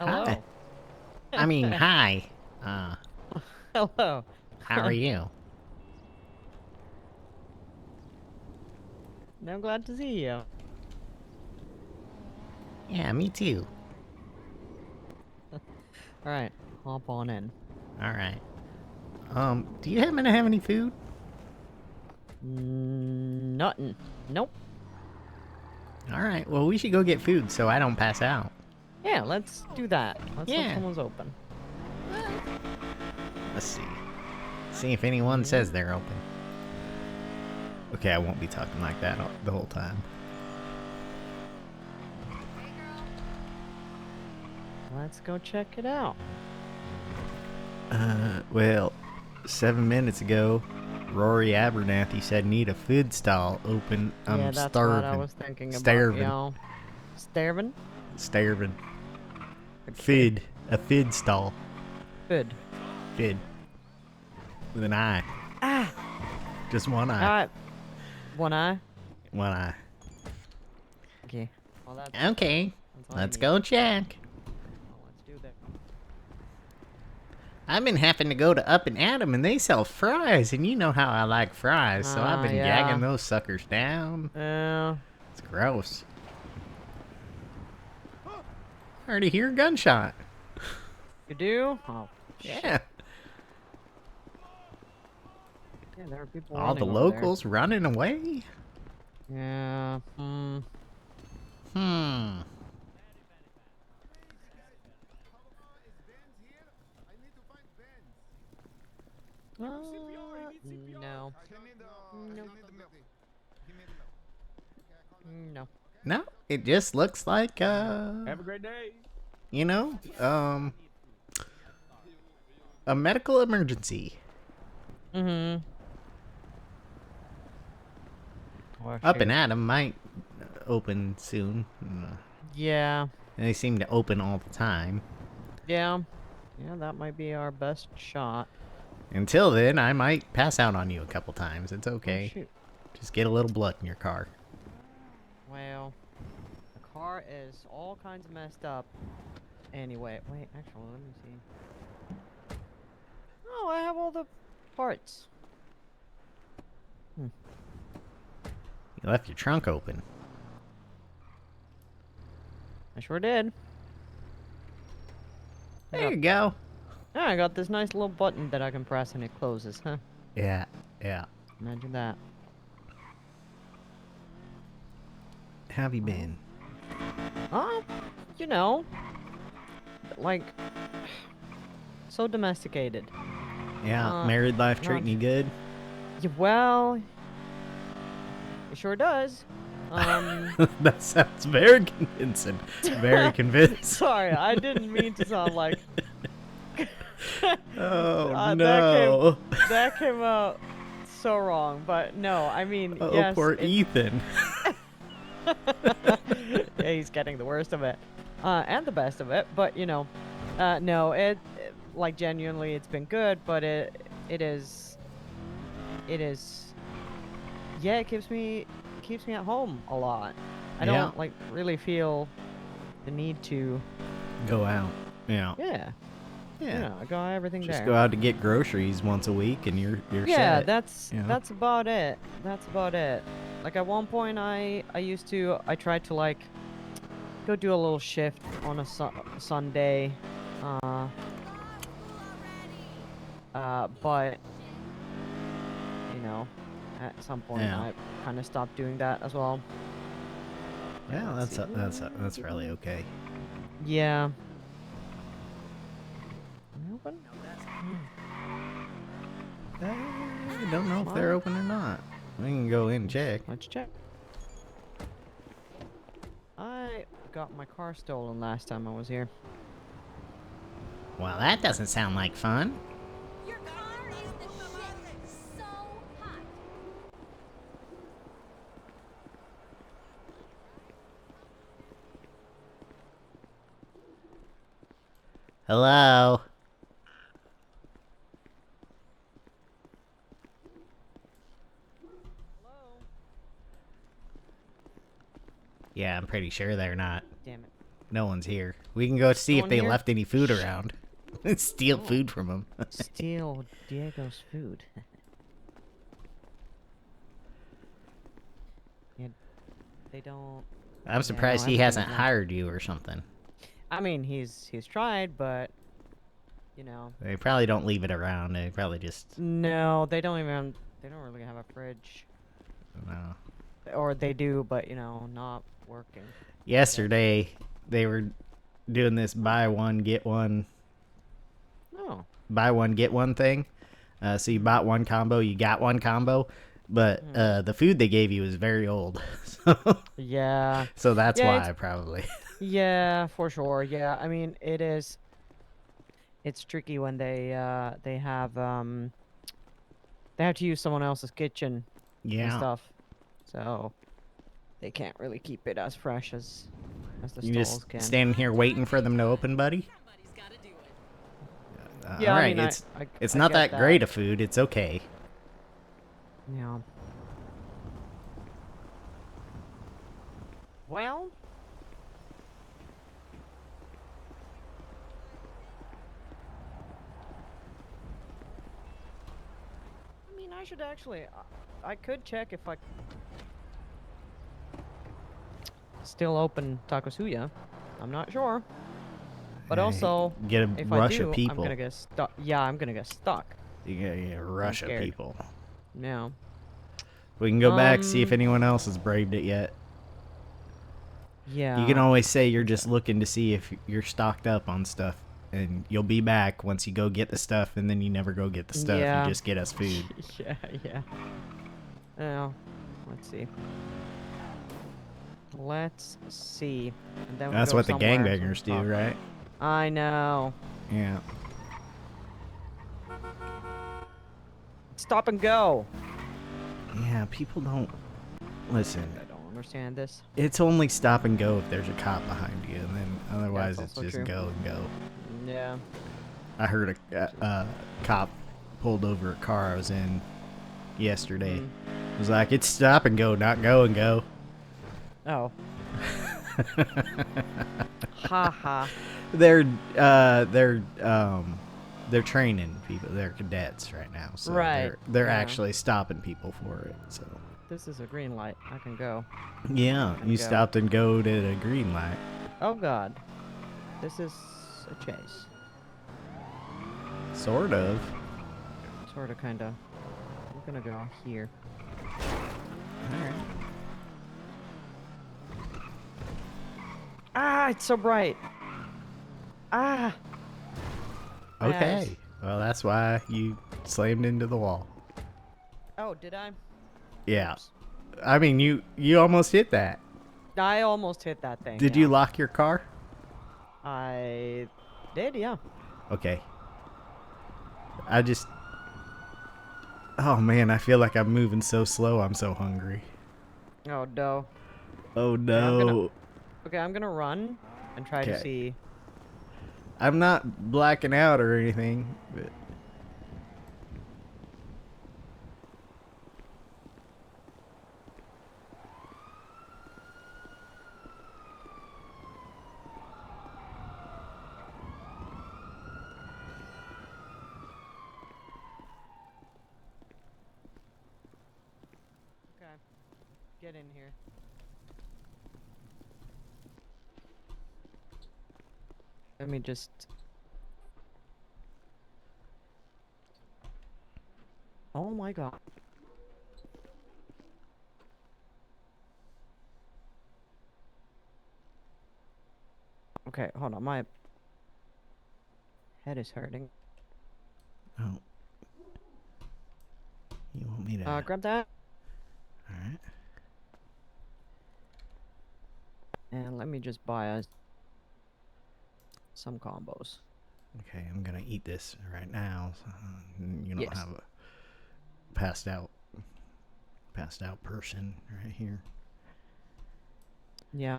Hi. Hello. I mean, hi. Hello. How are you? I'm glad to see you. Yeah, me too. Alright, hop on in. Alright. Do you happen to have any food? Nothing. Nope. Alright, well, we should go get food so I don't pass out. Yeah, let's do that. Let's hope Yeah. someone's open. Let's see. See if anyone Yeah. says they're open. Okay, I won't be talking like that the whole time. Let's go check it out. Well, 7 minutes ago, Rory Abernathy said need a food stall open. Yeah, I'm that's what I starving. was thinking about, Starving. Starving? Starving. Okay. Feed. A feed stall. Good. Feed. With an eye. Ah! Just one eye. Alright. One eye? One eye. Okay. Well, that's Okay. all Let's you go need. check. Well, let's do that. I've been having to go to Up and Adam and they sell fries, and you know how I like fries, so I've been Yeah. gagging those suckers down. Yeah. It's gross. I already hear a gunshot. You do? Oh, shit. Yeah. Yeah, there are people All the running over there. locals running away? Yeah. Hmm. No. No. No, it just looks like, Have a great day. you know, a medical emergency. Mm-hmm. Up and Adam might open soon. Yeah. They seem to open all the time. Yeah. Yeah, that might be our best shot. Until then, I might pass out on you a couple times. It's okay. Oh, shoot. Just get a little blood in your car. Well, the car is all kinds of messed up. Anyway, wait, actually, let me see. Oh, I have all the parts. You left your trunk open. I sure did. There you go. Yeah, I got this nice little button that I can press and it closes, huh? Yeah, yeah. Imagine that. How have you been? You know, like, so domesticated. Yeah, married life treating you good? Yeah, well, it sure does. That sounds very convincing. Very convincing. Sorry, I didn't mean to sound like. Oh, no. That came out so wrong, but no, I mean, Oh, yes. poor Ethan. Yeah, he's getting the worst of it, and the best of it. But you know, no, like genuinely, it's been good. But it is. Yeah, it keeps me at home a lot. I Yeah. don't like really feel the need to. Go out. Yeah. Yeah. Yeah. Yeah, I got everything Just there. go out to get groceries once a week and you're Yeah, set. that's Yeah. that's about it. That's about it. Like at one point I tried to like go do a little shift on a Sunday. But you know, at some point Yeah. I kind of stopped doing that as well. Yeah, Let's see. that's really okay. Yeah. Open? I don't know if they're open or not. We can go in and check. Let's check. I got my car stolen last time I was here. Well, that doesn't sound like fun. Your car is the shit. So hot. Hello? Hello? Yeah, I'm pretty sure they're not. Damn it. No one's here. We can go see Go if in they here? left any food around. Steal Oh. food from them. Steal Diego's food. Yeah, they don't. I'm surprised he everything's hasn't not- hired you or something. I mean, he's tried, but you know. They probably don't leave it around. They probably just No, they don't even. They don't really have a fridge, no. or they do, but you know, not working. Yesterday they were doing this buy one get one thing. So you bought one combo, you got one combo, but the food they gave you is very old. Yeah. So that's Yeah, why probably. Yeah, for sure. Yeah, I mean, it is. It's tricky when they have to use someone else's kitchen and Yeah. stuff, so they can't really keep it as fresh as the You stalls just can. standing here waiting for them to open, buddy. Somebody's gotta do it. Yeah, all I right, mean, it's I not get that great of food. It's okay. Yeah. Well. I mean, I should actually. I could check if I. Still open Takosuya. I'm not sure. But Yeah, also, get a if rush I do, of people. I'm gonna get stuck. Yeah, I'm gonna get stuck. You get a rush of scared. people. Yeah. We can go back, see if anyone else has braved it yet. Yeah. You can always say you're just looking to see if you're stocked up on stuff, and you'll be back once you go get the stuff, and then you never go get the stuff. Yeah. You just get us food. Yeah. Well, let's see. Let's see. And then we That's go what the somewhere so we gangbangers do, talk. right? I know. Yeah. Stop and go. Yeah, people don't listen. I don't understand this. It's only stop and go if there's a cop behind you, and then otherwise That's it's also just true. go and go. Yeah. I heard a cop pulled over a car I was in yesterday. It was like, it's stop and go, not go and go. Oh. Ha ha. They're training people. They're cadets right now, so Right, they're yeah. actually stopping people for it. So This is a green light. I can go. yeah, you go. stopped and go at a green light. Oh god. This is a chase. Sort of. Sorta, kinda. We're gonna go here. Alright. Ah, it's so bright. Ah. Okay. Yes. Well, that's why you slammed into the wall. Oh, did I? Yeah. Oops. I mean, you almost hit that. I almost hit that thing. Did yeah. you lock your car? I did, yeah. Okay. Oh man, I feel like I'm moving so slow. I'm so hungry. Oh no. Oh I'm no. Okay, I'm gonna run and try to Okay. see. I'm not blacking out or anything, but Okay. Get in here. Let me just. Oh my god. Okay, hold on. My head is hurting. oh. You want me to? Grab that All right. and let me just buy us some combos. Okay, I'm gonna eat this right now. So you don't Yes. have a passed out person right here. Yeah.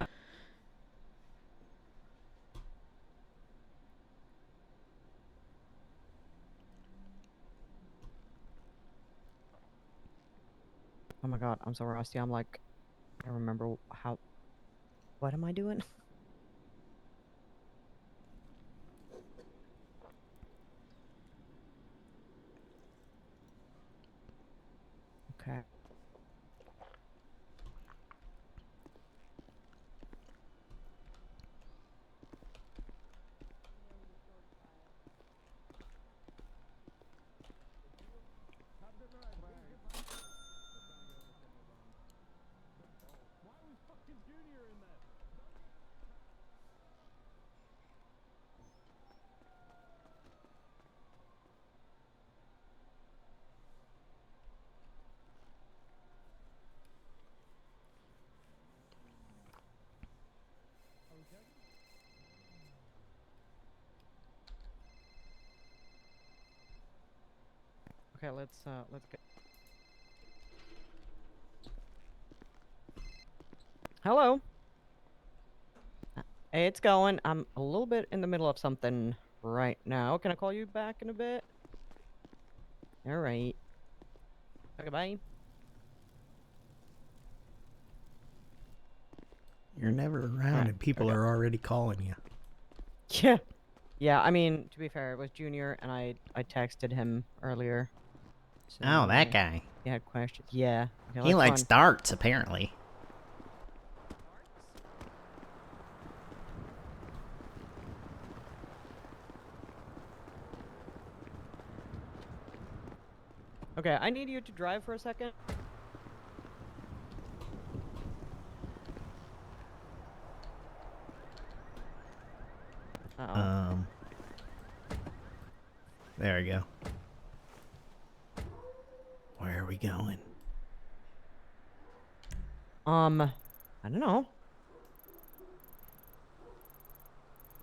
Oh my god, I'm so rusty. I'm like, I remember how. What am I doing? Okay. Okay, let's get. Hello. Hey, it's going. I'm a little bit in the middle of something right now. Can I call you back in a bit? All right. Okay, bye. You're never around Alright, and people there we are already calling you. Yeah. Yeah, I mean, to be fair, it was Junior, and I texted him earlier. Oh, that So guy. he had questions. Yeah. Okay, He let's likes run. darts, apparently. Okay, I need you to drive for a second. Uh-oh. There we go. Where are we going? I don't know.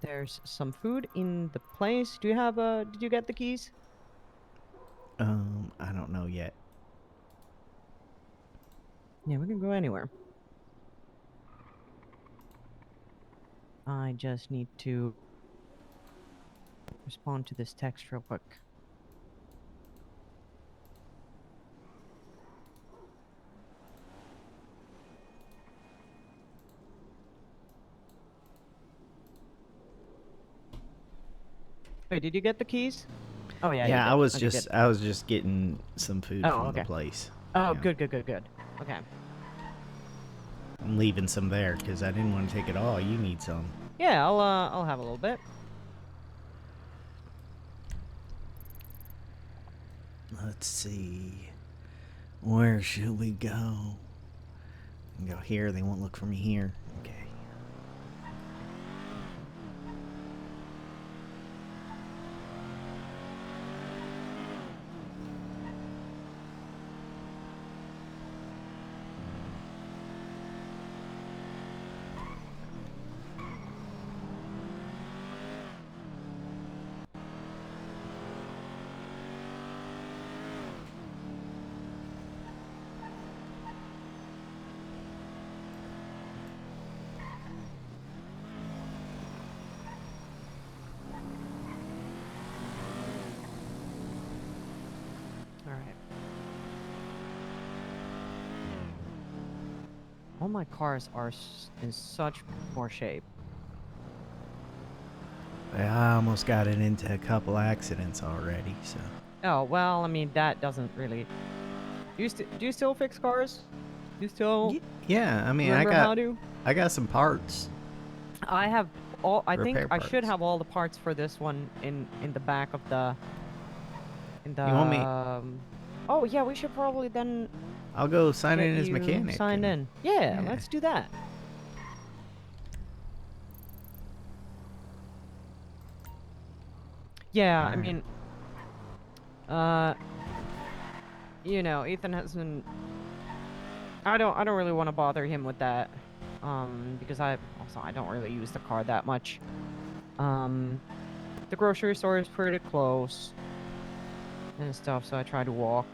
There's some food in the place. Do you have did you get the keys? I don't know yet. Yeah, we can go anywhere. I just need to respond to this text real quick. Wait, did you get the keys? Oh yeah, you Yeah, did. I was Okay, just good. I was just getting some food Oh, from okay. the place. Oh, Yeah. good. Okay. I'm leaving some there because I didn't want to take it all. You need some. Yeah, I'll have a little bit. Let's see. Where should we go? I can go here. They won't look for me here. Okay. All right. All my cars are in such poor shape. I almost got it into a couple accidents already, so. Oh, well, I mean, that doesn't really... Do you still fix cars? Do you still Yeah, I mean, remember how to? I got some parts. I have all... I think Repair I should parts. have all the parts for this one in the back of the... In the... You want me? Oh, yeah, we should probably then I'll go sign get in as you mechanic. signed and- in. Yeah, yeah. let's do that. Yeah, I Alright. mean... You know, Ethan hasn't... I don't really want to bother him with that. Because I don't really use the car that much. The grocery store is pretty close and stuff, so I try to walk.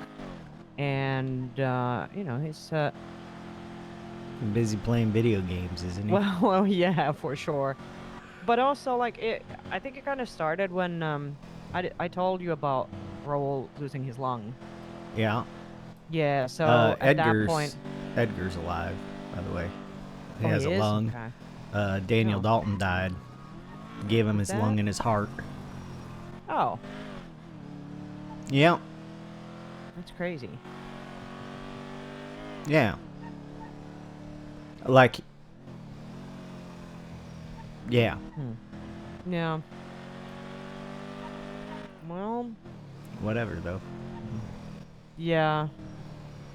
And you know, he's Busy playing video games, isn't he? well, yeah, for sure. But also, like, I think it kind of started when I told you about Raoul losing his lung. Yeah. Yeah, so at that point, Edgar's alive, by the way. He oh, has he a is? lung. Okay. Daniel Oh. Dalton died. Gave him his That- lung and his heart. Oh, Yep. that's crazy. Yeah. Like, yeah. Yeah. Well, Whatever, though. yeah.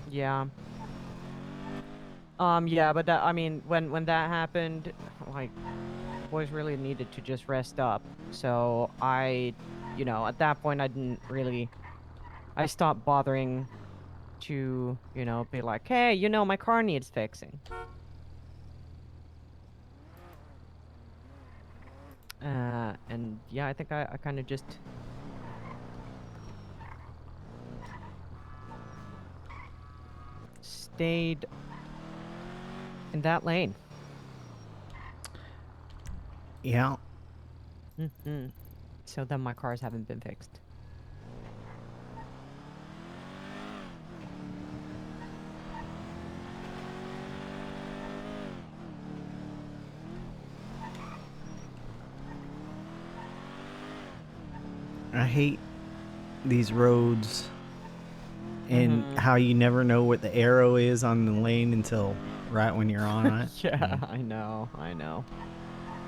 Yeah. Yeah, but that, I mean, when that happened, like, boys really needed to just rest up. So at that point, I didn't really, I stopped bothering to, be like, hey, my car needs fixing. And yeah, I think I kind of just stayed in that lane. Yeah. So then my cars haven't been fixed. I hate these roads and how you never know what the arrow is on the lane until right when you're on it. Yeah, I know. I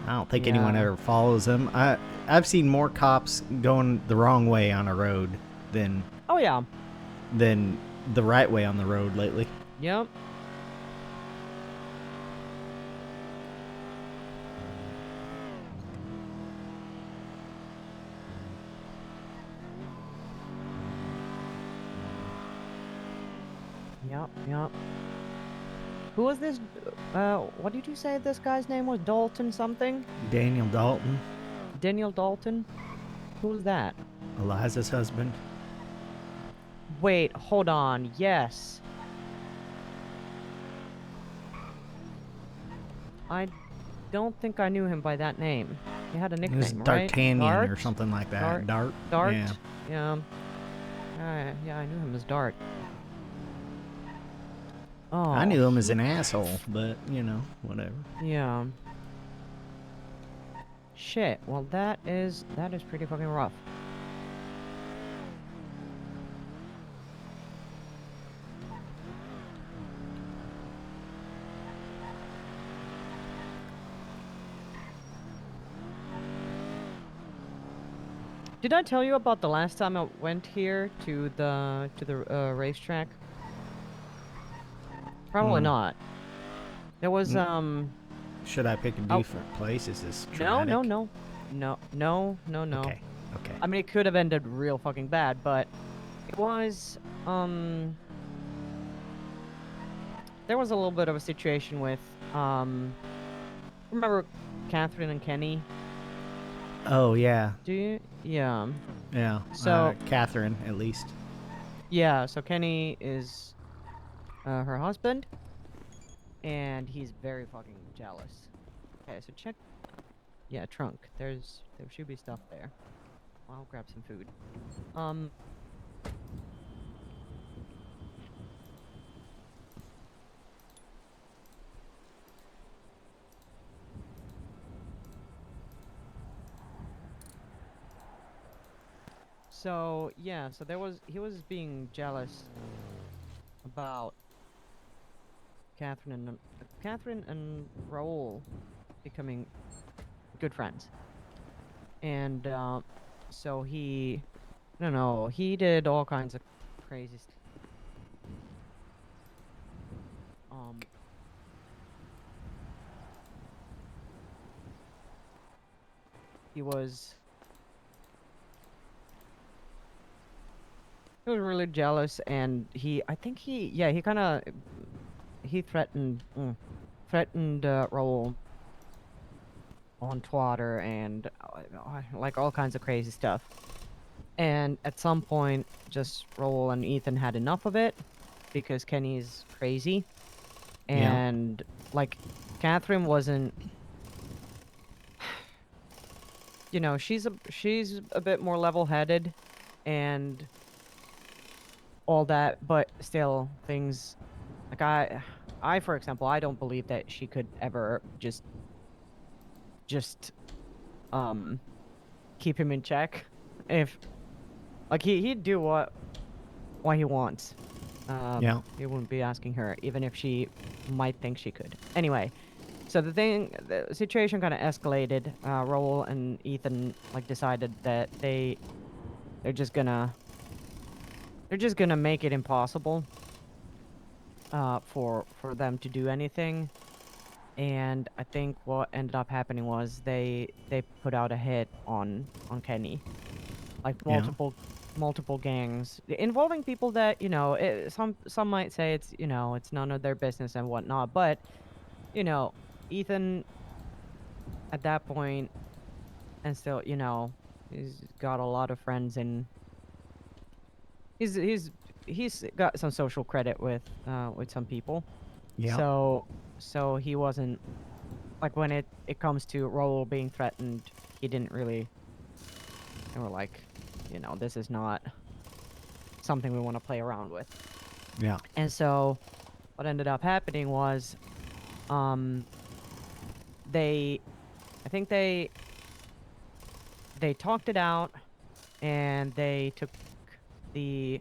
don't think anyone Yeah. ever follows them. I've seen more cops going the wrong way on a road than Oh yeah. the right way on the road lately. Yep. Yep. Who was this? What did you say this guy's name was? Dalton something? Daniel Dalton, Daniel Dalton? Who was that? Eliza's husband. Wait, hold on. Yes. I don't think I knew him by that name. He had a It nickname, was right? D'Artagnan or Dart? something like that. Dart. Dart? Yeah. Yeah, I knew him as Dart. Oh. I knew him as an asshole, but whatever. Yeah. Shit. Well, that is pretty fucking rough. Did I tell you about the last time I went here to the racetrack? Probably not. There was Should I pick a different place? Is this traumatic? No. Okay. I mean, it could have ended real fucking bad, but it was there was a little bit of a situation with remember Catherine and Kenny? Oh yeah. Do you? Yeah. Yeah. So Catherine, at least. Yeah. So Kenny is her husband, and he's very fucking jealous. Okay, so check. Yeah, trunk. There should be stuff there. I'll grab some food. So yeah, so he was being jealous about Catherine and Raoul becoming good friends, and so he, I don't know, he did all kinds of crazy stuff. He was really jealous, and I think he kind of threatened Raoul on Twitter and like all kinds of crazy stuff. And at some point, just Raoul and Ethan had enough of it because Kenny's crazy, and like Catherine wasn't. She's a bit more level-headed, and all that, but still things like I for example, I don't believe that she could ever just keep him in check. If like he'd do what he wants, Yeah. You wouldn't be asking her, even if she might think she could. Anyway, so the situation kind of escalated. Raoul and Ethan like decided that they're just gonna make it impossible for them to do anything. And I think what ended up happening was they put out a hit on Kenny, like Yeah. multiple gangs involving people that some might say it's it's none of their business and whatnot, but Ethan at that point, and still he's got a lot of friends and he's got some social credit with some people. Yeah. So he wasn't like when it comes to Raoul being threatened, he didn't really. They were like, this is not something we want to play around with. Yeah. And so, what ended up happening was, they, I think they talked it out, and they took the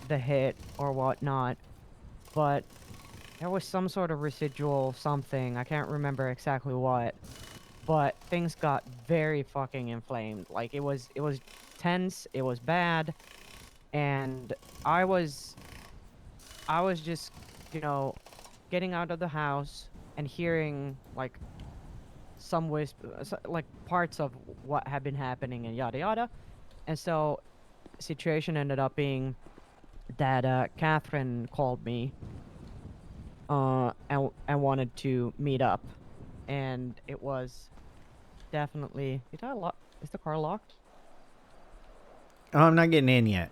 the hit or whatnot, but there was some sort of residual something. I can't remember exactly what, but things got very fucking inflamed. Like it was tense, it was bad, and I was just, getting out of the house and hearing like some like parts of what had been happening and yada yada. And so situation ended up being that Catherine called me and wanted to meet up, and it was definitely. Is the car locked? Oh, I'm not getting in yet.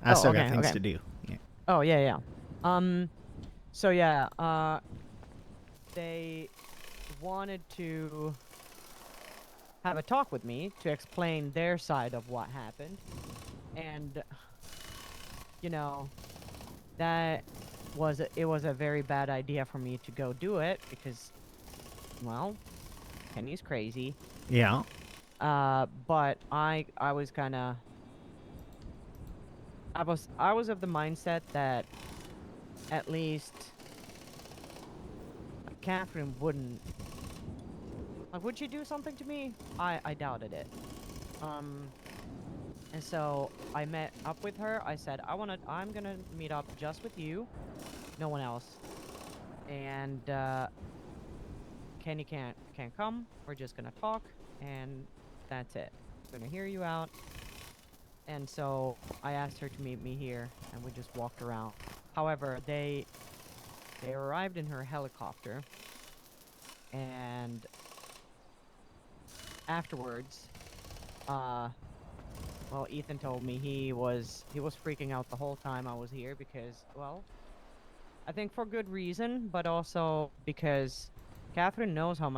I Oh, still got okay, things okay. to do. Yeah. Oh yeah. So yeah, they wanted to have a talk with me to explain their side of what happened, and that it was a very bad idea for me to go do it because, well, Kenny's crazy. Yeah. But I was kind of I was of the mindset that at least Catherine wouldn't. Like, would she do something to me? I doubted it. And so I met up with her. I said, I'm gonna meet up just with you, no one else. And Kenny can't come. We're just gonna talk, and that's it. I'm gonna hear you out. And so I asked her to meet me here, and we just walked around. However, they arrived in her helicopter, and afterwards, well, Ethan told me he was freaking out the whole time I was here because, well, I think for good reason, but also because Catherine knows how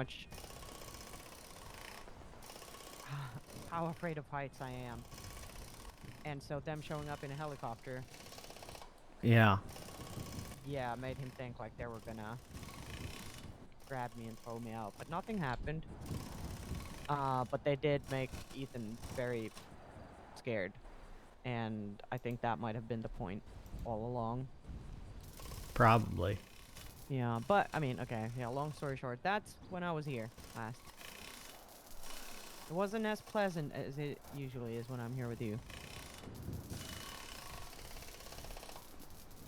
afraid of heights I am. And so them showing up in a helicopter, Yeah. yeah, made him think like they were gonna grab me and throw me out. But nothing happened. But they did make Ethan very scared. And I think that might have been the point all along. Probably. Yeah, but, I mean, okay, yeah, long story short, that's when I was here last. It wasn't as pleasant as it usually is when I'm here with you.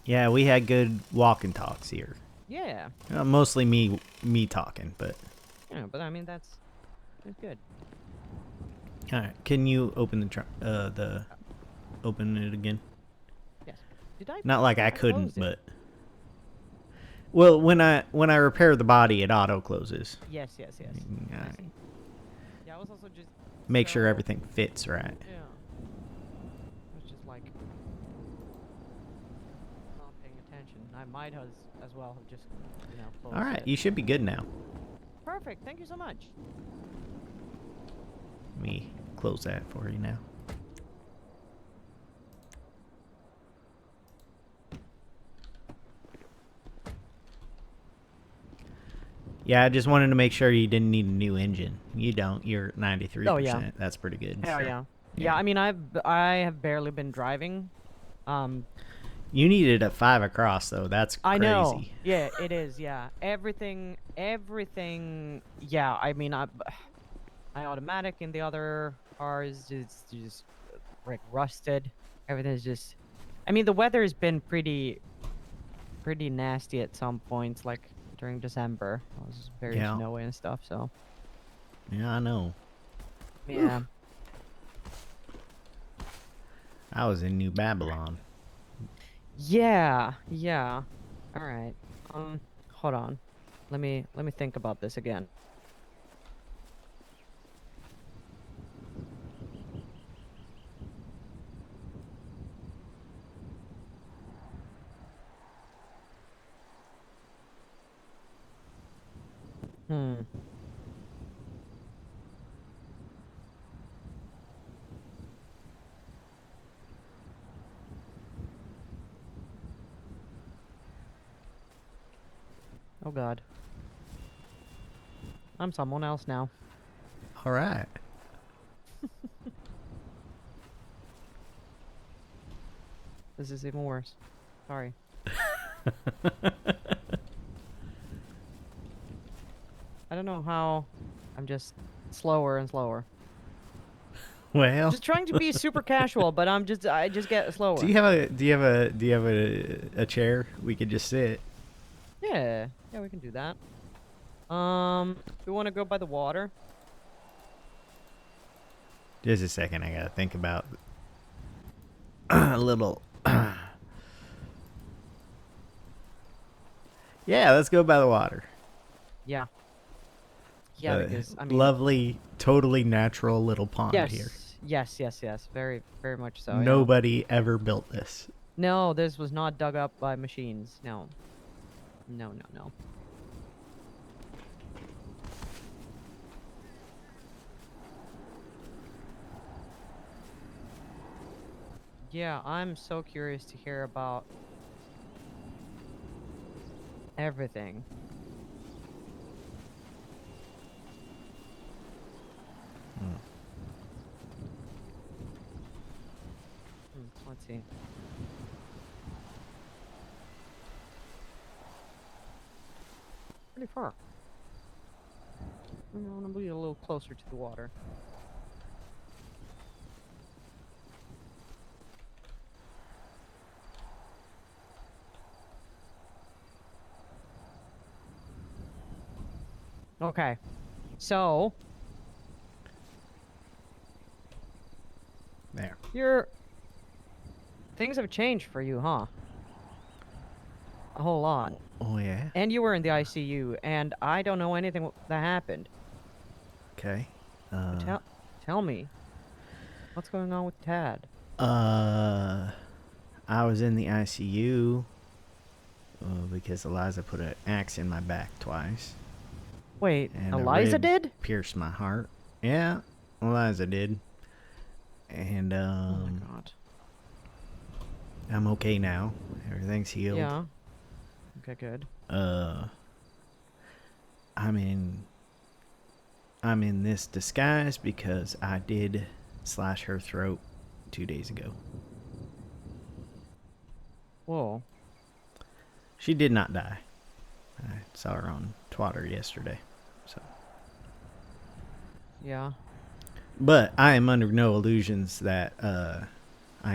Yeah, we had good walk and talks here. Yeah. Mostly me talking, but. Yeah, but I mean, that's good. All right. Can you open open it again? Yes. Did I? Not like I closed couldn't, it? but. Well, when I repair the body, it auto closes. Yes. All I right. see. Yeah, I was also just. Make sure so- everything fits right. Yeah. I was just like. Not paying attention. I might have as well have just, closed All right, it. you should be good now. Perfect. Thank you so much. Let me close that for you now. Yeah, I just wanted to make sure you didn't need a new engine. You don't. You're 93%. Oh, yeah. That's pretty good. Hell yeah. Yeah, I mean, I have barely been driving. You needed a 5 across though. That's I know. crazy. Yeah, it is. Yeah, everything. Yeah, I mean, my automatic in the other car is just like rusted. Everything's just. I mean, the weather's been pretty nasty at some points, like during December. It was very Yeah. snowy and stuff. So Yeah, I know. yeah. I was in New Babylon. Yeah, yeah. All right. Hold on. Let me think about this again. Hmm. Oh God. I'm someone else now. All right. This is even worse. Sorry. I don't know how. I'm just slower and slower. Well, Just trying to be super casual, but I just get slower. do you have a chair we could just sit? Yeah. Yeah, we can do that. We want to go by the water. Just a second, I gotta think about a little. Yeah, let's go by the water. Yeah. Yeah, because I mean, Lovely, totally natural little pond yes, here. yes. Very, very much so. Yeah. Nobody ever built this. No, this was not dug up by machines. No. No. Yeah, I'm so curious to hear about everything. Let's see. Pretty far. I want to be a little closer to the water. Okay. So, There. things have changed for you, huh? A whole lot. Oh yeah. And you were in the ICU, and I don't know anything that happened. Okay. Tell me, what's going on with Tad? I was in the ICU because Eliza put an axe in my back twice. Wait, And Eliza did? pierced my heart. Yeah, Eliza did. And Oh my God. I'm okay now. Everything's healed. Yeah. Okay, good. I'm in this disguise because I did slash her throat 2 days ago. Whoa. She did not die. I saw her on Twitter yesterday. So, Yeah. but I am under no illusions that I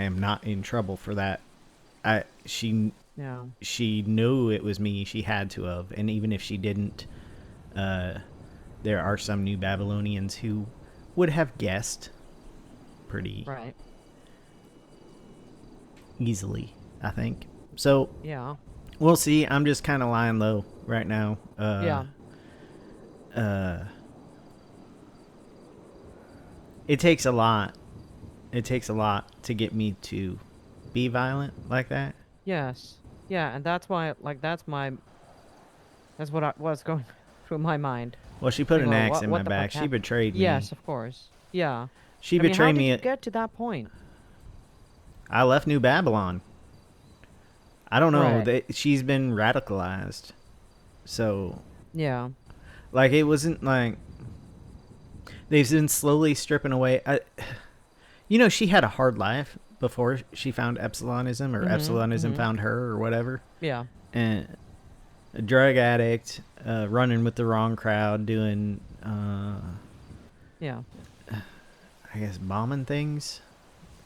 am not in trouble for that. Yeah. She knew it was me. She had to have, and even if she didn't, there are some New Babylonians who would have guessed pretty Right. easily, I think. So Yeah. we'll see. I'm just kind of lying low right now. Yeah. It takes a lot. It takes a lot to get me to be violent like that. Yes. Yeah, and that's why, like, that's what's going through my mind. Well, she put Like, an well, axe in what my the back. fuck She happened? betrayed me. Yes, of course. Yeah. She I mean, how betrayed did me. you get to that point? I left New Babylon. I don't know. Right. She's been radicalized. So, Yeah. like, it wasn't like they've been slowly stripping away. You know, she had a hard life before she found Epsilonism, or Epsilonism found her, or whatever. Yeah. And a drug addict, running with the wrong crowd, doing, Yeah. I guess, bombing things,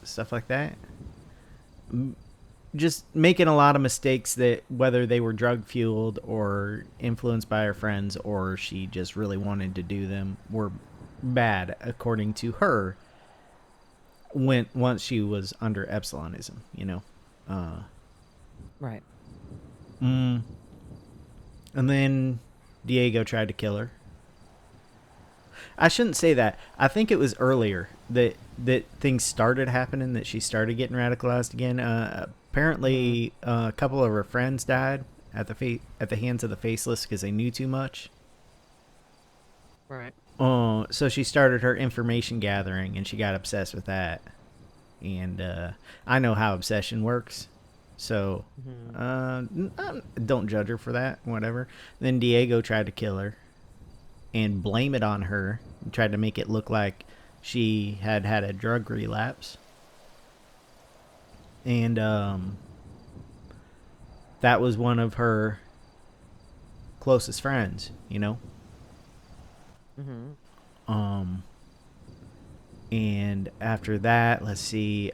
stuff like that. Just making a lot of mistakes that, whether they were drug fueled or influenced by her friends, or she just really wanted to do them, were bad according to her. Once she was under Epsilonism, you know. Right. And then Diego tried to kill her. I shouldn't say that. I think it was earlier that things started happening, that she started getting radicalized again. Apparently, a couple of her friends died at the hands of the Faceless because they knew too much. Right. So she started her information gathering, and she got obsessed with that. And I know how obsession works, so don't judge her for that. Whatever. Then Diego tried to kill her and blame it on her. And tried to make it look like she had had a drug relapse. And that was one of her closest friends, you know. And after that, let's see,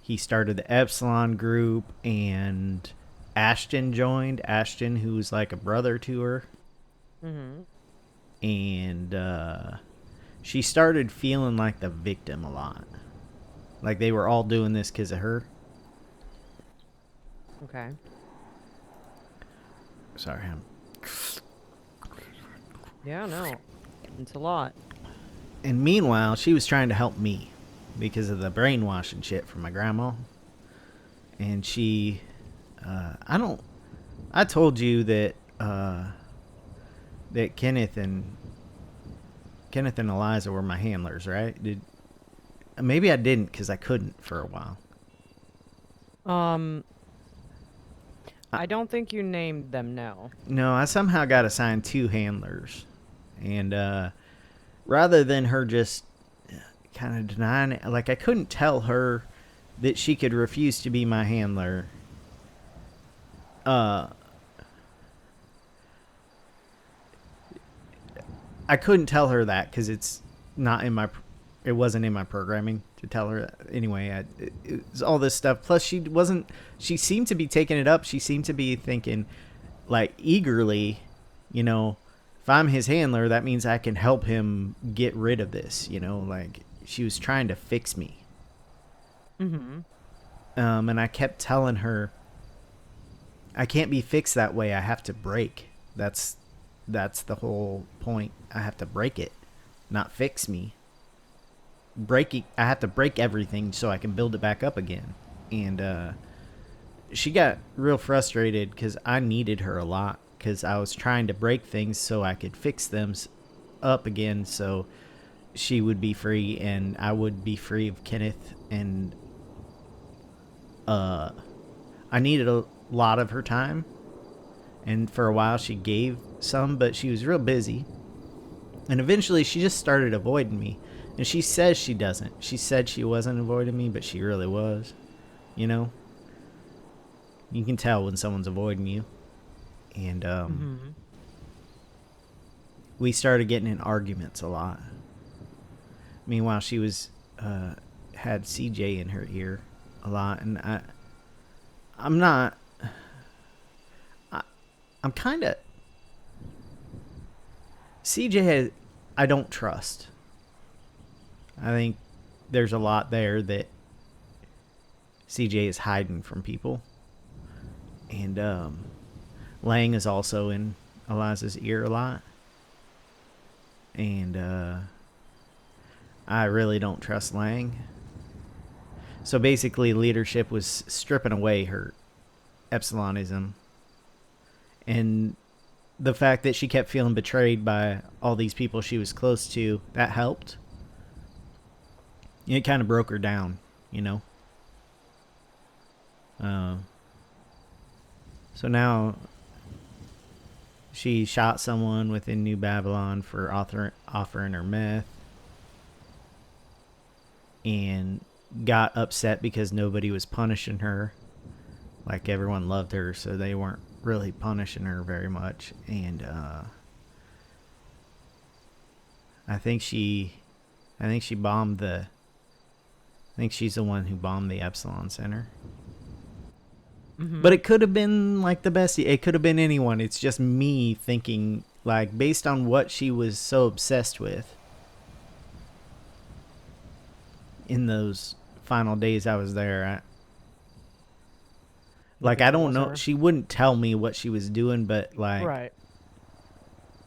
he started the Epsilon group, and Ashton joined. Ashton, who's like a brother to her. And she started feeling like the victim a lot. Like they were all doing this because of her. Okay. Sorry, Yeah, no. It's a lot. And meanwhile, she was trying to help me because of the brainwashing shit from my grandma. And she, I told you that, that Kenneth and Eliza were my handlers, right? Maybe I didn't because I couldn't for a while. I don't think you named them, no. No, I somehow got assigned 2 handlers. And, rather than her just kind of denying it, like I couldn't tell her that she could refuse to be my handler. I couldn't tell her that because it wasn't in my programming to tell her that. Anyway, it was all this stuff. Plus, she seemed to be taking it up. She seemed to be thinking, like, eagerly, you know, if I'm his handler, that means I can help him get rid of this, you know, like she was trying to fix me. And I kept telling her, I can't be fixed that way. I have to break. That's the whole point. I have to break it, not fix me. I have to break everything so I can build it back up again. And she got real frustrated because I needed her a lot, because I was trying to break things so I could fix them up again, so she would be free and I would be free of Kenneth. And I needed a lot of her time, and for a while she gave some, but she was real busy, and eventually she just started avoiding me. And she says she doesn't. She said she wasn't avoiding me, but she really was. You know, you can tell when someone's avoiding you. And we started getting in arguments a lot. Meanwhile, she was had CJ in her ear a lot, and I'm kind of CJ I don't trust. I think there's a lot there that CJ is hiding from people. And Lang is also in Eliza's ear a lot. And I really don't trust Lang. So basically, leadership was stripping away her Epsilonism. And the fact that she kept feeling betrayed by all these people she was close to, that helped. It kind of broke her down, you know. So now she shot someone within New Babylon for offering her meth. and got upset because nobody was punishing her. Like, everyone loved her, so they weren't really punishing her very much. And I think she bombed the. I think she's the one who bombed the Epsilon Center. But it could have been like the bestie. It could have been anyone. It's just me thinking, like, based on what she was so obsessed with in those final days I was there. I don't know. She wouldn't tell me what she was doing, but like, Right.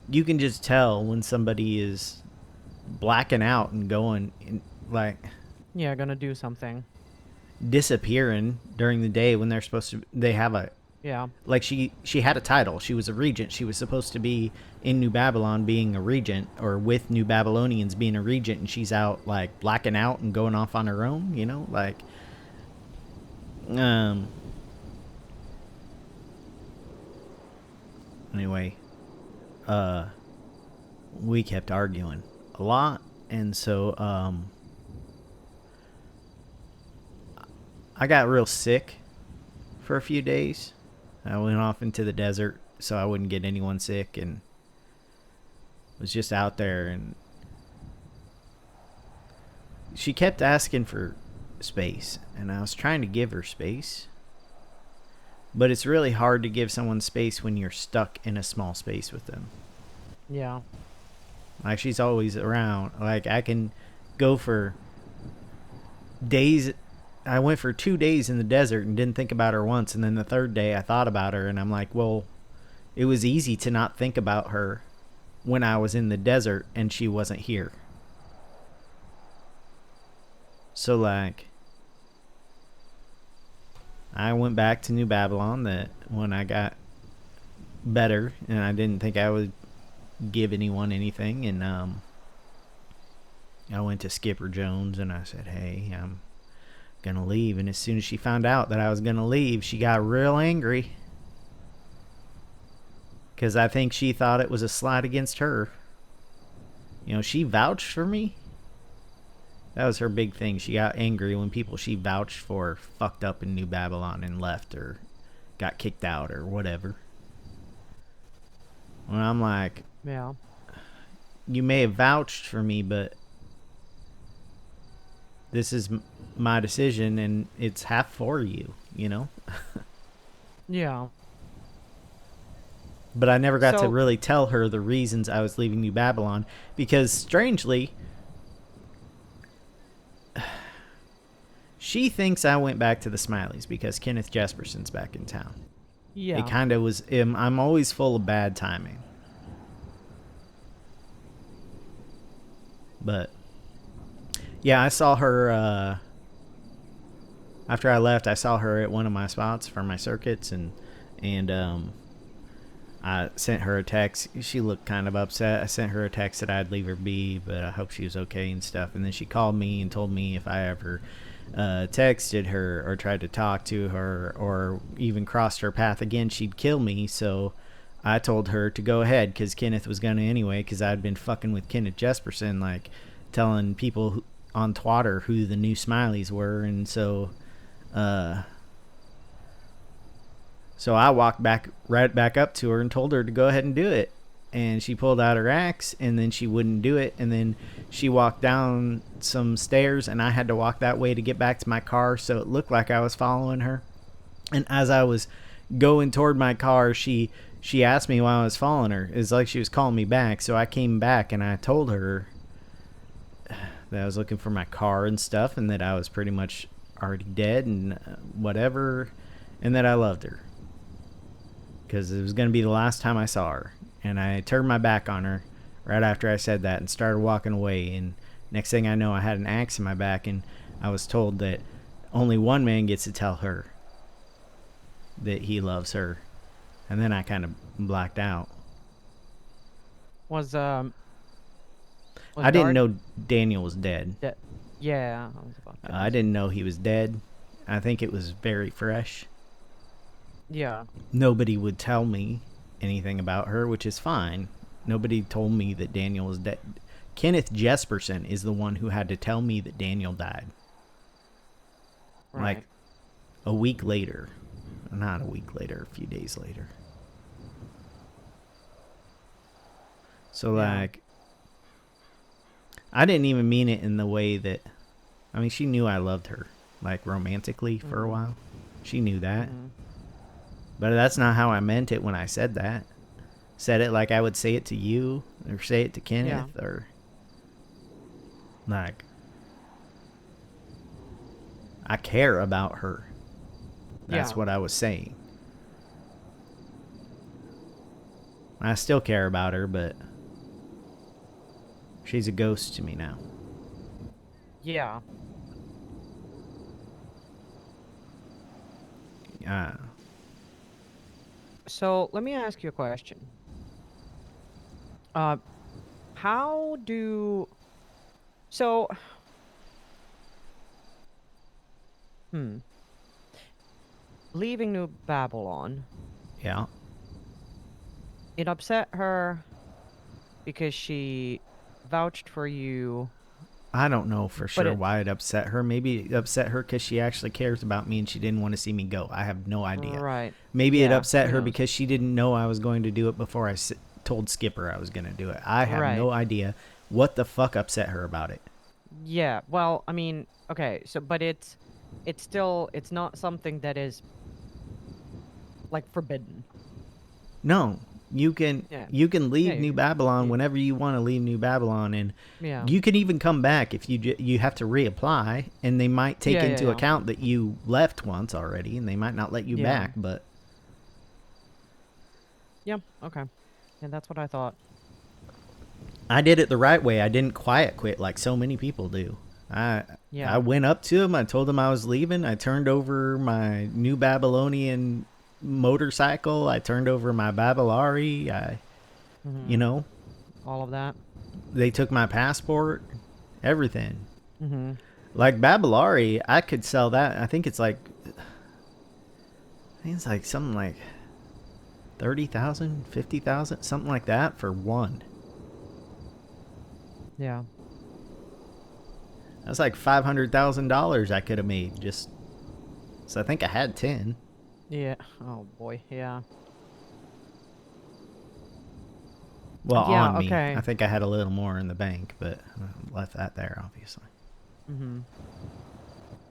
you can just tell when somebody is blacking out and going, like, Yeah, gonna do something. disappearing during the day when they're supposed to. They have a. Yeah. Like, she had a title. She was a regent. She was supposed to be in New Babylon being a regent, or with New Babylonians being a regent, and she's out, like, blacking out and going off on her own, you know? Like, anyway, we kept arguing a lot, and so, I got real sick for a few days. I went off into the desert so I wouldn't get anyone sick, and was just out there, and she kept asking for space, and I was trying to give her space. But it's really hard to give someone space when you're stuck in a small space with them. Yeah. Like, she's always around. Like, I can go for days. I went for 2 days in the desert and didn't think about her once. And then the third day I thought about her, and I'm like, well, it was easy to not think about her when I was in the desert and she wasn't here. So, like, I went back to New Babylon that when I got better, and I didn't think I would give anyone anything. And I went to Skipper Jones and I said, hey, I'm going to leave. And as soon as she found out that I was going to leave, she got real angry. Because I think she thought it was a slight against her. You know, she vouched for me. That was her big thing. She got angry when people she vouched for fucked up in New Babylon and left or got kicked out or whatever. When I'm like, Yeah. you may have vouched for me, but this is my decision and it's half for you, you know? Yeah. But I never got to So- really tell her the reasons I was leaving New Babylon because, strangely, she thinks I went back to the Smileys because Kenneth Jesperson's back in town. Yeah. It kind of was. I'm always full of bad timing. But yeah, I saw her after I left. I saw her at one of my spots for my circuits, and I sent her a text. She looked kind of upset. I sent her a text that I'd leave her be, but I hope she was okay and stuff. And then she called me and told me if I ever texted her or tried to talk to her or even crossed her path again, she'd kill me. So I told her to go ahead because Kenneth was going to anyway, because I'd been fucking with Kenneth Jesperson, like telling people on Twitter who the new Smileys were. And so I walked right back up to her and told her to go ahead and do it. And she pulled out her axe, and then she wouldn't do it. And then she walked down some stairs, and I had to walk that way to get back to my car, so it looked like I was following her. And as I was going toward my car, she asked me why I was following her. It's like she was calling me back. So I came back, and I told her that I was looking for my car and stuff, and that I was pretty much already dead and whatever, and that I loved her. Because it was going to be the last time I saw her. And I turned my back on her right after I said that and started walking away. And next thing I know, I had an axe in my back, and I was told that only one man gets to tell her that he loves her. And then I kind of blacked out. Was I didn't know Daniel was dead. Yeah, I was about to I didn't know he was dead. I think it was very fresh. Yeah. Nobody would tell me anything about her, which is fine. Nobody told me that Daniel was dead. Kenneth Jesperson is the one who had to tell me that Daniel died. Right. Like a week later. Not a week later, a few days later. So, Yeah. like, I didn't even mean it in the way that, I mean, she knew I loved her, like, romantically for a while. She knew that. But that's not how I meant it when I said that. Said it like I would say it to you, or say it to Kenneth, or, like, I care about her. That's what I was saying. I still care about her, but she's a ghost to me now. Yeah. So let me ask you a question. How do so? Leaving New Babylon, Yeah. it upset her because she vouched for you. I don't know for But sure why it upset her. Maybe it upset her because she actually cares about me and she didn't want to see me go. I have no idea. Right. Maybe it Yeah, upset who her knows? because she didn't know I was going to do it before I told Skipper I was going to do it. I have Right. no idea what the fuck upset her about it. Yeah. Well, I mean, okay. So, but it's still it's not something that is like forbidden. No, you can Yeah. leave Yeah. New Babylon Yeah. whenever you want to leave New Babylon, and Yeah. you can even come back if you have to reapply, and they might take Yeah. Yeah. into Yeah. account that you left once already, and they might not let you Yeah. back. But Yeah. Okay. And that's what I thought. I did it the right way. I didn't quiet quit like so many people do. I Yeah. went up to him. I told him I was leaving. I turned over my New Babylonian motorcycle. I turned over my Babylari. You know, All of that. they took my passport, everything. Mm-hmm. Like Babylari, I could sell that. I think it's like something like 30,000, 50,000, something like that for one. Yeah. That's like $500,000 I could have made just. So I think I had 10. Yeah. Oh boy. Yeah. Well, Yeah. on me. Okay. I think I had a little more in the bank, but I left that there, obviously. Mm-hmm.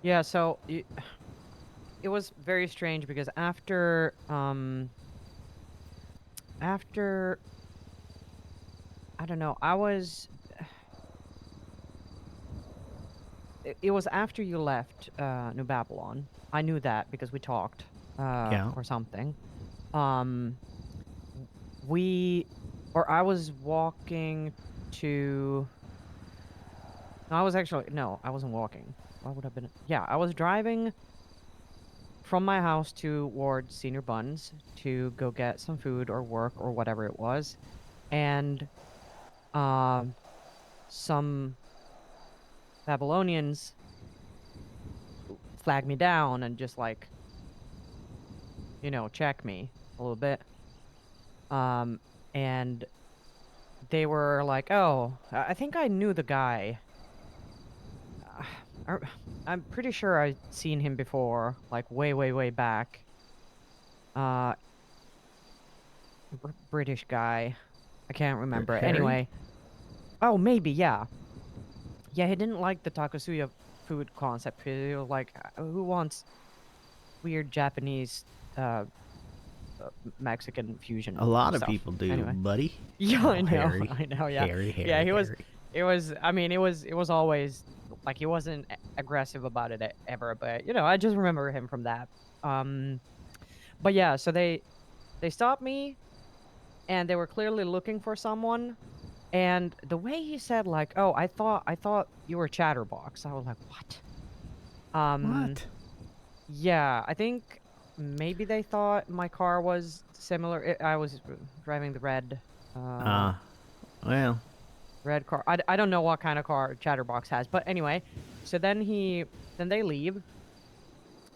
Yeah. So it was very strange because after I don't know, it was after you left New Babylon. I knew that because we talked Yeah. or something. Um I was walking to no, I was actually no, I wasn't walking. Why would I have been? Yeah, I was driving from my house towards Senior Buns to go get some food or work or whatever it was, and some Babylonians flagged me down and just like, check me a little bit. And they were like, "Oh, I think I knew the guy. I- I'm pretty sure I'd seen him before, like way, way, way back. Uh, British guy. I can't remember. Harry? Anyway, oh, maybe, yeah. Yeah, he didn't like the Takasuya food concept. He was like, who wants weird Japanese, Mexican fusion A lot of stuff?" people do, Anyway. buddy. Yeah, I know. Harry. I know, yeah. Harry, Yeah, he was Harry. I mean, it was always like he wasn't aggressive about it ever, but I just remember him from that. Um but yeah, so they stopped me and they were clearly looking for someone, and the way he said like, "Oh, I thought you were Chatterbox." I was like, "What?" What? Yeah, I think maybe they thought my car was similar. I was driving the Well, red car. I don't know what kind of car Chatterbox has, but anyway, so then they leave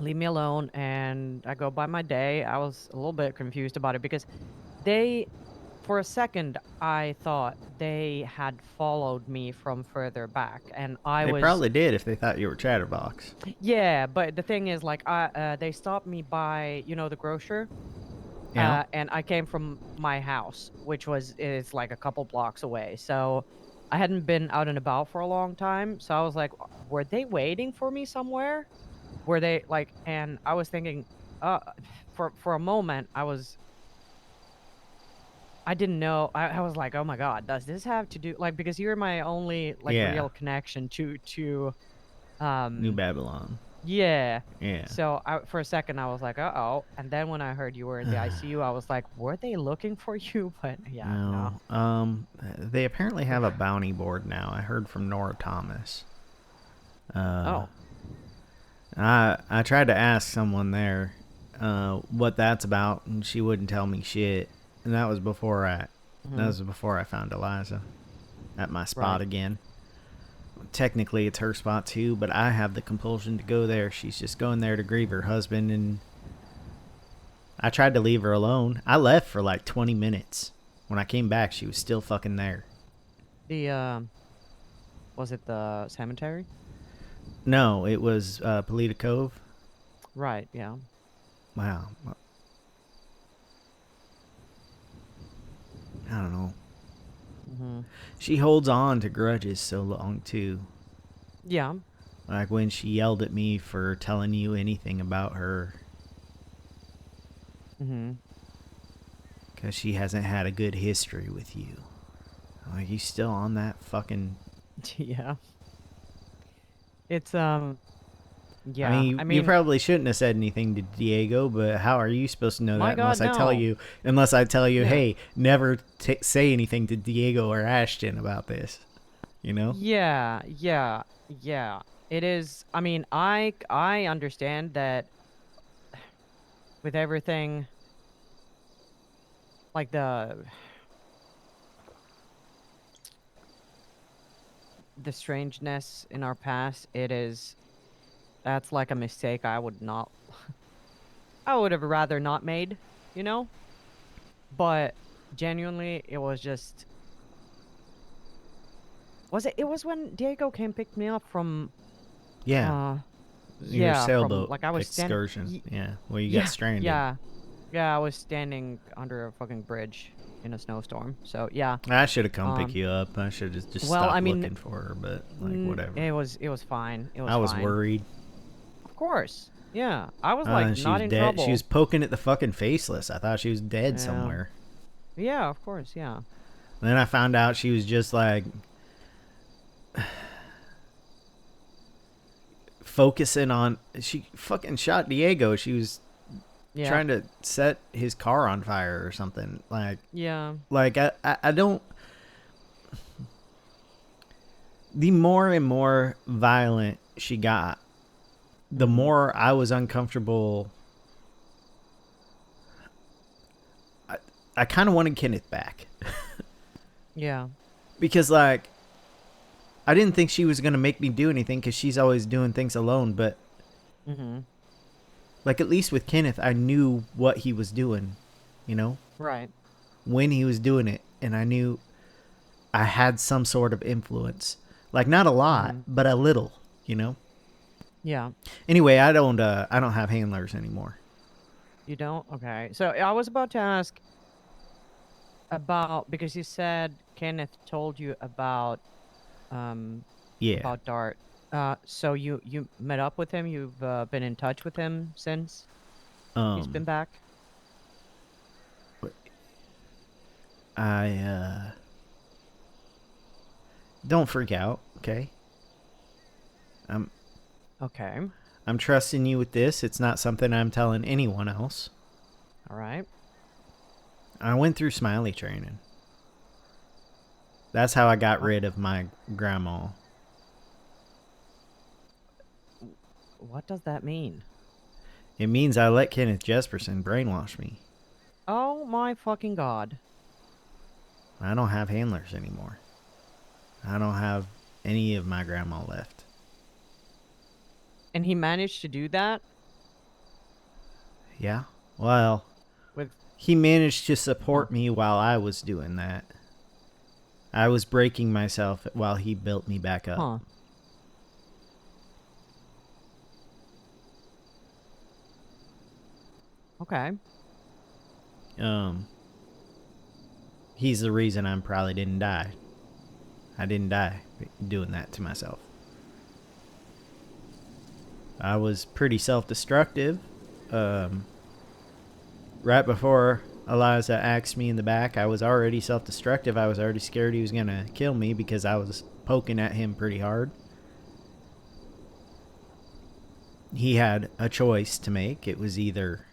me alone, and I go by my day. I was a little bit confused about it because they for a second, I thought they had followed me from further back, and I They was probably did if they thought you were Chatterbox. yeah. But the thing is, like, they stopped me by the grocer, Yeah. and I came from my house, which is like a couple blocks away. So I hadn't been out and about for a long time. So I was like, were they waiting for me somewhere? Were they like? And I was thinking, uh, for a moment, I didn't know. I was like, "Oh my god, does this have to do like because you're my only like Yeah. real connection to New um Babylon. yeah." Yeah. So for a second I was like, "Uh-oh." And then when I heard you were in the ICU, I was like, "Were they looking for you?" But yeah, no. No. They apparently have a bounty board now. I heard from Nora Thomas. Oh, I tried to ask someone there what that's about, and she wouldn't tell me shit. And that was before I found Eliza at my spot right. again. Technically, it's her spot too, but I have the compulsion to go there. She's just going there to grieve her husband, and I tried to leave her alone. I left for like 20 minutes. When I came back, she was still fucking there. The was it the cemetery? No, it was Polita Cove. Right, yeah. Wow. I don't know. Mhm. She holds on to grudges so long, too. Yeah. Like when she yelled at me for telling you anything about her. Mhm. Because she hasn't had a good history with you. Like, you still on that fucking... Yeah. It's I yeah. mean, I you mean, probably shouldn't have said anything to Diego, but how are you supposed to know my that god, no. unless I tell you, Yeah. hey, never say anything to Diego or Ashton about this, you know? Yeah, yeah, yeah. It is. I mean, I understand that with everything like the strangeness in our past, that's like a mistake I would have rather not made, you know? But genuinely, it was just it was when Diego came picked me up from Yeah, uh your yeah, from sailboat like I was standing excursion. Yeah, well, you got yeah, stranded. yeah. Yeah, I was standing under a fucking bridge in a snowstorm. So, yeah. I should have come pick Um, you up. I should have just well, I stopped mean, looking for her, but like whatever. it was fine. It was I was fine. worried. Of course. Yeah. I was like She not was in dead. She was trouble. poking at the fucking faceless. I thought she was dead Yeah. somewhere. Yeah, of course. Yeah. Then I found out she was just like focusing on. She fucking shot Diego. She was Yeah. trying to set his car on fire or something. Yeah. I don't. The more and more violent she got, the Mhm. more I was uncomfortable. I kind of wanted Kenneth back Yeah. because like I didn't think she was gonna make me do anything because she's always doing things alone. But Mhm. like at least with Kenneth, I knew what he was doing, you know, Right. when he was doing it, and I knew I had some sort of influence. Like not a lot, Mhm. but a little, you know. Yeah. Anyway, I don't have handlers anymore. You don't? Okay. So, I was about to ask about because you said Kenneth told you um Yeah. about Dart. So you met up with him? You've been in touch with him since he's been Um. back? I don't freak out, okay? I'm Okay. I'm trusting you with this. It's not something I'm telling anyone else. All right. I went through Smiley training. That's how I got What rid of my grandma. what does that mean? It means I let Kenneth Jesperson brainwash me. Oh my fucking god. I don't have handlers anymore. I don't have any of my grandma left. And he managed to do that Yeah? Well, with He managed to support me while I was doing that. I was breaking myself while he built me back up. Huh. Okay. He's the reason I probably didn't die. I didn't die doing that to myself. I was pretty self-destructive. Right before Eliza axed me in the back, I was already self-destructive. I was already scared he was going to kill me because I was poking at him pretty hard. He had a choice to make. It was either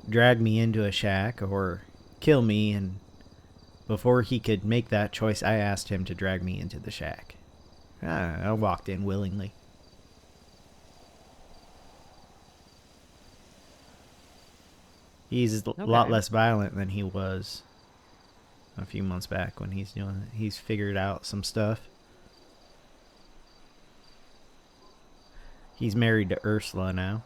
drag me into a shack or kill me, and before he could make that choice, I asked him to drag me into the shack. I walked in willingly. He's a lot less violent than he was a few months back when he's doing it. He's figured out some stuff. He's married to Ursula now.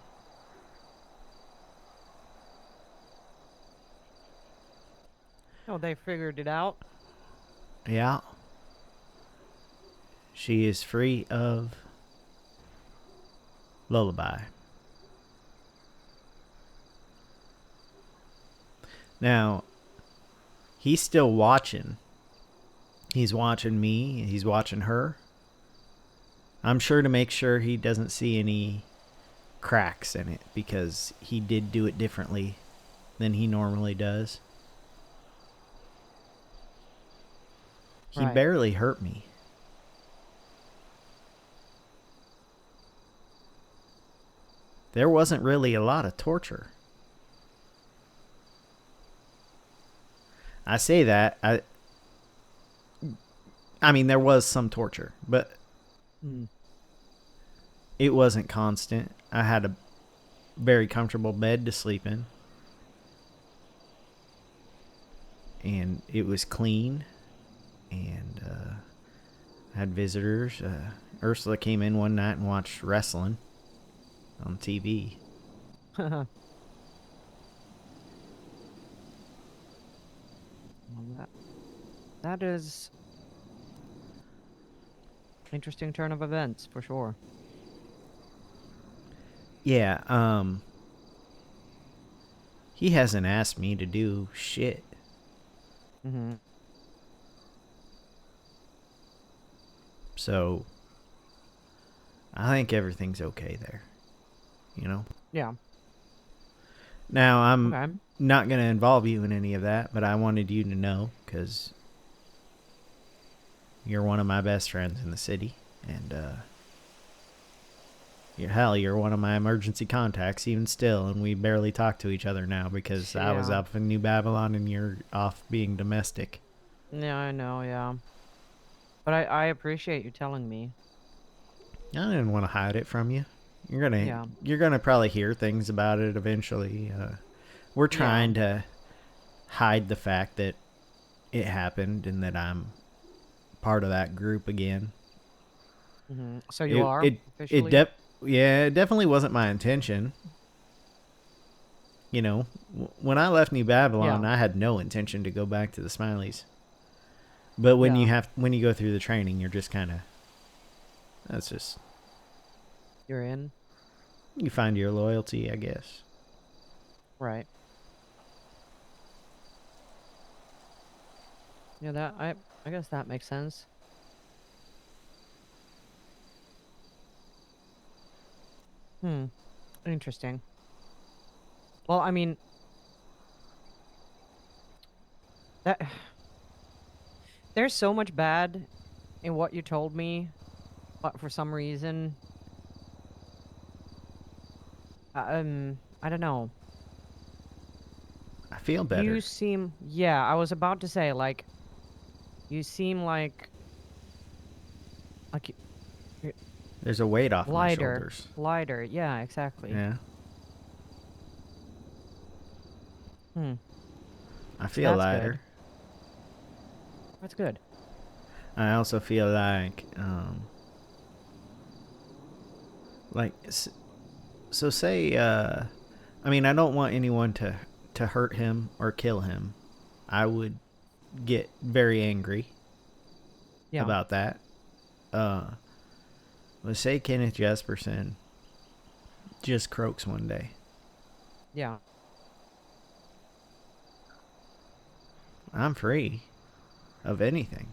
Oh, they figured it out. Yeah. She is free of Lullaby. Now, he's still watching. He's watching me. He's watching her. I'm sure to make sure he doesn't see any cracks in it, because he did do it differently than he normally does. He barely hurt me. There wasn't really a lot of torture. I say that. I mean, there was some torture, but it wasn't constant. I had a very comfortable bed to sleep in. And it was clean. And I had visitors. Ursula came in one night and watched wrestling on TV. Well, that is interesting turn of events for sure. Yeah, he hasn't asked me to do shit. So I think everything's okay there. You know? Yeah. Now, I'm not going to involve you in any of that, but I wanted you to know, because you're one of my best friends in the city, and you're one of my emergency contacts even still, and we barely talk to each other now because I was up in New Babylon and you're off being domestic. Yeah, I know, yeah. But I appreciate you telling me. I didn't want to hide it from you. You're gonna probably hear things about it eventually. We're trying to hide the fact that it happened and that I'm part of that group again. So you are officially? It definitely wasn't my intention. You know, when I left New Babylon, I had no intention to go back to the Smileys. But when you go through the training, you're just kind of, you're in. You find your loyalty, I guess. Right. Yeah, I guess that makes sense. Interesting. Well, I mean, there's so much bad in what you told me, but for some reason, I don't know. I feel better. You seem, I was about to say, like, you seem like there's a weight off my shoulders. Lighter, yeah, exactly. Yeah. I feel lighter. Good. That's good. I also feel like, so say, I mean, I don't want anyone to to hurt him or kill him, I would get very angry Yeah. about that. Let's say Kenneth Jesperson just croaks one day. Yeah. I'm free of anything.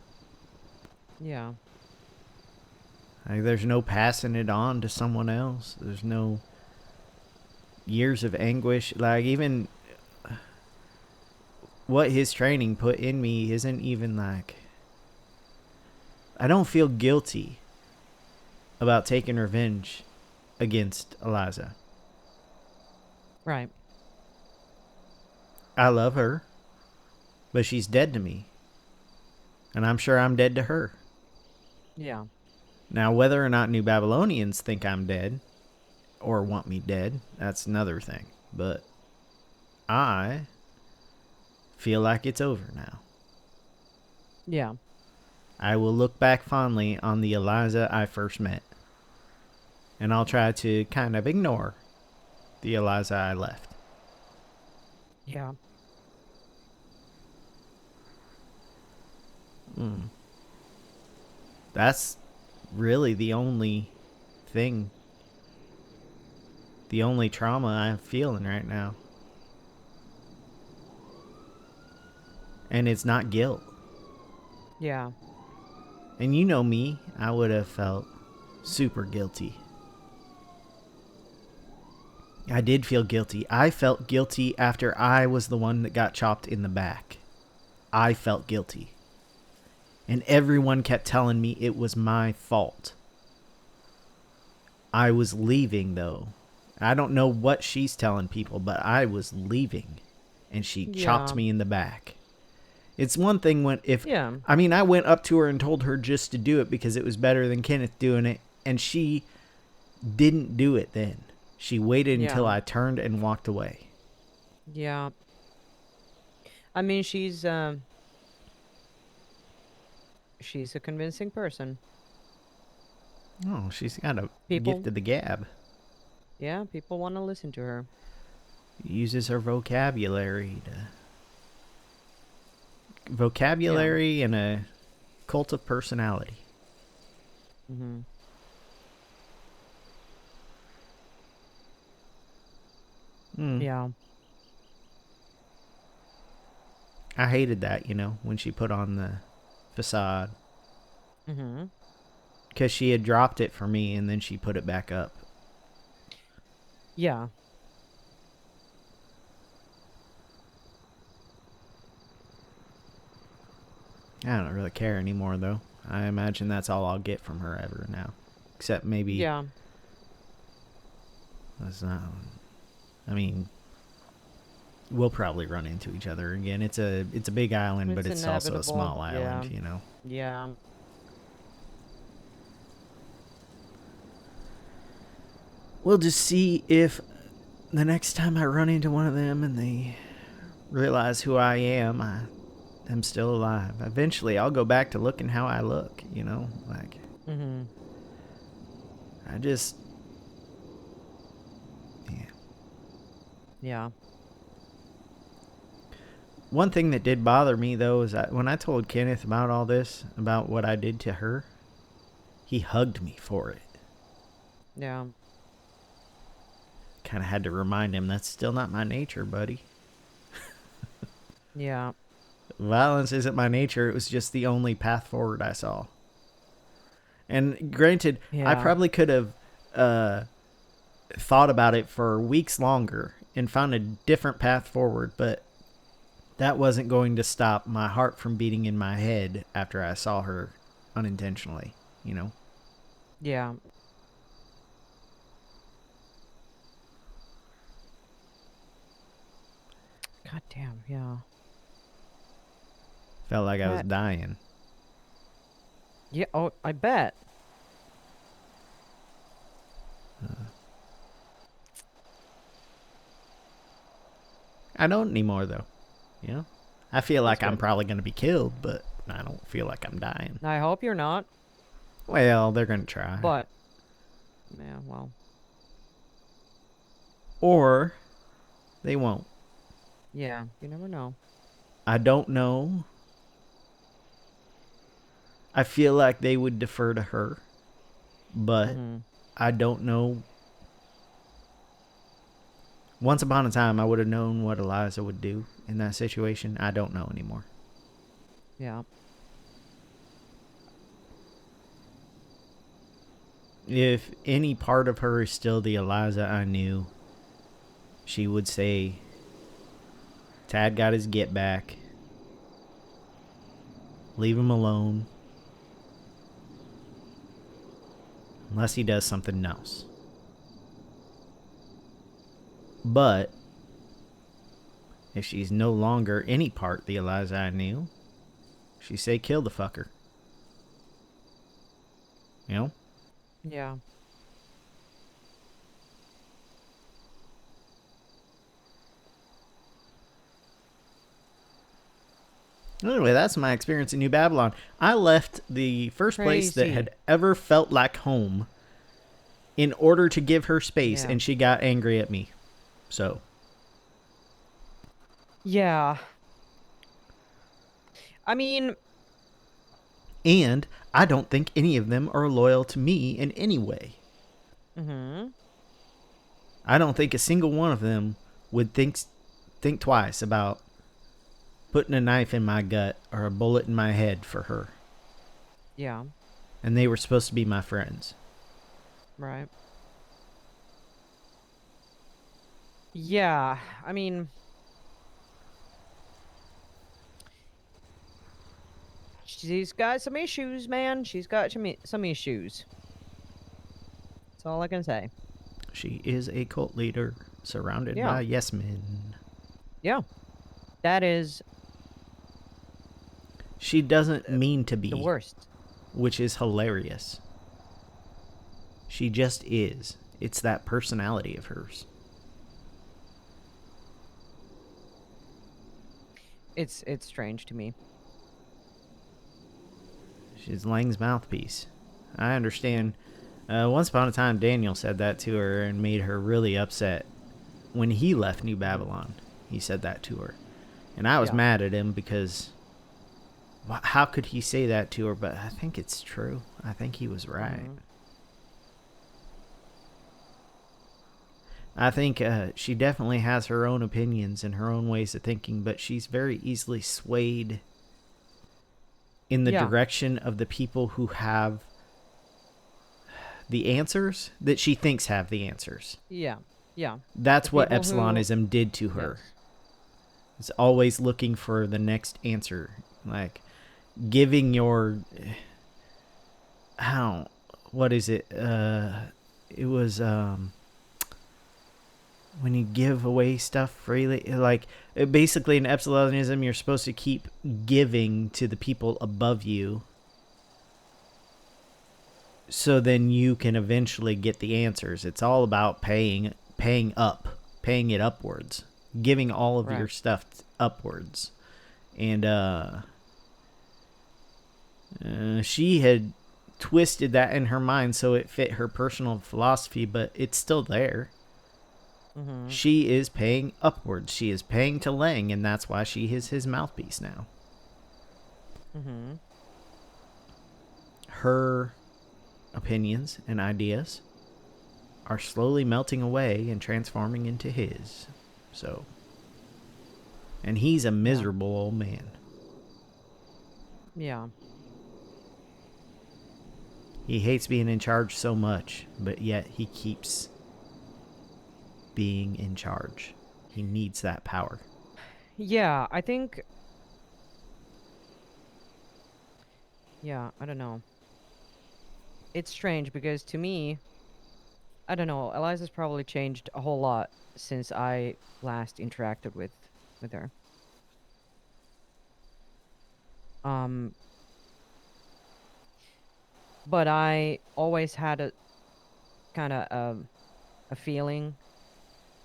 Yeah. Like, there's no passing it on to someone else. There's no years of anguish. Like, even what his training put in me isn't even like... I don't feel guilty about taking revenge against Eliza. Right. I love her, but she's dead to me. And I'm sure I'm dead to her. Yeah. Now, whether or not New Babylonians think I'm dead or want me dead, that's another thing. But I feel like it's over now. Yeah. I will look back fondly on the Eliza I first met. And I'll try to kind of ignore the Eliza I left. Yeah. That's really the only thing, the only trauma I'm feeling right now. And it's not guilt. Yeah. And you know me, I would have felt super guilty. I did feel guilty. I felt guilty after I was the one that got chopped in the back. I felt guilty. And everyone kept telling me it was my fault. I was leaving, though. I don't know what she's telling people, but I was leaving. And she chopped me in the back. It's one thing when Yeah. I mean, I went up to her and told her just to do it because it was better than Kenneth doing it. And she didn't do it then. She waited until I turned and walked away. Yeah. I mean, she's a convincing person. Oh, she's got a People- gift of the gab. Yeah, people want to listen to her. Uses her vocabulary and a cult of personality. Mm-hmm. Yeah. I hated that, when she put on the facade. Mm-hmm. Because she had dropped it for me and then she put it back up. Yeah. I don't really care anymore, though. I imagine that's all I'll get from her ever now. Except maybe... Yeah. That's not... I mean... We'll probably run into each other again. It's a big island, but It's it's also a inevitable, small island, yeah. Yeah. We'll just see if the next time I run into one of them and they realize who I am still alive. Eventually, I'll go back to looking how I look, like... Mm-hmm. I just... Yeah. Yeah. One thing that did bother me, though, is that when I told Kenneth about all this, about what I did to her, he hugged me for it. Yeah. Kind of had to remind him that's still not my nature, buddy. Yeah. Violence isn't my nature. It was just the only path forward I saw. And granted, I Yeah. probably could have thought about it for weeks longer and found a different path forward, but that wasn't going to stop my heart from beating in my head after I saw her unintentionally, Yeah. God damn, yeah. Felt like I was That- dying. Yeah, oh, I bet. I don't anymore, though. I feel like That's I'm good. probably going to be killed, but I don't feel like I'm dying. I hope you're not, Well, they're going to try. but... Yeah, well... Or they won't. Yeah, you never know. I don't know. I feel like they would defer to her, but Mm-hmm. I don't know. Once upon a time, I would have known what Eliza would do in that situation. I don't know anymore. Yeah. If any part of her is still the Eliza I knew, she would say, Tad got his get back. Leave him alone. Unless he does something else. But if she's no longer any part the Eliza I knew, she say kill the fucker. You know? Yeah. Anyway, that's my experience in New Babylon. I left the first place that Crazy. had ever felt like home in order to give her space, Yeah. and she got angry at me. So, Yeah. I mean, and I don't think any of them are loyal to me in any way. mm-hmm. I don't think a single one of them would think twice about putting a knife in my gut or a bullet in my head for her. Yeah. And they were supposed to be my friends. Right. Yeah. I mean, she's got some issues, man. She's got some issues. That's all I can say. She is a cult leader surrounded Yeah. by yes men. Yeah. That is She doesn't mean to be, the worst. which is hilarious. She just is. It's that personality of hers. It's strange to me. She's Lang's mouthpiece. I understand. Once upon a time, Daniel said that to her and made her really upset. When he left New Babylon, he said that to her. And I was Yeah. mad at him because how could he say that to her? But I think it's true. I think he was right. Mhm. I think she definitely has her own opinions and her own ways of thinking, but she's very easily swayed in the Yeah. direction of the people who have the answers that she thinks have the answers. Yeah. Yeah. That's The what people who- Epsilonism did to her. Yes. It's always looking for the next answer. Like giving your what is it? It was when you give away stuff freely, like basically in Epsilonism, you're supposed to keep giving to the people above you, so then you can eventually get the answers. It's all about paying it upwards, giving all of your Right. stuff upwards, and she had twisted that in her mind so it fit her personal philosophy, but it's still there. Mm-hmm. She is paying upwards. She is paying to Lang, and that's why she is his mouthpiece now. Mm-hmm. Her opinions and ideas are slowly melting away and transforming into his. So, and he's a miserable old man. Yeah. He hates being in charge so much, but yet he keeps being in charge. He needs that power. Yeah, I think... Yeah, I don't know. It's strange because to me, I don't know, Eliza's probably changed a whole lot since I last interacted with her. But I always had a kind of a feeling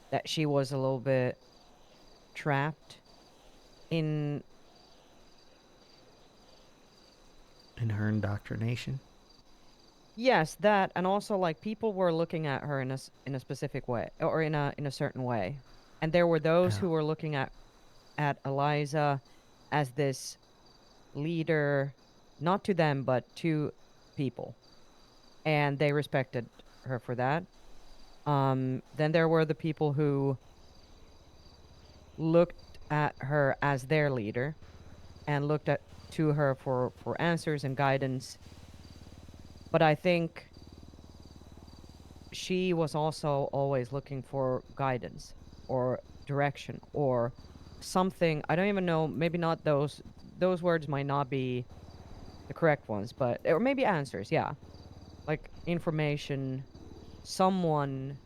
that she was a little bit trapped in her indoctrination. yes, that, and also like people were looking at her in a specific way or in a certain way, and there were those Yeah. who were looking at at Eliza as this leader, not to them, but to people. And they respected her for that. Then there were the people who looked at her as their leader and looked at to her for answers and guidance. But I think she was also always looking for guidance or direction or something. I don't even know, maybe not those words might not be the correct ones, but or maybe answers, yeah. Like information, someone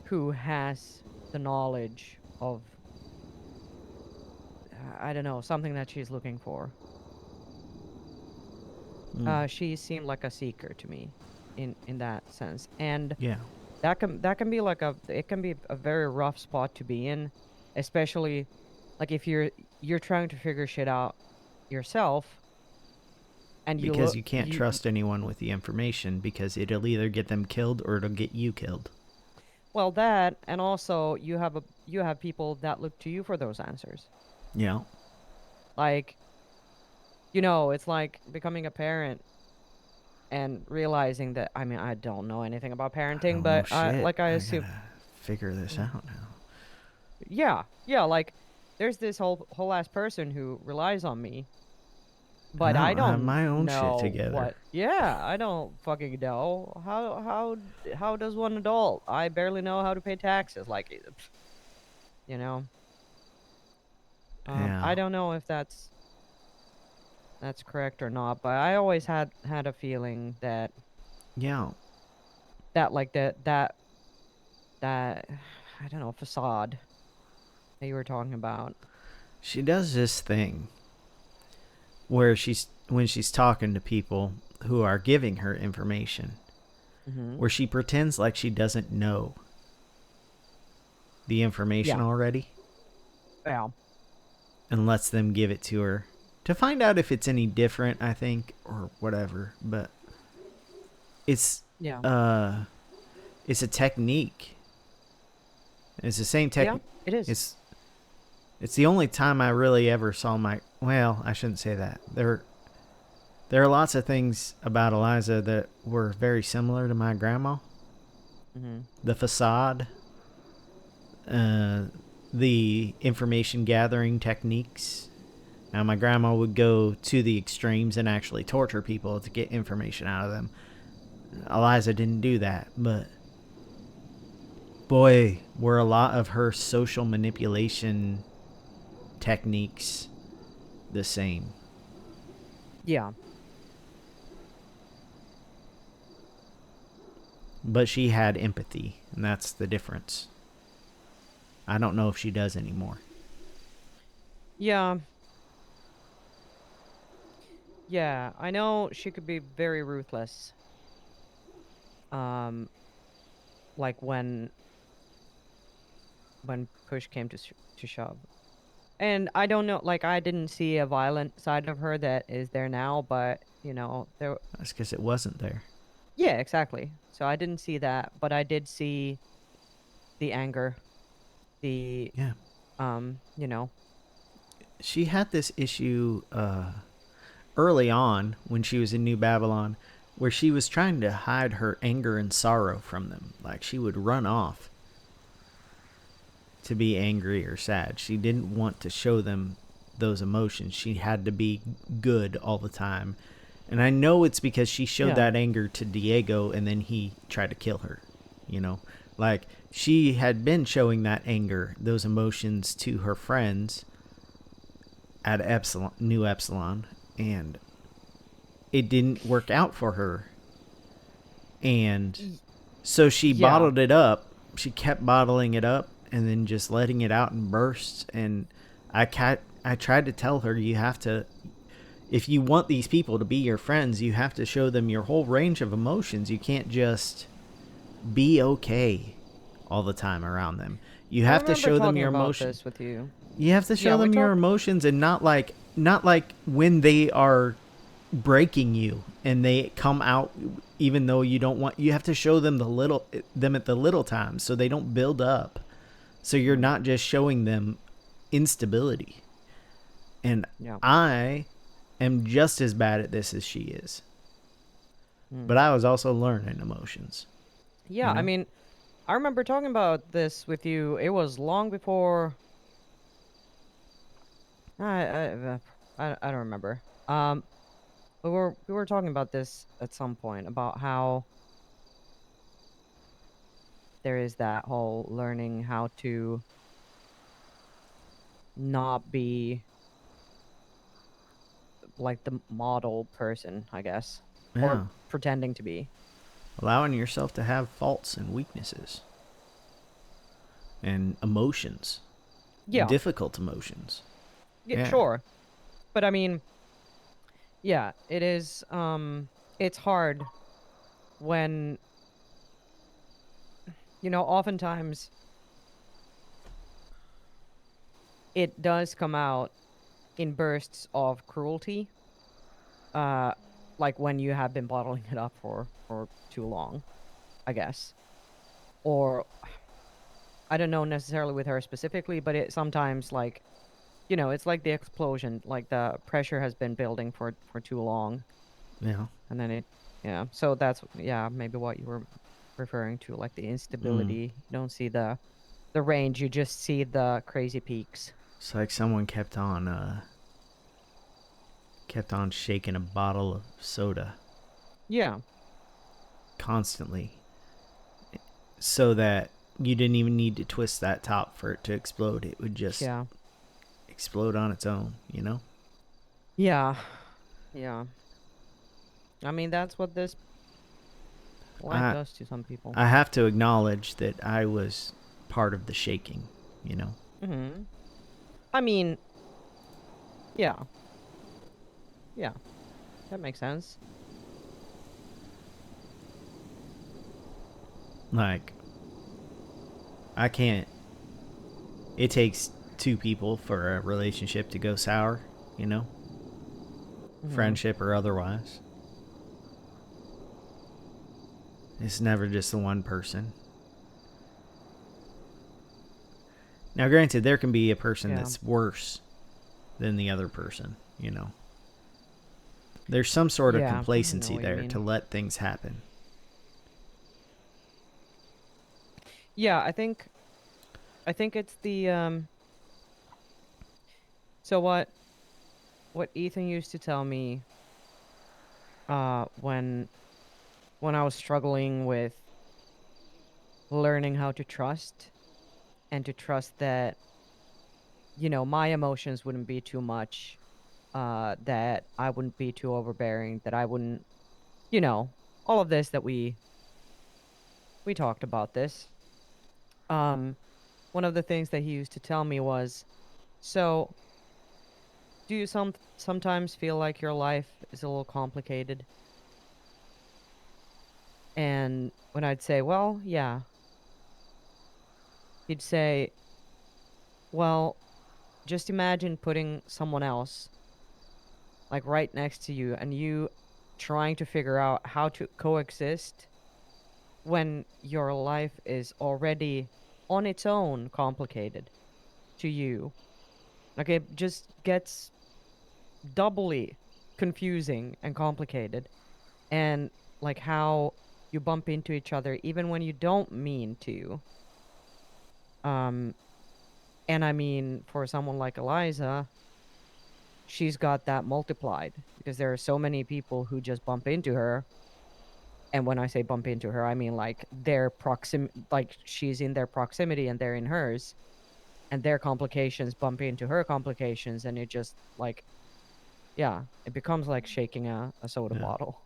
who has the knowledge of I don't know, something that she's looking for. She seemed like a seeker to me in that sense. And Yeah. that can be like it can be a very rough spot to be in, especially like if you're trying to figure shit out yourself and Because you can't trust anyone with the information because it'll either get them killed or it'll get you killed. well, that, and also you have people that look to you for those answers. Yeah. Like, you know, it's like becoming a parent and realizing that, I mean, I don't know anything about parenting, but I assume gotta figure this out now. yeah, like there's this whole ass person who relies on me, but I I don't have don't my own know shit together. what. Yeah, I don't fucking know how does one adult? I barely know how to pay taxes. Like, you know, Yeah. I don't know if that's correct or not, but I always had a feeling that Yeah. like that I don't know, facade that you were talking about. She does this thing where when she's talking to people who are giving her information, where she pretends like she doesn't know the information already. Yeah. And lets them give it to her to find out if it's any different, I think, or whatever. But it's it's a technique. It's the same technique. Yeah, it is. It's the only time I really ever saw well, I shouldn't say that. There are lots of things about Eliza that were very similar to my grandma. The facade, the information gathering techniques. Now, my grandma would go to the extremes and actually torture people to get information out of them. Eliza didn't do that, but boy, were a lot of her social manipulation techniques the same. Yeah. But she had empathy, and that's the difference. I don't know if she does anymore. Yeah. Yeah, I know she could be very ruthless. Like when push came to shove. And I don't know, like I didn't see a violent side of her that is there now, but you know, That's because it wasn't there. Yeah, exactly. So I didn't see that, but I did see the anger, you know. She had this issue early on when she was in New Babylon where she was trying to hide her anger and sorrow from them. Like she would run off to be angry or sad. She didn't want to show them those emotions. She had to be good all the time. And I know it's because she showed that anger to Diego and then he tried to kill her, you know. Like she had been showing that anger, those emotions to her friends at New Epsilon, and it didn't work out for her. And so she bottled it up. She kept bottling it up and then just letting it out in bursts. And I tried to tell her, you have to, if you want these people to be your friends, you have to show them your whole range of emotions. You can't just be okay all the time around them. You have to show them your emotions. With you. You have to show them your emotions, and not like when they are breaking you and they come out even though you don't want. You have to show them them at the little times so they don't build up. So you're not just showing them instability. And Yeah. I am just as bad at this as she is. Mm. But I was also learning emotions. Yeah, I know? mean, I remember talking about this with you. It was long before. I don't remember. We were talking about this at some point about how there is that whole learning how to not be like the model person, I guess, or Yeah. pretending to be. Allowing yourself to have faults and weaknesses and emotions, Yeah, difficult emotions. yeah, Yeah. sure. But I mean, yeah, it is. It's hard when oftentimes it does come out in bursts of cruelty. Uh, like when you have been bottling it up for too long, I guess. Or I don't know necessarily with her specifically, but it sometimes like it's like the explosion, like the pressure has been building for too long, Yeah. and then yeah. So that's maybe what you were referring to, like the Mm. instability. You don't see the range, you just see the crazy peaks. It's like someone kept on shaking a bottle of soda Yeah, constantly so that you didn't even need to twist that top for it to explode. It would just yeah, explode on its own, you know? yeah, yeah. I mean, that's what this life I does to some people. I have to acknowledge that I was part of the shaking, you know? Hmm. I mean, yeah, yeah, that makes sense. Like, I can't. It takes two people for a relationship to go sour, you know? Hmm. Friendship or otherwise. It's never just the one person. Now, granted, there can be a person Yeah, that's worse than the other person, you know? There's some sort of yeah, I know complacency what you there to mean. let things happen. Yeah, I think it's the so what Ethan used to tell me when I was struggling with learning how to trust, and to trust that my emotions wouldn't be too much, that I wouldn't be too overbearing, that I wouldn't, you know all of this that we talked about this. um One of the things that he used to tell me was, so do you sometimes feel like your life is a little complicated? And when I'd say, well, yeah, he'd say, well, just imagine putting someone else like right next to you, and you trying to figure out how to coexist when your life is already on its own complicated to you. Like it just gets doubly confusing and complicated. And like how you bump into each other even when you don't mean to. Um and I mean, for someone like Eliza, she's got that multiplied because there are so many people who just bump into her. And when I say bump into her, I mean like like she's in their proximity and they're in hers, and their complications bump into her complications, and it just like, yeah, it becomes like shaking a soda Yeah. bottle.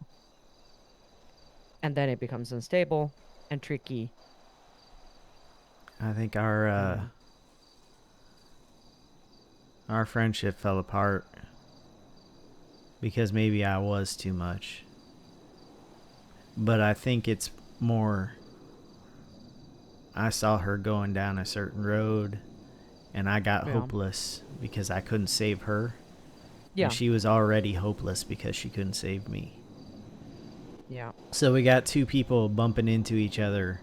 And then it becomes unstable and tricky. I think Yeah. our friendship fell apart because maybe I was too much. But I think it's more I saw her going down a certain road and I got Yeah. hopeless because I couldn't save her. And Yeah. she was already hopeless because she couldn't save me. Yeah. So we got two people bumping into each other,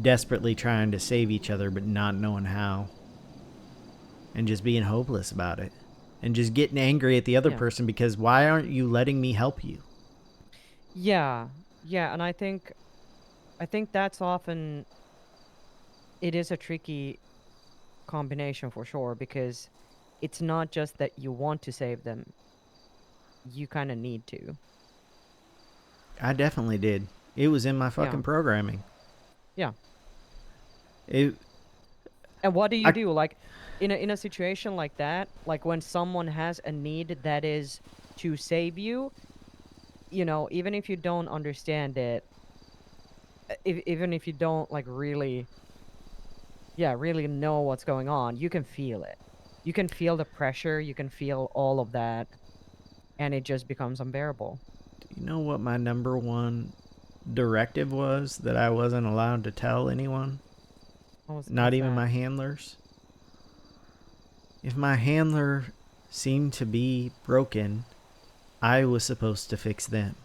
desperately trying to save each other, but not knowing how. and just being hopeless about it and just getting angry at the other Yeah. person because why aren't you letting me help you? Yeah. Yeah, and I think that's often it is a tricky combination for sure, because it's not just that you want to save them, you kind of need to. I definitely did. It was in my Yeah. fucking programming. Yeah. It And what do you I do? Like, in a situation like that, like when someone has a need that is to save you, even if you don't understand it, even if you don't like really, yeah, really know what's going on, you can feel it. You can feel the pressure, you can feel all of that, and it just becomes unbearable. you know what my number one directive was that I wasn't allowed to tell anyone? Not What's even that? my handlers. If my handler seemed to be broken, I was supposed to fix them.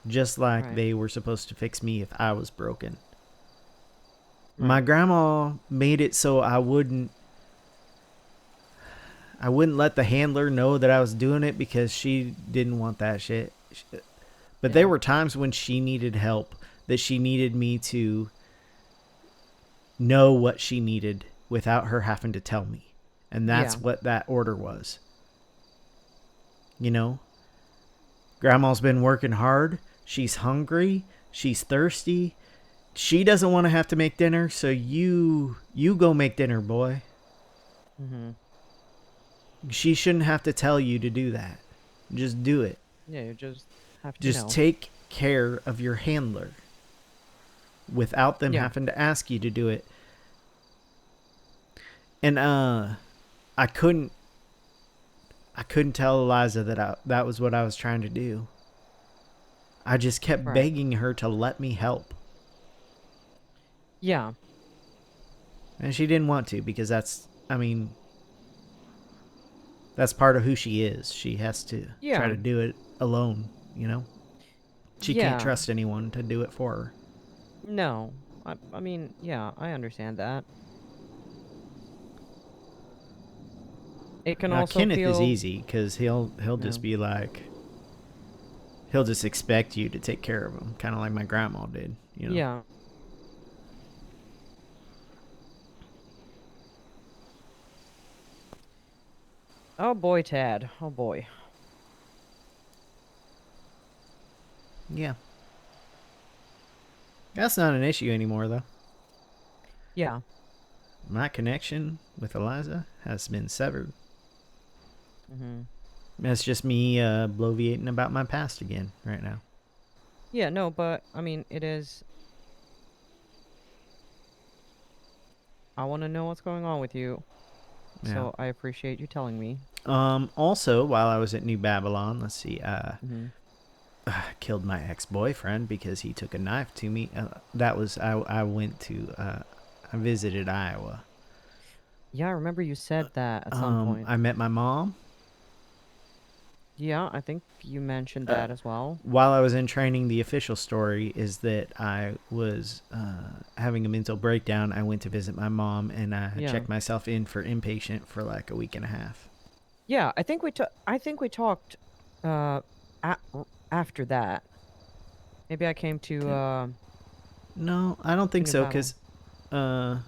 Just like Right. they were supposed to fix me if I was broken. My Right. grandma made it so I wouldn't let the handler know that I was doing it because she didn't want that shit. But there Yeah. were times when she needed help, that she needed me to know what she needed without her having to tell me. And that's Yeah. what that order was. You know? Grandma's been working hard. She's hungry. She's thirsty. She doesn't want to have to make dinner, so you go make dinner, boy. Mhm. She shouldn't have to tell you to do that. Just do it. Yeah, you just have to Just know. take care of your handler without them Yeah. having to ask you to do it. And I couldn't tell Eliza that that was what I was trying to do. I just kept Right. begging her to let me help. Yeah. And she didn't want to because that's part of who she is. She has to try Yeah. to do it alone, you know? She can't Yeah. trust anyone to do it for her. No. I mean, yeah, I understand that. It can Now also Kenneth is feel, easy because he'll just no. be like, he'll just expect you to take care of him, kind of like my grandma did, you know. Yeah. Oh boy, Tad. Oh boy. Yeah, that's not an issue anymore though. Yeah. My connection with Eliza has been severed. Mhm. That's just me bloviating about my past again right now. Yeah, no, but I mean, it is, I want to know what's going on with you. Yeah. So I appreciate you telling me. Also, while I was at New Babylon, let's see, Mhm. I killed my ex-boyfriend because he took a knife to me. That was I went to I visited Iowa. Yeah, I remember you said that at some point. I met my mom. Yeah, I think you mentioned that as well. While I was in training, the official story is that I was having a mental breakdown. I went to visit my mom and I Yeah. checked myself in for inpatient for like a week and a half. Yeah, I think we talked uh after that. Maybe I came to No, I don't think New so. Babylon. Cause uh,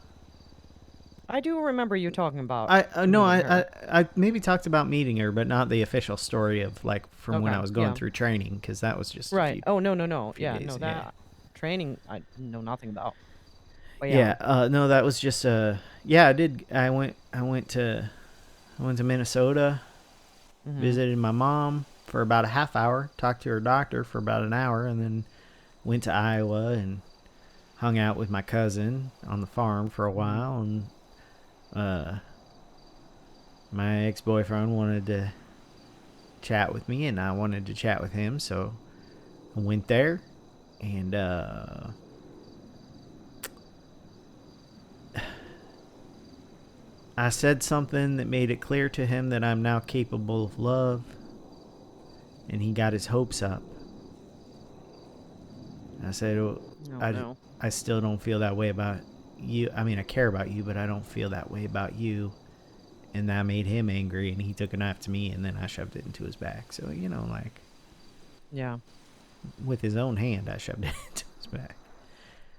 I do remember you talking about I no, meeting her. I maybe talked about meeting her, but not the official story of like from when Okay, I was going yeah. through training, because that was just a Right. few Oh, no, no, no. few Yeah, days. no, Yeah, that training I know nothing about. But yeah. yeah. No, that was just yeah. I did. I went to Minnesota, Mhm. visited my mom for about a half hour, talked to her doctor for about an hour, and then went to Iowa and hung out with my cousin on the farm for a Mhm. while. And my ex-boyfriend wanted to chat with me, and I wanted to chat with him, so I went there, and I said something that made it clear to him that I'm now capable of love, and he got his hopes up. I said, oh, Oh no. I still don't feel that way about you. I mean, I care about you, but I don't feel that way about you. and that made him angry, and he took a knife to me, and then I shoved it into his back. So, you know, like, Yeah. with his own hand, I shoved it into his back.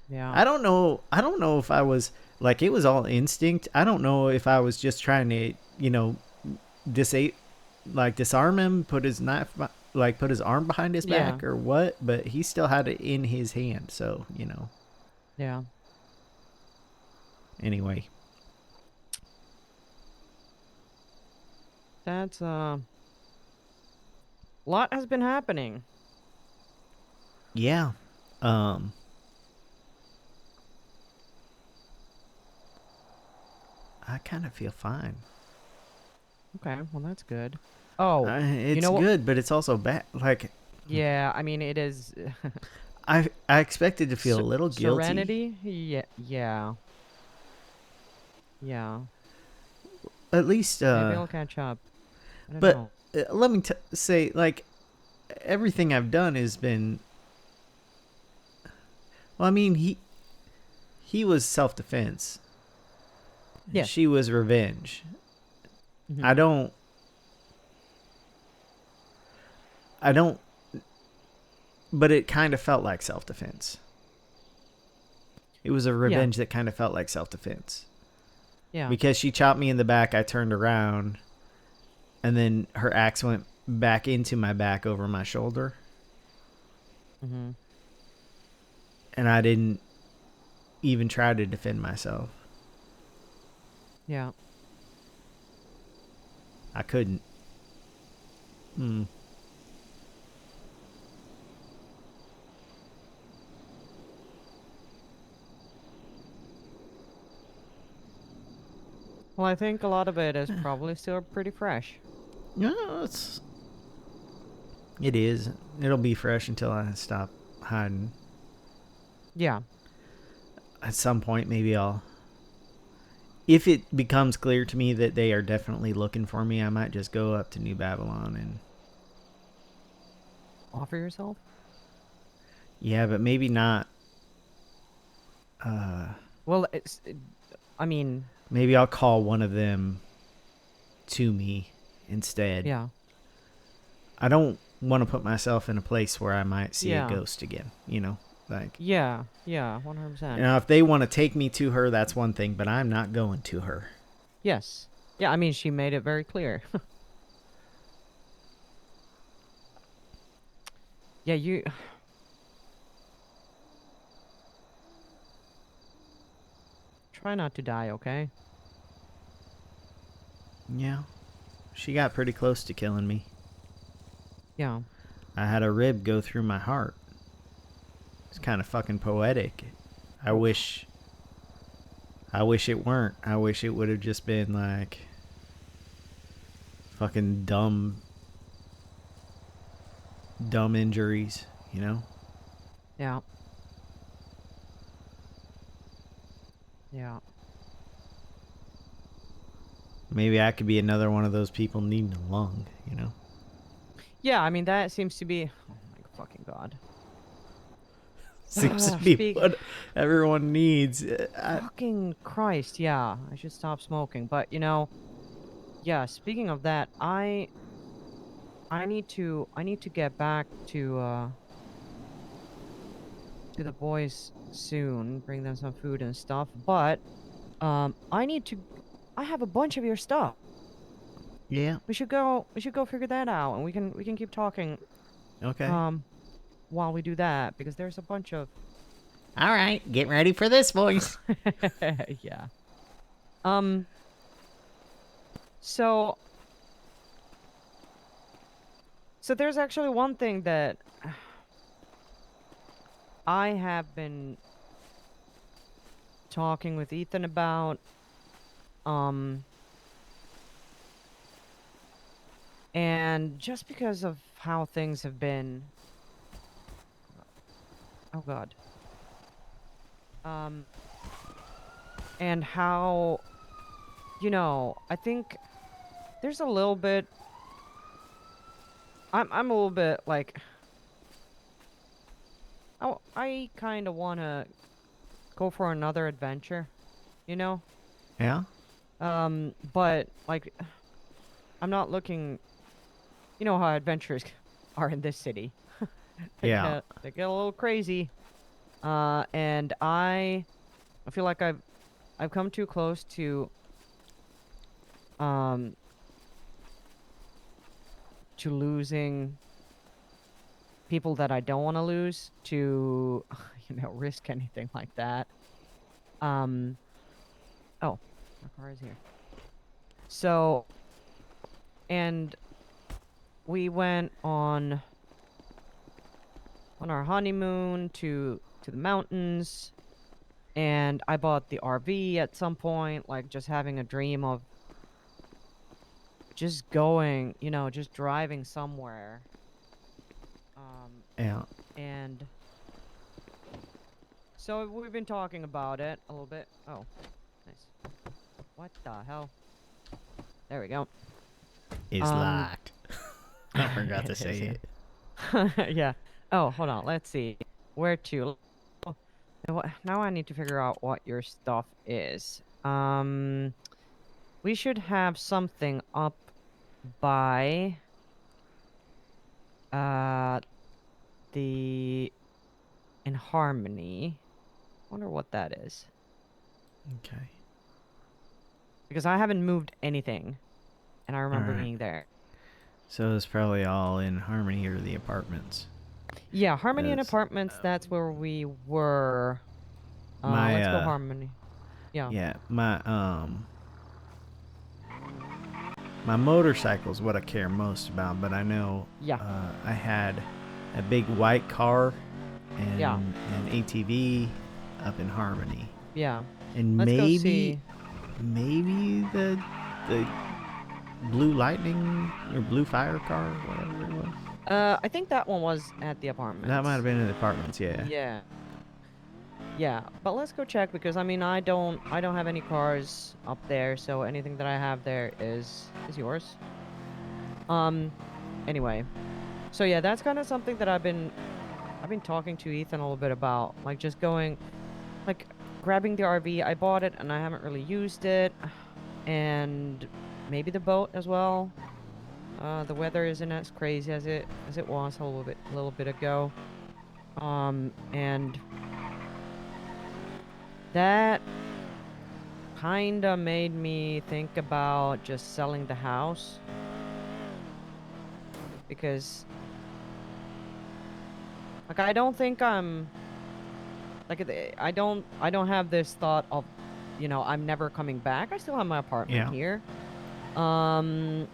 Yeah. I don't know if I was, like, it was all instinct. I don't know if I was just trying to, you know, disarm him, put his arm behind his Yeah. back or what, but he still had it in his hand. So, you know, Yeah. anyway. That's lot has been happening. Yeah. I kind of feel fine. Okay, well that's good. Oh, you It's know what? good, but it's also bad. Like, Yeah, I mean it is. I expected to feel a little guilty, Serenity? Yeah, yeah, yeah. at least. Maybe I'll catch up. I don't But know. let me say, like, everything I've done has been. Well, I mean, he was self defense. Yes. She was revenge. Mhm. I don't. But it kind of felt like self defense. It was a Yeah. revenge that kind of felt like self defense. Yeah. Because she chopped me in the back, I turned around, and then her axe went back into my back over my shoulder, Mhm. and I didn't even try to defend myself. Yeah. I couldn't. Well, I think a lot of it is probably still pretty fresh. No, it is. It'll be fresh until I stop hiding. Yeah. At some point, maybe if it becomes clear to me that they are definitely looking for me, I might just go up to New Babylon and. Offer yourself? Yeah, but maybe not. Well, I mean, Maybe I'll call one of them to me instead. yeah. I don't want to put myself in a place where I might see a Yeah. ghost again, you know? Like, Yeah. Yeah, 100%. you know, if they want to take me to her, that's one thing, but I'm not going to her. Yes. Yeah, I mean, she made it very clear. Yeah, you. Try not to die, okay? Yeah. She got pretty close to killing me. Yeah. I had a rib go through my heart. It's kind of fucking poetic. I wish it weren't. I wish it would have just been like fucking dumb injuries, you know? Yeah. Yeah. Maybe I could be another one of those people needing a lung, you know? Yeah, I mean, that seems to be. Oh my fucking god. Seems to be Speak. what everyone needs. Fucking Christ, yeah. I should stop smoking. But, you know, yeah, speaking of that, I need to get back to the boys soon, bring them some food and stuff. But I have a bunch of your stuff. Yeah. We should go figure that out, and we can keep talking Okay. while we do that, because there's a bunch of All right. Get ready for this, boys. yeah. Um so there's actually one thing that I have been talking with Ethan about, and just because of how things have been. Oh god. And how, you know, I think there's a little bit. I'm a little bit like. I kind of want to go for another adventure, you know? Yeah. But like, I'm not looking. You know how adventurers are in this city. Yeah. They get a little crazy. And I feel like I've come too close um to losing people that I don't want to lose to risk anything like that. Um oh, my car is here. So, and we went on our honeymoon to the mountains, and I bought the RV at some point, like just having a dream of just going, just driving somewhere. Um Yeah. and so we've been talking about it a little bit. Oh, nice. What the hell? There we go. It's Um locked. I forgot to it is, say it. yeah. Yeah. Oh, hold on. Let's see. Where to? Oh, now I need to figure out what your stuff is. We should have something up by uh the in Harmony. Wonder what that is. Okay. Because I haven't moved anything and I All remember right. being there. So it's probably all in Harmony or the apartments. Yeah, Harmony and As Apartments, that's where we were. my Let's go Harmony. Yeah. yeah, my motorcycle is what I care most about, but I know Yeah. I had a big white car and Yeah. an ATV up in Harmony, Yeah. and Let's go see. maybe the Blue Lightning or Blue Fire car, whatever it was. I think that one was at the That might have apartments. been in the apartments. Yeah. Yeah. Yeah, but let's go check because I mean I don't have any cars up there, so anything that I have there is yours. Um anyway. So yeah, that's kind of something that I've been talking to Ethan a little bit about, like just going like grabbing the RV. I bought it and I haven't really used it, and maybe the boat as well. The weather isn't as crazy as it was a little bit ago. And that kind of made me think about just selling the house because like I don't think I'm like I don't have this thought of I'm never coming back. I still have my apartment Yeah. here. Um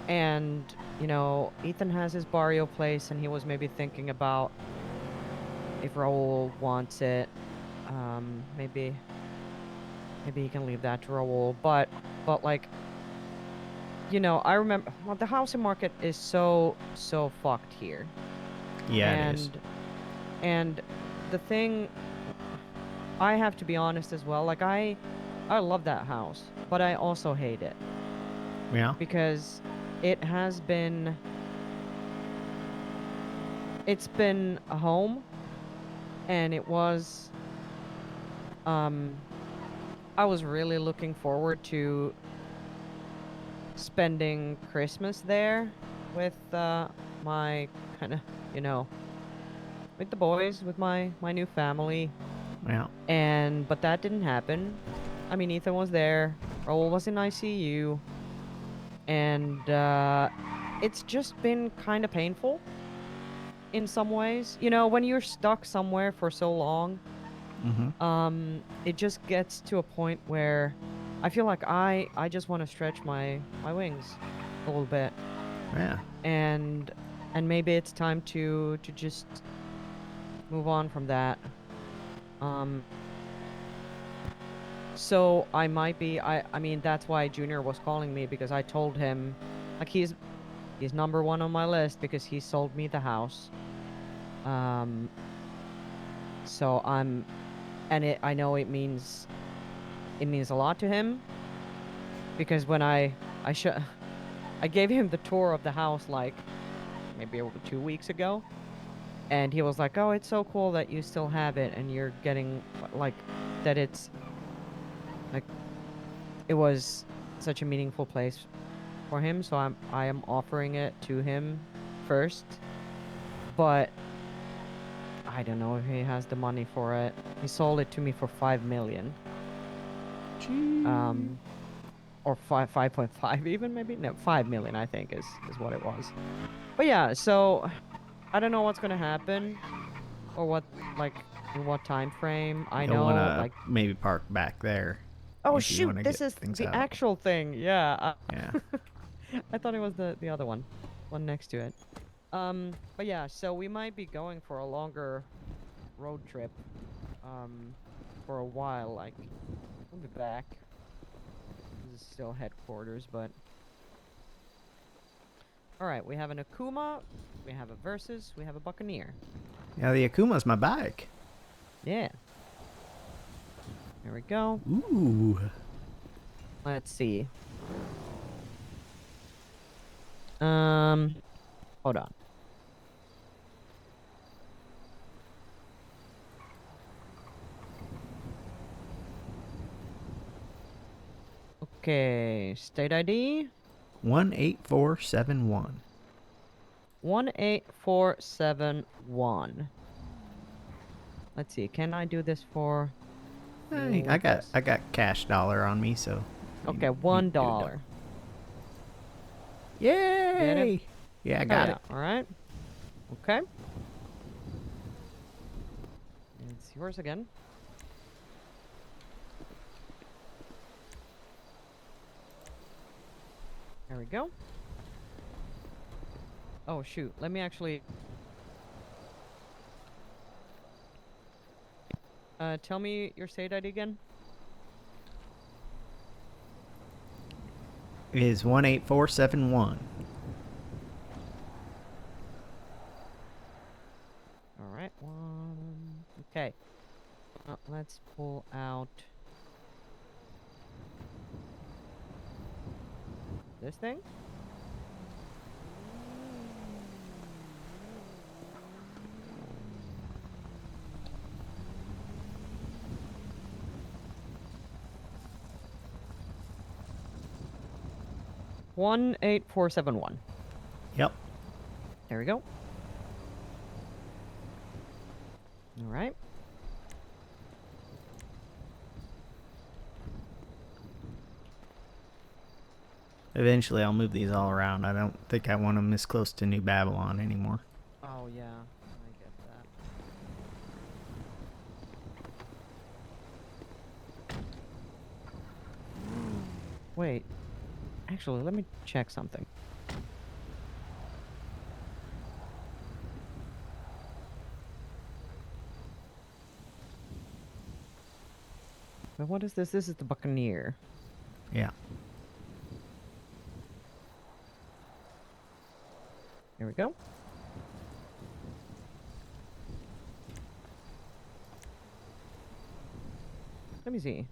and Ethan has his barrio place and he was maybe thinking about if Raul wants it. Maybe he can leave that to Raul, but like I remember, well, the housing market is so fucked here. Yeah, it is. And the thing, I have to be honest as well, like I love that house, but I also hate it Yeah. because it has been it's been a home, and um I was really looking forward to spending Christmas there with my kind of, you know, with the boys, with my new family. Yeah. And but that didn't happen. I mean, Ethan was there, Raul was in ICU, and it's just been kind of painful in some ways. When you're stuck somewhere for so long, Mm-hmm. it just gets to a point where I feel like I just want to stretch my wings a little bit, Yeah. and maybe it's time to just move on from that. Um so I might be I mean that's why Junior was calling me, because I told him like he's number one on my list because he sold me the house. Um so I'm and it I know it means a lot to him, because when I gave him the tour of the house like maybe over 2 weeks ago, and he was like, "Oh, it's so cool that you still have it and you're getting like that it's like it was such a meaningful place for him, so I am offering it to him first. But I don't know if he has the money for it. He sold it to me for 5 million. Or 5.5 even maybe? No, 5 million I think is what it was. But yeah, so I don't know what's gonna happen or what, like, in what time frame. I You'll know, want to like, maybe park back there oh if you shoot, want to this get is things the out. actual thing. Yeah, Yeah. I thought it was the other one next to it. But yeah, so we might be going for a longer road trip, for a while. Like, we'll be back. This is still headquarters, but all right. We have an Akuma, we have a Versus, we have a Buccaneer. Yeah, the Akuma's my bike. Yeah. There we go. Ooh. Let's see. Hold on. Okay, state ID 18471. 18471. Let's see. Can I do this for? Hey, Ooh, yes. I got cash dollar on me, so. Okay, you do $1. Get it? Yay! Yeah, I Oh, got yeah. it. All right. Okay. It's yours again. There we go. Oh shoot. Let me actually. Tell me your state ID again. It is 18471. All right. Okay. Let's pull out this thing. One 18471. Yep. There we go. All right. Eventually, I'll move these all around. I don't think I want them this close to New Babylon anymore. Oh yeah, I get that. Wait, actually, let me check something. But what is this? This is the Buccaneer. Yeah. Here we go. Let me see.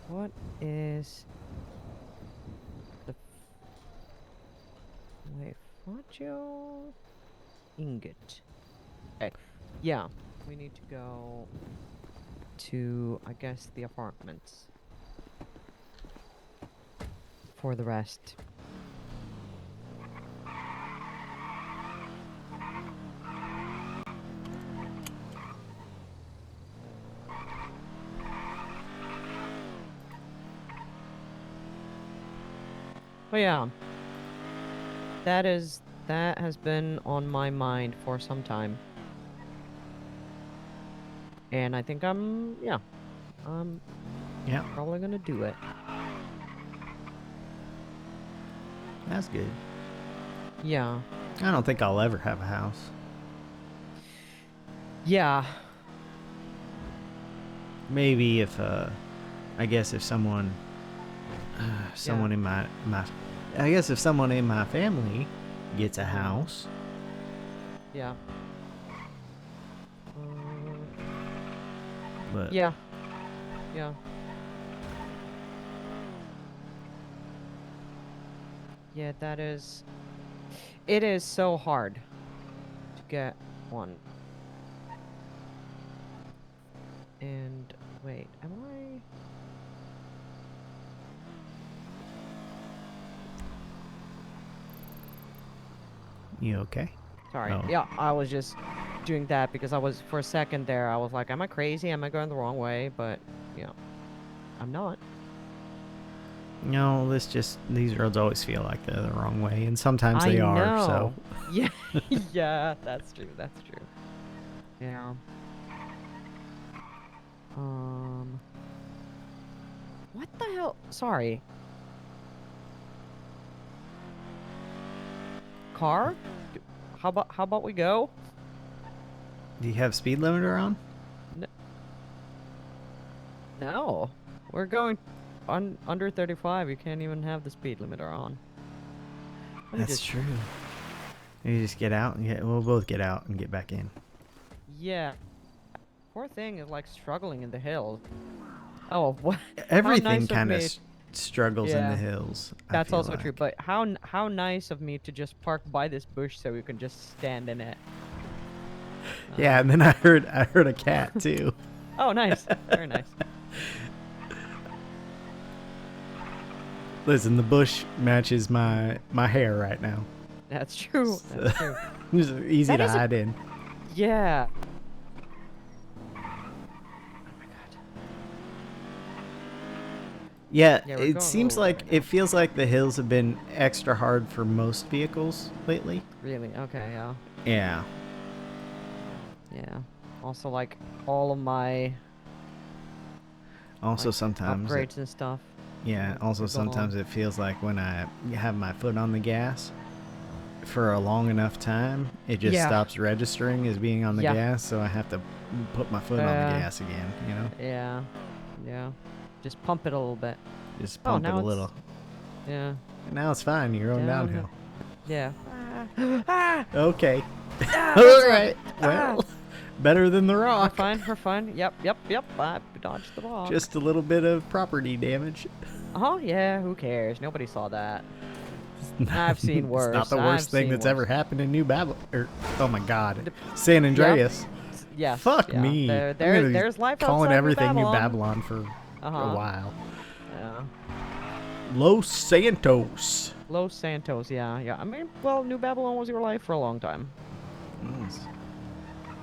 What is the wait, Faggio ingot? Okay. Yeah, we need to go to, I guess, the apartments for the rest. But yeah, that has been on my mind for some time. And I think I'm Yeah. probably gonna do it. That's good. Yeah. I don't think I'll ever have a house. Yeah. Maybe if, I guess if someone Yeah. in my I guess if someone in my family gets a Mhm. house. Yeah. But Yeah. Yeah. Yeah, it is so hard to get one. And You okay? Sorry. Oh. Yeah, I was just doing that because I was, for a second there, I was like, am I crazy? Am I going the wrong way? But, yeah, I'm not. No, these roads always feel like they're the wrong way, and sometimes I they are. know. So Yeah, yeah, that's true. That's true. Yeah. What the hell? Sorry. Car? How about we go? do you have speed limiter on? No. We're going under 35. You can't even have the speed limiter on. Let me That's just- true. You just get out and we'll both get out and get back in. Yeah. Poor thing is like struggling in the hills. Oh, what? Everything nice of kind of me. struggles in the Yeah. hills. I That's feel also true. like. But how nice of me to just park by this bush so we can just stand in it. Yeah, and then I heard a cat too. Oh, nice. Very nice. Listen, the bush matches my hair right now. That's true. That's true. It's easy That to is a- hide in. Yeah. Yeah, Yeah, we're it going seems over like right now. it feels like the hills have been extra hard for most vehicles lately. Really? Okay, yeah. Yeah. Yeah. Also, like, all of my Also, like, sometimes upgrades and stuff. yeah, also They're sometimes gone. it feels like when I have my foot on the gas for a long enough time, it just Yeah. stops registering as being on the Yeah. gas, so I have to put my foot on the gas again, you know? Yeah. Yeah. Just pump it a little bit. Just Oh, pump it now a it's- little. Yeah. And now it's fine, you're going downhill. Yeah. Ah! Okay. Ah, All that's right. Well, better than the We're rock. fine. We're fine. Yep. I dodged the ball. Just a little bit of property damage. Oh yeah. Who cares? Nobody saw that. I've seen It's worse. not the worst I've thing seen that's worse. ever happened in New Babylon. Oh my God, San Andreas. Yes. Fuck yeah. me. There, I'm gonna be there's life calling outside everything New New Babylon. Babylon for a Uh-huh. while. Yeah. Los Santos. Los Santos. Yeah. Yeah. I mean, well, New Babylon was your life for a long time. Yes.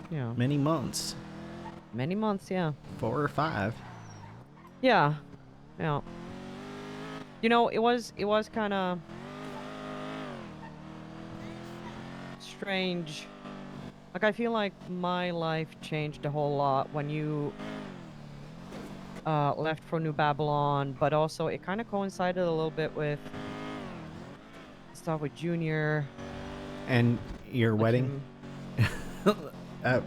Yeah. Many months, Many months. Yeah. 4 or 5. Yeah. Yeah. You know, it was kind of strange. Like, I feel like my life changed a whole lot when you left for New Babylon, but also it kind of coincided a little bit with stuff with Junior. And your like wedding? him-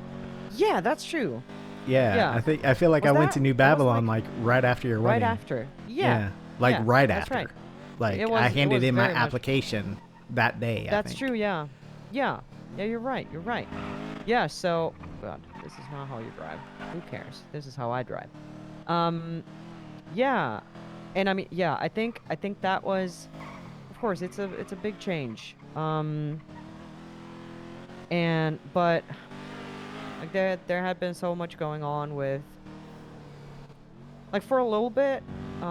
Yeah, that's true. Yeah, Yeah. I feel like Was I went that- to New that was, Babylon like, like right after your Right wedding. after. Yeah. Like yeah, right that's after. right. Like It was- I it handed was in my very much- application that day. I That's think. true, yeah. Yeah. Yeah, you're right. You're right. Yeah, so God, this is not how you drive. Who cares? This is how I drive. Yeah. And I mean, yeah, I think that was, of course, it's a big change. And but like there had been so much going on with, like, for a little bit, you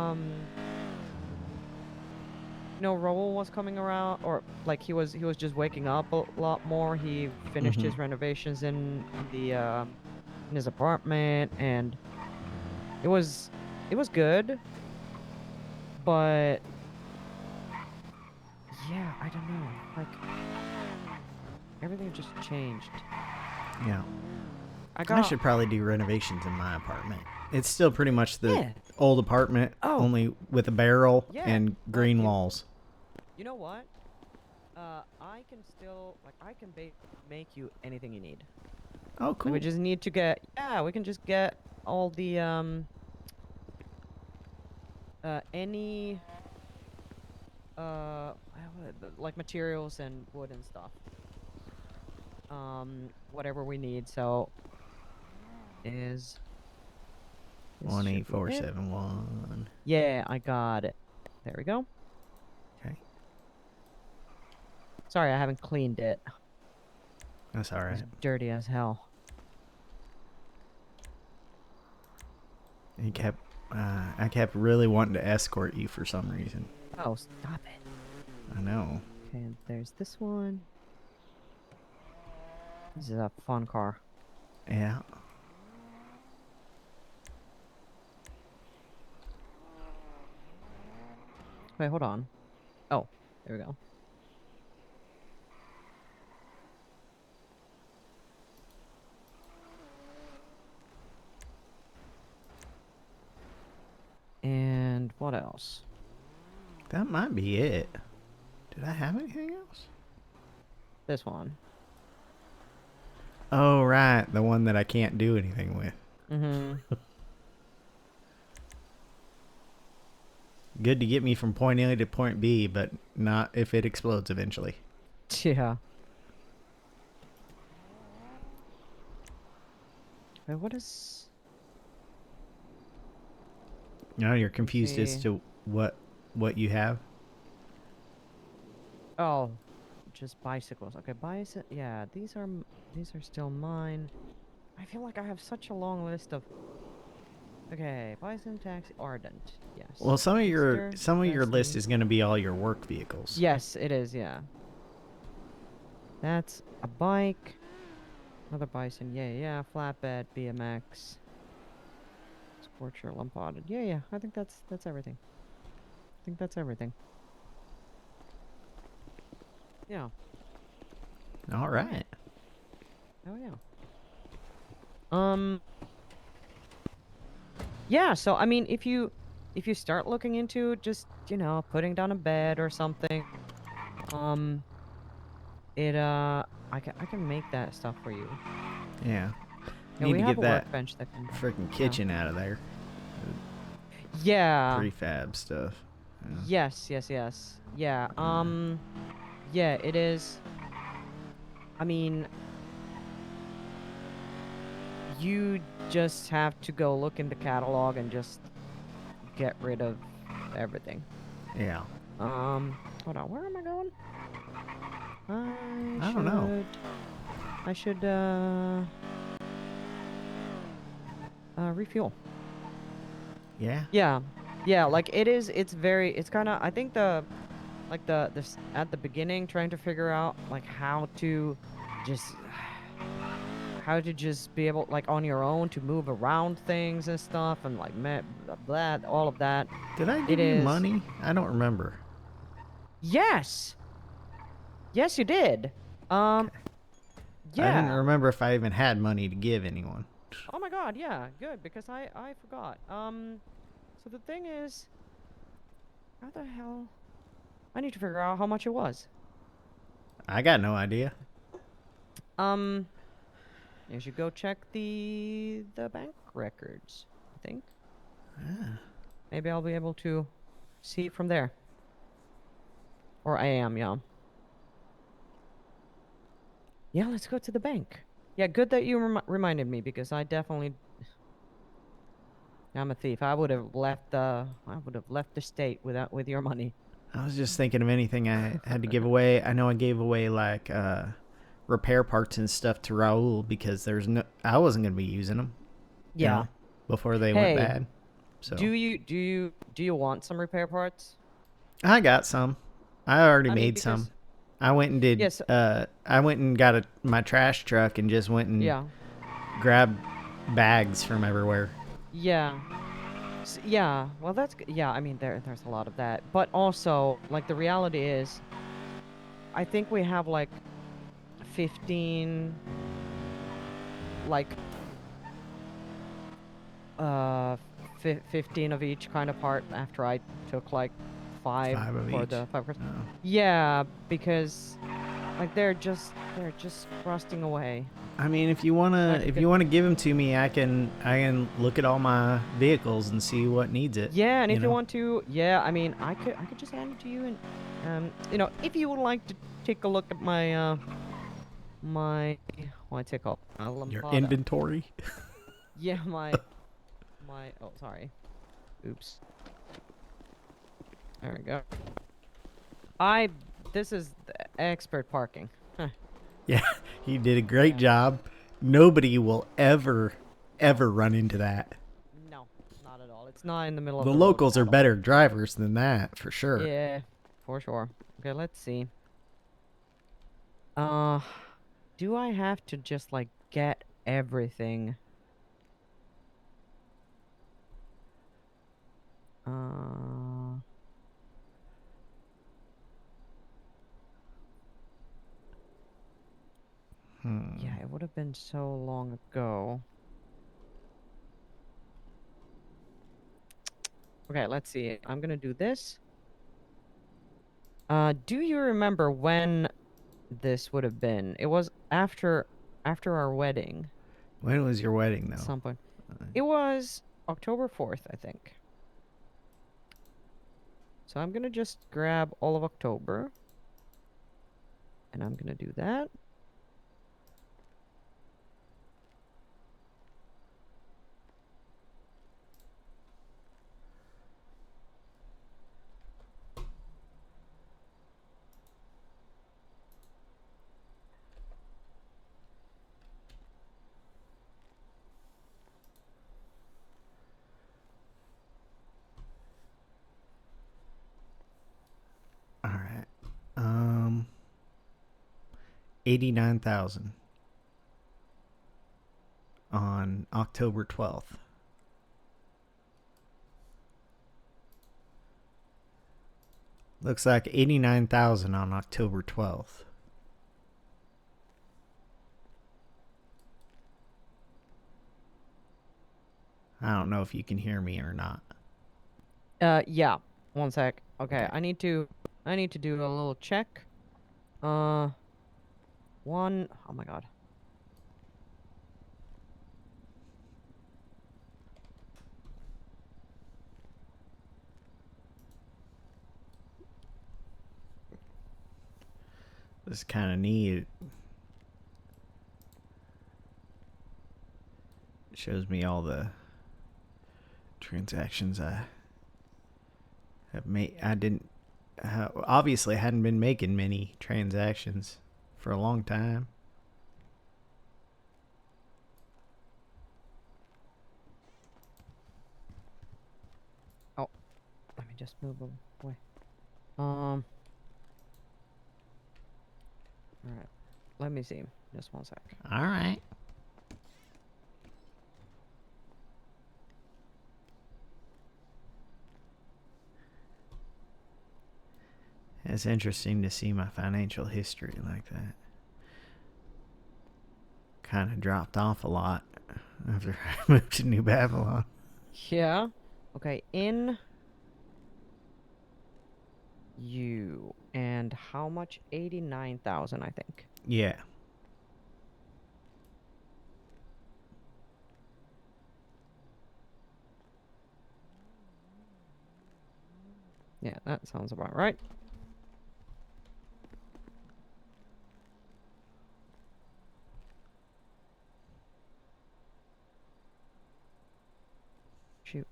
know, Raul was coming around, or like he was just waking up a lot more. He finished his renovations in the in his apartment, and it was good, but yeah, I don't know, like everything just changed. Yeah. I I got should probably do renovations in my apartment. It's still pretty much the Yeah. old apartment, Oh. only with a barrel Yeah, and but green you- walls. You know what? I can still, like, I can make you anything you need. Oh, Like, cool. we just need to get, yeah, we can just get all the, any, like, materials and wood and stuff. Whatever we need, so, is... this should be it. 18471. Yeah, I got it. There we go. Okay. Sorry, I haven't cleaned it. That's all right. It's dirty as hell. He kept, I kept really wanting to escort you for some reason. Oh, stop it. I know. Okay, and there's this one. This is a fun car. Yeah. Wait, hold on. Oh, there we go. And what else? That might be it. Did I have anything else? This one. Oh, right. The one that I can't do anything with. Mm-hmm. Good to get me from point A to point B, but not if it explodes eventually. Yeah. Wait, what is... No, you're confused as see. to what you have. Oh, just bicycles. Okay, yeah, these are still mine. I feel like I have such a long list of... Okay, bison, taxi, ardent. Yes. Well, some of your Speedster, list Destiny. is going to be all your work vehicles. Yes, it is, yeah. That's a bike. Another bison, yeah. Flatbed, BMX. Scorcher, Lampotted. Yeah. I think that's everything. I think that's everything. Yeah. All right. Oh yeah. Yeah, so I mean if you start looking into just, you know, putting down a bed or something, I can make that stuff for you. Yeah. Yeah, Need we to have get a that workbench that can... freaking kitchen out of there. Yeah. Prefab stuff. Yeah. Yes. Yeah, yeah, it is. I mean, you just have to go look in the catalog and just get rid of everything. Yeah. Hold on, where am I going? I don't know. I should, refuel. Yeah. Yeah, like it's very, it's kind of, I think this at the beginning trying to figure out like how to just be able, like, on your own to move around things and stuff and like all of that. Did I It give you is... money? I don't remember. Yes, you did. Okay. I didn't Yeah. remember if I even had money to give anyone. Oh my god, yeah, good, because I forgot. So the thing is, how the hell... I need to figure out how much it was. I got no idea. You should go check the bank records, I think. Yeah. Maybe I'll be able to see it from there. Or I am, yeah. Yeah, let's go to the bank. Yeah, good that you reminded me, because I definitely... I'm a thief. I would have left the state with your money. I was just thinking of anything I had to give away. I know I gave away like repair parts and stuff to Raul because I wasn't gonna be using them. Yeah. You know, before they went bad. So do you want some repair parts? I got some. I already made some. I went and did. Yes. I went and got my trash truck and just went and grabbed bags from everywhere. Yeah. Yeah. Well, that's yeah. I mean, there's a lot of that, but also like the reality is, I think we have like 15, like 15 of each kind of part after I took like 5 of each. the 5 cars. Oh. Yeah, because like they're just rusting away. I mean, if you wanna give them to me, I can look at all my vehicles and see what needs it. Yeah, and if you want to, yeah, I mean, I could just hand it to you, and you know, if you would like to take a look at my what's it called? Your inventory. Yeah, my oh, sorry. Oops. There we go. This is the expert parking. Yeah, he did a great job. Nobody will ever run into that. No, not at all. It's not in the middle of The the locals road are better drivers than that, for sure. Yeah, for sure. Okay, let's see. Do I have to just like get everything? Uh, yeah, it would have been so long ago. Okay, let's see. I'm gonna do this. Do you remember when this would have been? It was after our wedding When was your wedding, at though? some point. It was October 4th, I think. So I'm gonna just grab all of October. And I'm gonna do that. All right. 89,000 on October 12th. Looks like 89,000 on October 12th. I don't know if you can hear me or not. Yeah. One sec. Okay, Okay. I need to do a little check. Oh my god. This is kind of neat. It shows me all the transactions I have made. I didn't obviously hadn't been making many transactions for a long time. Oh, let me just move away. All right. Let me see. Just one sec. All right. It's interesting to see my financial history like that. Kind of dropped off a lot after I moved to New Babylon. Yeah. Okay, in you. And how much? 89,000, I think. Yeah. Yeah, that sounds about right. Shoot.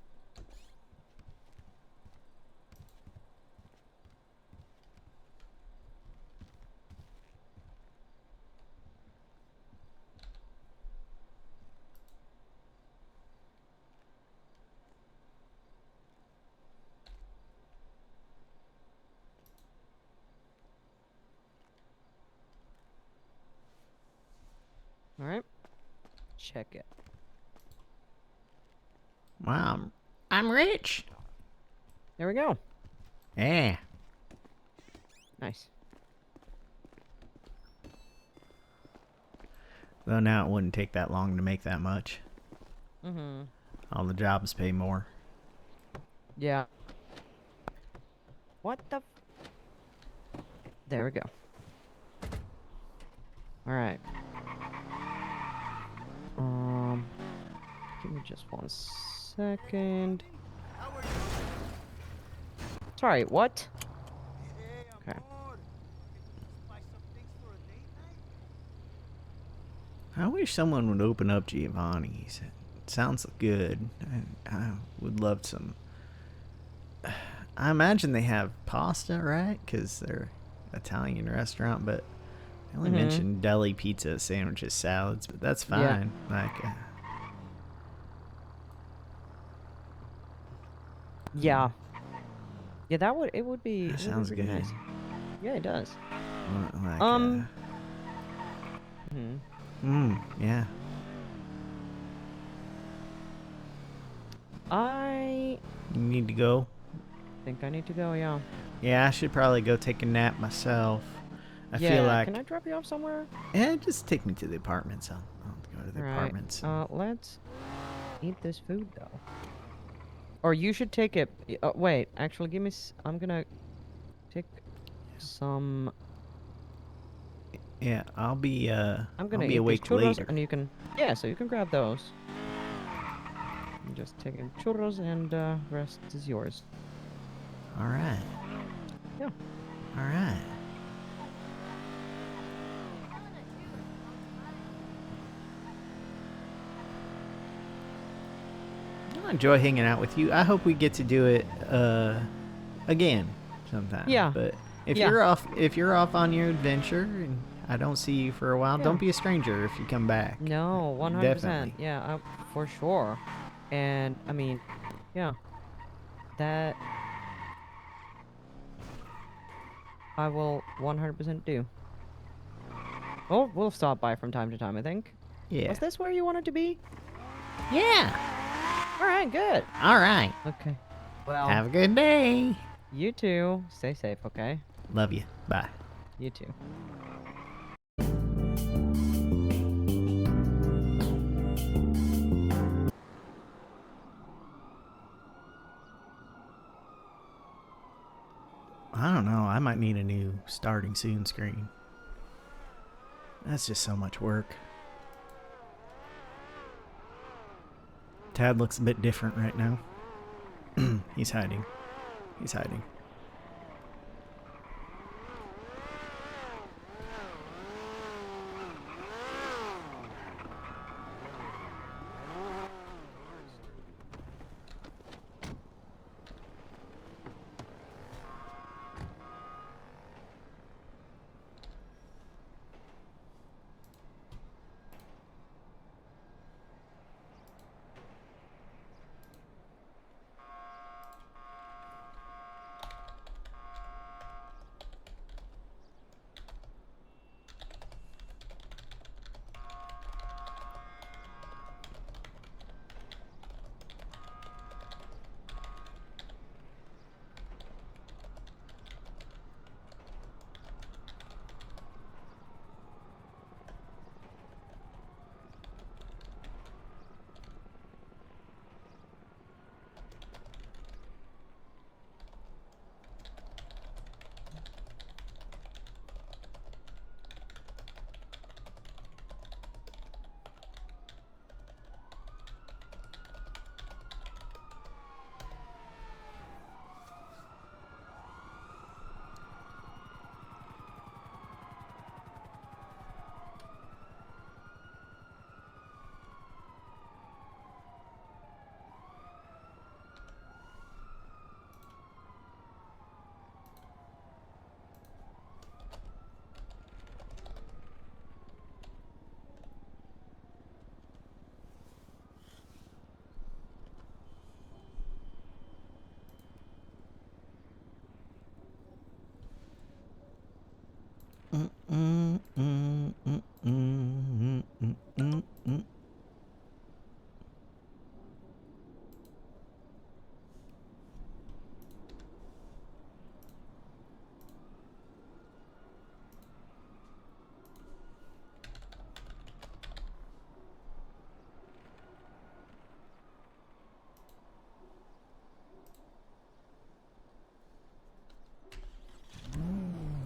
All right. Check it. Wow. I'm rich. There we go. Yeah. Nice. Though now it wouldn't take that long to make that much. Mm-hmm. All the jobs pay more. Yeah. What the? There we go. All right. Give me just 1 second. Sorry, what? Okay. I wish someone would open up Giovanni's. It sounds good. I would love some. I imagine they have pasta, right? Because they're Italian restaurant, but they only mentioned deli, pizza, sandwiches, salads, but that's fine. Yeah. Like, Yeah. Yeah, it would that sounds be pretty good. nice. Yeah, it does. Like, Yeah. I You need to go? think I need to go, yeah. Yeah, I should probably go take a nap myself. I Yeah, feel like... can I drop you off somewhere? just take me to the apartments. I'll go to the Alright. apartments. Let's eat this food, though. Or you should take it. Wait, actually, give me. I'm gonna take some. Yeah, I'll be I'm gonna I'll be eat these awake churros, later. and you can. Yeah, so you can grab those. I'm just taking churros, and rest is yours. All right. Yeah. All right. I enjoy hanging out with you. I hope we get to do it again sometime. Yeah. But if Yeah. you're off on your adventure and I don't see you for a while, Yeah. don't be a stranger if you come back. No, 100%. Definitely. Yeah, for sure. And I mean, yeah, that I will 100% do. Oh, we'll stop by from time to time, I think. Yeah. Was this where you wanted to be? Yeah. All right, good. All right. Okay. Well, Have a good day. you too. Stay safe, okay? Love you. Bye. You too. I don't know. I might need a new starting soon screen. That's just so much work. Tad looks a bit different right now. He's hiding. He's hiding.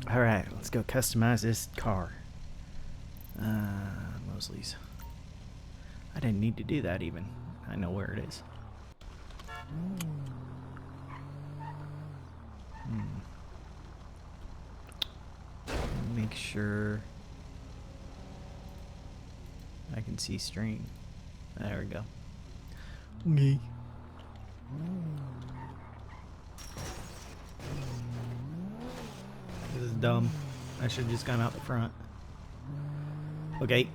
All right, let's go customize this car. Mosley's. I didn't need to do that even. I know where it is. Make sure I can see string. There we go. Okay. This is dumb. I should have just gone out the front. Okay.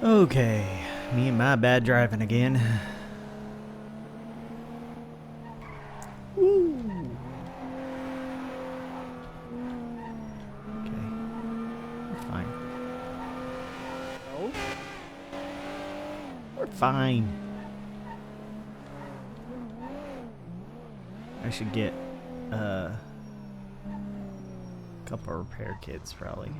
Okay, me and my bad driving again. Woo. Okay, we're fine. Oh, We're fine. I should get a couple repair kits probably.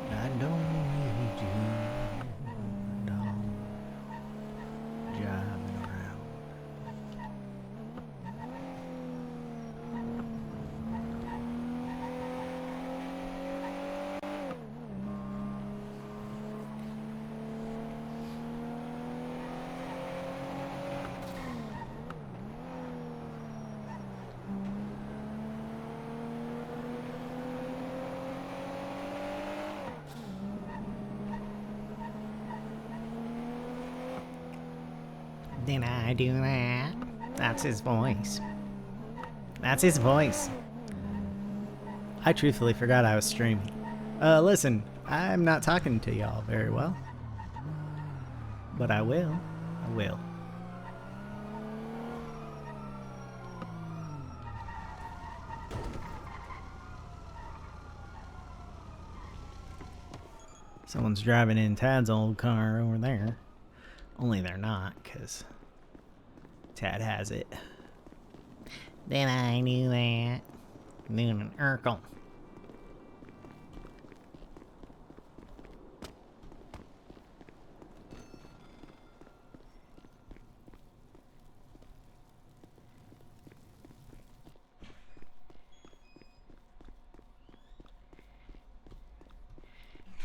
I don't need you. Don't drive me around. Did I do that? That's his voice. That's his voice. I truthfully forgot I was streaming. Listen, I'm not talking to y'all very well. But I will. I will. Someone's driving in Tad's old car over there. Only they're not, because Tad has it. Then I knew that. Doing an Urkel.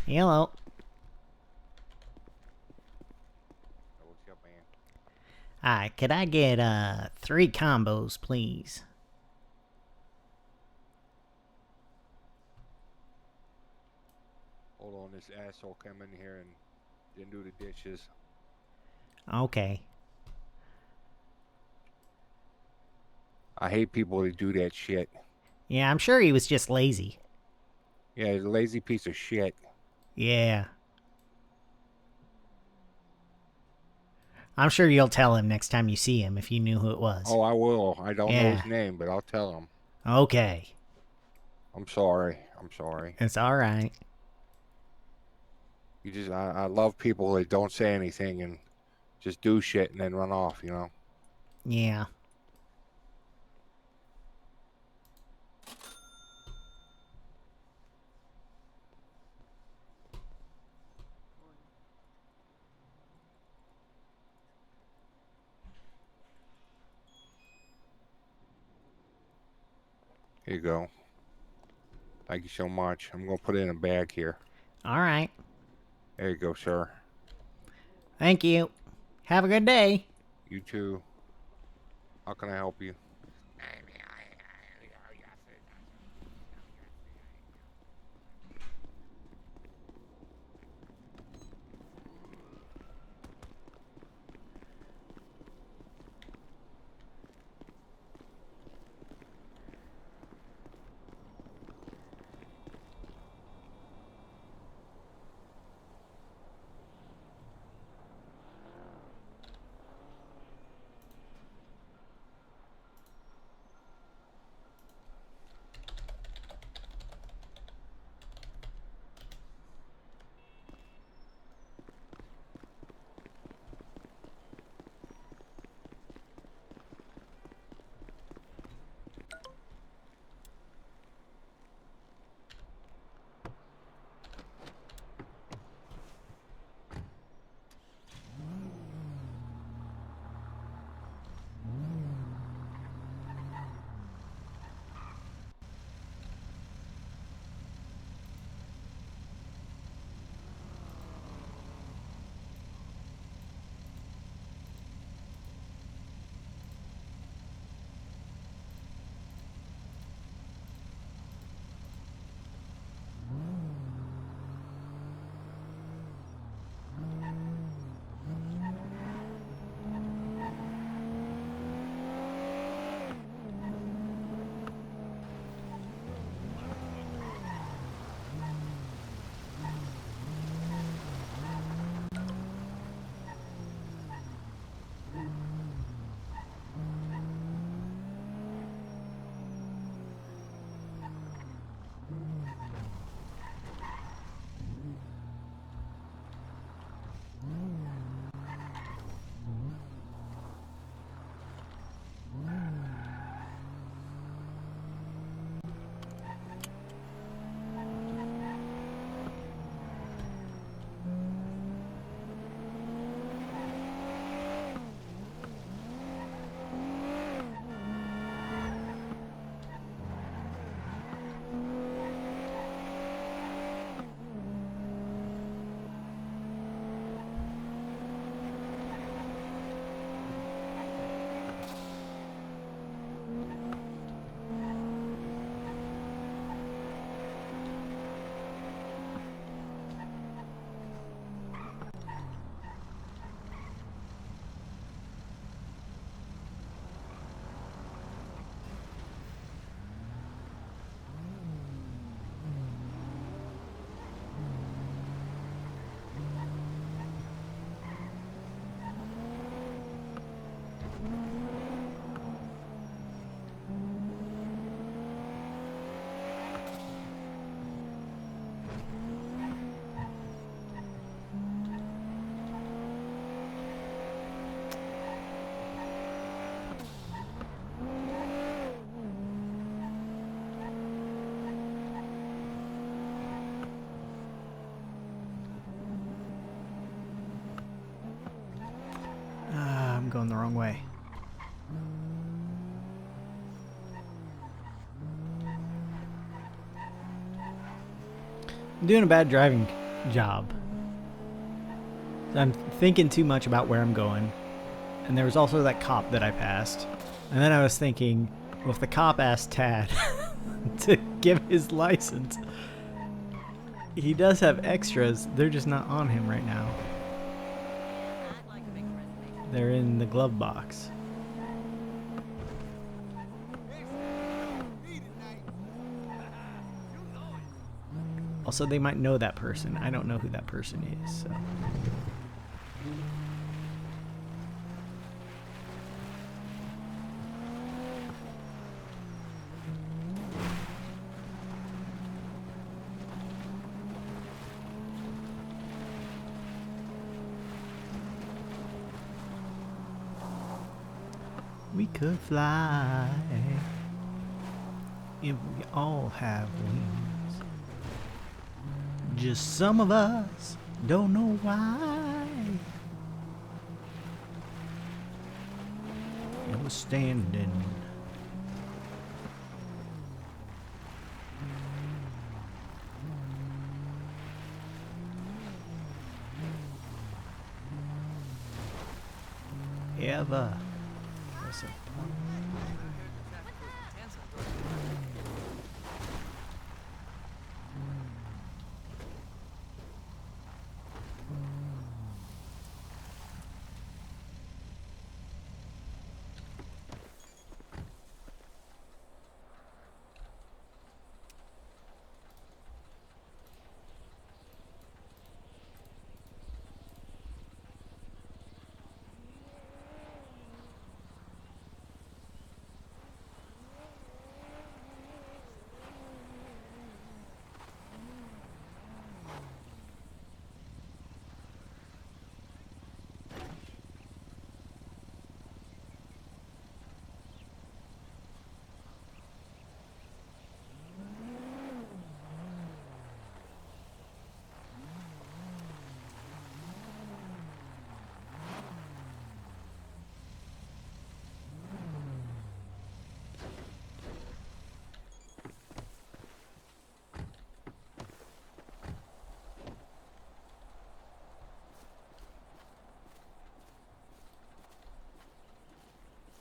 Hello. What's up, man? Hi, could I get 3 combos, please? Hold on, this asshole came in here and didn't do the dishes. Okay. I hate people that do that shit. Yeah, I'm sure he was just lazy. Yeah, he's a lazy piece of shit. Yeah. I'm sure you'll tell him next time you see him if you knew who it was. Oh, I will. I don't know Yeah. his name, but I'll tell him. Okay. I'm sorry. I'm sorry. It's alright. You just, I love people that don't say anything and just do shit and then run off, you know? Yeah. Here you go. Thank you so much. I'm going to put it in a bag here. Alright. There you go, sir. Thank you. Have a good day. You too. How can I help you? going the wrong way. I'm doing a bad driving job. I'm thinking too much about where I'm going. And there was also that cop that I passed. And then I was thinking, well, if the cop asked Tad to give his license, he does have extras. They're just not on him right now. I'd like to make a reservation. They're in the glove box. Also, they might know that person. I don't know who that person is, so. We could fly if we all have wings. Just some of us don't know why. And we're standing. Ever. That's a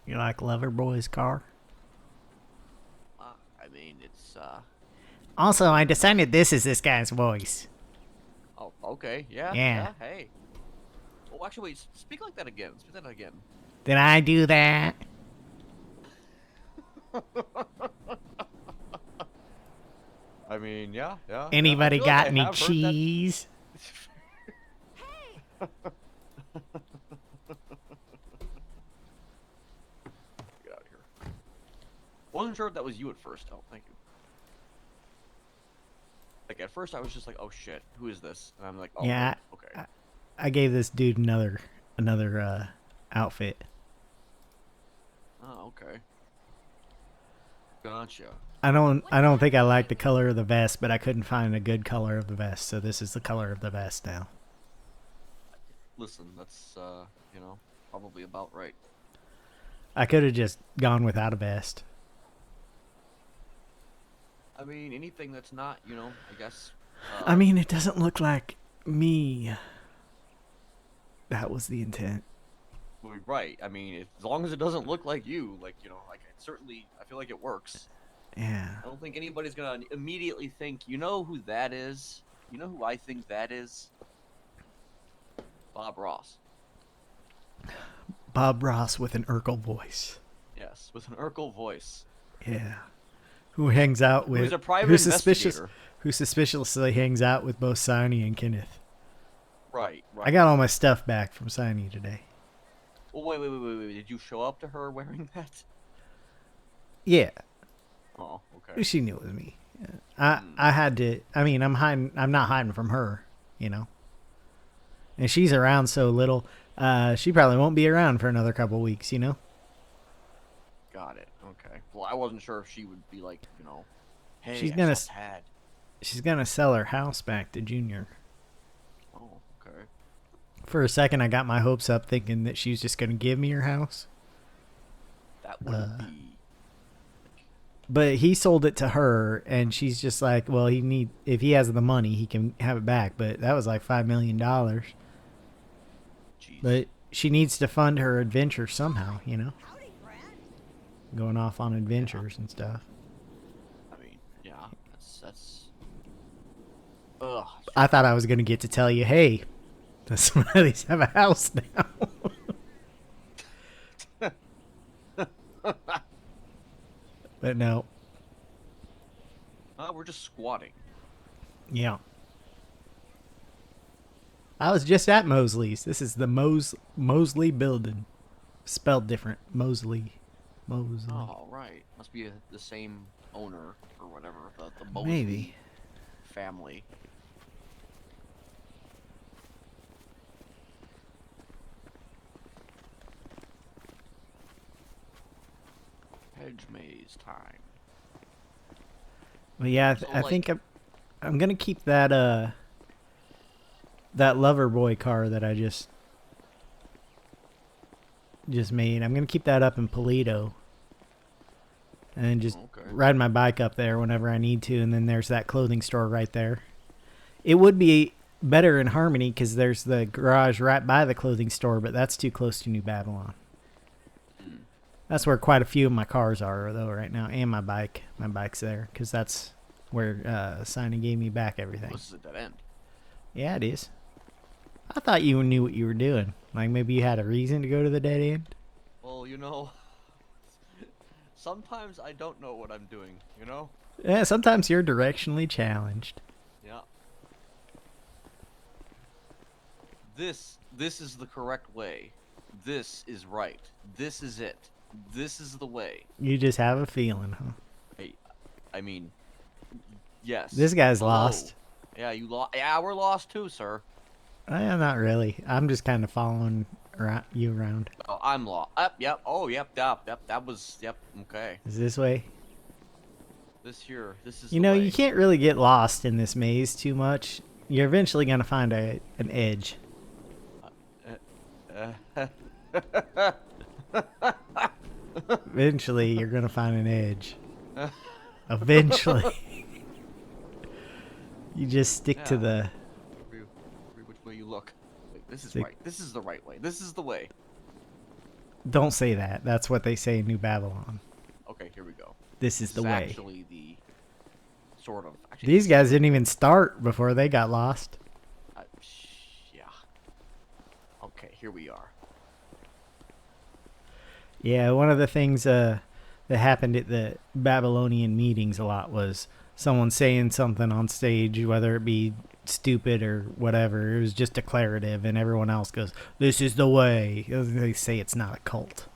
You like Loverboy's car? I mean, it's, Also, I decided this is this guy's voice. oh, okay, yeah, Yeah. hey. Oh, actually, wait, speak like that again. Speak that again. Did I do that? I mean, yeah. Anybody I feel got like I any have heard that. cheese? Get out of here. Wasn't sure if that was you at first. Oh, thank you. Like, at first I was just like, oh shit, who is this? And I'm like, oh, Yeah, okay. I gave this dude another outfit. Oh, okay. Gotcha. I don't think I like the color of the vest, but I couldn't find a good color of the vest, so this is the color of the vest now. Listen, that's, you know, probably about right. I could have just gone without a vest. I mean, anything that's not, you know, I guess. I mean, it doesn't look like me. That was the intent. Right. I mean, as long as it doesn't look like you, like, you know, like, I feel like it works. Yeah. I don't think anybody's gonna immediately think, you know who that is? You know who I think that is? Bob Ross. Bob Ross with an Urkel voice. Yes, with an Urkel voice. Yeah. Who hangs out with Who's a private who investigator. suspiciously hangs out with both Siney and Kenneth. Right. I got all my stuff back from Siney today. Well, wait. Did you show up to her wearing that? Yeah. Oh, okay. She knew it was me. I had to. I mean, I'm not hiding from her, you know. And she's around so little. She probably won't be around for another couple weeks, you know. Got it. Okay. Well, I wasn't sure if she would be like, you know, hey, She's I gonna saw Tad. She's gonna sell her house back to Junior. Oh, okay. For a second, I got my hopes up thinking that she was just going to give me her house. That would be. But he sold it to her, and she's just like, well, if he has the money, he can have it back. But that was like $5 million. Jeez. But she needs to fund her adventure somehow, you know? Howdy, friend. Going off on adventures and stuff. I mean, yeah, that's. Ugh. I thought I was going to get to tell you, hey, some of these have a house now. But no. We're just squatting. Yeah. I was just at Mosley's. This is the Mosley building. Spelled different. Mosley. Oh, right. Must be the same owner or whatever. The Mosley Maybe. family. Hedge maze time. But yeah, So, I like- think I'm gonna keep that that lover boy car that I just made. I'm gonna keep that up in Polito, and just Okay. ride my bike up there whenever I need to. And then there's that clothing store right there. It would be better in Harmony because there's the garage right by the clothing store, but that's too close to New Babylon. That's where quite a few of my cars are, though, right now, and my bike. My bike's there because that's where Sinai gave me back everything. This is a dead end. Yeah, it is. I thought you knew what you were doing. Like maybe you had a reason to go to the dead end. Well, you know, sometimes I don't know what I'm doing, you know? Yeah, sometimes you're directionally challenged. Yeah. This is the correct way. This is right. This is it. This is the way. You just have a feeling, huh? I mean, yes. This guy's Hello. lost. Yeah, you lost. Yeah, we're lost too, sir. Not really. I'm just kind of following you around. Oh, I'm lost. Yep. Oh, yep. That was. Yep. Okay. Is this way? This is. You the know, way. you can't really get lost in this maze too much. You're eventually gonna find an edge. Eventually, you're gonna find an edge. Eventually. You just stick to Yeah. the... Every which way you look. Wait, this is Stick- right. This is the right way. This is the way. Don't say that. That's what they say in New Babylon. Okay, here we go. This is the way. Actually, the sort of. Actually, These guys didn't even start before they got lost. Yeah. Okay, here we are. Yeah, one of the things that happened at the Babylonian meetings a lot was someone saying something on stage, whether it be stupid or whatever. It was just declarative, and everyone else goes, "This is the way." They say it's not a cult.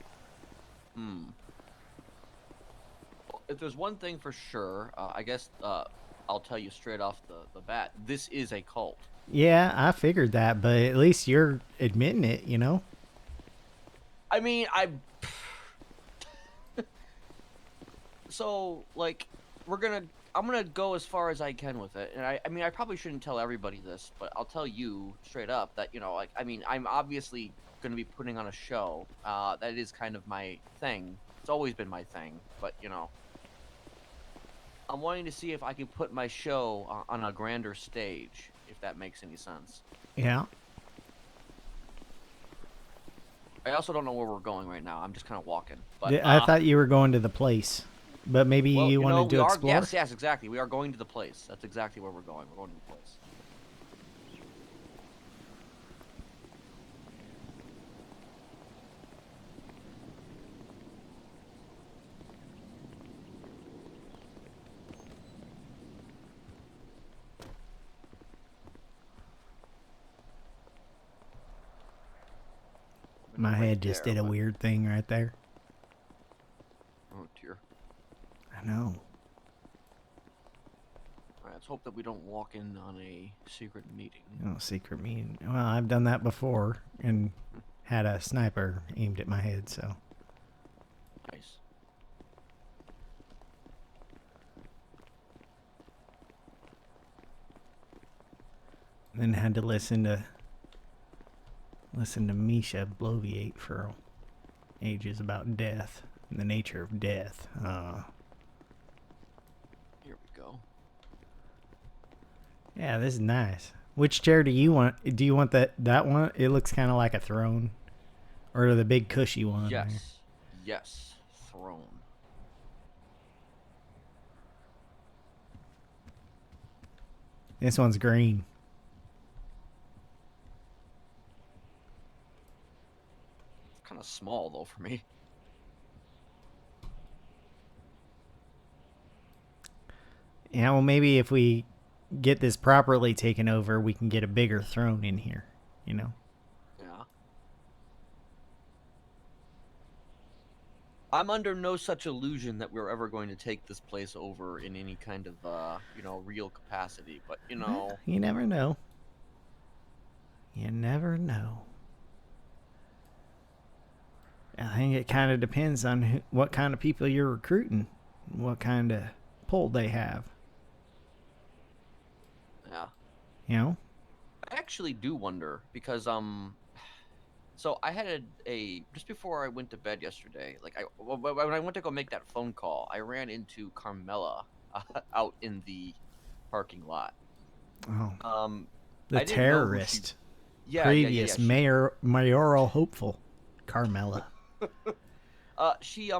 If there's one thing for sure, I guess I'll tell you straight off the bat. This is a cult. Yeah, I figured that, but at least you're admitting it, you know? I mean, So, like, I'm gonna go as far as I can with it, and I mean, I probably shouldn't tell everybody this, but I'll tell you straight up that, you know, like, I mean, I'm obviously gonna be putting on a show. That is kind of my thing. It's always been my thing, but, you know, I'm wanting to see if I can put my show on a grander stage, if that makes any sense. Yeah. I also don't know where we're going right now. I'm just kind of walking. But I thought you were going to the place, but maybe well, you know, wanted to we are, explore? Yes, exactly. We are going to the place. That's exactly where we're going. We're going to the place. My Right head just there, did a but- weird thing right there. Oh dear. I know. All right, let's hope that we don't walk in on a secret meeting. Oh, secret meeting. Well, I've done that before and had a sniper aimed at my head, so. Nice. Then had to listen to Listen to Misha bloviate for ages about death and the nature of death. Here we go. Yeah, this is nice. Which chair do you want? Do you want that one? It looks kind of like a throne. Or the big cushy one? Yes. There? Yes. Throne. This one's green. Kind of small though for me. Yeah, well, maybe if we get this properly taken over, we can get a bigger throne in here, you know? Yeah. I'm under no such illusion that we're ever going to take this place over in any kind of, real capacity. But, You never know. You never know. I think it kind of depends on what kind of people you're recruiting, what kind of pull they have. Yeah. You know? I actually do wonder because, so I had just before I went to bed yesterday, like when I went to go make that phone call, I ran into Carmela out in the parking lot. Oh. I The didn't know who terrorist. Yeah, Previous yeah. mayoral hopeful. Carmela. She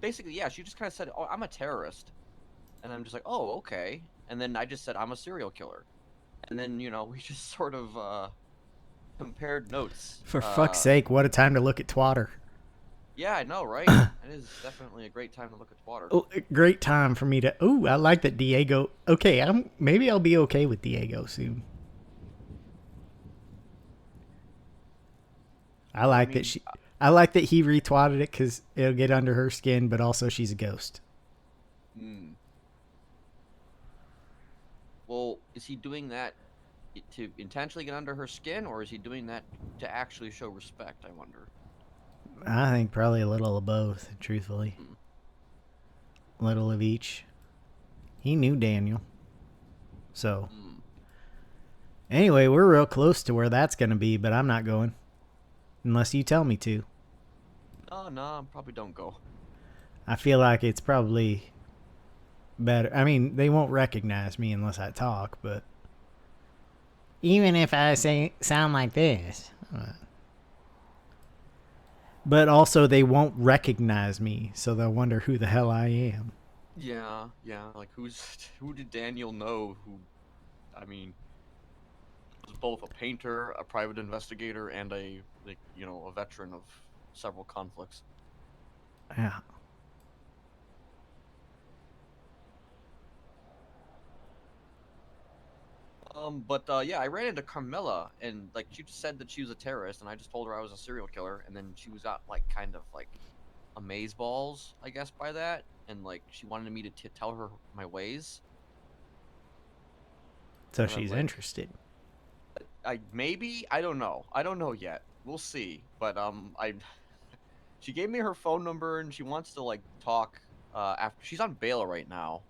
basically, yeah, she just kind of said, "Oh, I'm a terrorist," and I'm just like, "Oh, okay." And then I just said, "I'm a serial killer," and then we just sort of compared notes. For fuck's sake, what a time to look at Twatter. Yeah, I know, right? It is definitely a great time to look at Twatter. Oh, great time for me to. Oh, I like that Diego. Okay, maybe I'll be okay with Diego soon. I like that she. I like that he retweeted it because it'll get under her skin, but also she's a ghost. Well, is he doing that to intentionally get under her skin, or is he doing that to actually show respect? I wonder. I think probably a little of both, truthfully. A little of each. He knew Daniel. So. Anyway, we're real close to where that's going to be, but I'm not going. Unless you tell me to. No, probably don't go. I feel like it's probably better. I mean, they won't recognize me unless I talk, but even if I sound like this. But also they won't recognize me, so they'll wonder who the hell I am. Yeah, like who did Daniel know who, I mean, was both a painter, a private investigator, and a veteran of several conflicts. Yeah. Yeah, I ran into Carmela, and like she just said that she was a terrorist, and I just told her I was a serial killer, and then she was got like kind of like amazeballs, I guess, by that, and like she wanted me to tell her my ways. So she's interested. I don't know yet. We'll see. But she gave me her phone number and she wants to like talk after she's on bail right now.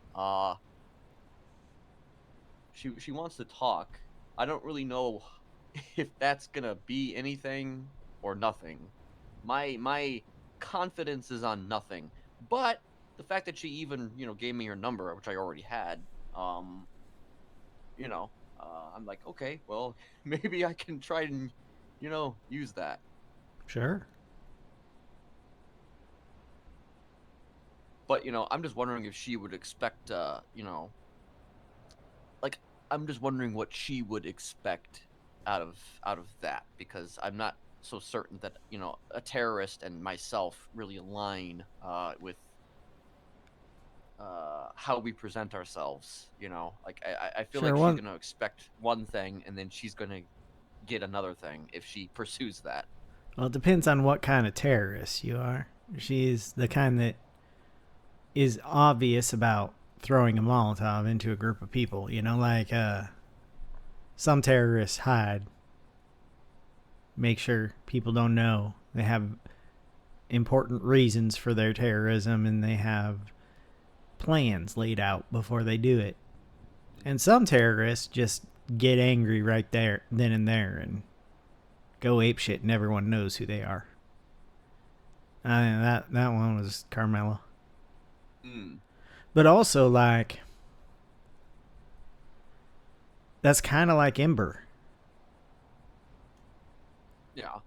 She wants to talk. I don't really know if that's gonna be anything or nothing. My confidence is on nothing. But the fact that she even gave me her number, which I already had, I'm like, okay, well, maybe I can try and use that. Sure. But I'm just wondering if she would expect like I'm just wondering what she would expect out of that, because I'm not so certain that a terrorist and myself really align with how we present ourselves. Like I feel like she's gonna expect one thing and then she's gonna get another thing if she pursues that. Well, it depends on what kind of terrorist you are. She's the kind that is obvious about throwing a Molotov into a group of people. Like some terrorists hide. Make sure people don't know. They have important reasons for their terrorism, and they have plans laid out before they do it. And some terrorists just get angry right there, then and there, and go ape shit and everyone knows who they are. That one was Carmela. Mm. But also, like, that's kind of like Ember. Yeah.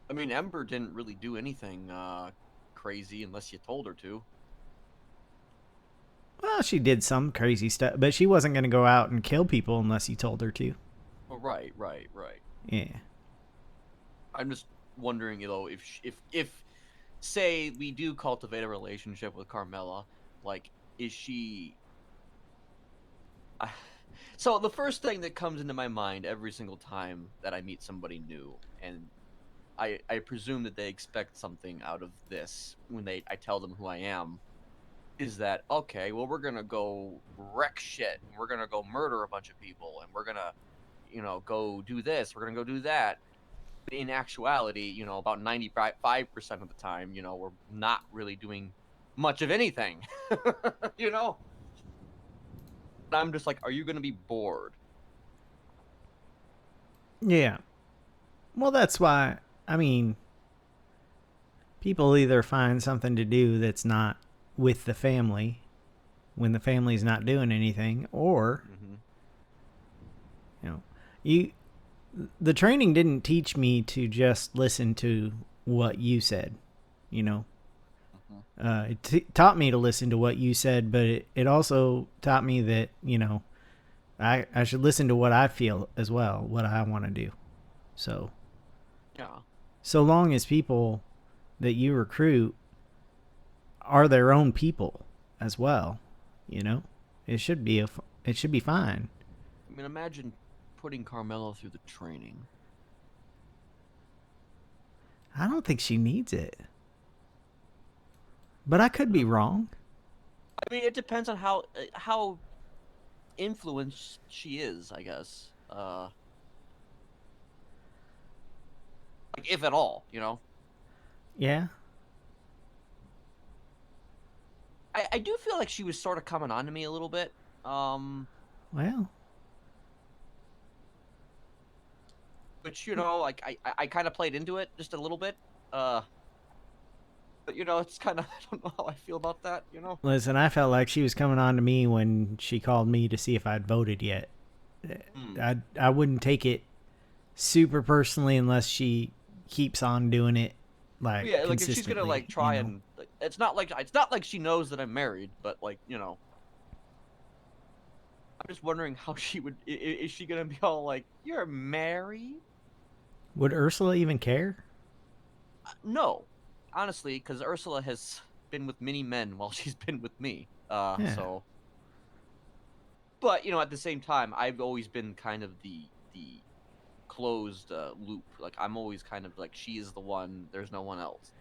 I mean, Ember didn't really do anything crazy unless you told her to. Well, she did some crazy stuff, but she wasn't going to go out and kill people unless you told her to. Oh, right. Yeah. I'm just wondering, you know, if say we do cultivate a relationship with Carmela, like, is she? So the first thing that comes into my mind every single time that I meet somebody new, and I presume that they expect something out of this when I tell them who I am, is that okay? Well, we're gonna go wreck shit, and we're gonna go murder a bunch of people, and we're gonna, you know, go do this. We're gonna go do that. In actuality, you know, about 95% of the time, you know, we're not really doing much of anything. You know, and I'm just like, are you gonna be bored? Yeah. Well, that's why, I mean, people either find something to do that's not with the family when the family's not doing anything, or, Mm-hmm. you know, the training didn't teach me to just listen to what you said, you know. Mm-hmm. It taught me to listen to what you said, but it also taught me that, you know, I should listen to what I feel as well, what I want to do. So, Yeah. so long as people that you recruit are their own people as well, you know, it should be fine. I mean, imagine putting Carmelo through the training. I don't think she needs it, but I could be wrong. I mean, it depends on how influenced she is, I guess. Like if at all, you know. Yeah. I do feel like she was sort of coming on to me a little bit. Well, Which, you know, like I kind of played into it just a little bit. But you know, it's kind of I don't know how I feel about that. You know. listen, I felt like she was coming on to me when she called me to see if I'd voted yet. I wouldn't take it super personally unless she keeps on doing it like Yeah, like if she's gonna consistently, like try you know? and it's not like she knows that I'm married, but like you know, I'm just wondering how she would is she gonna be all like you're married? Would Ursula even care? No, honestly, because Ursula has been with many men while she's been with me. Yeah. So, but you know, at the same time, I've always been kind of the closed loop. Like I'm always kind of like she is the one. There's no one else.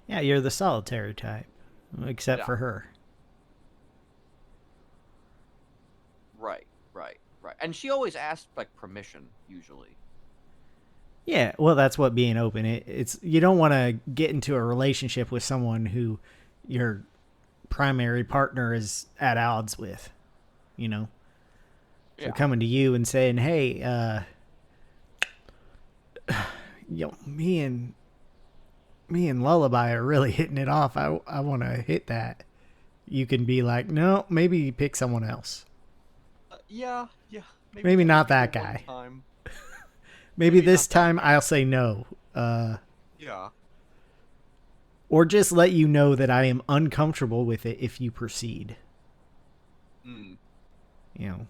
Yeah, you're the solitary type, except Yeah. for her. Right. And she always asked like permission usually. Yeah, well, that's what being open. It's you don't want to get into a relationship with someone who your primary partner is at odds with, you know. So Yeah. coming to you and saying, "Hey, yo, me and Lullaby are really hitting it off. I want to hit that." You can be like, "No, maybe pick someone else. Yeah. Maybe not just that the one guy. time. Maybe Maybe this not that time I'll say no." Yeah. Or just let you know that I am uncomfortable with it if you proceed. Mm. You know.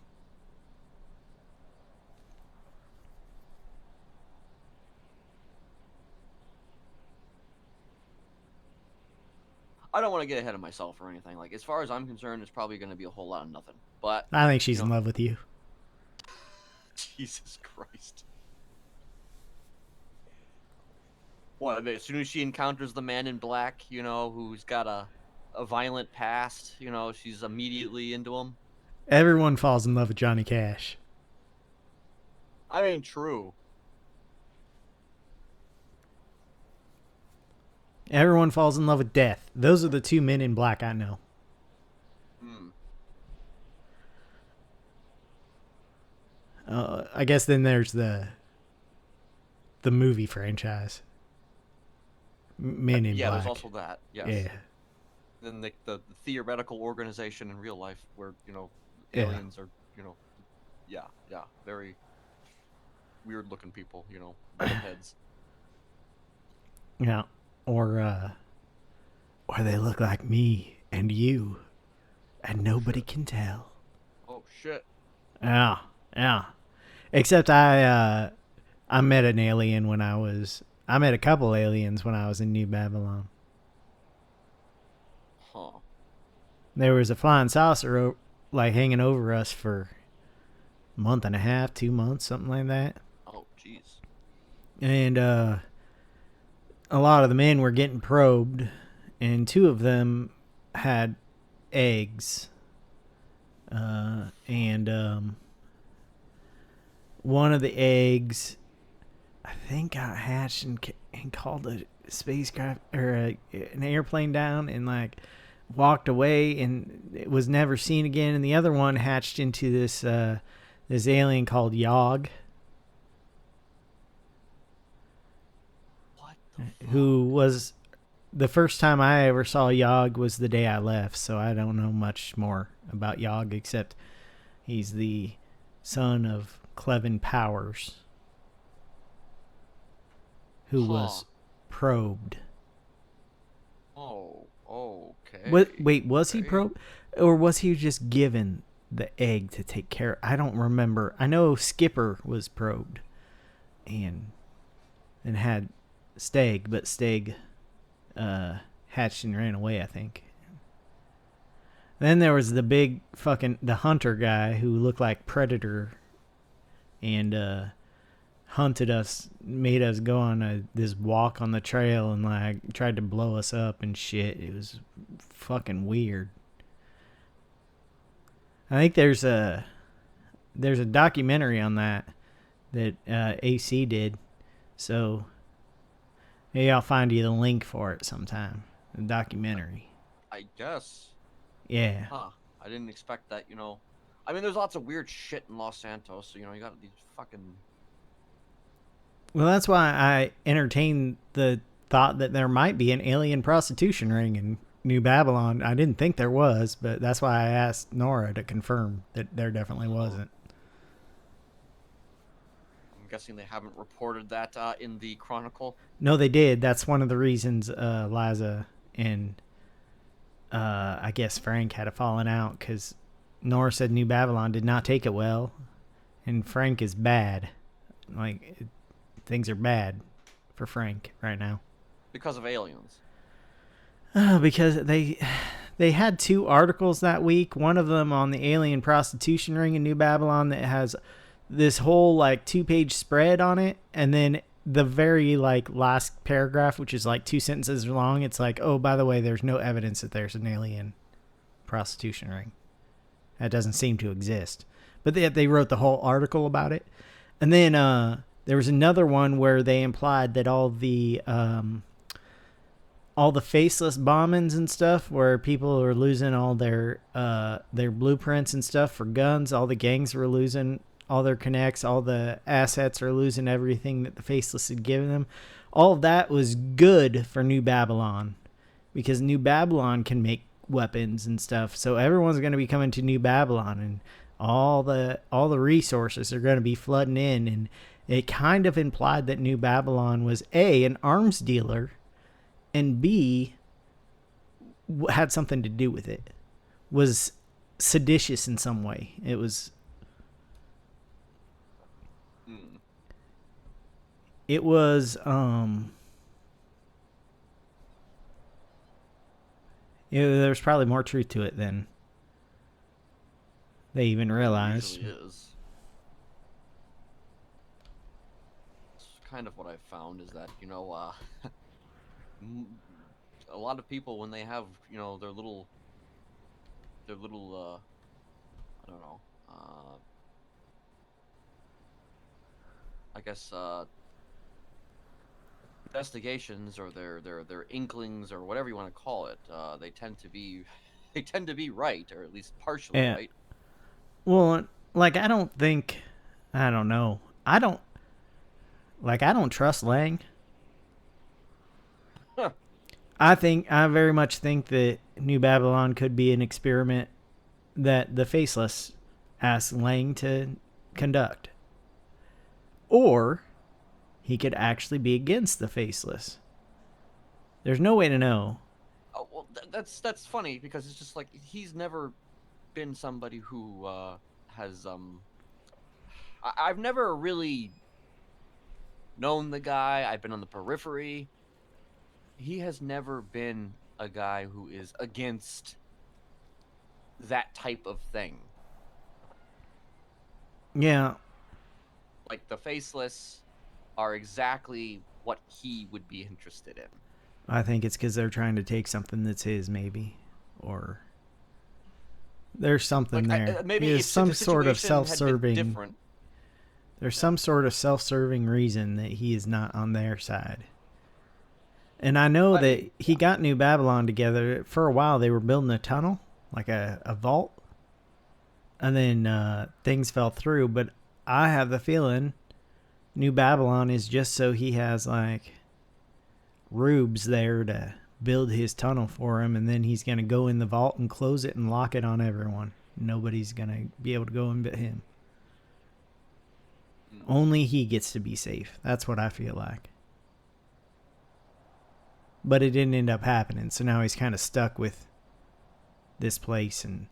I don't want to get ahead of myself or anything. Like as far as I'm concerned, it's probably going to be a whole lot of nothing. But I think she's you in know, love with you. Jesus Christ. What? I mean, as soon as she encounters the man in black, you know, who's got a violent past, you know, she's immediately into him. Everyone falls in love with Johnny Cash. I mean, true. Everyone falls in love with death. Those are the two men in black I know. Hmm. I guess then there's the the movie franchise. Men in yeah, Black. there's also that. Yes. Yeah. Then the theoretical organization in real life where, you know, Yeah. aliens are, you know, yeah, very weird looking people, you know, bald heads. Yeah. Or they look like me and you, and nobody can tell. Oh shit. Yeah. Yeah. Except I met an alien when I met a couple aliens when I was in New Babylon. Huh. There was a flying saucer like hanging over us for a month and a half, 2 months, something like that. Oh jeez. And a lot of the men were getting probed, and 2 of them had eggs. And one of the eggs, I think, got hatched and called a spacecraft or an airplane down and like walked away, and it was never seen again. And the other one hatched into this alien called Yog, What the fuck? who was the first time I ever saw Yog was the day I left. So I don't know much more about Yog except he's the son of Clevin Powers, who was probed. Oh, okay. Wait, was he Okay. probed, or was he just given the egg to take care of? I don't remember. I know Skipper was probed, and had Steg, but Steg hatched and ran away, I think. Then there was the big the hunter guy who looked like Predator, and hunted us, made us go on this walk on the trail, and like tried to blow us up and shit. It was fucking weird. I think there's a documentary on that AC did, so maybe I'll find you the link for it sometime. The documentary. I guess. Yeah. Huh. I didn't expect that, you know. I mean, there's lots of weird shit in Los Santos, so, you know, you got these fucking... Well, that's why I entertained the thought that there might be an alien prostitution ring in New Babylon. I didn't think there was, but that's why I asked Nora to confirm that there definitely wasn't. I'm guessing they haven't reported that in the Chronicle. No, they did. That's one of the reasons Liza and I guess Frank had a falling out, because Nora said New Babylon did not take it well, and Frank is bad. Like, things are bad for Frank right now. Because of aliens. Because they had 2 articles that week. One of them on the alien prostitution ring in New Babylon that has this whole like 2-page spread on it, and then the very like last paragraph, which is like 2 sentences long, it's like, oh, by the way, there's no evidence that there's an alien prostitution ring. That doesn't seem to exist. But they wrote the whole article about it. And then there was another one where they implied that all the faceless bombings and stuff, where people are losing all their blueprints and stuff for guns, all the gangs were losing all their connects, all the assets are losing everything that the faceless had given them. All of that was good for New Babylon, because New Babylon can make weapons and stuff. So everyone's going to be coming to New Babylon, and all the resources are going to be flooding in. And it kind of implied that New Babylon was A, an arms dealer, and B, had something to do with it. Was seditious in some way. It was... It was, there's probably more truth to it than they even realized. It usually is. It's kind of what I've found is that, you know, a lot of people, when they have, you know, their little, I don't know, I guess, investigations, or their inklings, or whatever you want to call it, they tend to be right, or at least partially Yeah. right. Well, like, I don't know. Like, I don't trust Lang. Huh. I very much think that New Babylon could be an experiment that the Faceless asked Lang to conduct. Or he could actually be against the Faceless. There's no way to know. Oh, well, that's funny because it's just like he's never been somebody who has I've never really known the guy. I've been on the periphery. He has never been a guy who is against that type of thing. Yeah. Like the Faceless are exactly what he would be interested in. I think it's because they're trying to take something that's his, maybe. Or there's something Like, there. maybe There's if some the sort of situation had been self-serving... different. There's some sort of self-serving reason that he is not on their side. And I know that he got New Babylon together. For a while, they were building a tunnel, like a vault. And then things fell through. But I have the feeling New Babylon is just so he has, like, rubes there to build his tunnel for him. And then he's going to go in the vault and close it and lock it on everyone. Nobody's going to be able to go in but him. Only he gets to be safe. That's what I feel like. But it didn't end up happening, so now he's kind of stuck with this place, and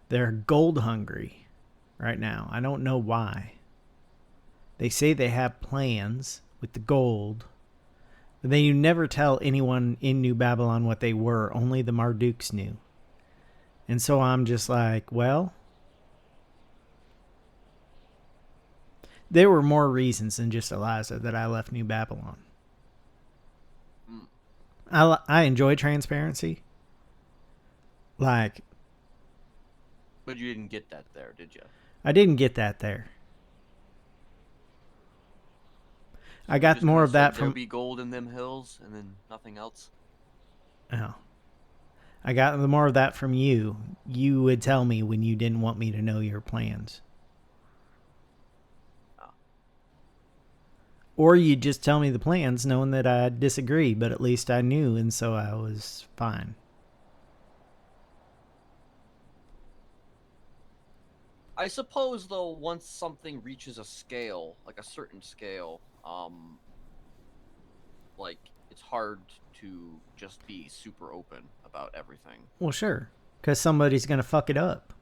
they're gold hungry right now. I don't know why. They say they have plans with the gold, but then you never tell anyone in New Babylon what they were. Only the Mardukes knew. And so I'm just like, well... There were more reasons than just Eliza that I left New Babylon. I enjoy transparency. Like... But you didn't get that there, did you? I didn't get that there. I got more of that from... There'll be gold in them hills and then nothing else? Oh. I got more of that from you. You would tell me when you didn't want me to know your plans. Or you'd just tell me the plans knowing that I disagree, but at least I knew, and so I was fine. I suppose, though, once something reaches a scale, like a certain scale, like, it's hard to just be super open about everything. Well, sure, because somebody's going to fuck it up.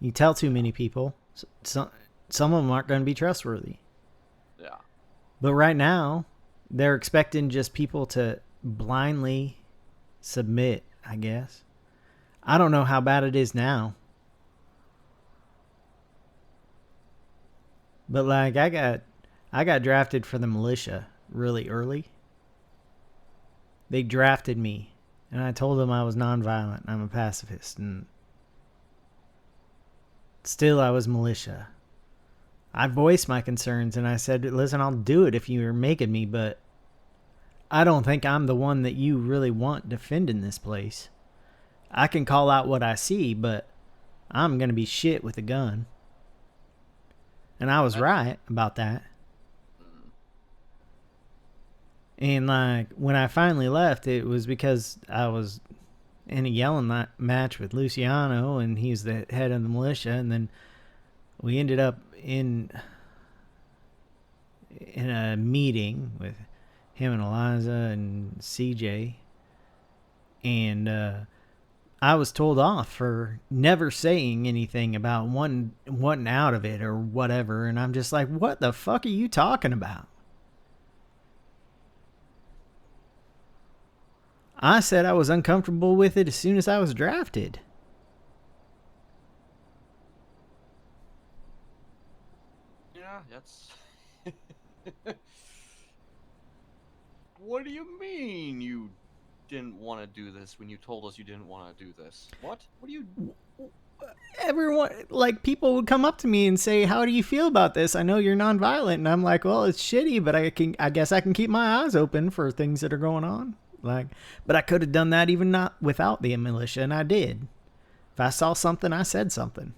You tell too many people, some of them aren't going to be trustworthy. Yeah. But right now, they're expecting just people to blindly submit, I guess. I don't know how bad it is now. But like I got drafted for the militia really early. They drafted me, and I told them I was nonviolent. I'm a pacifist, and still I was militia. I voiced my concerns, and I said, listen, I'll do it if you're making me, but I don't think I'm the one that you really want defending this place. I can call out what I see, but I'm going to be shit with a gun. And I was right about that. And like, when I finally left, it was because I was in a yelling match with Luciano, and he's the head of the militia, and then we ended up in a meeting with him and Eliza and CJ, and I was told off for never saying anything about wanting out of it or whatever, and I'm just like, what the fuck are you talking about? I said I was uncomfortable with it as soon as I was drafted. That's... What do you mean you didn't want to do this when you told us you didn't want to do this? What? What do you... Everyone, like, people would come up to me and say, how do you feel about this? I know you're nonviolent. And I'm like, well, it's shitty, but I guess I can keep my eyes open for things that are going on. Like, but I could have done that even not without the militia, and I did. If I saw something, I said something.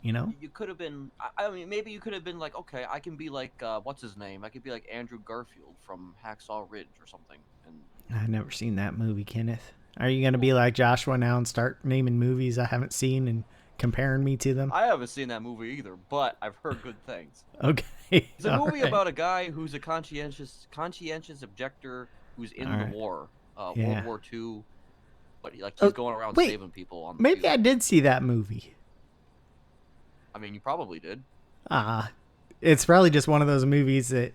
You know? You could have been. I mean, maybe you could have been like, okay, I can be like, what's his name? I could be like Andrew Garfield from Hacksaw Ridge or something. And I've never seen that movie, Kenneth. Are you gonna be like Joshua now and start naming movies I haven't seen and comparing me to them? I haven't seen that movie either, but I've heard good things. Okay. It's a movie Alright. about a guy who's a conscientious objector who's in the Alright. war, Yeah. World War II, but he's Oh, going around wait. saving people on the Maybe field. I did see that movie. I mean, you probably did. It's probably just one of those movies that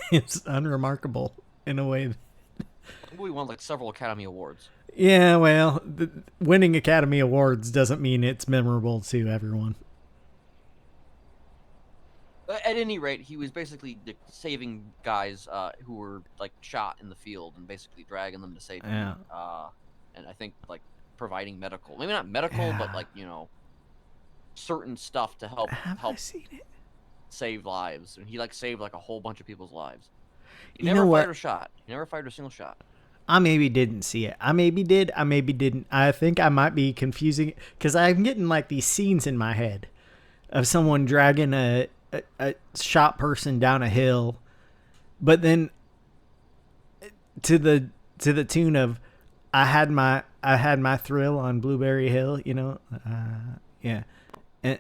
it's unremarkable in a way. The movie won like several Academy Awards. Yeah, well, winning Academy Awards doesn't mean it's memorable to everyone. At any rate, he was basically saving guys who were like shot in the field and basically dragging them to safety. Yeah. And I think like providing medical, maybe not medical, but like certain stuff to help Have I seen it? save lives. And he like saved like a whole bunch of people's lives. He You never know what? fired a shot. He never fired a single shot. I maybe didn't see it. I maybe did. I maybe didn't. I think I might be confusing it because I'm getting like these scenes in my head of someone dragging a shot person down a hill, but then to the tune of I had my thrill on Blueberry Hill, yeah, and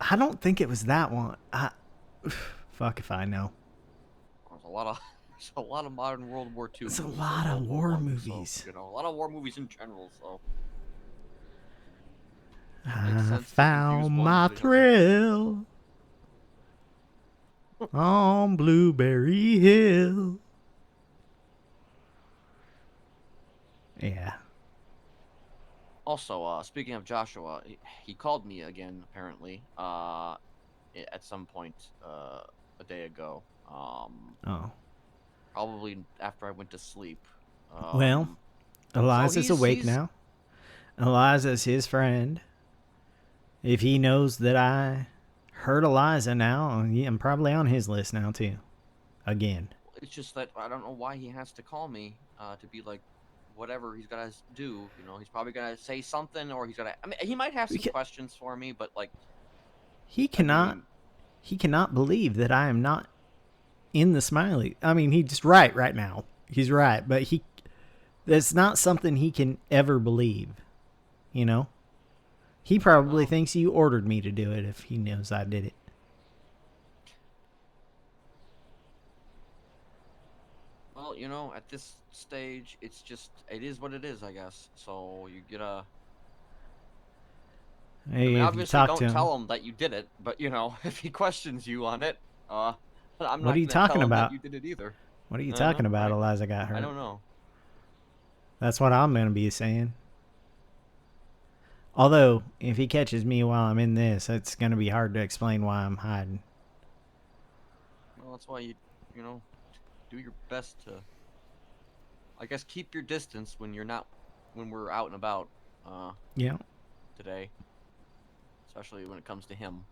I don't think it was that one. Fuck if I know. There's a lot of modern World War II. It's a movies, lot like of World War war I, movies. So, a lot of war movies in general. So I sense to found confuse my one with the thrill on Blueberry Hill. Yeah. also, speaking of Joshua, he called me again apparently. At some point a day ago. Oh. Probably after I went to sleep. Well, Eliza's awake he's- now. Eliza's his friend. If he knows that I heard Eliza now, I'm probably on his list now too. Again. It's just that I don't know why he has to call me to be like, whatever he's gotta do. He's probably gonna say something, or he's gonna. I mean, he might have some questions for me, but like, He cannot believe that I am not in the smiley. I mean, he's right now. He's right, but that's not something he can ever believe. He probably thinks you ordered me to do it if he knows I did it. Well, at this stage, it is what it is, I guess. So you gotta. Hey, I mean, if you obviously, talk don't to him. tell him that you did it. But if he questions you on it, I'm not. What are you gonna tell talking him that about? you did it either. What are you I talking know, about? right? Eliza got hurt. I don't know. That's what I'm going to be saying. Although, if he catches me while I'm in this, it's going to be hard to explain why I'm hiding. Well, that's why you do your best to. I guess keep your distance when we're out and about. Yeah. Today, especially when it comes to him.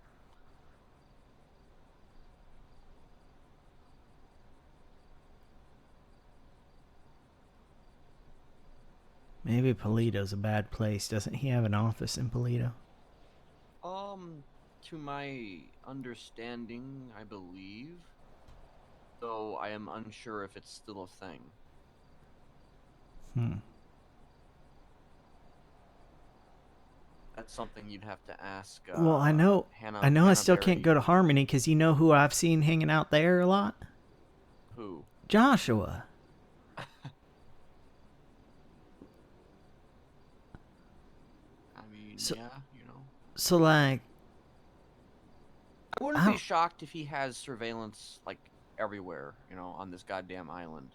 Maybe Polito's a bad place. Doesn't he have an office in Polito? To my understanding, I believe. Though I am unsure if it's still a thing. That's something you'd have to ask. Well, I know I still can't go to Harmony. Harmony because you know who I've seen hanging out there a lot? Who? Joshua. I mean, So- yeah, So, like, I wouldn't be shocked if he has surveillance like everywhere, on this goddamn island.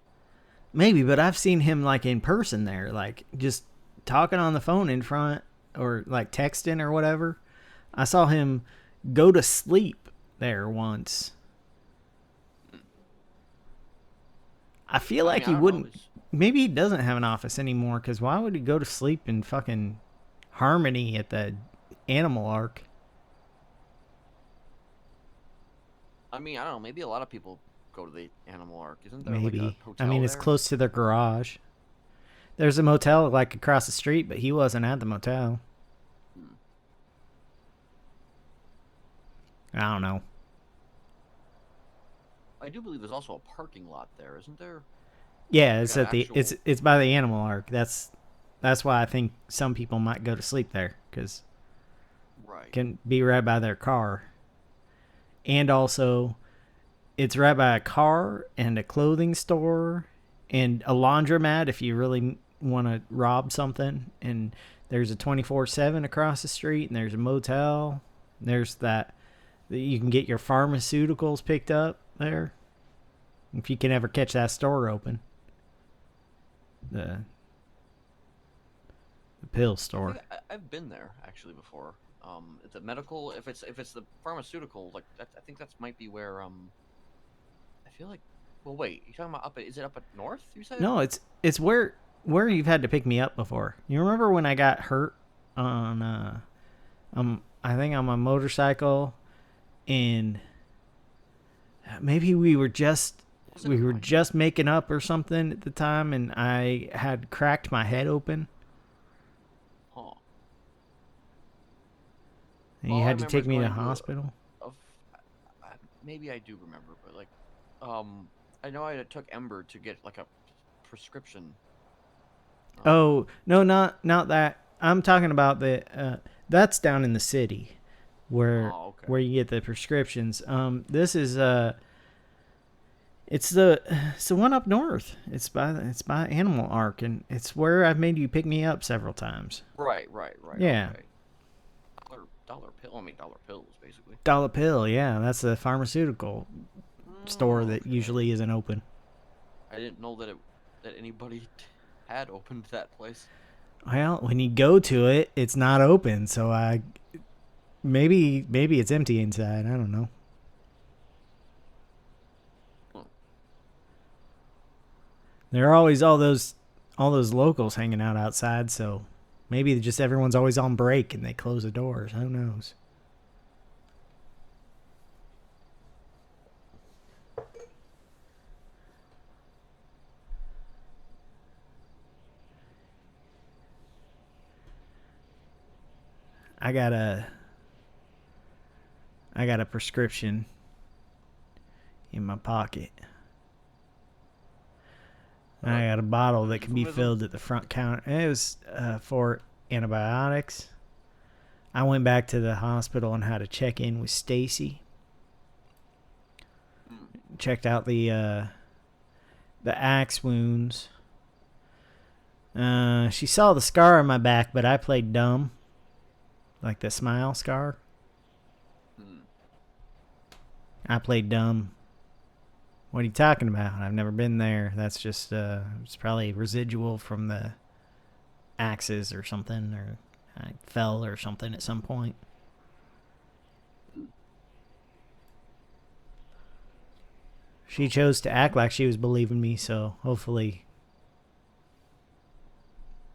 maybe, but I've seen him, like, in person there, like, just talking on the phone in front or, like, texting or whatever. I saw him go to sleep there once. I feel like I he don't know, wouldn't. it's- Maybe he doesn't have an office anymore, because why would he go to sleep in fucking Harmony at the Animal Ark? I mean, I don't know. Maybe a lot of people go to the Animal Ark. Isn't there Maybe. like a hotel I mean, it's there? close to their garage. There's a motel, like, across the street, but he wasn't at the motel. I don't know. I do believe there's also a parking lot there, isn't there? Yeah, Like it's an at the actual- it's by the animal arc. That's why I think some people might go to sleep there, because Right. it can be right by their car. And also, it's right by a car and a clothing store and a laundromat if you really want to rob something. And there's a 24/7 across the street, and there's a motel. There's that you can get your pharmaceuticals picked up there if you can ever catch that store open. The pill store. I've been there actually before. It's a medical. If it's the pharmaceutical, like I think that might be where I feel like. Well, wait. You talking about is it up at north? You said. No, it's where you've had to pick me up before. You remember when I got hurt on I think on my motorcycle, and maybe we were just making up or something at the time, and I had cracked my head open, Huh. and All you I had to remember take is me to the going to a- hospital. Maybe I do remember, but like, I know I took Ember to get like a prescription. Oh no, not that. I'm talking about the that's down in the city, where Oh, okay. where you get the prescriptions. This is it's the one up north. It's by Animal Arc, and it's where I've made you pick me up several times. Right. Yeah. Okay. Dollar pill. I mean, dollar pills, basically. Dollar Pill, yeah, that's the pharmaceutical store that Okay. usually isn't open. I didn't know that anybody had opened that place. Well, when you go to it, it's not open, so maybe it's empty inside. I don't know. There are always all those locals hanging out outside, so maybe just everyone's always on break and they close the doors. Who knows? I got a prescription in my pocket. I got a bottle that can be filled at the front counter. It was for antibiotics. I went back to the hospital and had to check in with Stacy. Checked out the axe wounds. She saw the scar on my back, but I played dumb. Like the smile scar. I played dumb. What are you talking about? I've never been there. That's just it's probably residual from the axes or something, or I fell or something at some point. She chose to act like she was believing me, so hopefully.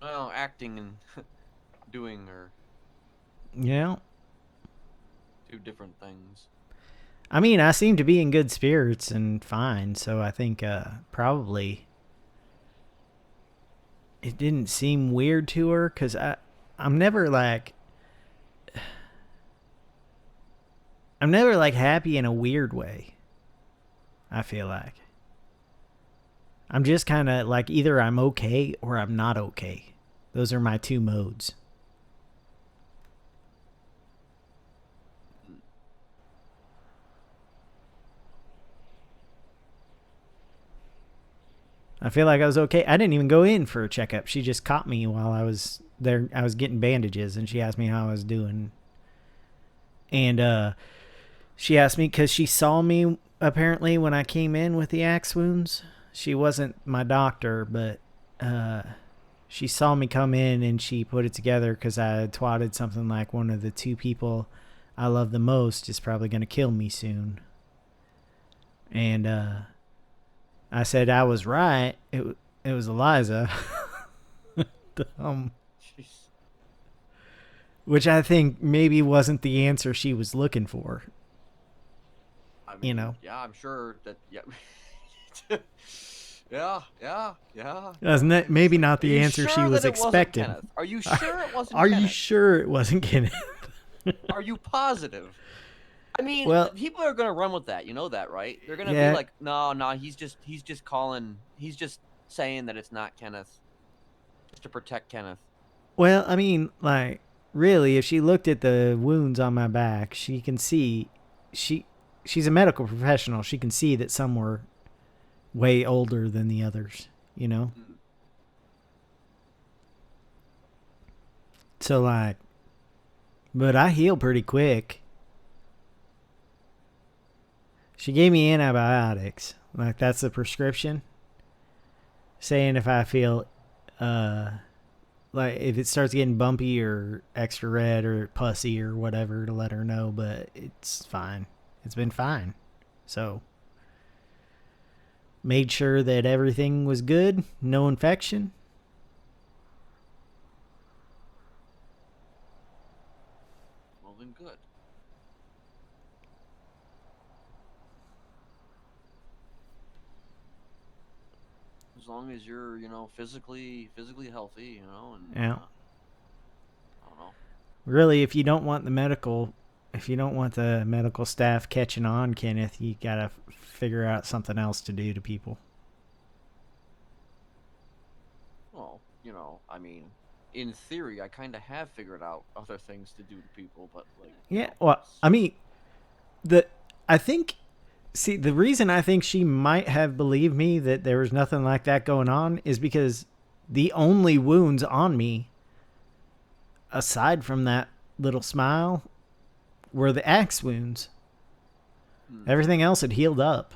Well, acting and doing are Yeah. two different things. I mean, I seem to be in good spirits and fine, so I think probably it didn't seem weird to her, because I'm never like happy in a weird way. I feel like I'm just kind of like either I'm okay or I'm not okay. Those are my two modes. I feel like I was okay. I didn't even go in for a checkup. She just caught me while I was there. I was getting bandages, and she asked me how I was doing. And she asked me because she saw me apparently when I came in with the axe wounds. She wasn't my doctor, but she saw me come in, and she put it together because I had twatted something like one of the two people I love the most is probably going to kill me soon. And I said I was right. It was Eliza. Jeez. Which I think maybe wasn't the answer she was looking for. I mean, You know. Yeah, I'm sure that. Yeah. yeah. That's maybe not Are the you answer she sure was that it wasn't expecting. Kenneth? Are you sure it wasn't Are you Kenneth? sure it wasn't Kenneth? Are you positive? I mean, Well- people are gonna run with that. You know that, right? They're gonna Yeah. be like, no, he's just calling. He's just saying that it's not Kenneth, just to protect Kenneth. Well, I mean, like, really, if she looked at the wounds on my back, she can see. She's a medical professional. She can see that some were way older than the others. You know. Mm. So like, but I heal pretty quick. She gave me antibiotics. Like that's the prescription. Saying if I feel, like if it starts getting bumpy or extra red or pussy or whatever, to let her know. But it's fine. It's been fine. So made sure that everything was good, no infection. Well, then good. As long as you're, physically healthy, and Yeah. I don't know. Really, if you don't want the medical staff catching on, Kenneth, you gotta figure out something else to do to people. Well, I mean, in theory, I kind of have figured out other things to do to people, but like. Yeah, well, I mean, the reason I think she might have believed me that there was nothing like that going on is because the only wounds on me, aside from that little smile, were the axe wounds. Everything else had healed up.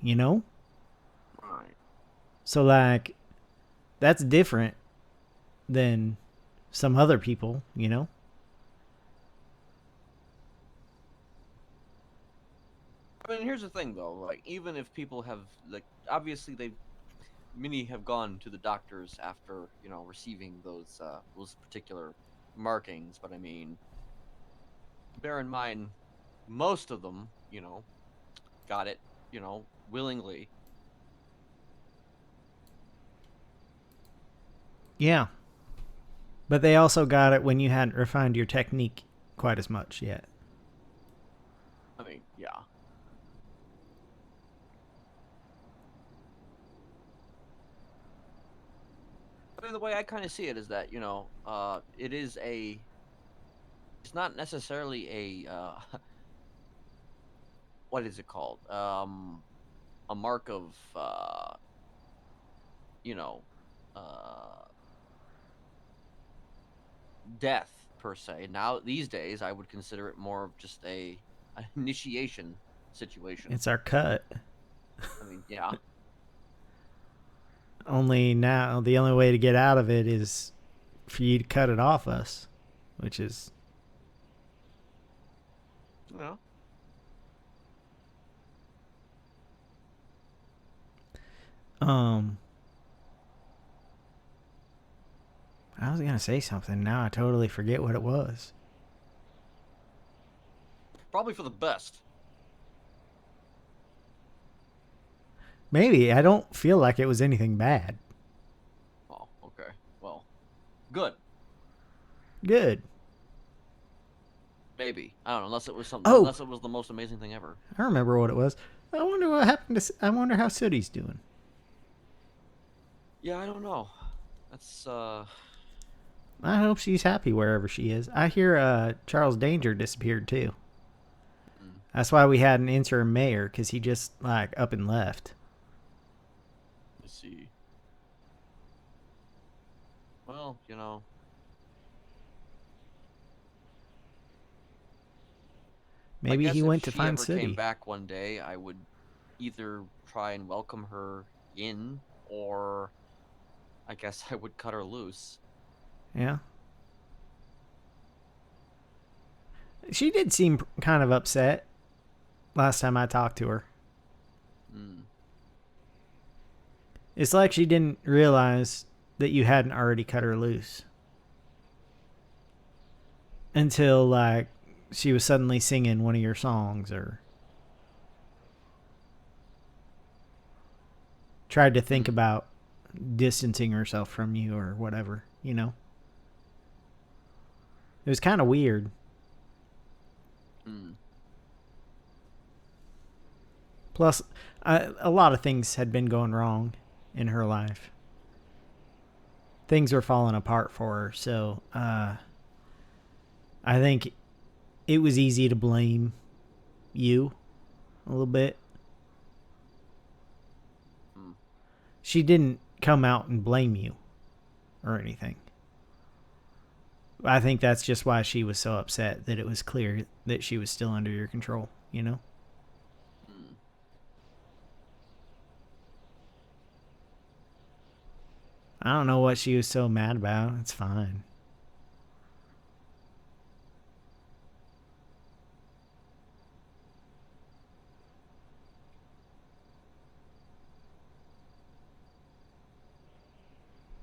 You know? Right. So, like, that's different than some other people, you know? I mean, here's the thing, though. Like, even if people have, like, obviously many have gone to the doctors after, receiving those particular markings. But I mean, bear in mind, most of them, got it, willingly. Yeah. But they also got it when you hadn't refined your technique quite as much yet. I mean, yeah. I mean, the way I kind of see it is that, it's not necessarily what is it called? A mark of, you know, uh, death per se. Now, these days, I would consider it more of just an initiation situation. It's our cut. I mean, yeah. Only now, the only way to get out of it is for you to cut it off us, which is... Yeah. I was gonna say something. Now I totally forget what it was. Probably for the best. Maybe. I don't feel like it was anything bad. Oh, okay. Well, good. Good. Maybe. I don't know. Unless it was something. Oh! Unless it was the most amazing thing ever. I remember what it was. I wonder what happened to... I wonder how Sooty's doing. Yeah, I don't know. That's I hope she's happy wherever she is. I hear Charles Danger disappeared too. That's why we had an interim mayor, because he just like up and left. Let's see. Well, Maybe I guess he if went to she find ever Sooty. came back one day, I would either try and welcome her in, or I guess I would cut her loose. Yeah. She did seem kind of upset last time I talked to her. It's like she didn't realize that you hadn't already cut her loose. Until, like, she was suddenly singing one of your songs or tried to think about distancing herself from you or whatever, you know? It was kind of weird. Mm. Plus, a lot of things had been going wrong in her life. Things were falling apart for her, so I think it was easy to blame you a little bit. Mm. She didn't come out and blame you or anything. I think that's just why she was so upset, that it was clear that she was still under your control, you know? Mm. I don't know what she was so mad about. It's fine.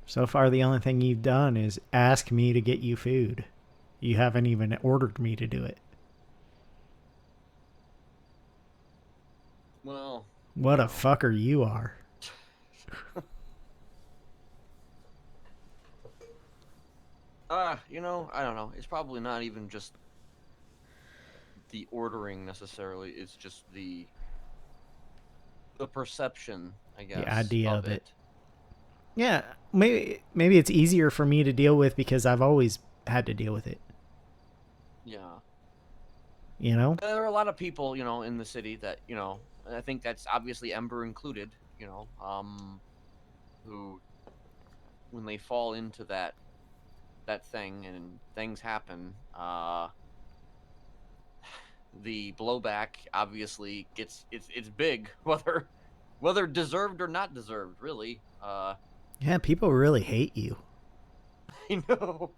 So far, the only thing you've done is ask me to get you food. You haven't even ordered me to do it. Well, What a fucker you are. you know, I don't know. It's probably not even just the ordering necessarily. It's just the perception, I guess. The idea of it. Yeah, maybe it's easier for me to deal with because I've always had to deal with it. Yeah. You know? There are a lot of people, you know, in the city that, you know, and I think that's obviously Ember included, you know, who, when they fall into that thing and things happen, the blowback obviously it's big, whether deserved or not deserved, really. Yeah, people really hate you. I know.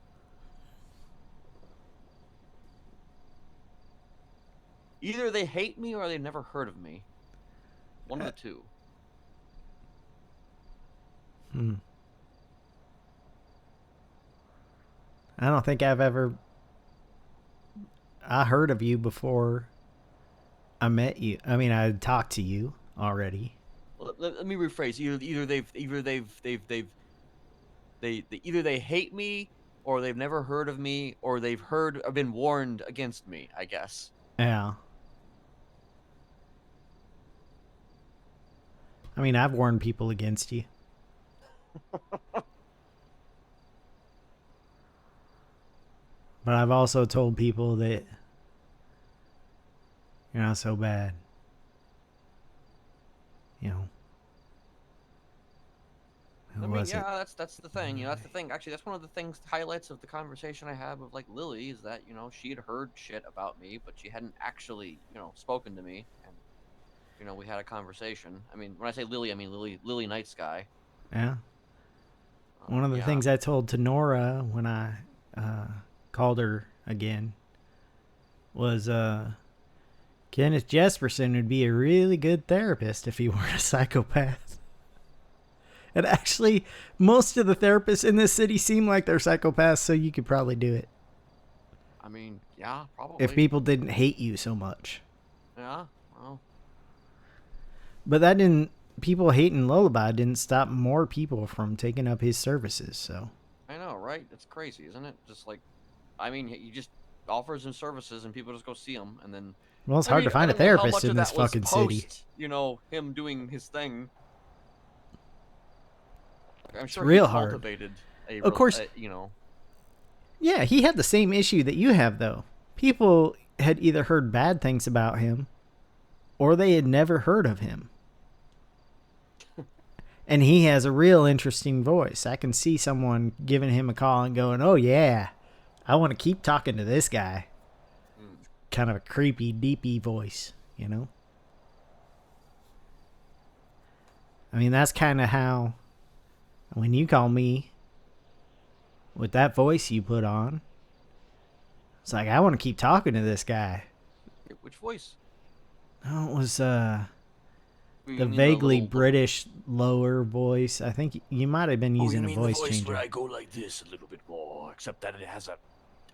Either they hate me or they've never heard of me. One of the two. I don't think I've ever... I heard of you before I met you. I mean, I talked to you already. Let me rephrase. Either they hate me, or they've never heard of me, or they've heard or been warned against me, I guess. Yeah. I mean, I've warned people against you. But I've also told people that you're not so bad. You know. Who I mean, was it? yeah, that's the thing. You know, that's the thing. Actually, that's one of the things, highlights of the conversation I had with, like, Lily, is that, you know, she had heard shit about me, but she hadn't actually, you know, spoken to me, and, you know, we had a conversation. I mean, when I say Lily, I mean Lily Night Sky. Yeah. One of the Yeah. things I told to Nora when I called her again was Kenneth Jesperson would be a really good therapist if he weren't a psychopath. And actually, most of the therapists in this city seem like they're psychopaths, so you could probably do it. I mean, yeah, probably. If people didn't hate you so much. Yeah, well. But that didn't... People hating Lullaby didn't stop more people from taking up his services, so... I know, right? It's crazy, isn't it? Just like... I mean, he just offers him services and people just go see him, and then... Well, it's hard to find a therapist in this fucking city. You know, him doing his thing. I'm sure real he hard. Cultivated Of course. you know. Yeah, he had the same issue that you have, though. People had either heard bad things about him, or they had never heard of him. And he has a real interesting voice. I can see someone giving him a call and going, oh yeah, I want to keep talking to this guy. Kind of a creepy, deepy voice, you know? I mean, that's kind of how, when you call me with that voice you put on, it's like, I want to keep talking to this guy. Which voice? Oh, it was You the mean vaguely little- British lower voice. I think you might have been using a voice changer. Where I go like this a little bit more, except that it has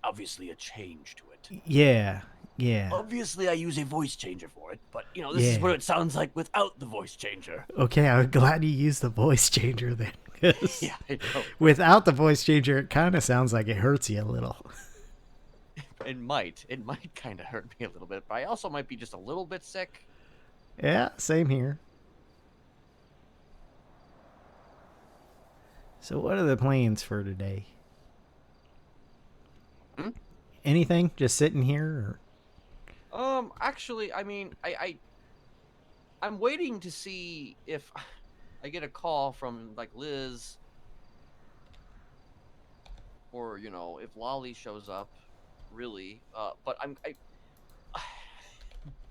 obviously a change to it. Yeah, yeah. Obviously, I use a voice changer for it, but you know this is Yeah. what it sounds like without the voice changer. Okay, I'm glad you used the voice changer then. 'Cause Yeah, I know. without the voice changer, it kind of sounds like it hurts you a little. It might kind of hurt me a little bit, but I also might be just a little bit sick. Yeah, same here. So what are the plans for today? Hmm? Anything? Just sitting here? Actually, I mean, I'm waiting to see if I get a call from like Liz, or if Lolly shows up, really. But I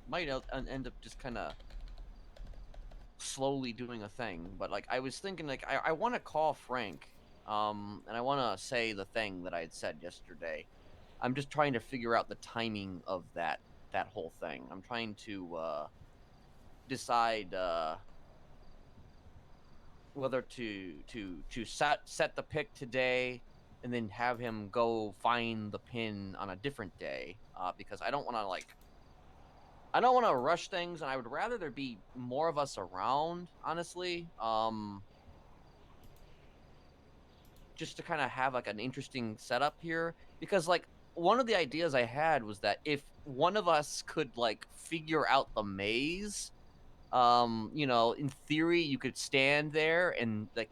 might end up just kind of slowly doing a thing. But like I was thinking, like I want to call Frank, and I want to say the thing that I had said yesterday. I'm just trying to figure out the timing of that whole thing. I'm trying to decide whether to set the pick today and then have him go find the pin on a different day, because I don't want to rush things, and I would rather there be more of us around, honestly, just to kind of have like an interesting setup here, because like one of the ideas I had was that if one of us could like figure out the maze, in theory, you could stand there and like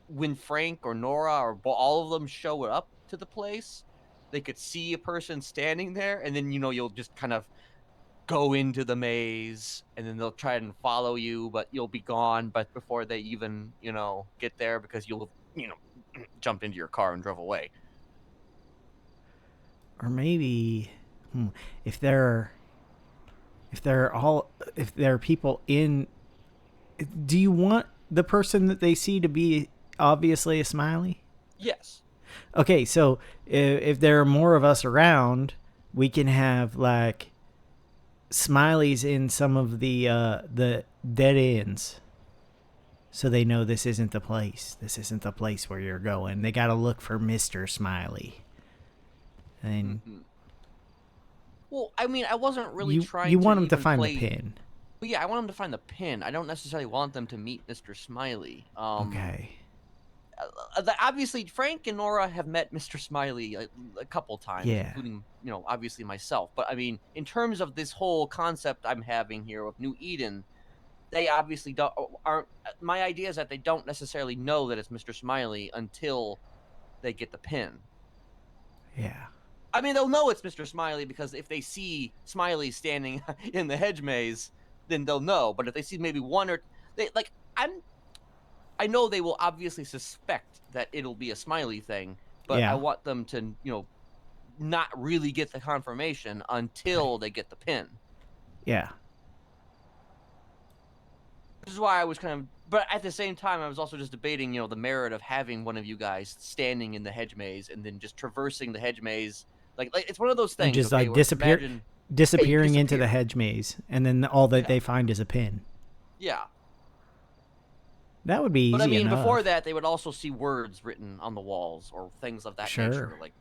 when Frank or Nora or all of them show up to the place, they could see a person standing there, and then you'll just kind of go into the maze, and then they'll try and follow you, but you'll be gone. But before they even get there, because you'll have jumped into your car and drove away. Or maybe if there are people in, do you want the person that they see to be obviously a smiley? Yes. Okay, so if there are more of us around, we can have like smileys in some of the dead ends, so they know this isn't the place. This isn't the place where you're going. They got to look for Mr. Smiley. And Well, I mean, I wasn't really you trying want to them to even find play... the pin. Well, yeah, I want them to find the pin. I don't necessarily want them to meet Mr. Smiley. Okay. Obviously, Frank and Nora have met Mr. Smiley a couple times, Yeah. including, obviously myself. But I mean, in terms of this whole concept I'm having here of New Eden, they obviously aren't. My idea is that they don't necessarily know that it's Mr. Smiley until they get the pin. Yeah. I mean, they'll know it's Mr. Smiley because if they see Smiley standing in the hedge maze, then they'll know. But if they see maybe one or I know they will obviously suspect that it'll be a Smiley thing, but Yeah. I want them to, not really get the confirmation until they get the pin. Yeah. This is why I was kind of, but at the same time, I was also just debating, the merit of having one of you guys standing in the hedge maze and then just traversing the hedge maze. Like it's one of those things. And just okay, like imagine, disappearing into the hedge maze, and then all that they find is a pin. Yeah. That would be easy But I mean, enough. before that, they would also see words written on the walls or things of that Sure. nature. Like,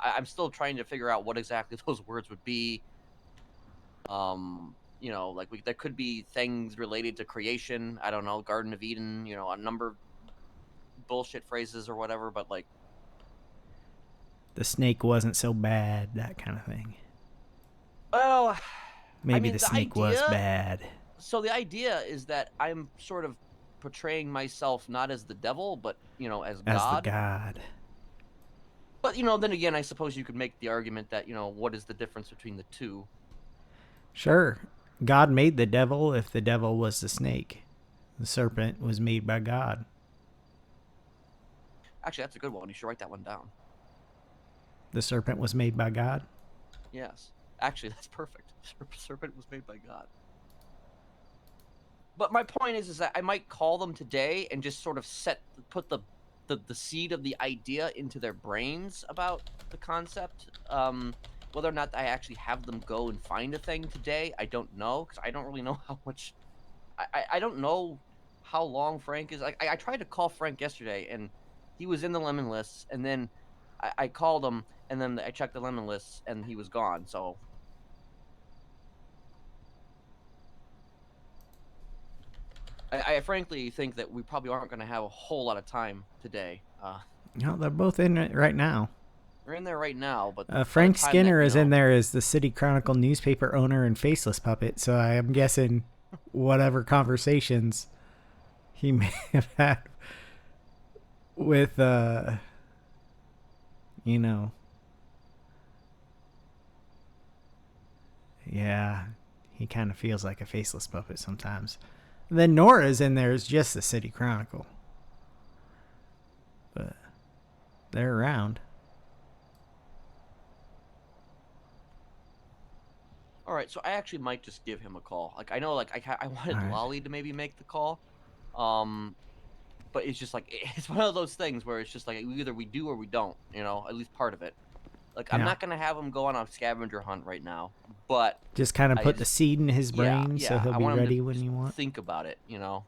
I'm still trying to figure out what exactly those words would be. Like there could be things related to creation. I don't know, Garden of Eden. A number of bullshit phrases or whatever. But like, the snake wasn't so bad, that kind of thing. well, Maybe I mean, the snake was bad. So the idea is that I'm sort of portraying myself not as the devil, but as God. As the God. But then again, I suppose you could make the argument that what is the difference between the two? Sure. God made the devil if the devil was the snake. The serpent was made by God. Actually, that's a good one. You should write that one down. The serpent was made by God? Yes. Actually, that's perfect. Serpent was made by God. But my point is that I might call them today and just sort of put the seed of the idea into their brains about the concept. Whether or not I actually have them go and find a thing today, I don't know, because I don't really know how much. I don't know how long Frank is. Like I tried to call Frank yesterday, and he was in the lemon lists, and then I called him, and then I checked the lemon lists, and he was gone. So I frankly think that we probably aren't going to have a whole lot of time today. No, they're both in it right now. They're in there right now, but by the Frank time that, Skinner you is in know- there as the City Chronicle newspaper owner and faceless puppet. So I am guessing whatever conversations he may have had with, you know, yeah, he kind of feels like a faceless puppet sometimes. And then Nora's in there as just the City Chronicle. But they're around. All right, so I actually might just give him a call. Like I know, like I wanted All right. Lolly to maybe make the call, but it's just like it's one of those things where it's just like either we do or we don't. You know, at least part of it. Like I'm Yeah. not gonna have him go on a scavenger hunt right now, but Just kind of I put the just- seed in his brain so he'll I be want him to ready when just you want. think about it. You know.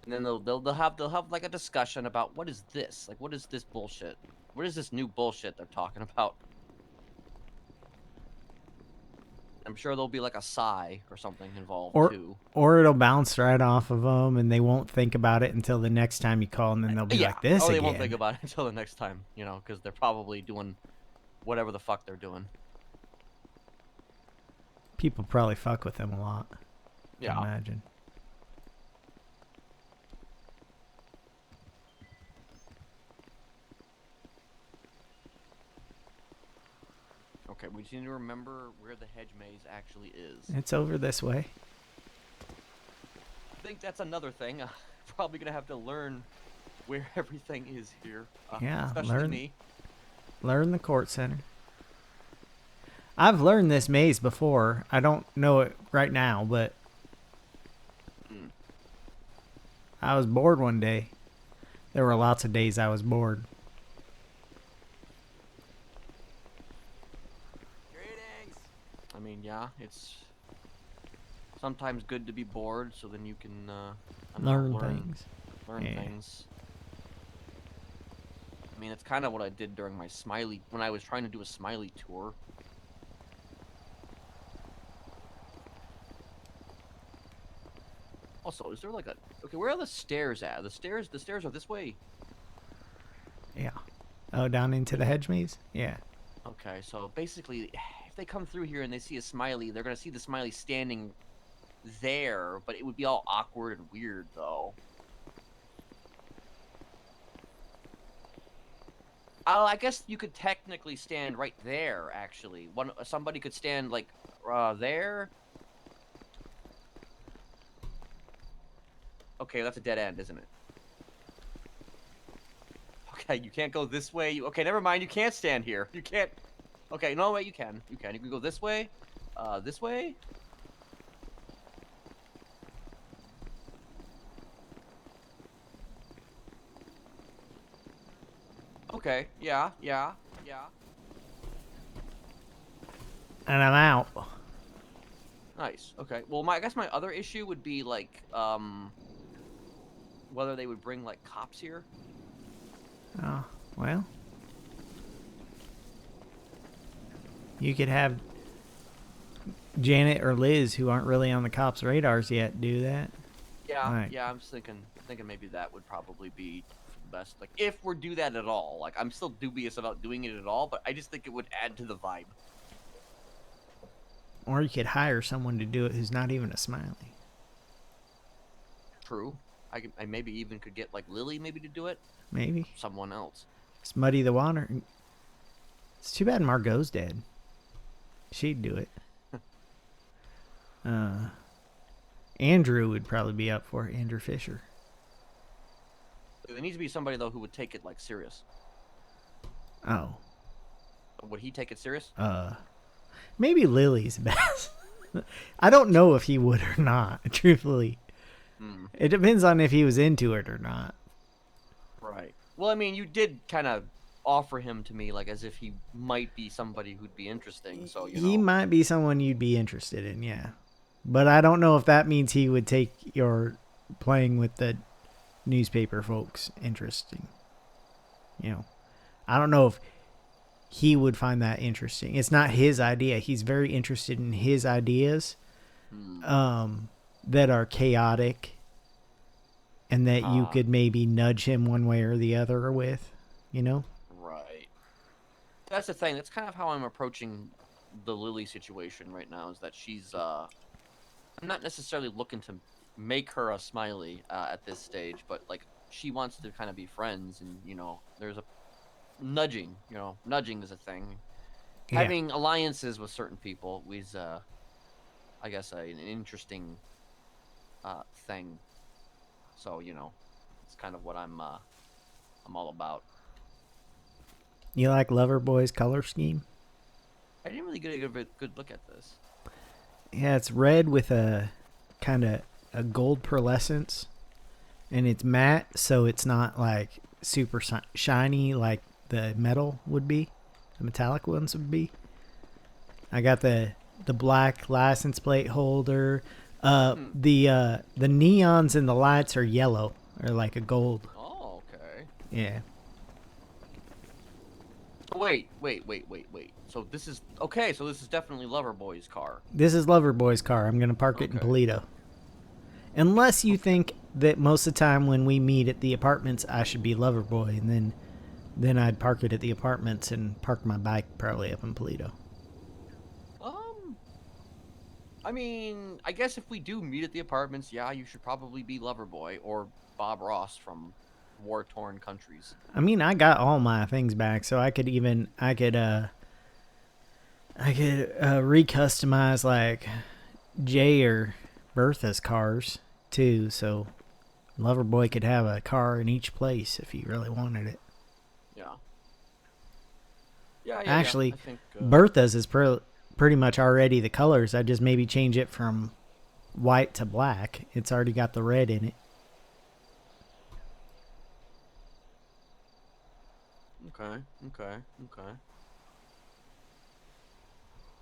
And then they'll have like a discussion about what is this? Like what is this bullshit? What is this new bullshit they're talking about? I'm sure there'll be like a sigh or something involved too. Or it'll bounce right off of them, and they won't think about it until the next time you call, and then they'll be like this oh, again. they won't think about it until the next time, you know, because they're probably doing whatever the fuck they're doing. People probably fuck with them a lot. Yeah. I imagine. Okay, we just need to remember where the hedge maze actually is. It's over this way. I think that's another thing. Probably gonna have to learn where everything is here. Yeah, especially me. Learn the court center. I've learned this maze before. I don't know it right now, but I was bored one day. There were lots of days I was bored. Greetings. I mean, yeah, it's sometimes good to be bored, so then you can I don't know, Learn things. Learn Yeah. things. I mean, it's kind of what I did during my Smiley when I was trying to do a Smiley tour. Also, is there like a okay? Where are the stairs at? The stairs are this way. Yeah. Oh, down into the hedge maze? Yeah. Okay, so basically, if they come through here and they see a Smiley, they're gonna see the Smiley standing there, but it would be all awkward and weird, though. Oh, I guess you could technically stand right there, actually. Somebody could stand, like, there. Okay, that's a dead end, isn't it? Okay, you can't go this way. Okay, never mind. You can't stand here. You can't. Okay, no, wait, you can. You can. You can go this way. This way. Okay, yeah. And I'm out. Nice. Okay. Well, I guess my other issue would be like, whether they would bring like cops here. Oh, well. You could have Janet or Liz, who aren't really on the cops' radars yet, do that. Yeah. Right. Yeah. I'm just thinking maybe that would probably be the best. Like, if we do that at all. Like, I'm still dubious about doing it at all, but I just think it would add to the vibe. Or you could hire someone to do it who's not even a Smiley. True. I maybe even could get like Lily maybe to do it. Maybe. Someone else. Just muddy the water. It's too bad Margot's dead. She'd do it. Andrew would probably be up for it. Andrew Fisher. There needs to be somebody though who would take it like serious. Oh. Would he take it serious? Maybe Lily's best. I don't know if he would or not, truthfully. It depends on if he was into it or not. Right. Well, I mean, you did kind of offer him to me like as if he might be somebody who'd be interesting, so you know. He might be someone you'd be interested in, yeah. But I don't know if that means he would take your playing with the newspaper folks interesting. You know, I don't know if he would find that interesting. It's not his idea. He's very interested in his ideas that are chaotic and that you Ah. could maybe nudge him one way or the other with, you know? Right. That's the thing. That's kind of how I'm approaching the Lily situation right now. Is that she's I'm not necessarily looking to make her a smiley at this stage, but like she wants to kind of be friends, and there's a nudging. Nudging is a thing. Yeah. Having alliances with certain people is, I guess, an interesting thing. So it's kind of what I'm all about. You like Loverboy's color scheme? I didn't really get a good look at this. Yeah, it's red with a kind of a gold pearlescence, and it's matte, so it's not like super shiny like the metal would be, the metallic ones would be. I got the black license plate holder. The neons and the lights are yellow, or like a gold. Oh, okay. Yeah. Wait. So this is okay. So this is definitely Loverboy's car. This is Loverboy's car. I'm gonna park it in Okay. Polito. Unless you think that most of the time when we meet at the apartments, I should be Loverboy, and then I'd park it at the apartments and park my bike probably up in Polito. I mean, I guess if we do meet at the apartments, yeah, you should probably be Loverboy or Bob Ross from war-torn countries. I mean, I got all my things back, so I could recustomize like Jay or Bertha's cars too, so Loverboy could have a car in each place if he really wanted it. Yeah. Yeah. Actually, I think, Bertha's is pretty much already the colors. I just maybe change it from white to black. It's already got the red in it. Okay.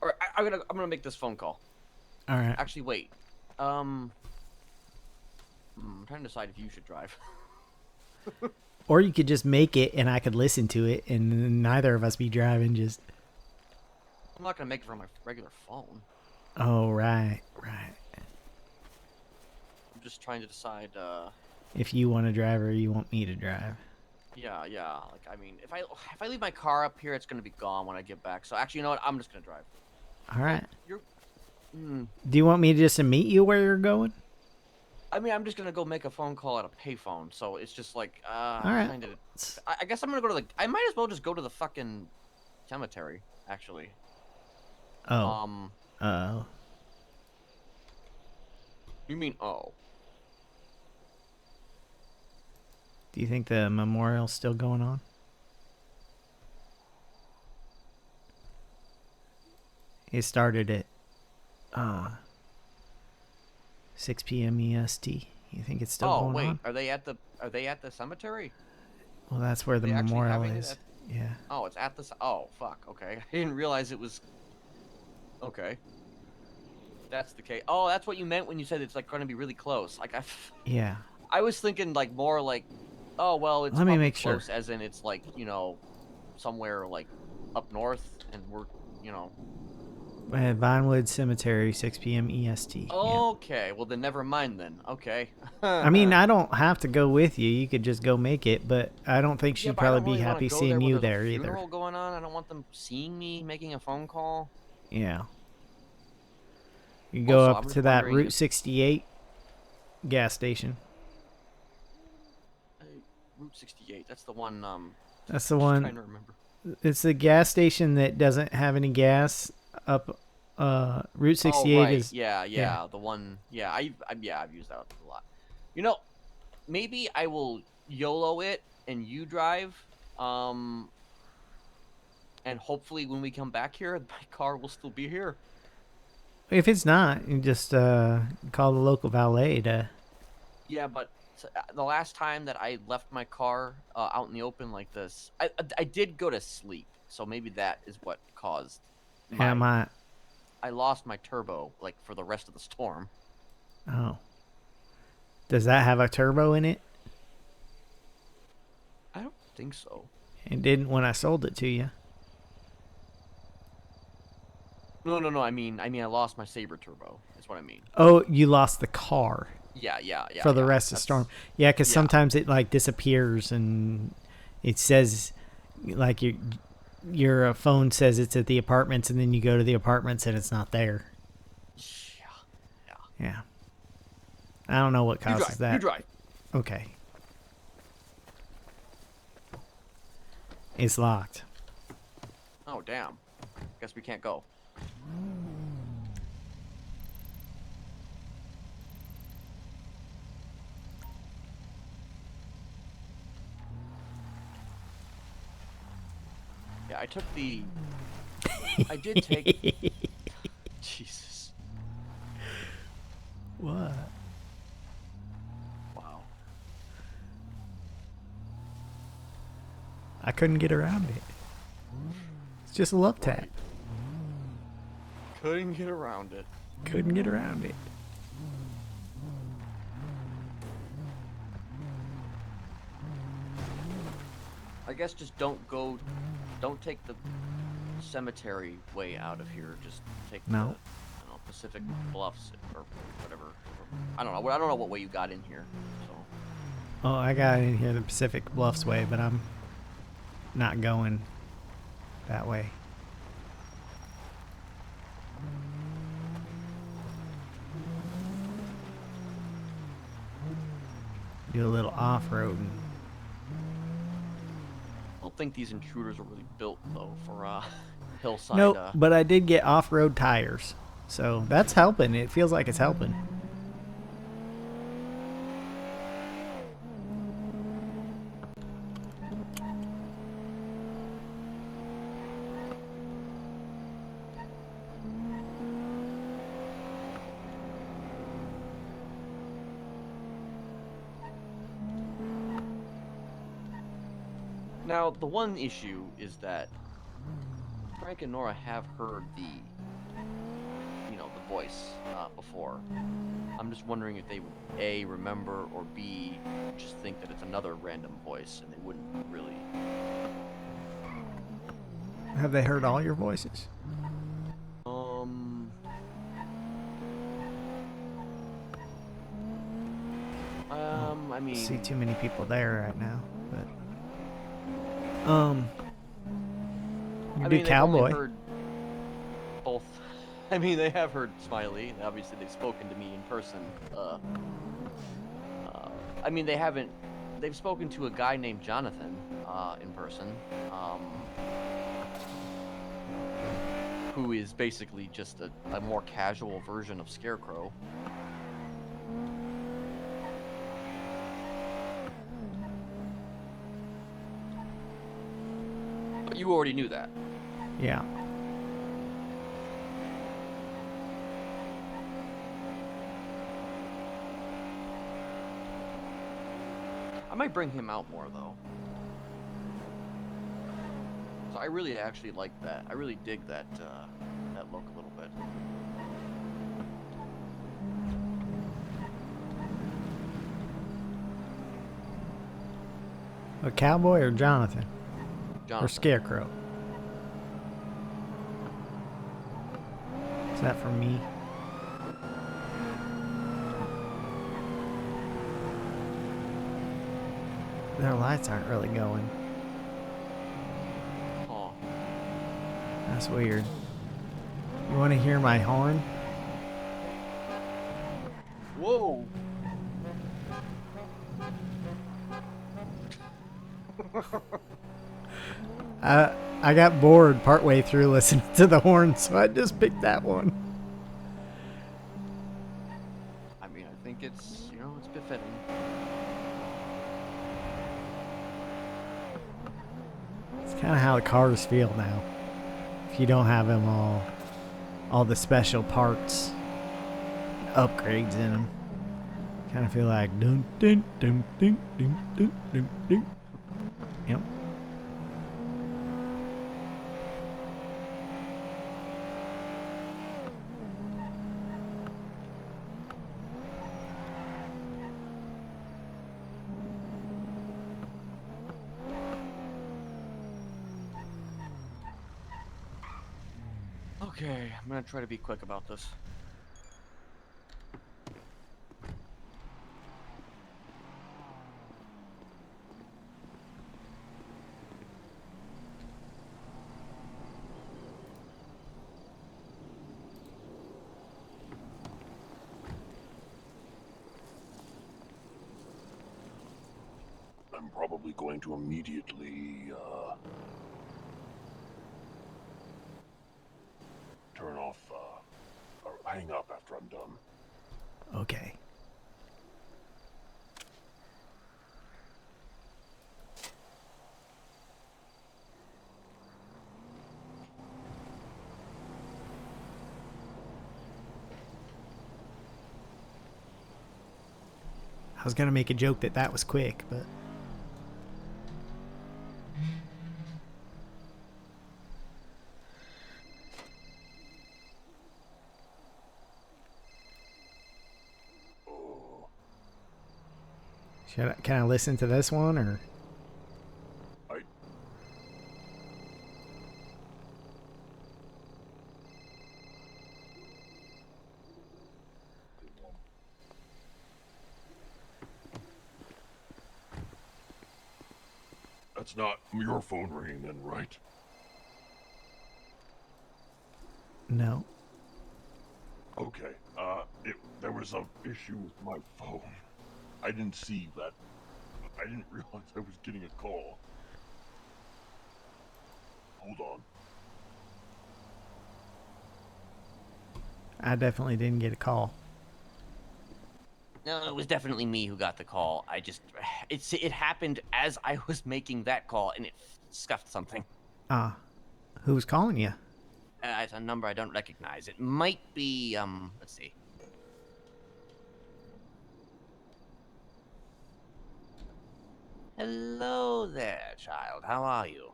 All right, I'm gonna make this phone call. All right. Actually, wait. I'm trying to decide if you should drive. Or you could just make it and I could listen to it and neither of us be driving just... I'm not gonna make it from my regular phone. Oh, right. I'm just trying to decide. If you want to drive or you want me to drive. Yeah. Like, I mean, if I leave my car up here, it's gonna be gone when I get back. So actually, you know what? I'm just gonna drive. All right. You're. Do you want me just to meet you where you're going? I mean, I'm just gonna go make a phone call at a payphone. So it's just like, All right. kind of. I guess I'm gonna go to the. I might as well just go to the fucking cemetery. Actually. Oh. Oh. You mean oh? Do you think the memorial's still going on? It started at 6 p.m. EST. You think it's still going on? Are they at the cemetery? Well, that's where the They actually memorial having it is. at- Yeah. Oh, it's at the. Oh, fuck. Okay, I didn't realize it was. Okay. That's the case. Oh, that's what you meant when you said it's like going to be really close. Like Yeah. I was thinking like more like, oh well, it's Let me probably make sure. close, as in it's like somewhere like up north, and we're Vinewood Cemetery, 6 p.m. EST. Yeah. Okay, well then never mind then. Okay. I mean, I don't have to go with you. You could just go make it, but I don't think she'd Yeah, but I don't probably be really wanna happy go seeing when you there's a there either. funeral going on. I don't want them seeing me making a phone call. Yeah. You go Also, up I'm to just that wondering Route if- 68 gas station. Route 68. That's the one. That's the just one. trying to remember. It's the gas station that doesn't have any gas up. Route 68 Oh, right. is. Yeah. The one. Yeah, I've used that a lot. Maybe I will YOLO it and you drive. And hopefully when we come back here, my car will still be here. If it's not, you just call the local valet to. Yeah, but the last time that I left my car out in the open like this, I did go to sleep. So maybe that is what caused. I lost my turbo like for the rest of the storm. Oh. Does that have a turbo in it? I don't think so. It didn't when I sold it to you. No. I mean, I lost my Saber turbo. That's what I mean. Oh, you lost the car. Yeah. for the yeah, rest of that's- storm. Yeah, because yeah. sometimes it like disappears and it says like your phone says it's at the apartments, and then you go to the apartments and it's not there. Yeah. Yeah. I don't know what You causes drive. that. You drive. Okay. It's locked. Oh damn. Guess we can't go. Yeah, I took the. I did take. Jesus. What? Wow. I couldn't get around it. It's just a love tap. Right. Couldn't get around it. Couldn't get around it. I guess just don't take the cemetery way out of here. Just take the, I No. don't know, Pacific Bluffs or whatever. I don't know. I don't know what way you got in here. So Oh, I got in here the Pacific Bluffs way, but I'm not going that way. Do a little off-roading. I don't think these intruders are really built though for hillside. Nope, but I did get off-road tires, so that's helping. It feels like it's helping. Now the one issue is that Frank and Nora have heard the voice before. I'm just wondering if they would A, remember, or B, just think that it's another random voice and they wouldn't really. Have they heard all your voices? I mean, See too many people there right now, but you I do mean, they've only cowboy. heard both. I mean, they have heard Smiley. And obviously, they've spoken to me in person. I mean, they haven't. They've spoken to a guy named Jonathan in person, who is basically just a more casual version of Scarecrow. But you already knew that. Yeah. I might bring him out more though. So I really actually like that. I really dig that that look a little bit. A cowboy or Jonathan? Jonathan. Or Scarecrow? Is that for me? Their lights aren't really going. Oh. That's weird. You want to hear my horn? Whoa. I got bored partway through listening to the horn, so I just picked that one. I mean, I think it's, it's befitting. It's kind of how the cars feel now. If you don't have them all the special parts, upgrades in them, kind of feel like dun dun dun dun dun dun dun dun. Yep. Okay, I'm gonna try to be quick about this. I'm probably going to immediately turn off or hang up after I'm done. Okay. I was gonna make a joke that was quick, but can I listen to this one or? That's not your phone ringing then, right? No. Okay. There was some issue with my phone. I didn't see that. I didn't realize I was getting a call. Hold on. I definitely didn't get a call. No, it was definitely me who got the call. It happened as I was making that call, and it scuffed something. Who was calling you? It's a number I don't recognize. It might be, let's see. Hello there, child. How are you?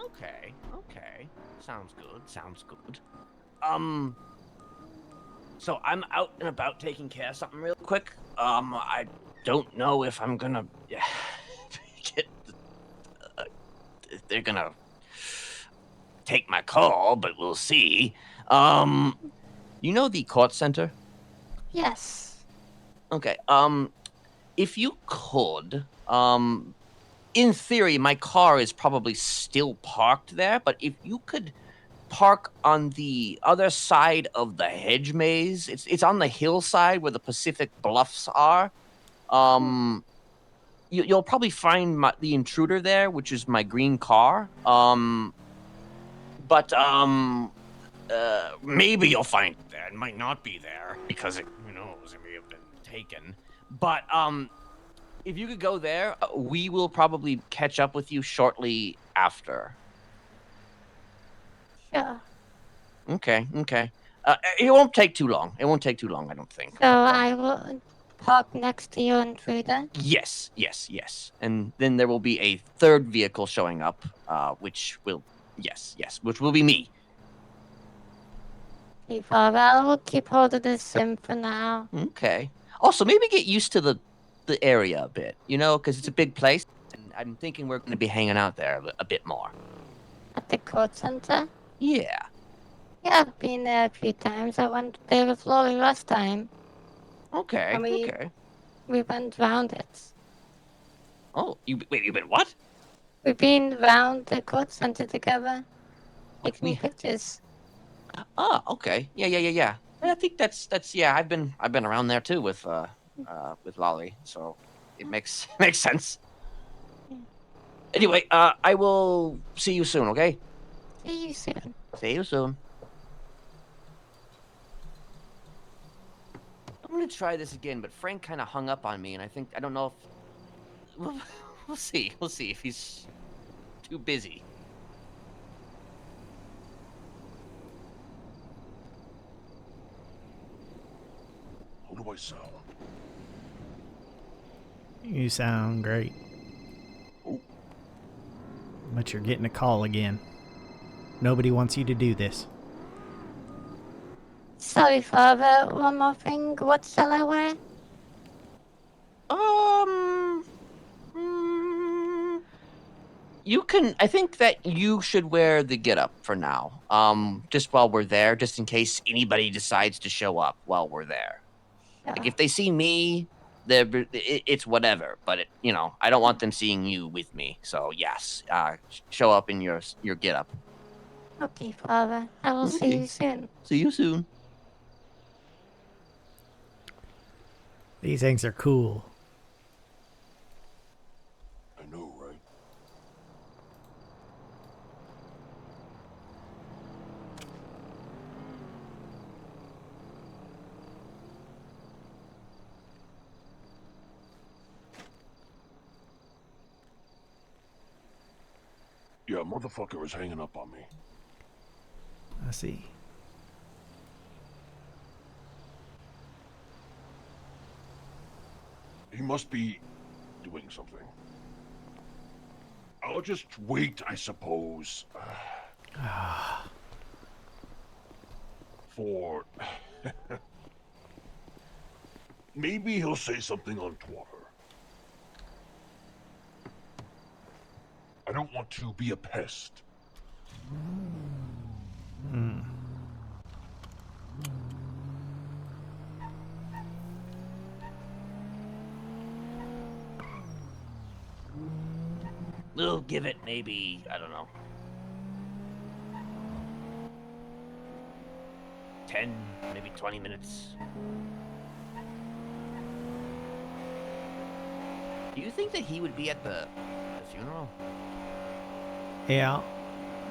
Okay. Sounds good. So I'm out and about taking care of something real quick. I don't know if I'm gonna get. If they're gonna take my call, but we'll see. You know the court center? Yes. Okay. If you could, in theory, my car is probably still parked there, but if you could park on the other side of the hedge maze, it's on the hillside where the Pacific Bluffs are. You'll probably find the intruder there, which is my green car. Maybe you'll find it there. It might not be there because who knows, it may have been taken. But if you could go there, we will probably catch up with you shortly after. Sure. Okay. It won't take too long. I don't think. So I will park next to your intruder. Yes. And then there will be a third vehicle showing up, which will be me. Okay, Father, I will keep hold of this sim for now. Okay. Also, maybe get used to the area a bit, because it's a big place, and I'm thinking we're going to be hanging out there a bit more. At the court center? Yeah. Yeah, I've been there a few times. I went there with Lori last time. Okay. And we went round it. Oh, you've been what? We've been round the court center together, taking pictures. Oh, okay. Yeah. I think that's yeah. I've been around there too with Lolly, so it makes sense. Anyway, I will see you soon. Okay. See you soon. See you soon. I'm gonna try this again, but Frank kind of hung up on me, and I don't know if we'll see if he's too busy. How do I sound? You sound great. But you're getting a call again. Nobody wants you to do this. Sorry, Father. One more thing. What shall I wear? You can. I think that you should wear the getup for now. Just while we're there, just in case anybody decides to show up while we're there. Sure. Like if they see me, it's whatever. But I don't want them seeing you with me. So yes, show up in your getup. Okay, Father. I will see you soon. See you soon. These things are cool. I know, right? Yeah, motherfucker is hanging up on me. I see. He must be doing something. I'll just wait, I suppose. For... Maybe he'll say something on Twitter. I don't want to be a pest. We'll give it maybe, I don't know, 10, maybe 20 minutes. Do you think that he would be at the funeral? Yeah,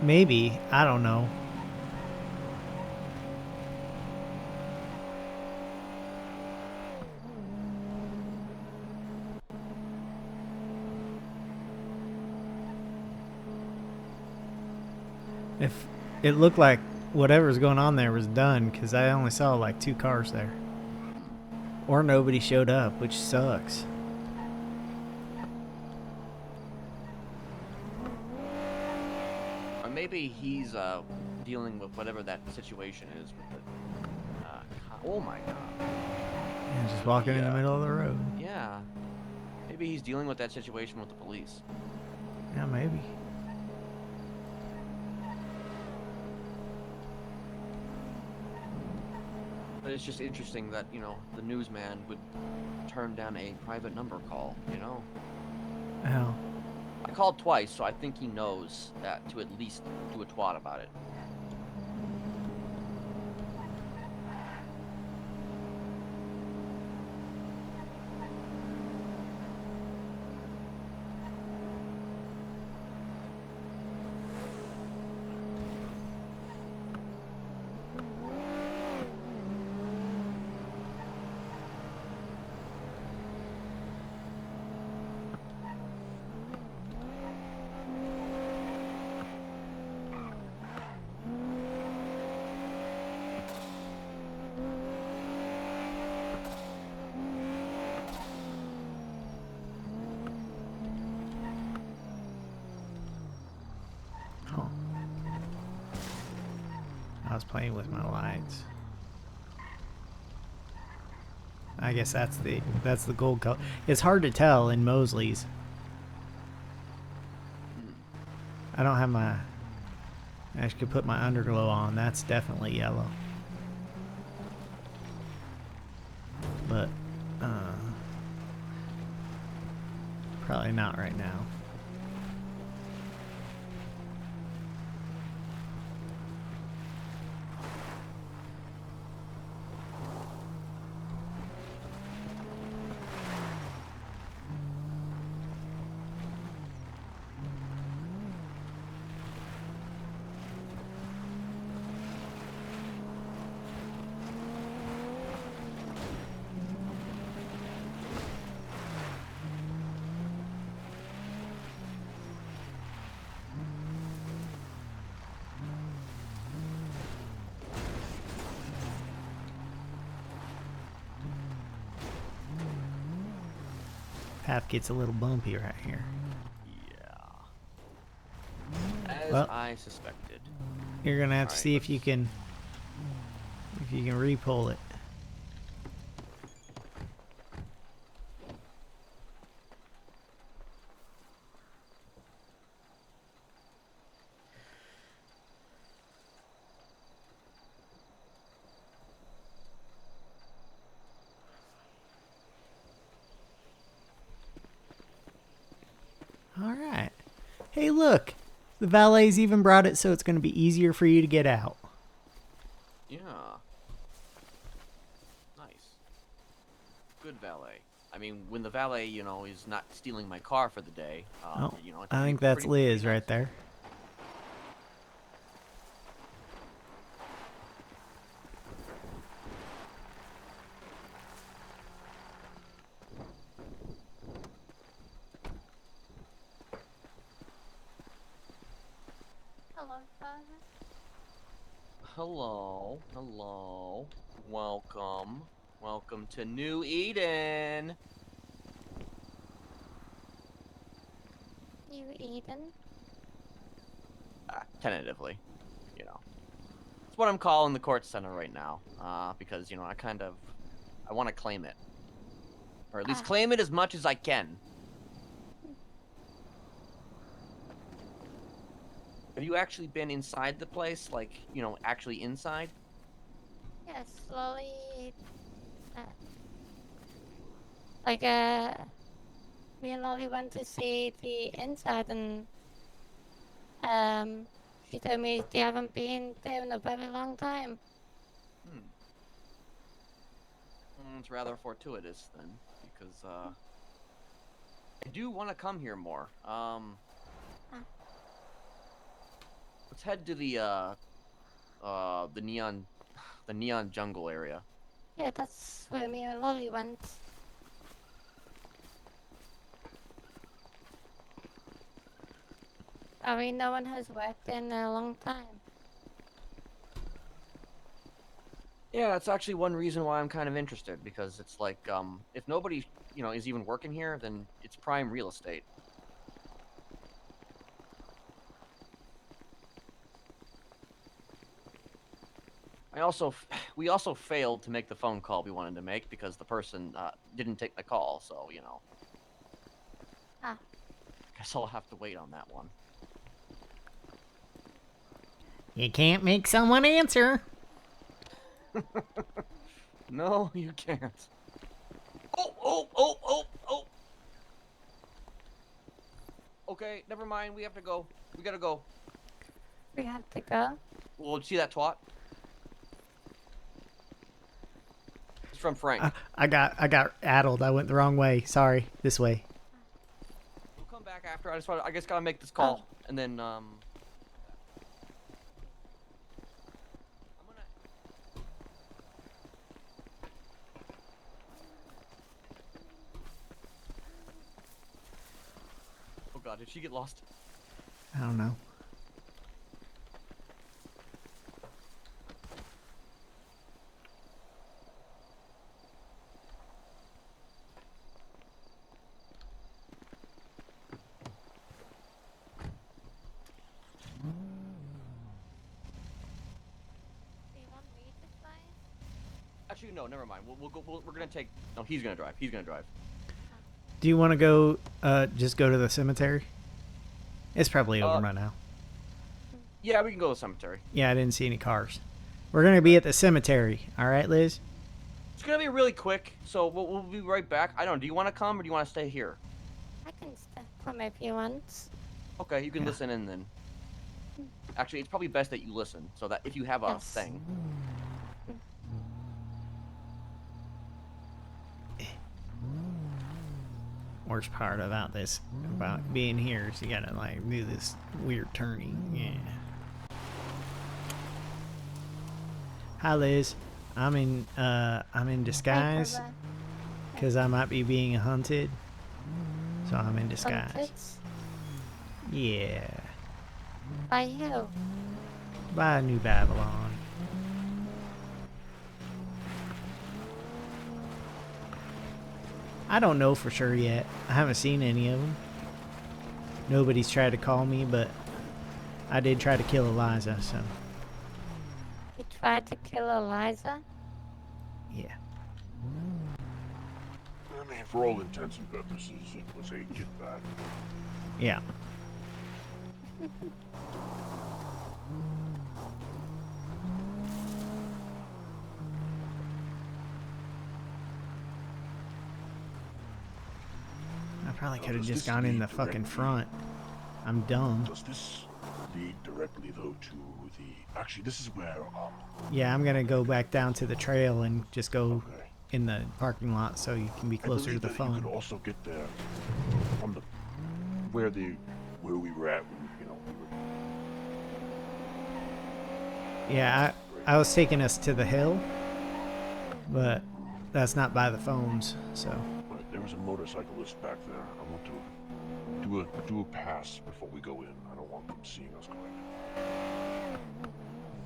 maybe. I don't know. If it looked like whatever's going on there was done, because I only saw like 2 cars there. Or nobody showed up, which sucks. Or maybe he's dealing with whatever that situation is with the... oh my god. Yeah, just walking in the middle of the road. Yeah. Maybe he's dealing with that situation with the police. Yeah, maybe. But it's just interesting that, you know, the newsman would turn down a private number call, you know? Oh. I called twice, so I think he knows that to at least do a twat about it. Oh. I was playing with my lights. I guess that's the gold color. It's hard to tell in Mosley's. I don't have my... I could put my underglow on. That's definitely yellow. But, probably not right now. Path gets a little bumpy right here. Yeah. As Well, I suspected. You're gonna have to Alright, see if you let's- can re-pull it. All right. Hey, look. The valet's even brought it so it's going to be easier for you to get out. Yeah. Nice. good valet. I mean, when the valet, you know, is not stealing my car for the day, Oh, you know, it's I think that's pretty Liz nice. right there. Hello, Father. Hello, hello, welcome, welcome to New Eden. You Eden? Tentatively, you know, it's what I'm calling the court center right now, because you know I want to claim it, or at least claim it as much as I can. Have you actually been inside the place, like, you know, actually inside? Yeah, slowly. Uh, like, me and Lolly went to see the inside, and she told me they haven't been there in a very long time. It's rather fortuitous then, because I do want to come here more. Let's head to the neon jungle area. Yeah, that's where me and Lolly went. I mean, no one has worked in a long time. Yeah, that's actually one reason why I'm kind of interested, because it's like, if nobody, you know, is even working here, then it's prime real estate. We also failed to make the phone call we wanted to make because the person didn't take the call, so, you know. Guess I'll have to wait on that one. You can't make someone answer. No, you can't. Oh! Okay, never mind. We have to go. We gotta go. We have to go. Well, see that twat? It's from Frank. I got addled. I went the wrong way. Sorry. This way. We'll come back after. I guess gotta make this call, and then I'm gonna. Oh God, did she get lost? I don't know. Do you want me to drive? Actually, no. Never mind. We'll go. We're gonna take. No, he's gonna drive. He's gonna drive. Do you want to go, just go to the cemetery? It's probably over by now. Yeah, we can go to the cemetery. Yeah, I didn't see any cars. We're going to be at the cemetery. All right, Liz? It's gonna be really quick, so we'll be right back. I don't know. Do you want to come or do you want to stay here? I can come if you want. Okay, you can listen in then. Actually, it's probably best that you listen, so that if you have a Yes. thing. Worst part about this, about being here, is you gotta like do this weird turning. Yeah. Hi, Liz. I'm in disguise brother. because I might be being hunted. So I'm in disguise. Hunted? Yeah. By who? By New Babylon. I don't know for sure yet. I haven't seen any of them. Nobody's tried to call me, but I did try to kill Eliza, so You tried to kill Eliza? yeah. I mean, for all intents and purposes, it was a kickback. Yeah. I probably could have just gone in the fucking front. I'm dumb. Does this lead directly, though, to the... Actually, this is where... Yeah, I'm gonna go back down to the trail and just go Okay. in the parking lot so you can be I closer to believe the that phone. you could also get there from the where we were at when, we were. Yeah, I was taking us to the hill, but that's not by the phones, so. But there was a motorcyclist back there. I want to do a pass before we go in. I don't want them seeing us going in.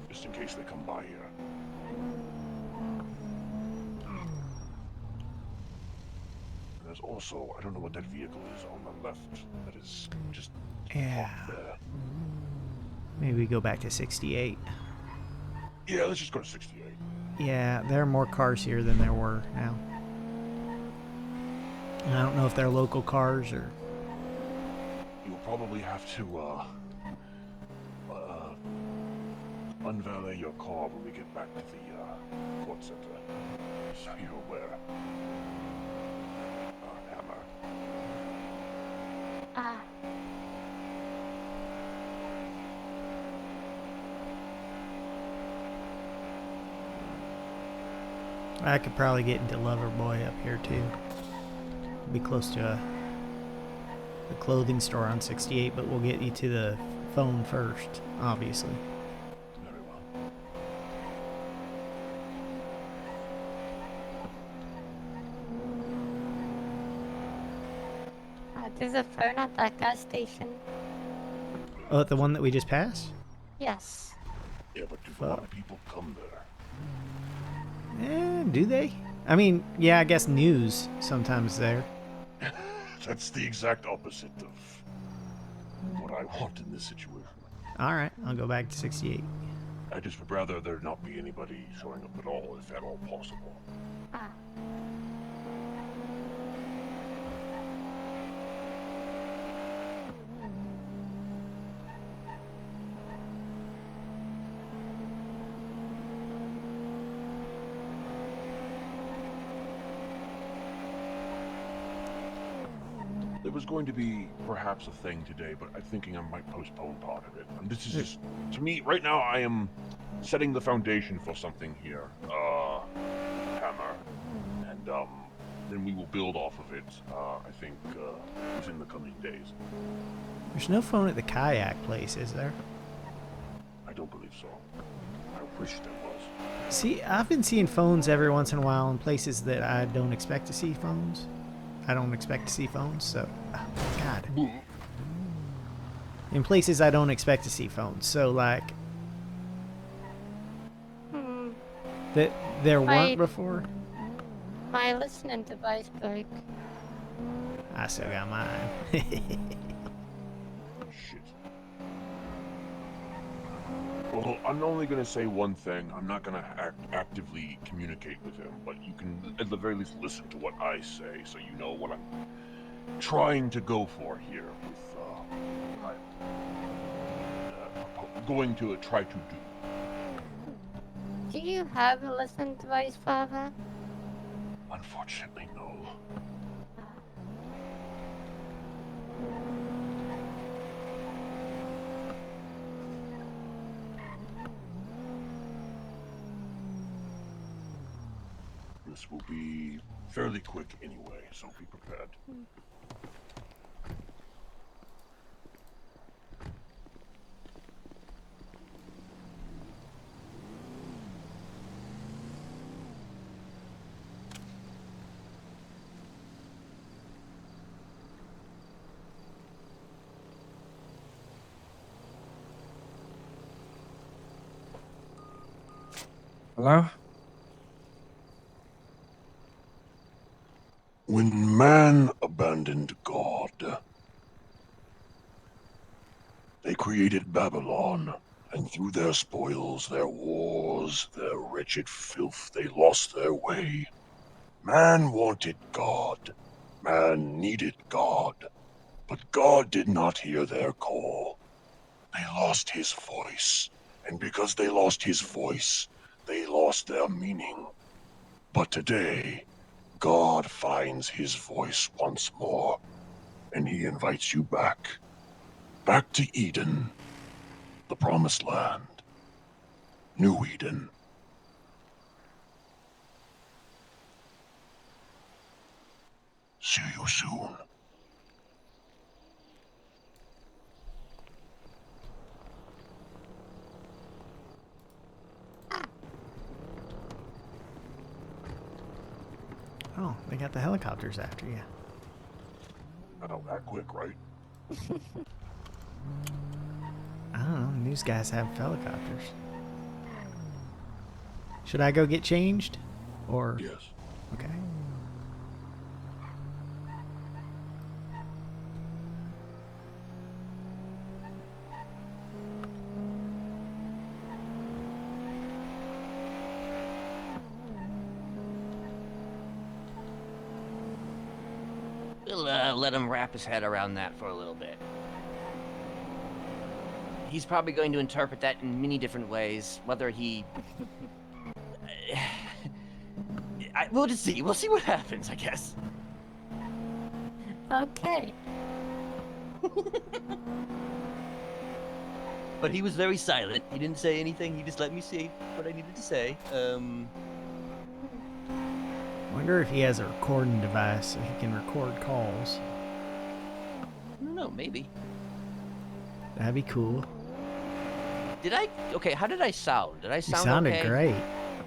Just in case they come by here. And there's also, I don't know what that vehicle is on the left. That is just Yeah. parked there. Maybe we go back to 68. Yeah, let's just go to 68. Yeah, there are more cars here than there were now. And I don't know if they're local cars or... You'll probably have to unvalet your car when we get back to the court center. So you're aware. Hammer. Ah. I could probably get into Loverboy up here too. Be close to the clothing store on 68, but we'll get you to the phone first, obviously. Very well. There's a phone at that gas station. Oh, the one that we just passed? Yes. Yeah, but do a lot of people come there? Do they? I mean, yeah, I guess news sometimes there. That's the exact opposite of what I want in this situation. Alright, I'll go back to 68. I just would rather there not be anybody showing up at all, if at all possible. Ah. There was going to be perhaps a thing today, but I'm thinking I might postpone part of it. And this is just, to me, right now I am setting the foundation for something here. Hammer. And, then we will build off of it, I think, within the coming days. There's no phone at the kayak place, is there? I don't believe so. I wish there was. See, I've been seeing phones every once in a while in places that I don't expect to see phones. I don't expect to see phones, so... Oh, God. In places I don't expect to see phones, so, like... That there weren't before? My listening device broke. I still got mine. Shit. Well, I'm only going to say one thing. I'm not going to actively communicate with him, but you can at the very least listen to what I say so you know what I'm trying to go for here with what I'm going to try to do. Do you have a listening device, Father? Unfortunately, no. This will be fairly quick anyway, so be prepared. Hello? When man abandoned God, they created Babylon, and through their spoils, their wars, their wretched filth, they lost their way. Man wanted God. Man needed God. But God did not hear their call. They lost his voice, and because they lost his voice, they lost their meaning. But today, God finds his voice once more, and he invites you back. Back to Eden, the Promised Land, New Eden. See you soon. Oh, they got the helicopters after you. Not that quick, right? I don't know. These guys have helicopters. Should I go get changed? Or Yes. okay. We'll let him wrap his head around that for a little bit. He's probably going to interpret that in many different ways. Whether he, we'll just see. We'll see what happens, I guess. Okay. But he was very silent. He didn't say anything. He just let me say what I needed to say. Wonder if he has a recording device so he can record calls. I don't know. Maybe. That'd be cool. Did I? Okay. How did I sound? Did I You sound sounded okay? great.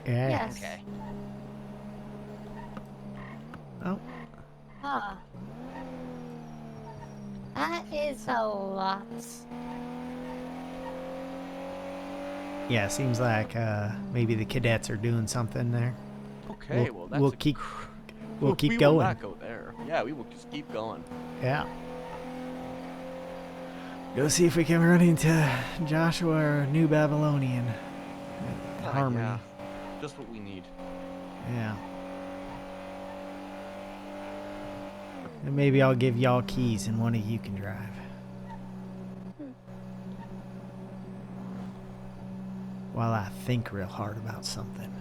Yeah. Yes. Okay. Oh, Ah. That is a lot. yeah. Seems like maybe the cadets are doing something there. Okay. We'll- Well, that's we'll a keep- We'll keep we going. will not go there. Yeah, we will just keep going. Yeah. Go see if we can run into Joshua or New Babylonian. Harmony. Yeah. Just what we need. Yeah. And maybe I'll give y'all keys and one of you can drive. While I think real hard about something.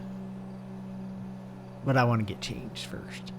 But I want to get changed first.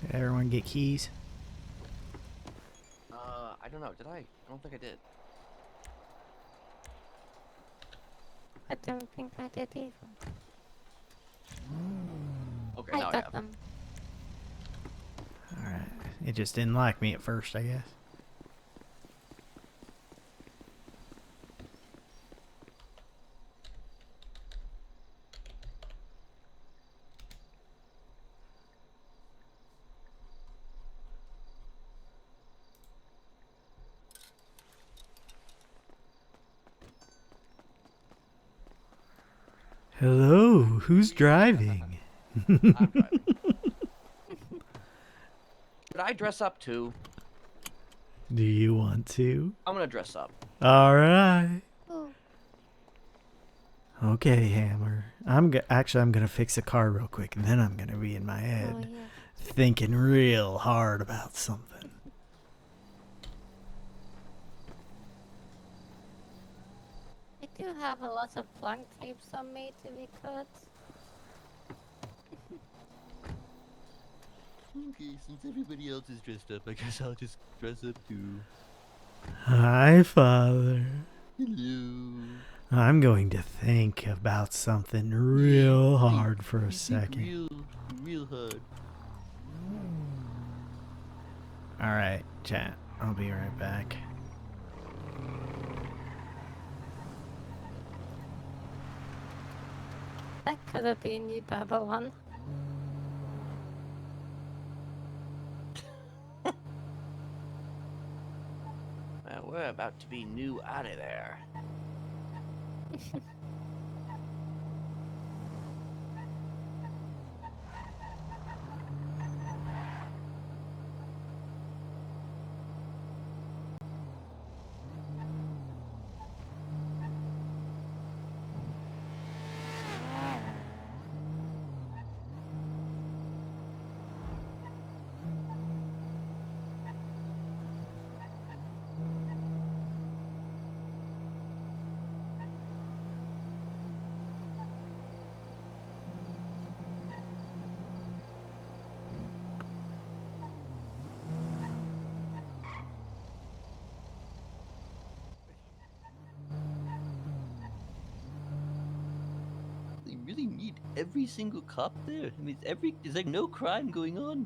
Did everyone get keys? I don't know. Did I? I don't think I did. I don't think I did either. Okay, I now I got have. them. Alright. It just didn't like me at first, I guess. Hello, who's driving? I'm driving. Should I dress up too? Do you want to? I'm gonna dress up. Alright. Oh, Okay, Hammer. Actually, I'm gonna fix a car real quick, and then I'm gonna be in my oh head yeah. thinking real hard about something. I do have a lot of blank tapes on me to be cut. Okay, since everybody else is dressed up, I guess I'll just dress up too. Hi, Father. Hello. I'm going to think about something real hard for a second. Real hard. Alright, chat. I'll be right back. That could have been New Babylon. Well, we're about to be new out of there. really need every single cop there? I mean, is there no crime going on?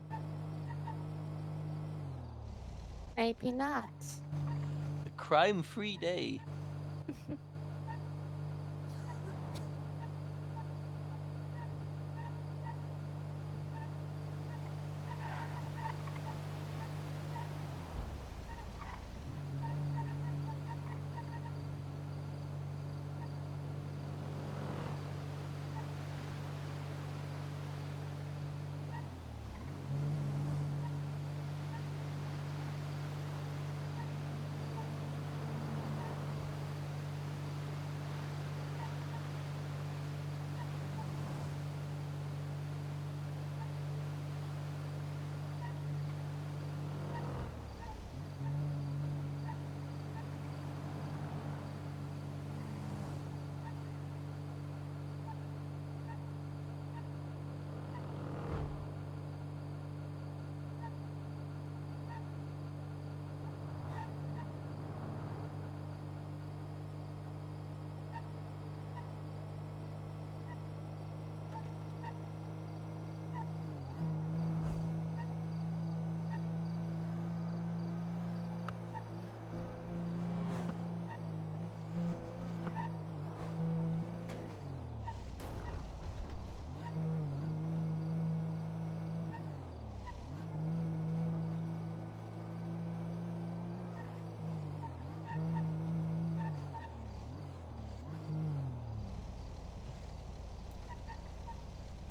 Maybe not. A crime-free day.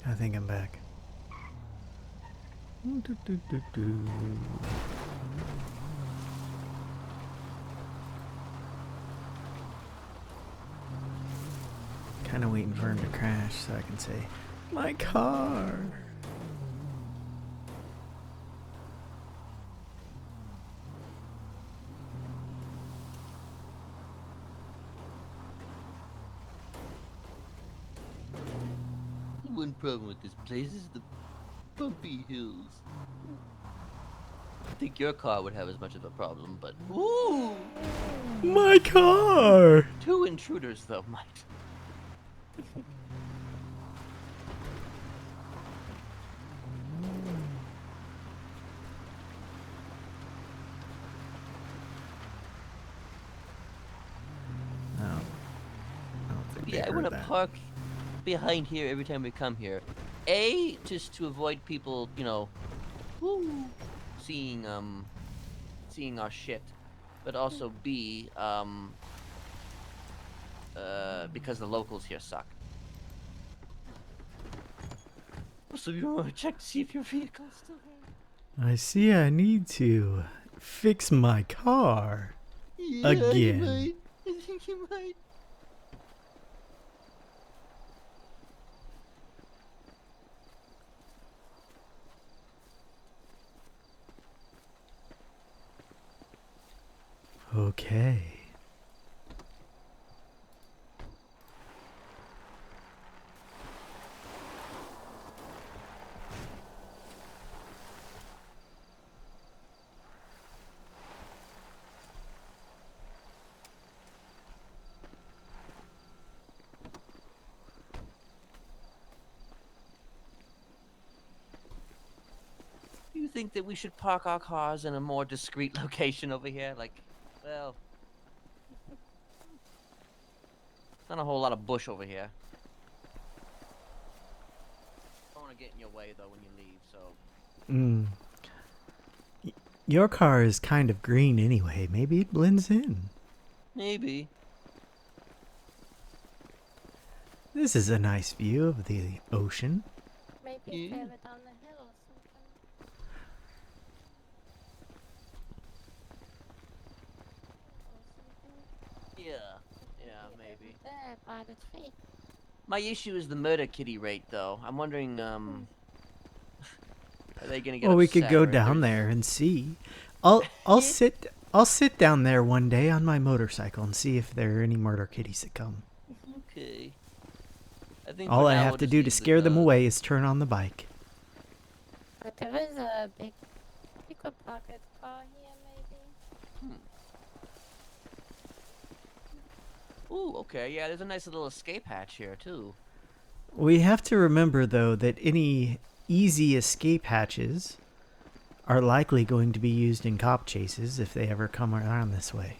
I think I'm back. Kind of waiting for him to crash so I can say, my car. One problem with this place is the bumpy hills. I think your car would have as much of a problem, but ooh, My car! 2 intruders though might. No. I don't think they Yeah, I heard want to that. park behind here every time we come here. A, just to avoid people, you know, woo, seeing our shit, but also B, because the locals here suck. So you want to check to see if your vehicle's still here? I see I need to fix my car. Yeah, Again. you might. I think you might. Okay. Do you think that we should park our cars in a more discreet location over here? Like, well, not a whole lot of bush over here. Don't want to get in your way though when you leave, so. Your car is kind of green anyway. Maybe it blends in. Maybe. This is a nice view of the ocean. Maybe Yeah. further down the hill or something. Yeah, maybe. There, by the tree. My issue is the murder kitty rate, though. I'm wondering, are they gonna get Well, we could upset, go or if down there's- there and see. I'll sit down there one day on my motorcycle and see if there are any murder kitties that come. Okay. I think All for I now have we'll to just do to leave the scare them dog. away is turn on the bike. But there is a big. You could park a car here, maybe. Ooh, okay. Yeah, there's a nice little escape hatch here too. We have to remember, though, that any easy escape hatches are likely going to be used in cop chases if they ever come around this way.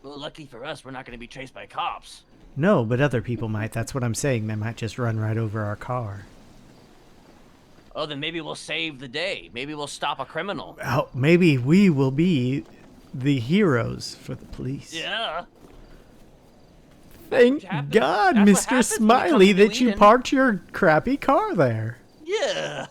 Well, lucky for us, we're not going to be chased by cops. No, but other people might. That's what I'm saying. They might just run right over our car. Oh, then maybe we'll save the day. Maybe we'll stop a criminal. Oh, maybe we will be the heroes for the police. Yeah. Thank happens- God, that's what Mr. happens when you come Smiley, to that New you Eden. parked your crappy car there. Yeah.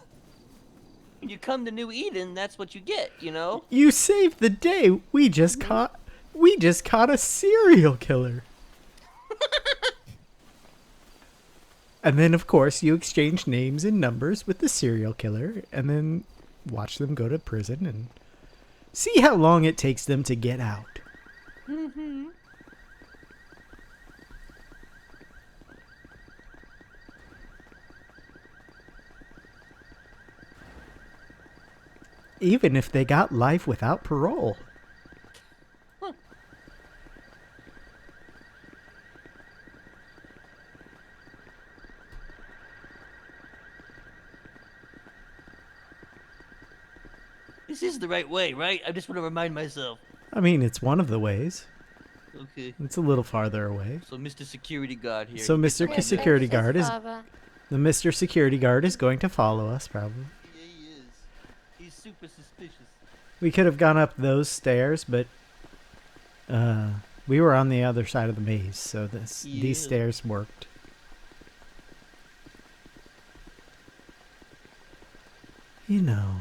When you come to New Eden, that's what you get, you know? You saved the day. We just caught a serial killer. And then, of course, you exchange names and numbers with the serial killer, and then watch them go to prison and see how long it takes them to get out. Mm-hmm. Even if they got life without parole. This is the right way, right? I just want to remind myself. I mean, it's one of the ways. Okay. It's a little farther away. So, Mr. Security Guard here. So, Mr. Yeah, Security thanks, Guard is Baba. the Mr. Security Guard is going to follow us, probably. Yeah, he is. He's super suspicious. We could have gone up those stairs, but we were on the other side of the maze, so these Yeah. stairs worked. You know.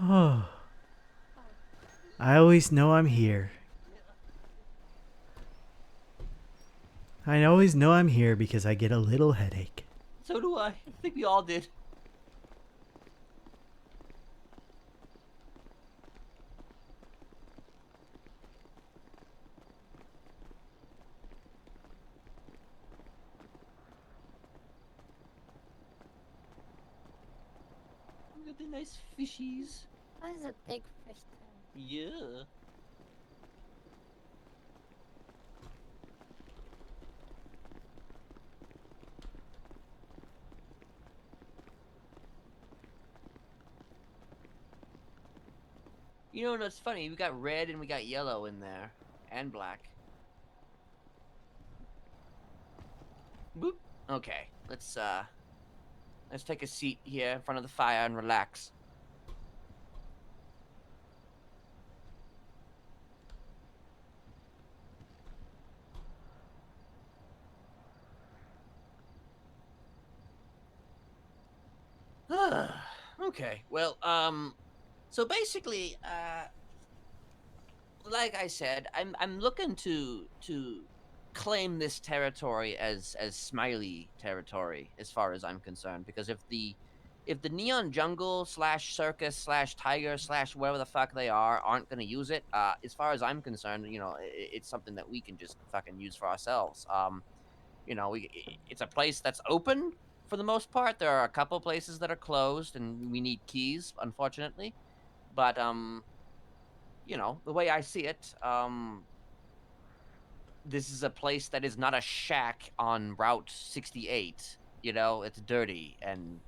Oh. I always know I'm here. I always know I'm here because I get a little headache. So do I. I think we all did. Look at the nice fishies. That is a big fish tank. Yeah. You know what's funny? We got red and we got yellow in there. And black. Boop. Okay. Let's take a seat here in front of the fire and relax. Okay. Well, so basically, like I said, I'm looking to claim this territory as Smiley territory, as far as I'm concerned, because if the Neon Jungle / Circus / Tiger / whatever the fuck they aren't gonna use it, as far as I'm concerned, you know, it's something that we can just fucking use for ourselves. You know, it's a place that's open for the most part. There are a couple places that are closed, and we need keys, unfortunately. But you know, the way I see it, this is a place that is not a shack on Route 68. You know, it's dirty and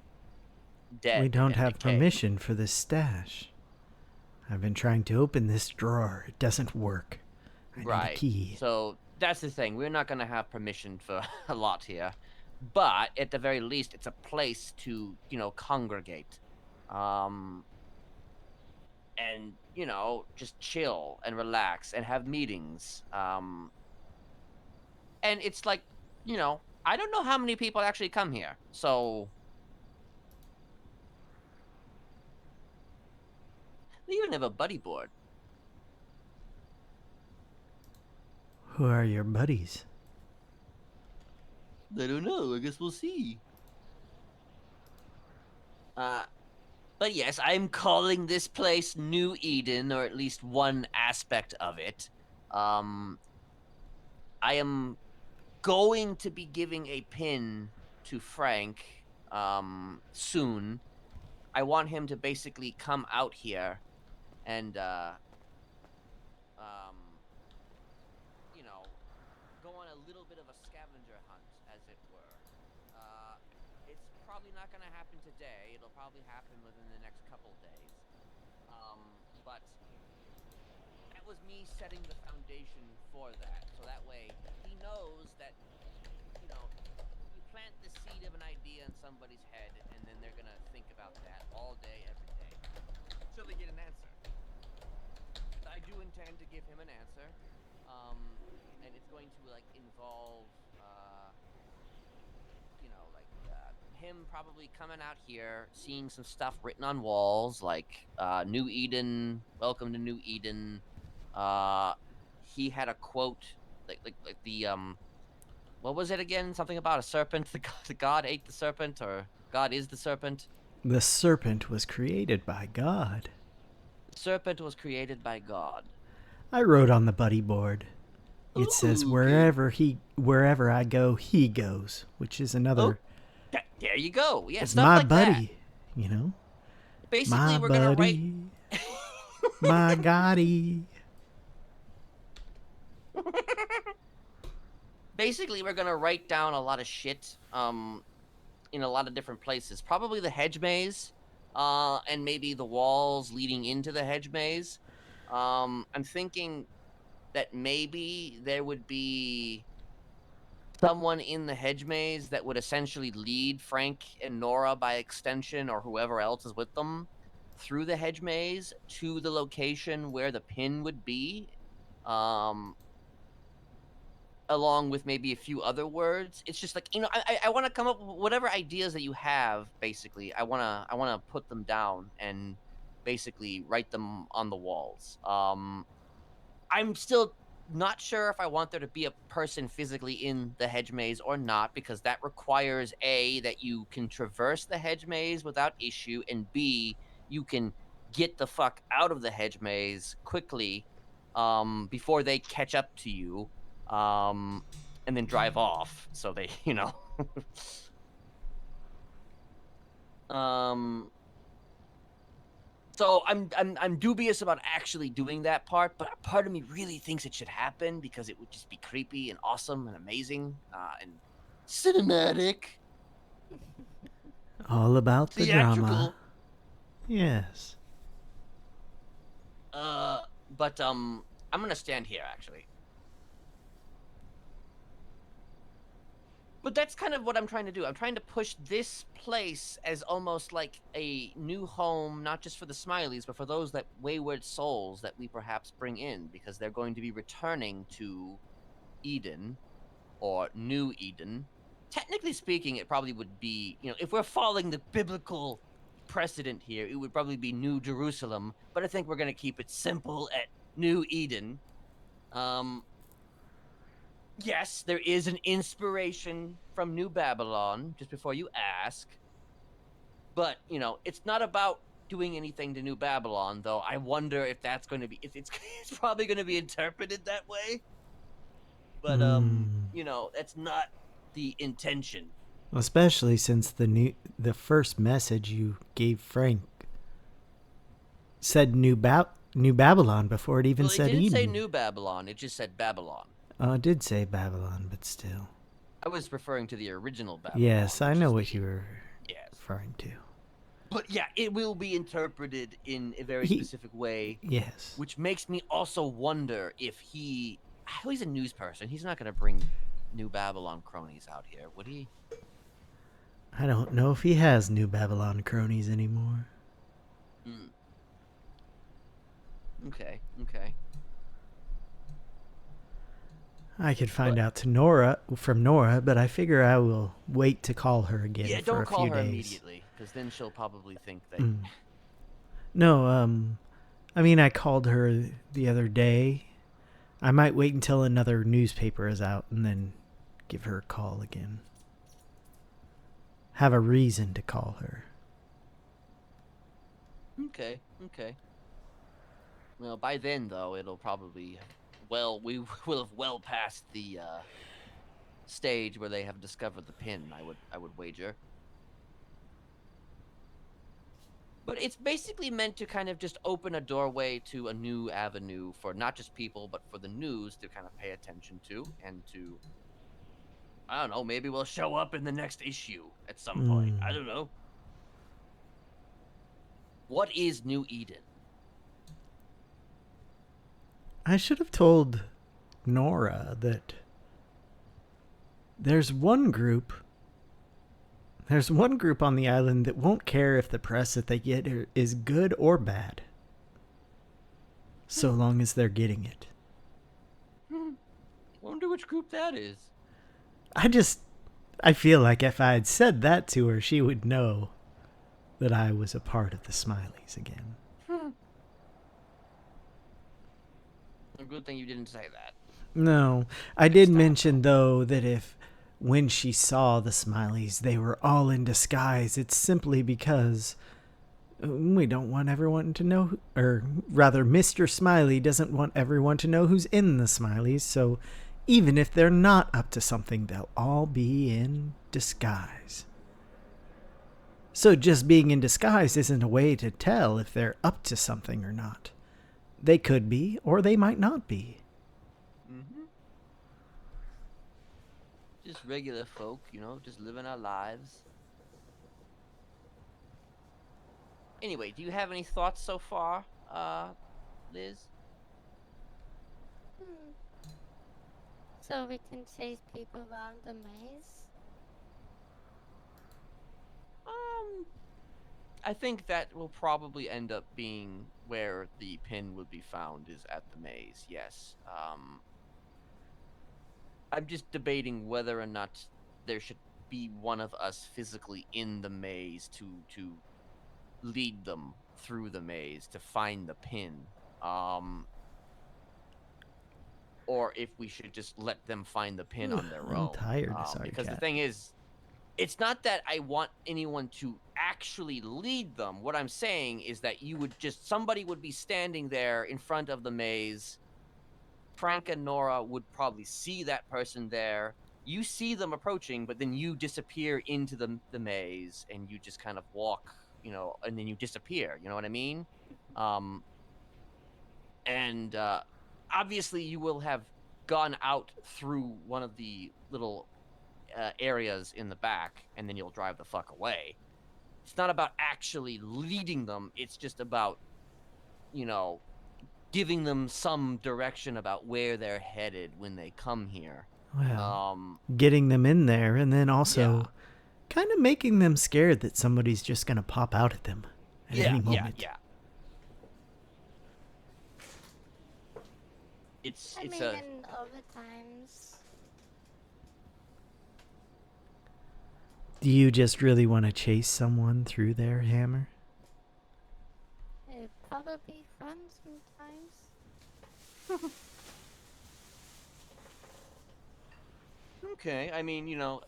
dead. We don't and have decayed. permission for this stash. I've been trying to open this drawer. It doesn't work. I need a Right. key. So that's the thing. We're not gonna have permission for a lot here, but at the very least, it's a place to, you know, congregate, and you know, just chill and relax and have meetings. And it's like, you know, I don't know how many people actually come here, so they even have a buddy board. Who are your buddies? I don't know. I guess we'll see. But yes, I'm calling this place New Eden, or at least one aspect of it. I am going to be giving a pin to Frank soon. I want him to basically come out here and you know, go on a little bit of a scavenger hunt, as it were. It's probably not going to happen today. It'll probably happen within the next couple days. But that was me setting the foundation for that. So that way he knows that, you know, you plant the seed of an idea in somebody's head, and then they're going to think about that all day, every day, till they get an answer. I do intend to give him an answer. And it's going to like involve, you know, like him probably coming out here, seeing some stuff written on walls, like New Eden, welcome to New Eden. He had a quote, like the what was it again? Something about a serpent. The god ate the serpent, or God is the serpent. The serpent was created by God. The serpent was created by God. I wrote on the buddy board. It says Ooh, good. wherever I go, he goes, which is another. Oh, there you go. Yeah, It's stuff my like buddy, you know. that. Basically, My we're gonna write. buddy, my Gotti. Basically, we're gonna write down a lot of shit. In a lot of different places. Probably the hedge maze, and maybe the walls leading into the hedge maze. I'm thinking that maybe there would be someone in the hedge maze that would essentially lead Frank and Nora by extension, or whoever else is with them, through the hedge maze to the location where the pin would be. Along with maybe a few other words. It's just like, you know, I want to come up with whatever ideas that you have. Basically, I wanna put them down and basically write them on the walls. I'm still not sure if I want there to be a person physically in the hedge maze or not, because that requires A, that you can traverse the hedge maze without issue, and B, you can get the fuck out of the hedge maze quickly before they catch up to you, and then drive off, so they, you know. So I'm dubious about actually doing that part, but part of me really thinks it should happen because it would just be creepy and awesome and amazing, and cinematic. All about the Theatrical. drama. Yes. But I'm gonna stand here actually. But that's kind of what I'm trying to do. I'm trying to push this place as almost like a new home, not just for the Smileys, but for those that wayward souls that we perhaps bring in, because they're going to be returning to Eden, or New Eden. Technically speaking, it probably would be, you know, if we're following the biblical precedent here, it would probably be New Jerusalem, but I think we're going to keep it simple at New Eden. Yes, there is an inspiration from New Babylon, just before you ask. But, you know, it's not about doing anything to New Babylon, though. I wonder if that's going to be, if it's probably going to be interpreted that way. But, you know, that's not the intention. Especially since the first message you gave Frank said New Babylon before it even said Eden. It didn't say New Babylon, it just said Babylon. Oh, it did say Babylon, but still. I was referring to the original Babylon. Yes, I know what you were referring to. But yeah, it will be interpreted in a very specific way. Yes. Which makes me also wonder if he's a news person. He's not going to bring New Babylon cronies out here, would he? I don't know if he has New Babylon cronies anymore. Okay. I could find out from Nora, but I figure I will wait to call her again for a few days. Yeah, don't call her immediately, because then she'll probably think that... No, I mean, I called her the other day. I might wait until another newspaper is out and then give her a call again. Have a reason to call her. Okay. Well, by then, though, it'll probably we will have well past the stage where they have discovered the pin. I would wager. But it's basically meant to kind of just open a doorway to a new avenue for not just people, but for the news to kind of pay attention to, and to, I don't know, maybe we'll show up in the next issue at some point. I don't know. What is New Eden? I should have told Nora that there's one group on the island that won't care if the press that they get is good or bad, so long as they're getting it. Wonder which group that is. I feel like if I had said that to her, she would know that I was a part of the Smileys again. A good thing you didn't say that. No, I did mention, though, that if when she saw the Smileys, they were all in disguise, it's simply because we don't want everyone to know, or rather, Mr. Smiley doesn't want everyone to know who's in the Smileys, so even if they're not up to something, they'll all be in disguise. So just being in disguise isn't a way to tell if they're up to something or not. They could be, or they might not be. Mm-hmm. Just regular folk, you know, just living our lives. Anyway, do you have any thoughts so far, Liz? So we can chase people around the maze? I think that will probably end up being where the pin would be found, is at the maze, yes. I'm just debating whether or not there should be one of us physically in the maze to lead them through the maze to find the pin. Or if we should just let them find the pin on their own. I'm tired, sorry, because cat. the thing is, it's not that I want anyone to actually lead them. What I'm saying is that somebody would be standing there in front of the maze. Frank and Nora would probably see that person there. You see them approaching, but then you disappear into the maze, and you just kind of walk, you know, and then you disappear. You know what I mean? And obviously you will have gone out through one of the little areas in the back, and then you'll drive the fuck away. It's not about actually leading them. It's just about, you know, giving them some direction about where they're headed when they come here. Well, getting them in there, and then also kind of making them scared that somebody's just going to pop out at them at any moment. Yeah. In other times. Do you just really want to chase someone through their hammer? It'd probably be fun sometimes. Okay, I mean, you know,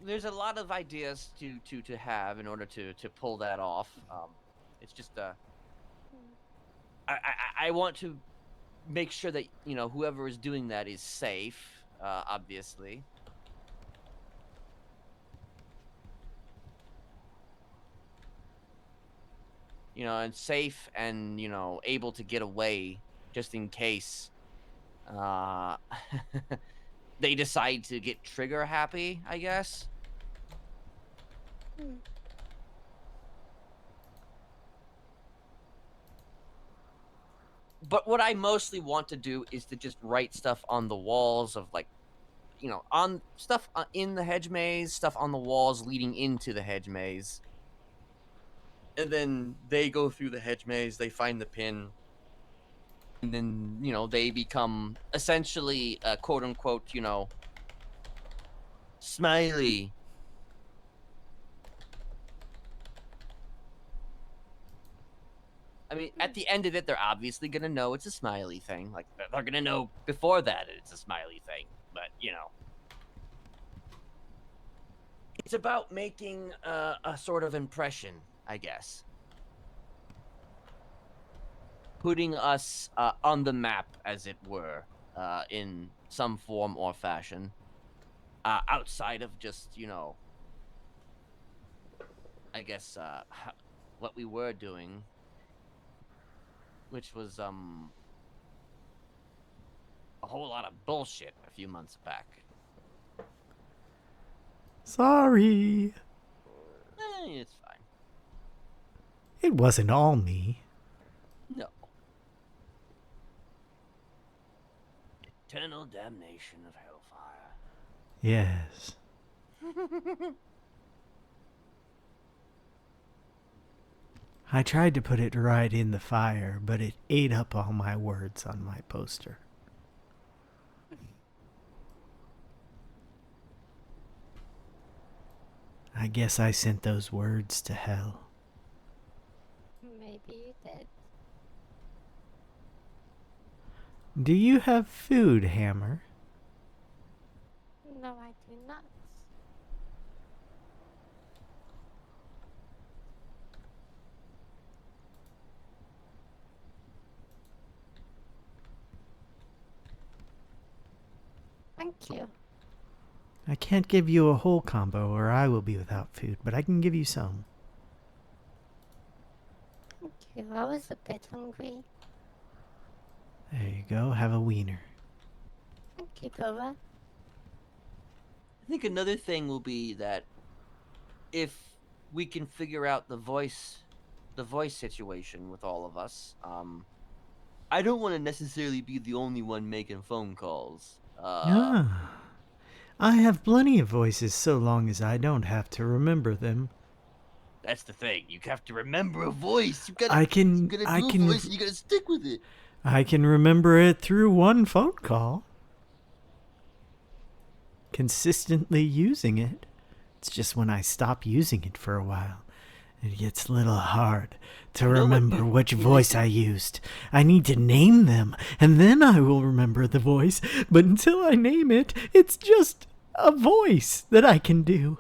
there's a lot of ideas to have in order to pull that off. It's just I want to make sure that, you know, whoever is doing that is safe, obviously. You know, and safe and, you know, able to get away just in case they decide to get trigger happy, I guess. But what I mostly want to do is to just write stuff on the walls of, like, you know, on stuff in the hedge maze, stuff on the walls leading into the hedge maze. And then they go through the hedge maze, they find the pin, and then, you know, they become essentially a quote-unquote, you know, Smiley. I mean, at the end of it, they're obviously going to know it's a Smiley thing. Like, they're going to know before that it's a Smiley thing. But, you know. It's about making a sort of impression, I guess. Putting us on the map, as it were. in some form or fashion, outside of just, I guess, what we were doing, which was a whole lot of bullshit a few months back. Sorry. It's fine. It wasn't all me. No. Eternal damnation of hellfire. Yes. I tried to put it right in the fire, but it ate up all my words on my poster. I guess I sent those words to hell. Maybe you did. Do you have food, Hammer? No, I do not. Thank you. I can't give you a whole combo or I will be without food, but I can give you some. Thank you. I was a bit hungry. There you go, have a wiener. Thank you, Bella. I think another thing will be that if we can figure out the voice situation with all of us, I don't want to necessarily be the only one making phone calls. I have plenty of voices so long as I don't have to remember them. That's the thing. You have to remember a voice. You gotta I can do a voice and you gotta stick with it. I can remember it through one phone call. Consistently using it. It's just when I stop using it for a while, it gets a little hard to remember which voice I used. I need to name them, and then I will remember the voice. But until I name it, it's just a voice that I can do.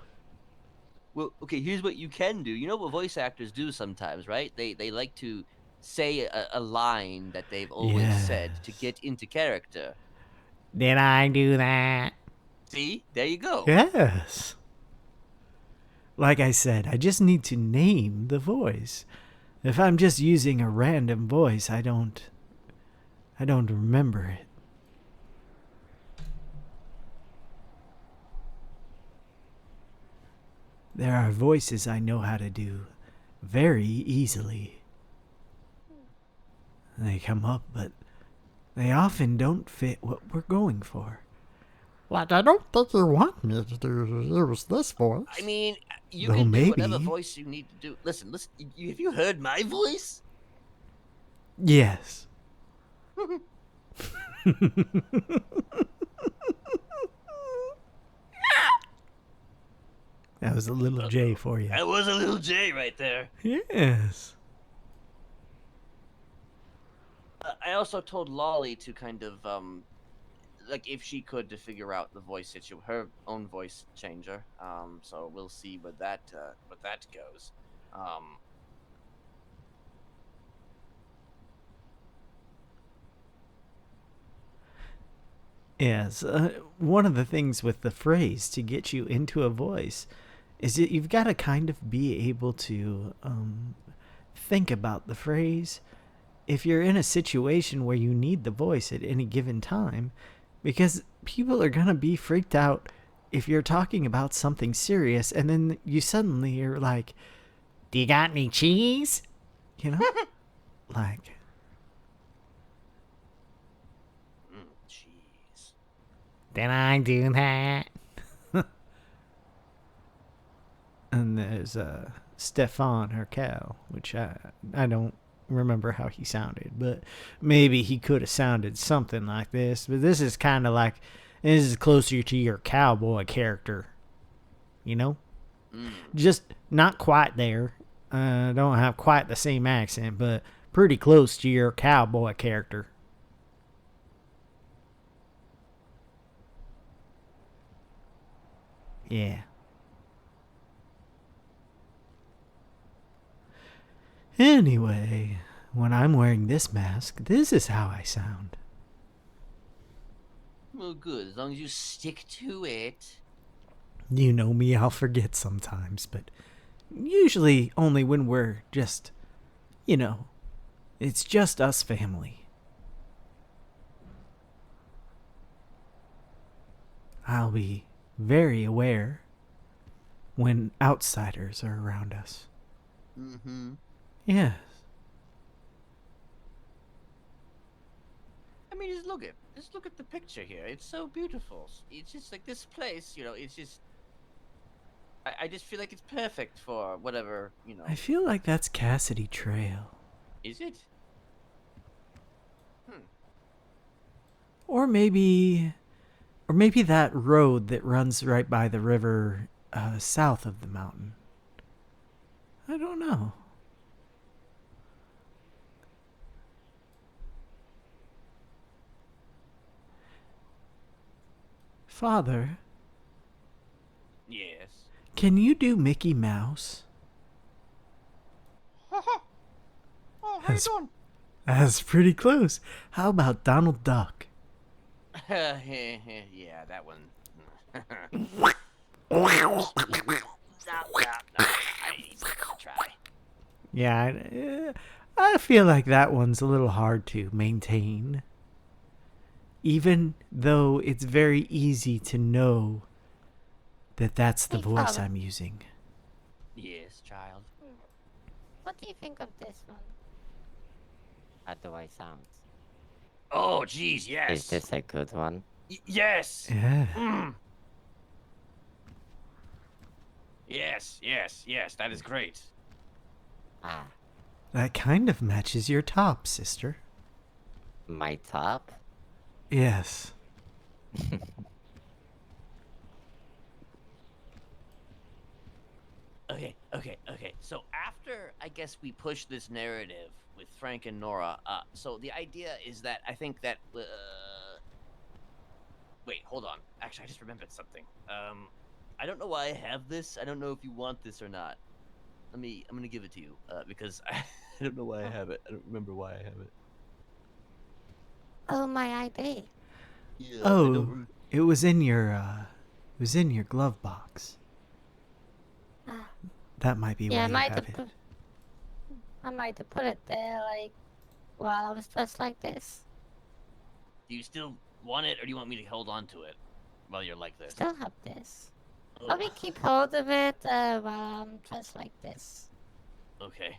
Well, okay, here's what you can do. You know what voice actors do sometimes, right? They like to say a line that they've always said to get into character. Did I do that? See? There you go. Yes. Like I said, I just need to name the voice. If I'm just using a random voice, I don't remember it. There are voices I know how to do very easily. They come up, but they often don't fit what we're going for. Like, I don't think you want me to use this voice. I mean, you Though can do whatever maybe. voice you need to do. Listen, have you heard my voice? Yes. That was a little J for you. That was a little J right there. Yes. I also told Lolly to kind of like if she could to figure out the voice her own voice changer. So we'll see what that goes. Yes. One of the things with the phrase to get you into a voice is that you've got to kind of be able to think about the phrase if you're in a situation where you need the voice at any given time, because people are going to be freaked out if you're talking about something serious and then you suddenly are like, do you got any cheese? You know? Like, Jeez. did I do that? And there's Stefan Herkel, which I don't remember how he sounded, but maybe he could have sounded something like this. But this is kind of like, this is closer to your cowboy character, you know? Just not quite there. Don't have quite the same accent, but pretty close to your cowboy character. Yeah. Anyway, when I'm wearing this mask, this is how I sound. Well, good. As long as you stick to it. You know me, I'll forget sometimes, but usually only when we're just, it's just us family. I'll be very aware when outsiders are around us. Mm-hmm. Yes. I mean, just look at the picture here. It's so beautiful. It's just like this place, it's just. I just feel like it's perfect for whatever, I feel like that's Cassidy Trail. Is it? Or maybe that road that runs right by the river south of the mountain. I don't know. Father, Yes. can you do Mickey Mouse? Oh, how you That's- doing? That's pretty close. How about Donald Duck? Yeah, that one. No, I ain't even gonna try. Yeah, I feel like that one's a little hard to maintain. Even though it's very easy to know that that's the Hey, voice Father. I'm using. Yes, child. What do you think of this one? How do I sound? Oh, geez, yes. Is this a good one? Yes. Yeah. Mm. Yes. That is great. Ah, That kind of matches your top, sister. my top? Yes. Okay. So after I guess we push this narrative with Frank and Nora, so the idea is that I think that wait, hold on. Actually, I just remembered something. I don't know why I have this. I don't know if you want this or not. I'm gonna give it to you because I don't know why I have it. I don't remember why I have it. Oh, my ID. Yeah. Oh, it was in your glove box. Ah, That might be yeah, why I you might have have it. put, I might have put it there, like, while I was dressed like this. Do you still want it, or do you want me to hold on to it while you're like this? Still have this. Oh, Let me keep hold of it while I'm dressed like this. okay.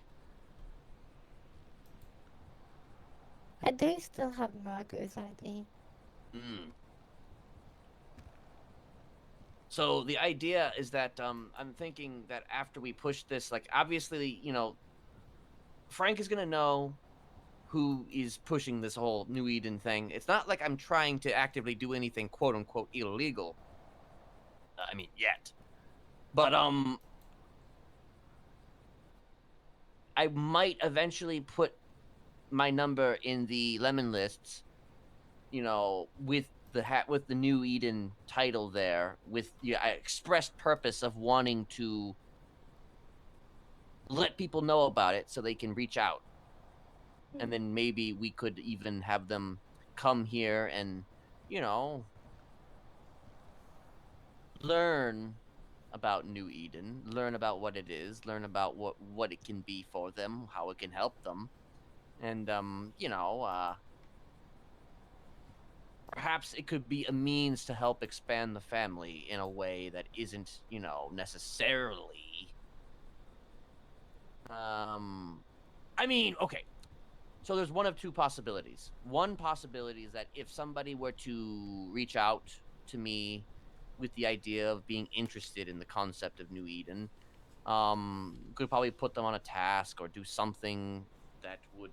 I do still have Margot's ID. Mm. So the idea is that I'm thinking that after we push this, like obviously, Frank is gonna know who is pushing this whole New Eden thing. It's not like I'm trying to actively do anything quote unquote illegal. I mean, yet. But I might eventually put my number in the lemon lists, with with the New Eden title there, with the expressed purpose of wanting to let people know about it so they can reach out. And then maybe we could even have them come here and, you know, learn about New Eden, learn about what it is, learn about what it can be for them, how it can help them. And perhaps it could be a means to help expand the family in a way that isn't, necessarily I mean, okay. So there's one of two possibilities. One possibility is that if somebody were to reach out to me with the idea of being interested in the concept of New Eden, could probably put them on a task or do something that would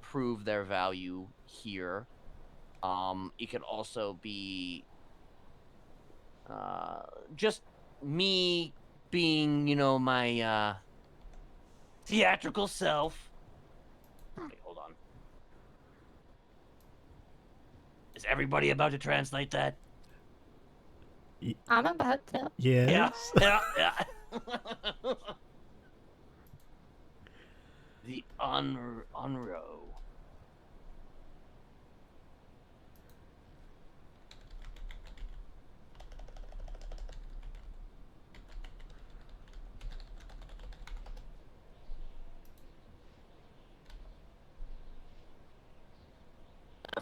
prove their value here. It could also be just me being, my theatrical self. Wait, hold on. Is everybody about to translate that? I'm about to. Yes. Yeah. The Unro.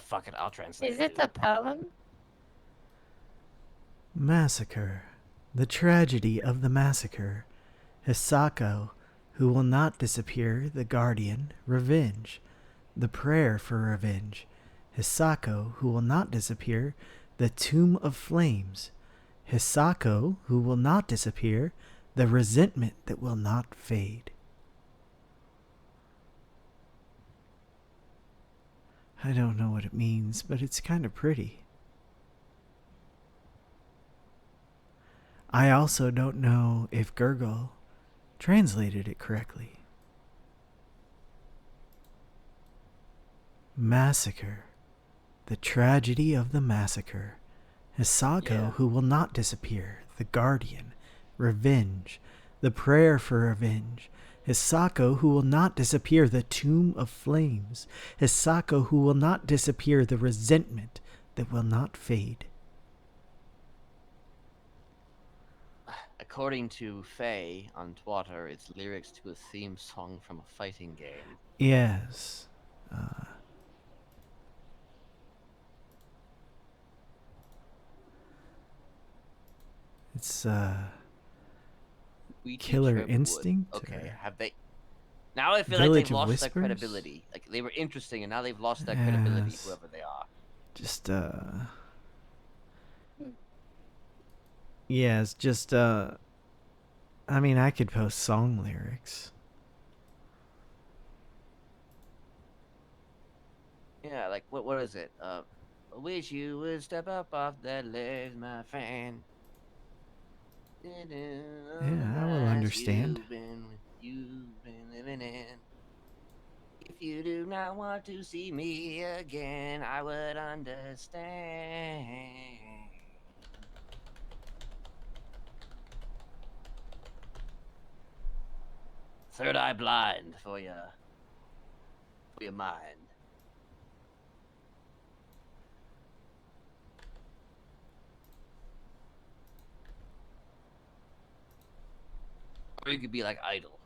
fuck it, I'll translate Is it dude. a poem? Massacre. The tragedy of the massacre. Hisako, who will not disappear, the guardian, revenge. The prayer for revenge. Hisako, who will not disappear, the tomb of flames. Hisako, who will not disappear, the resentment that will not fade. I don't know what it means, but it's kind of pretty. I also don't know if Gurgle translated it correctly. Massacre. The tragedy of the massacre. Hisako, Yeah. who will not disappear. The guardian. Revenge. The prayer for revenge. Hisako, who will not disappear. The tomb of flames. Hisako, who will not disappear. The resentment that will not fade. According to Faye on Twitter, it's lyrics to a theme song from a fighting game. Yes. It's Ouija Killer Trip would- Instinct, Okay, or have they? Now I feel Village like of they've lost Whispers? their credibility. Like they were interesting, and now they've lost their credibility. Yes. Whoever they are. just yeah, it's just I mean, I could post song lyrics. Yeah, like what is it? I wish you would step up off that ledge, my friend. Yeah, I will understand. You've been living in. If you do not want to see me again, I would understand. Third eye blind for your mind. Or you could be like Idol.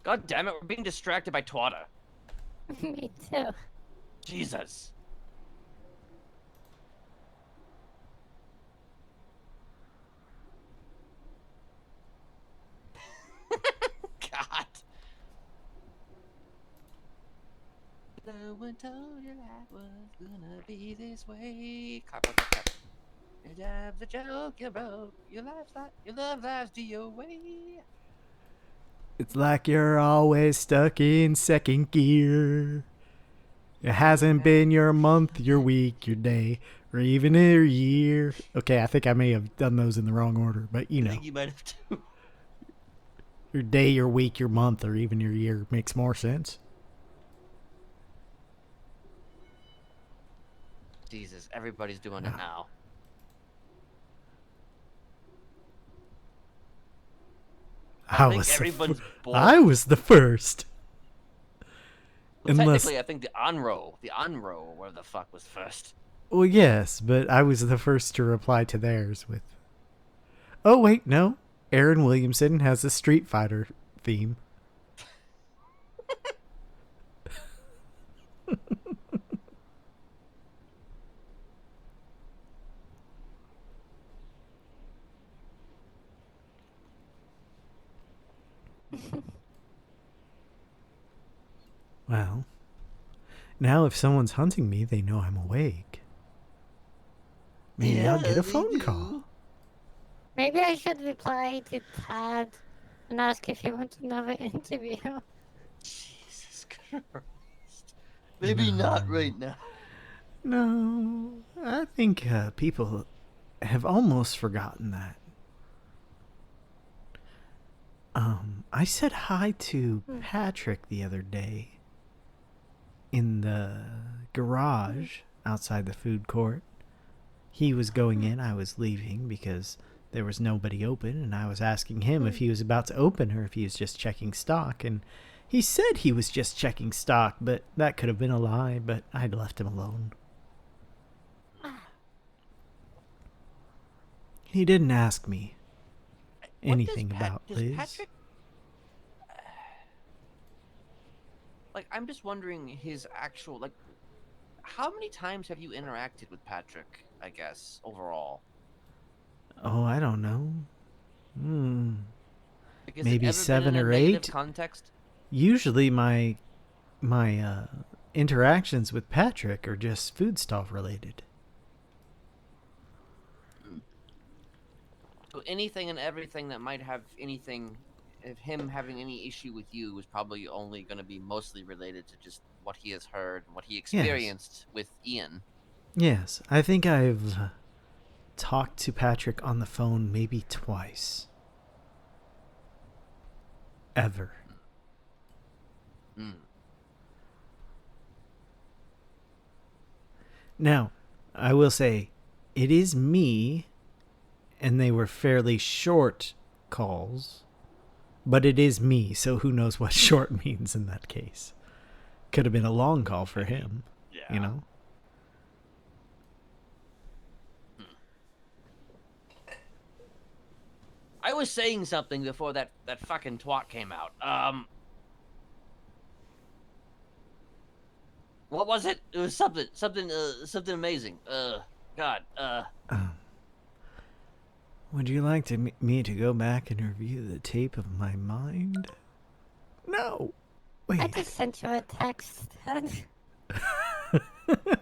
God damn it, we're being distracted by Twitter. Me too. Jesus. God. No one told you life was gonna be this way. Your job's a joke, you broke. Your love life's DOA. It's like you're always stuck in second gear. It hasn't been your month, your week, your day, or even your year. Okay, I think I may have done those in the wrong order, but you I know. think you might have too. Your day, your week, your month, or even your year makes more sense. Jesus, everybody's doing it now. I think everyone's bored. I was the first. Well, Unless, technically, I think the Onro, where the fuck was first. well, yes, but I was the first to reply to theirs with. Oh wait, no. Aaron Williamson has a Street Fighter theme. Well, now if someone's hunting me, they know I'm awake. Maybe I'll get a phone call. Maybe I should reply to Tad and ask if he wants another interview. Jesus Christ. Maybe not right now. No, I think people have almost forgotten that. I said hi to Patrick the other day in the garage outside the food court. He was going in, I was leaving because there was nobody open, and I was asking him if he was about to open or if he was just checking stock, and he said he was just checking stock, but that could have been a lie, but I'd left him alone. He didn't ask me What anything does about does Liz. Patrick? Like, I'm just wondering his actual like. How many times have you interacted with Patrick? I guess overall. Oh, I don't know. Like, has it Maybe ever been in 7 a or negative 8. context? Usually my interactions with Patrick are just food stuff related. So anything and everything that might have anything, if him having any issue with you is probably only going to be mostly related to just what he has heard and what he experienced with Ian. Yes, I think I've talked to Patrick on the phone maybe twice. Ever. Mm. Now, I will say, it is me, and they were fairly short calls, but it is me, so who knows what short means in that case. Could have been a long call for him, Yeah. you know? I was saying something before that fucking twat came out. What was it? It was something amazing. God. Would you like me to go back and review the tape of my mind? No. Wait. I just sent you a text.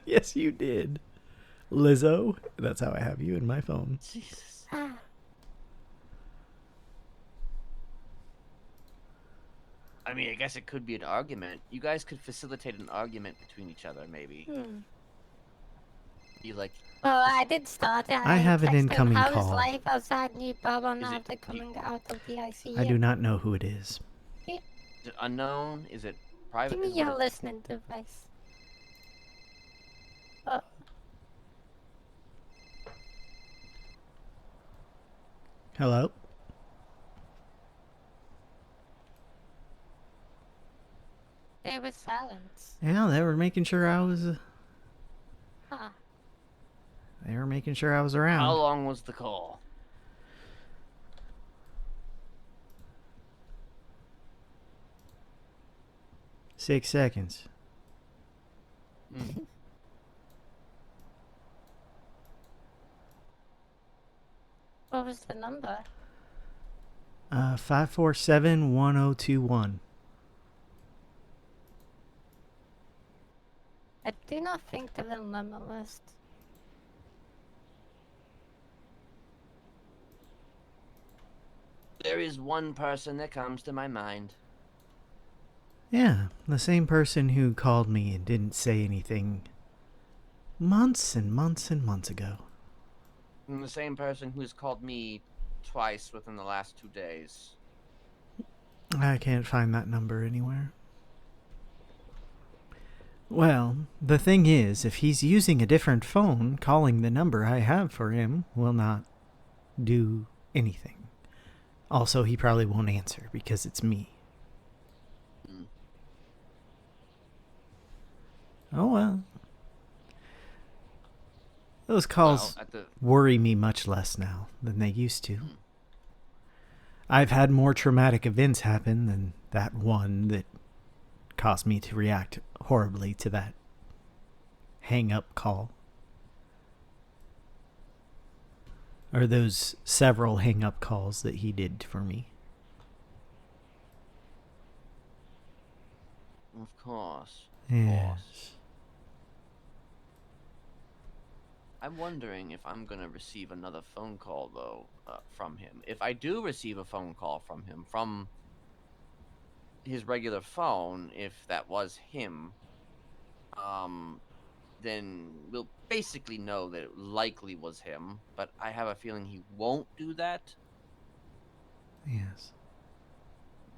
Yes, you did. Lizzo. That's how I have you in my phone. Jesus. Ah, I mean, I guess it could be an argument. You guys could facilitate an argument between each other, maybe. You like. well, I did start. I have an texted him, incoming how call. is life outside New Babylon Is it after coming out of the ICU? I do not know who it is. Is it unknown? Is it private? Give me Is your what listening device. Oh, Hello? there was silence. Yeah, they were making sure I was. Huh. They were making sure I was How around. long was the call? Six seconds. What was the number? 547-1021. I do not think the little number list. There is one person that comes to my mind. Yeah, the same person who called me and didn't say anything months and months and months ago. And the same person who's called me twice within the last 2 days. I can't find that number anywhere. Well, the thing is, if he's using a different phone, calling the number I have for him will not do anything. Also, he probably won't answer because it's me. Oh well. Those calls worry me much less now than they used to. I've had more traumatic events happen than that one that caused me to react horribly to that hang-up call. Or those several hang-up calls that he did for me. Of course. Yes. I'm wondering if I'm going to receive another phone call, though, from him. If I do receive a phone call from him, from his regular phone, if that was him, then we'll basically know that it likely was him, but I have a feeling he won't do that. Yes.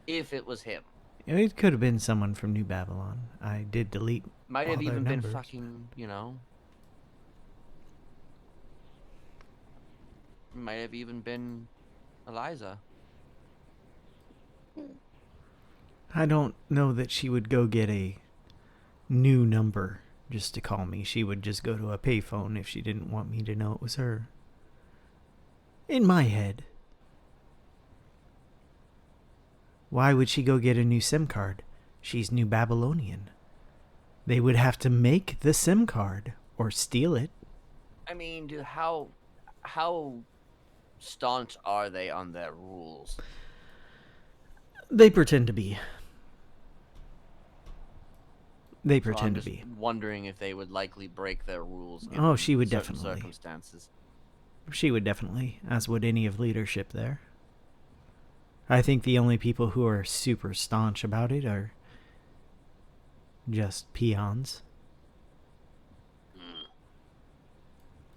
If it was him. It could have been someone from New Babylon. I did delete Might all have their even been numbers. fucking, might have even been Eliza. I don't know that she would go get a new number just to call me. She would just go to a payphone if she didn't want me to know it was her. In my head. Why would she go get a new SIM card? She's New Babylonian. They would have to make the SIM card or steal it. I mean, dude, how staunch are they on their rules? They pretend to be. They So I'm pretend to just be. wondering if they would likely break their rules. Oh, she would certain definitely. Circumstances. She would definitely, as would any of leadership there. I think the only people who are super staunch about it are just peons.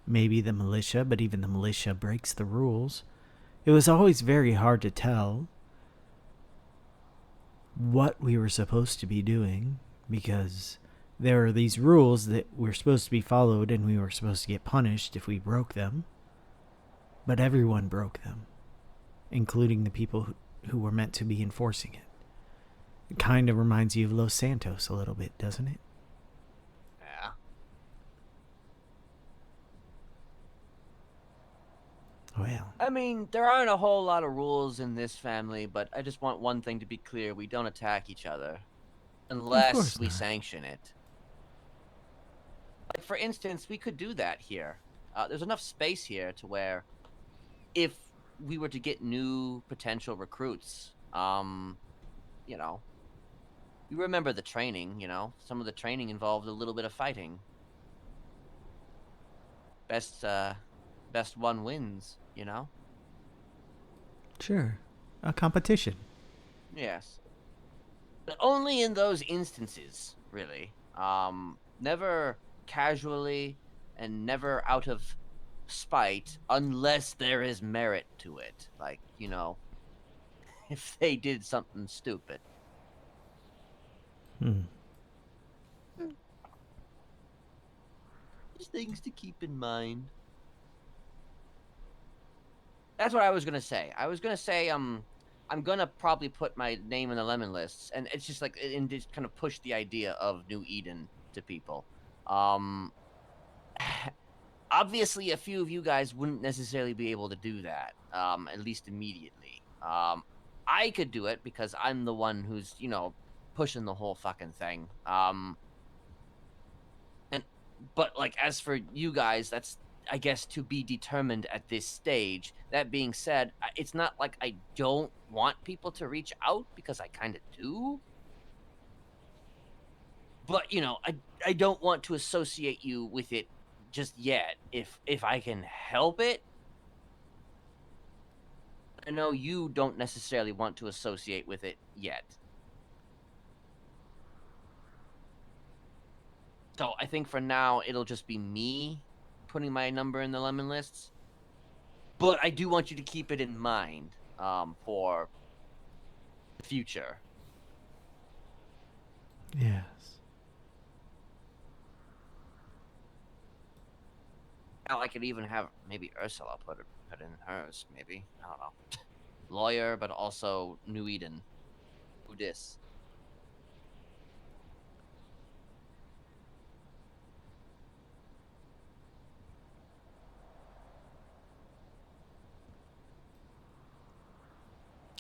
Maybe the militia, but even the militia breaks the rules. It was always very hard to tell what we were supposed to be doing because there are these rules that were supposed to be followed and we were supposed to get punished if we broke them. But everyone broke them, including the people who were meant to be enforcing it. It kind of reminds you of Los Santos a little bit, doesn't it? Yeah. Well, I mean, there aren't a whole lot of rules in this family, but I just want one thing to be clear: we don't attack each other unless course we not. sanction it. Like, for instance, we could do that here. There's enough space here to where, if we were to get new potential recruits, you know, you remember the training, you know, some of the training involved a little bit of fighting. Best one wins, you know? sure. A competition. Yes. But only in those instances, really. Never casually and never out of spite unless there is merit to it. Like, you know, if they did something stupid. Just things to keep in mind. That's what I was gonna say. I was gonna say, I'm gonna probably put my name in the lemon lists, and it's just like, and just kind of push the idea of New Eden to people. Obviously, a few of you guys wouldn't necessarily be able to do that, at least immediately. I could do it because I'm the one who's, you know, pushing the whole fucking thing. But like, as for you guys, that's, I guess, to be determined at this stage. That being said, it's not like I don't want people to reach out, because I kind of do. But, you know, I don't want to associate you with it just yet, if I can help it. I know you don't necessarily want to associate with it yet. So I think for now it'll just be me putting my number in the lemon lists. But I do want you to keep it in mind, for the future. Yes. Hell, I could even have maybe Ursula put in hers. Maybe, I don't know. Lawyer, but also New Eden. Who dis?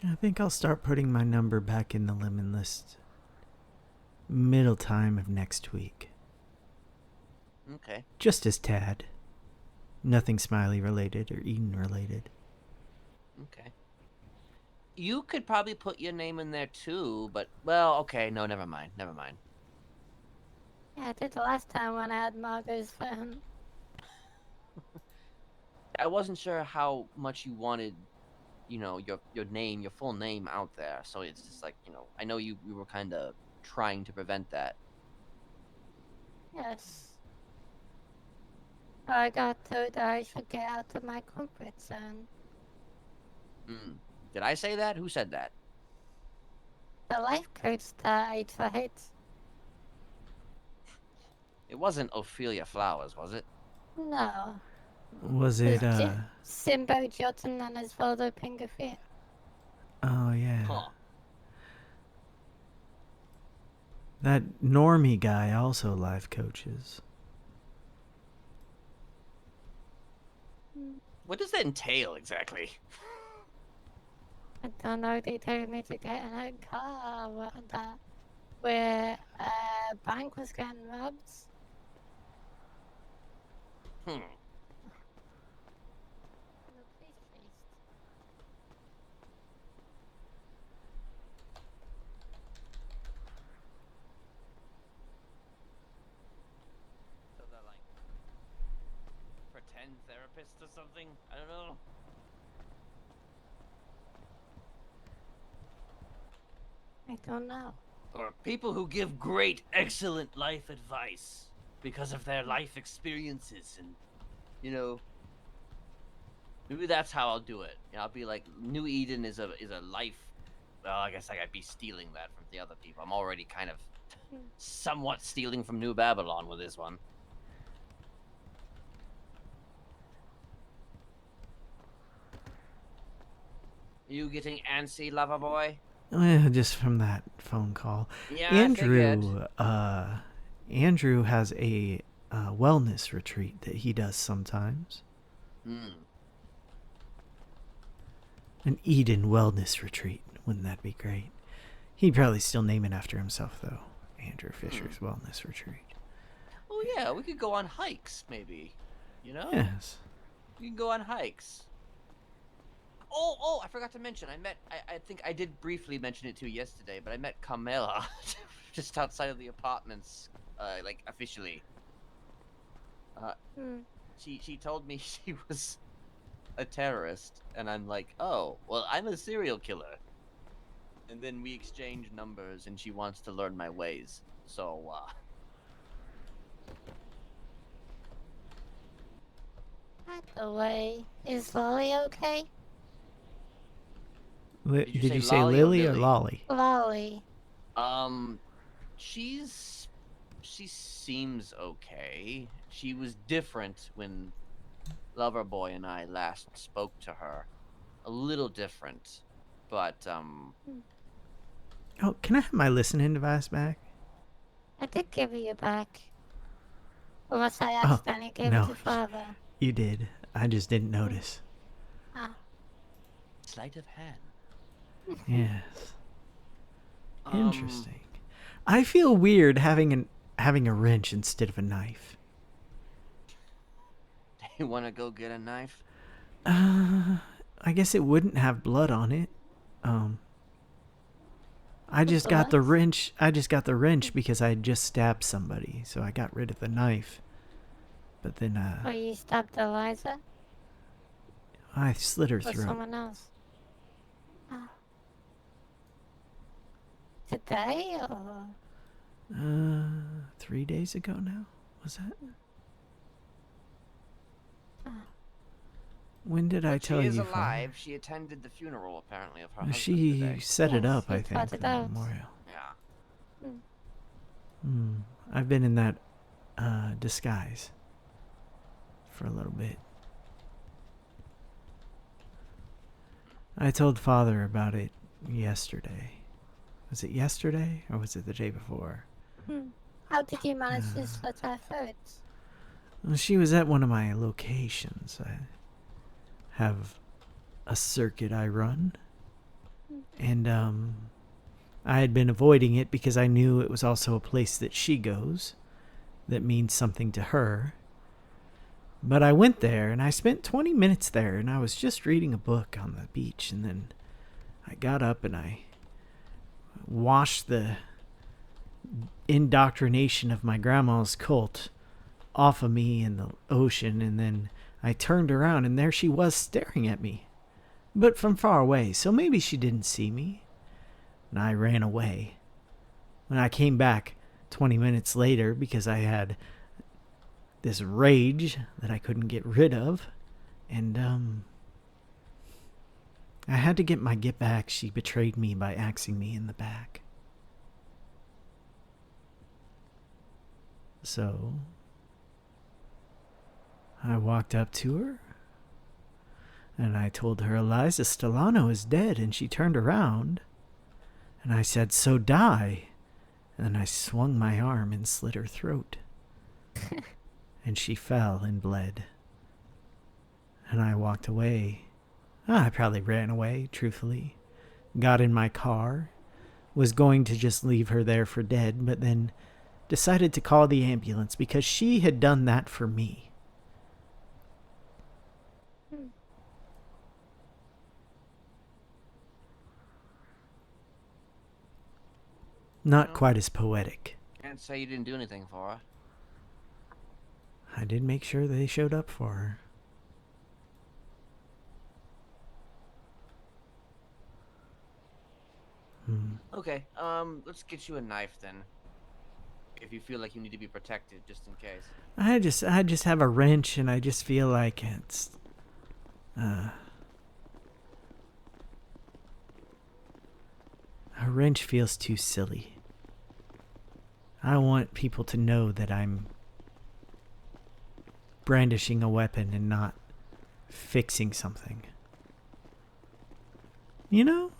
I think I'll start putting my number back in the lemon list middle time of next week. Okay. Just as Tad. Nothing Smiley related or Eden related. Okay. You could probably put your name in there too, but, well, okay, no, never mind. Never mind. Yeah, I did the last time when I had Margot's phone. I wasn't sure how much you wanted, you know, your name, your full name out there. So it's just like, you know, I know we were kind of trying to prevent that. Yes. I got told that I should get out of my comfort zone. Did I say that? Who said that? The life coach that I tried. It wasn't Ophelia Flowers, was it? No. Was It it, was Simbo Jotun and Osvaldo Pingafit. Oh, yeah. Huh. That normie guy also life coaches. What does that entail exactly? I don't know. They told me to get in a car where a bank was getting robbed. Hmm. No, please. So they're like pretend therapists or something? I don't know. I don't know. Or people who give great, excellent life advice because of their life experiences, and you know, maybe that's how I'll do it. You know, I'll be like, New Eden is a life. Well, I guess I'd be stealing that from the other people. I'm already kind of somewhat stealing from New Babylon with this one. You getting antsy, lover boy? Just from that phone call. Yeah, I figured. Andrew has a wellness retreat that he does sometimes. Hmm. An Eden wellness retreat. Wouldn't that be great? He'd probably still name it after himself, though. Andrew Fisher's wellness retreat. Oh yeah, we could go on hikes, maybe. You know? Yes. You can go on hikes. Oh, I forgot to mention. I think I did briefly mention it to you yesterday, but I met Carmela just outside of the apartments, like officially. She told me she was a terrorist, and I'm like, oh, well, I'm a serial killer. And then we exchange numbers, and she wants to learn my ways. So, By the way, is Lolly okay? Did you say say Lolly or Lily or Lily? Lolly? Lolly. She seems okay. She was different when Loverboy and I last spoke to her. A little different, but Oh, can I have my listening device back? I did give you back. Unless I Oh, accidentally gave no. it to Father. You did. I just didn't notice. Ah. sleight of hand. Yes. Interesting. I feel weird having a wrench instead of a knife. Do you want to go get a knife? I guess it wouldn't have blood on it. I just got the wrench. I just got the wrench because I had just stabbed somebody, so I got rid of the knife. But then Or you stabbed Eliza? I slit her Or throat. someone else? Ah. Today or? 3 days ago now. Was that? When did I tell you? She is Father? alive. She attended the funeral, apparently, of her husband She today. set it Yes, up, you I think, cut for it the out. memorial. Yeah. I've been in that disguise for a little bit. I told Father about it yesterday. Was it yesterday or was it the day before? How did you manage to slit her throats? Well, she was at one of my locations. I have a circuit I run. And I had been avoiding it because I knew it was also a place that she goes that means something to her. But I went there and I spent 20 minutes there and I was just reading a book on the beach, and then I got up and I washed the indoctrination of my grandma's cult off of me in the ocean, and then I turned around and there she was staring at me, but from far away, so maybe she didn't see me. And I ran away. When I came back 20 minutes later because I had this rage that I couldn't get rid of, and I had to get my get back. She betrayed me by axing me in the back. So I walked up to her and I told her Eliza Stellano is dead, and she turned around and I said, so die. And then I swung my arm and slit her throat. And she fell and bled. And I walked away. I probably ran away, truthfully. Got in my car. Was going to just leave her there for dead, but then decided to call the ambulance because she had done that for me. Not quite as poetic. Can't say you didn't do anything for her. I did make sure they showed up for her. Okay, let's get you a knife then. If you feel like you need to be protected, just in case. I just have a wrench, and I just feel like it's a wrench feels too silly. I want people to know that I'm brandishing a weapon and not fixing something. You know?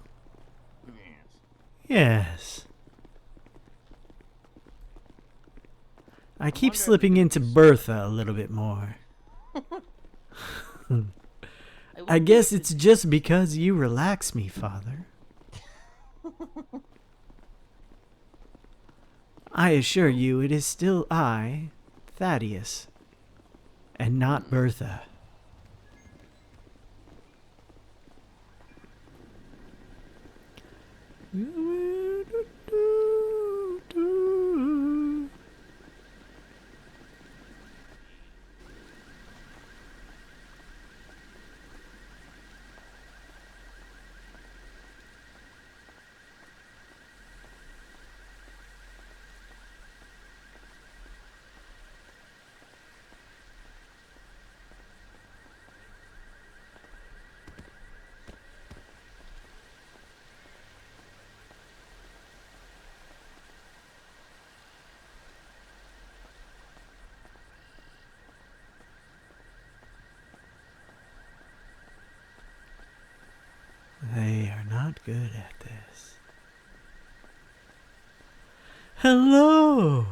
Yes. I keep slipping into Bertha a little bit more. I guess it's just because you relax me, Father. I assure you it is still I, Thaddeus, and not Bertha. They are not good at this. Hello!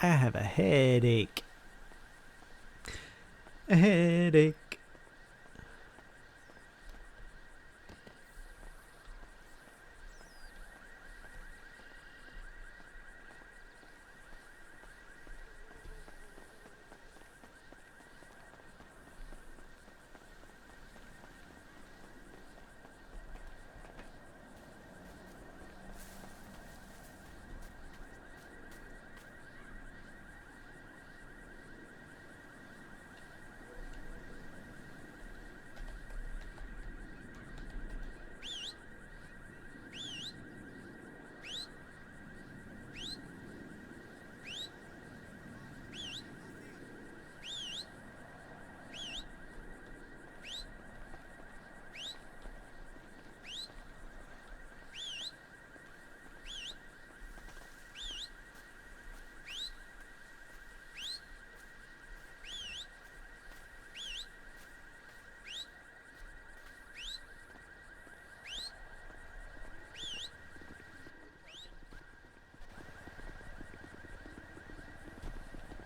I have a headache. A headache.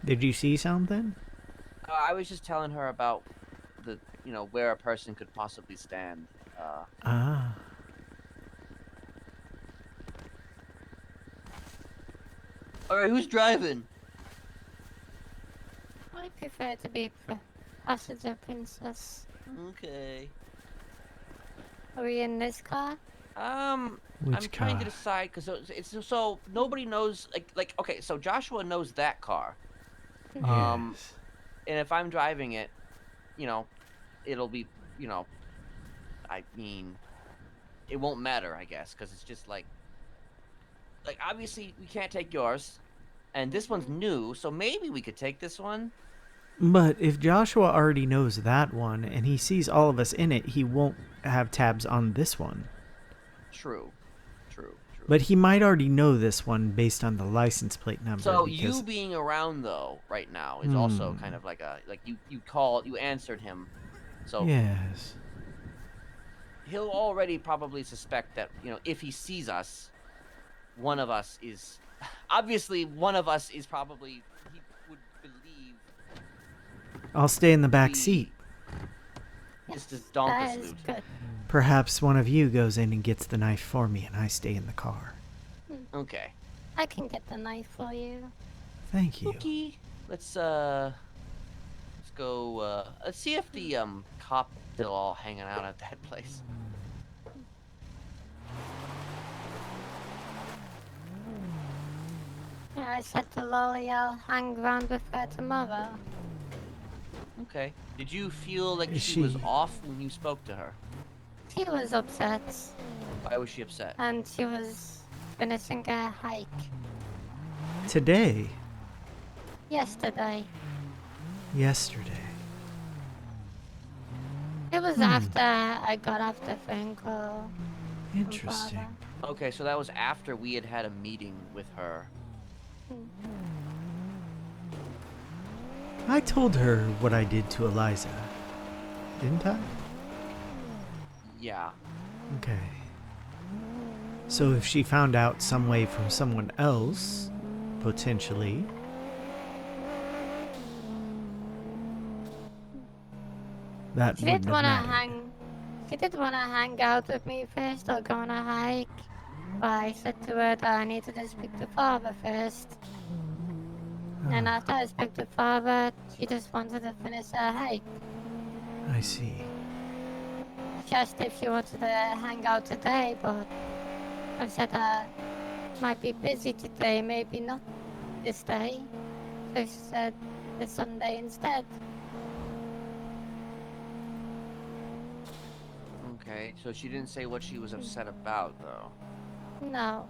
Did you see something? I was just telling her about the, where a person could possibly stand. Ah. Alright, who's driving? I prefer to be passenger princess. Okay. Are we in this car? I'm Which trying to car? decide because it's so nobody knows okay, so Joshua knows that car. Yes. And if I'm driving it, it'll be, I mean, it won't matter, I guess, because it's just like obviously we can't take yours, and this one's new, so maybe we could take this one. But if Joshua already knows that one and he sees all of us in it, he won't have tabs on this one. True. But he might already know this one based on the license plate number. So because... you being around though right now is also kind of like you answered him. So Yes. he'll already probably suspect that, if he sees us, one of us is obviously probably, he would believe I'll stay in the back we- seat. this is That is Donkersloot. good. Perhaps one of you goes in and gets the knife for me and I stay in the car. Okay. I can get the knife for you. Thank you. Okay. Let's go let's see if the cops still all hanging out at that place. Yeah, I said to Lolly I'll hang around with her tomorrow. Okay. Did you feel like Is she was she- off when you spoke to her? She was upset, Why was she upset? and she was finishing her hike Today. yesterday. Yesterday. It was after I got off the phone call. from Interesting. Father. Okay, so that was after we had a meeting with her. I told her what I did to Eliza. Didn't I? Yeah. Okay. So if she found out some way from someone else, potentially. That She wouldn't did have wanna mattered. She did wanna hang out with me first or go on a hike, but I said to her that I needed to speak to Father first. And Ah, after I spoke to Father, she just wanted to finish her hike. I see. She asked if she wanted to hang out today, but I said I might be busy today, maybe not this day. So she said the Sunday instead. Okay, so she didn't say what she was upset about, though. No.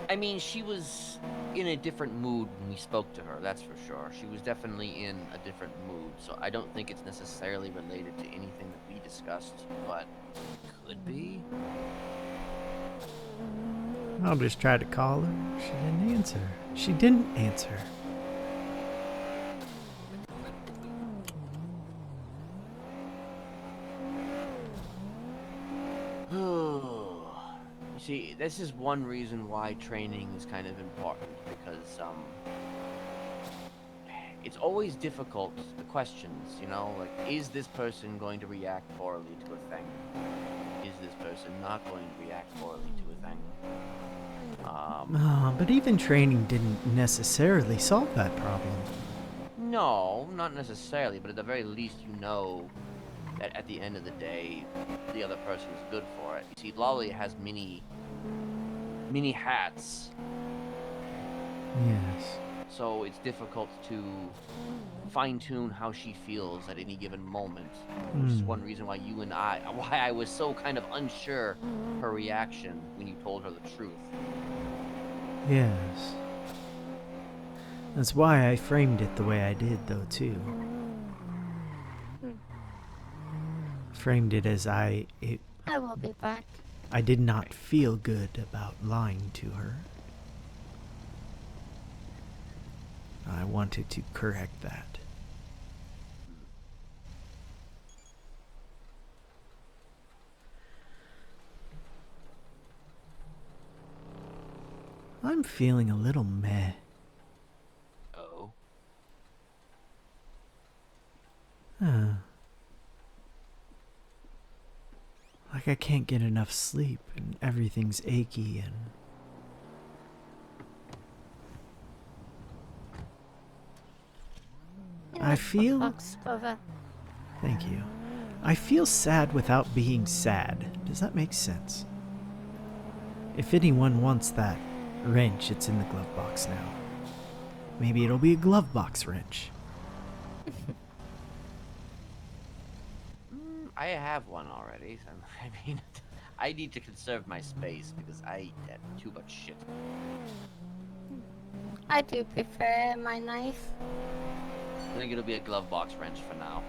I mean, she was in a different mood when we spoke to her, that's for sure. She was definitely in a different mood, so I don't think it's necessarily related to anything that we discussed, but could be. I'll just try to call her. She didn't answer. She didn't answer. You see, this is one reason why training is kind of important, because it's always difficult, the questions, like, is this person going to react poorly to a thing? Is this person not going to react poorly to a thing? But even training didn't necessarily solve that problem. No, not necessarily, but at the very least you know that at the end of the day, the other person is good for it. You see, Lolly has many hats, Yes. so it's difficult to fine-tune how she feels at any given moment, which is one reason why why I was so kind of unsure her reaction when you told her the truth. Yes. That's why I framed it the way I did, though, too. Framed it as I will be back. I did not feel good about lying to her. I wanted to correct that. I'm feeling a little meh. Oh. Like I can't get enough sleep and everything's achy and... I feel... Box cover. Thank you. I feel sad without being sad. Does that make sense? If anyone wants that wrench, it's in the glove box now. Maybe it'll be a glove box wrench. I have one already. So, I mean, I need to conserve my space because I have too much shit. I do prefer my knife. I think it'll be a glove box wrench for now.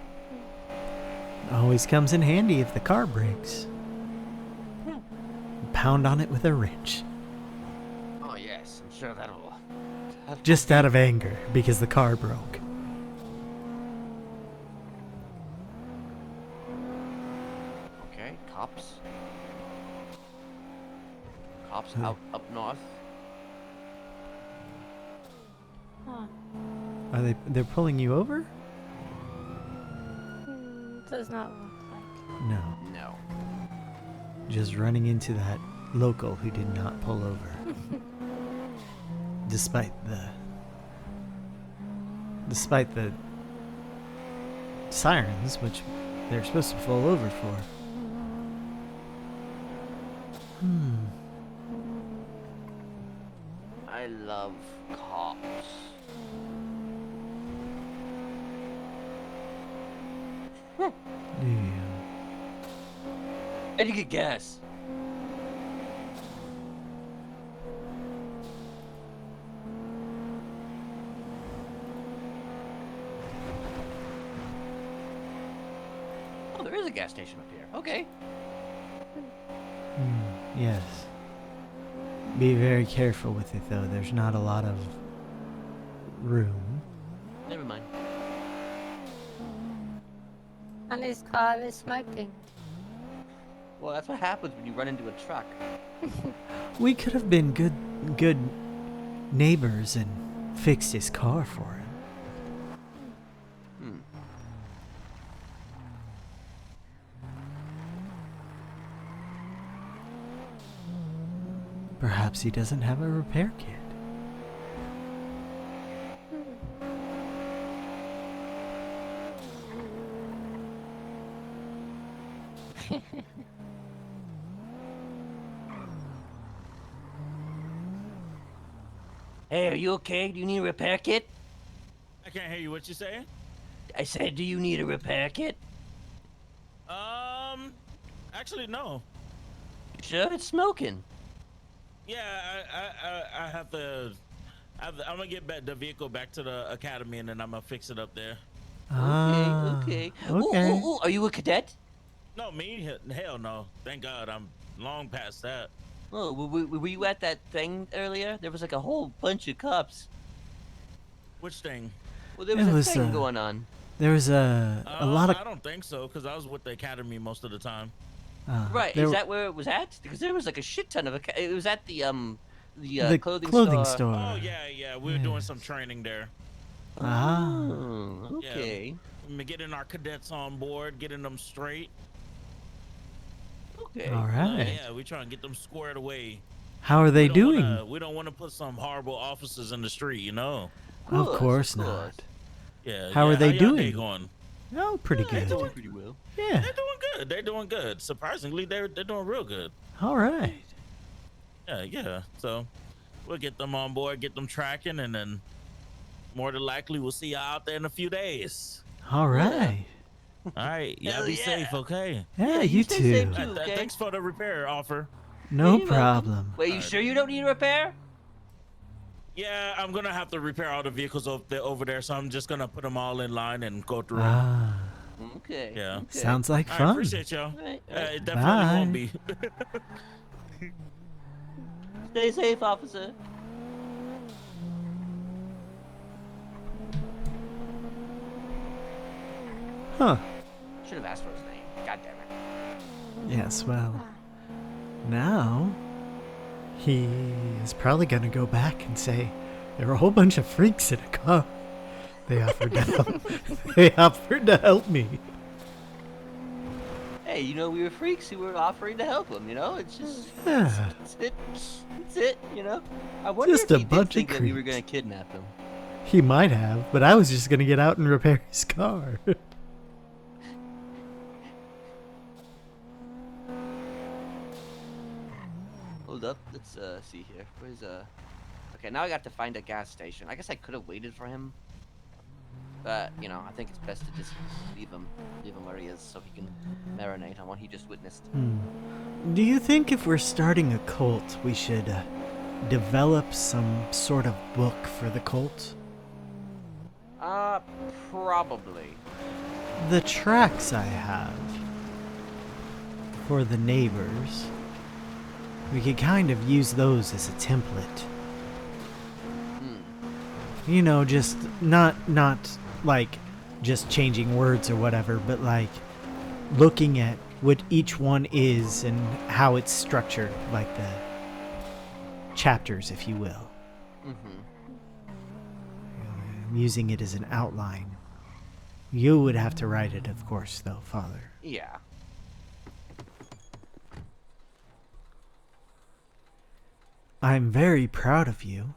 Always comes in handy if the car breaks. Pound on it with a wrench. Oh yes, I'm sure that'll. Just out of anger because the car broke. Okay, cops. Cops out up north. Oh, Are they're pulling you over? does not look like. No. No. Just running into that local who did not pull over. Despite the sirens, which they're supposed to pull over for. I love cops. Do you? And you get gas. Oh, there is a gas station up here. Okay. Yes. Be very careful with it, though. There's not a lot of room. Never mind. And his car is smoking. Well, that's what happens when you run into a truck. We could have been good neighbors and fixed his car for him. Perhaps he doesn't have a repair kit. Hey, are you okay? Do you need a repair kit? I can't hear you. What you saying? I said, do you need a repair kit? Actually, no. Sure, it's smoking. Yeah, I have to. I'm gonna get the vehicle back to the academy, and then I'm gonna fix it up there. Okay. Ooh, are you a cadet? No, me? Hell no. Thank God, I'm long past that. Oh, were you at that thing earlier? There was like a whole bunch of cops. Which thing? Well, there was It a was, thing going on. There was a lot of. I don't think so, because I was with the academy most of the time. Right, there is were- that where it was at? Because there was like a shit ton of it was at the clothing store. Oh yeah, we were doing some training there. Oh, okay. Yeah, getting our cadets on board, getting them straight. Okay. All right. Yeah, we trying to get them squared away. How are they doing? We don't want to put some horrible officers in the street, you know. Of course not. Yeah. How are they y'all day doing? going? Oh, pretty They're good. doing pretty well. Yeah. They're doing good. They're doing good. Surprisingly, they're doing real good. All right. Yeah. So we'll get them on board, get them tracking, and then more than likely we'll see y'all out there in a few days. All right. All right. Y'all Hell be yeah. safe, okay? Yeah, you you stay too. safe, too. Okay. Thanks for the repair offer. No You're welcome. problem. Wait, you sure you don't need a repair? Yeah, I'm gonna have to repair all the vehicles over there, so I'm just gonna put them all in line and go through 'em. Ah, Okay. Yeah. Okay. sounds like I fun. appreciate y'all. Alright, It definitely won't be. Stay safe, officer. Huh. Should have asked for his name. God damn it. Yes, well. Now, he is probably going to go back and say, there were a whole bunch of freaks in a car. They offered to help. They offered to help me. Hey, you know, we were freaks who were offering to help him, you know? It's just... Yeah. That's it, you know? I wonder Just if a he bunch did of think that we were creeps. going to kidnap him. He might have, but I was just going to get out and repair his car. Hold up, let's see here. Where's Okay, now I got to find a gas station. I guess I could have waited for him. But you know, I think it's best to just leave him where he is, so he can marinate on what he just witnessed. Do you think if we're starting a cult, we should develop some sort of book for the cult? Probably. The tracks I have for the neighbors, we could kind of use those as a template. You know, just not like just changing words or whatever, but like looking at what each one is and how it's structured, like the chapters, if you will. Using it as an outline. You would have to write it, of course, though, Father. Yeah. I'm very proud of you.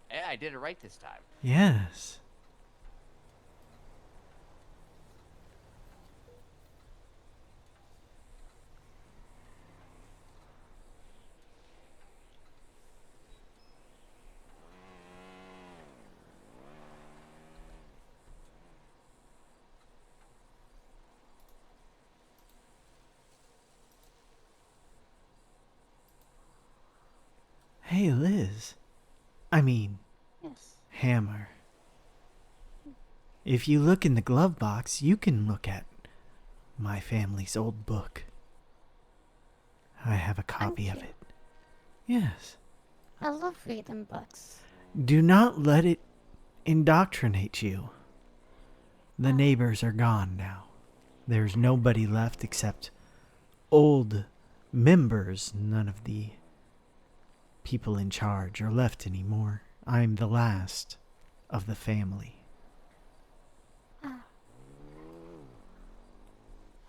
Yeah, I did it right this time. Yes. Hey, Liz. I mean, Yes. Hammer. If you look in the glove box, you can look at my family's old book. I have a copy Thank of you. it. Yes. I love reading books. Do not let it indoctrinate you. The neighbors are gone now. There's nobody left except old members. None of the people in charge are left anymore. I'm the last of the family.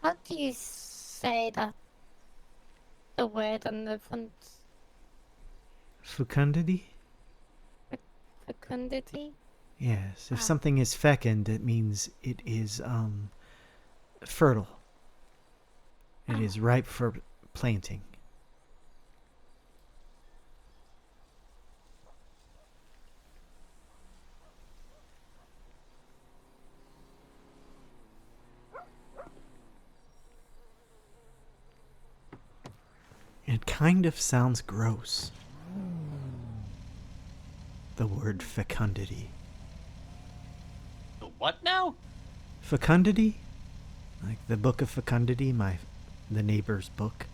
How do you say that? The word on the front. Fecundity? Fecundity? Yes. If something is fecund, it means it is fertile. It is ripe for planting. It kind of sounds gross. The word fecundity. What now? Fecundity? Like the book of fecundity, the neighbor's book.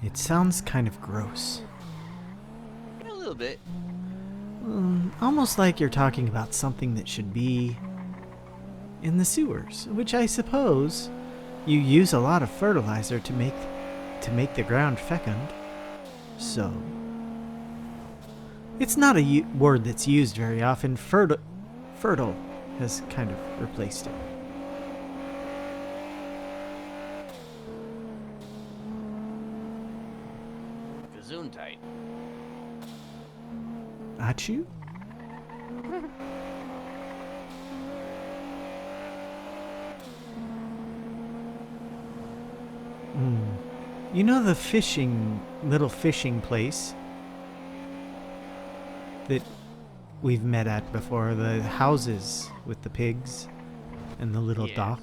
It sounds kind of gross. A little bit. Almost like you're talking about something that should be in the sewers, which I suppose you use a lot of fertilizer to make the ground fecund. So it's not a word that's used very often. Fertile has kind of replaced it. Gesundheit. Achu? You know the little fishing place that we've met at before? The houses with the pigs and the little Yes. dock?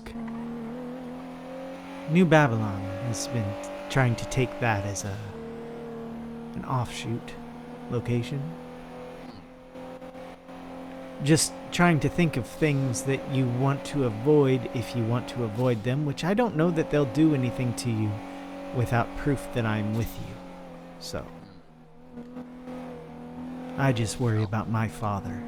New Babylon has been trying to take that as an offshoot location. Just trying to think of things that you want to avoid if you want to avoid them, which I don't know that they'll do anything to you without proof that I'm with you. So I just worry about my father.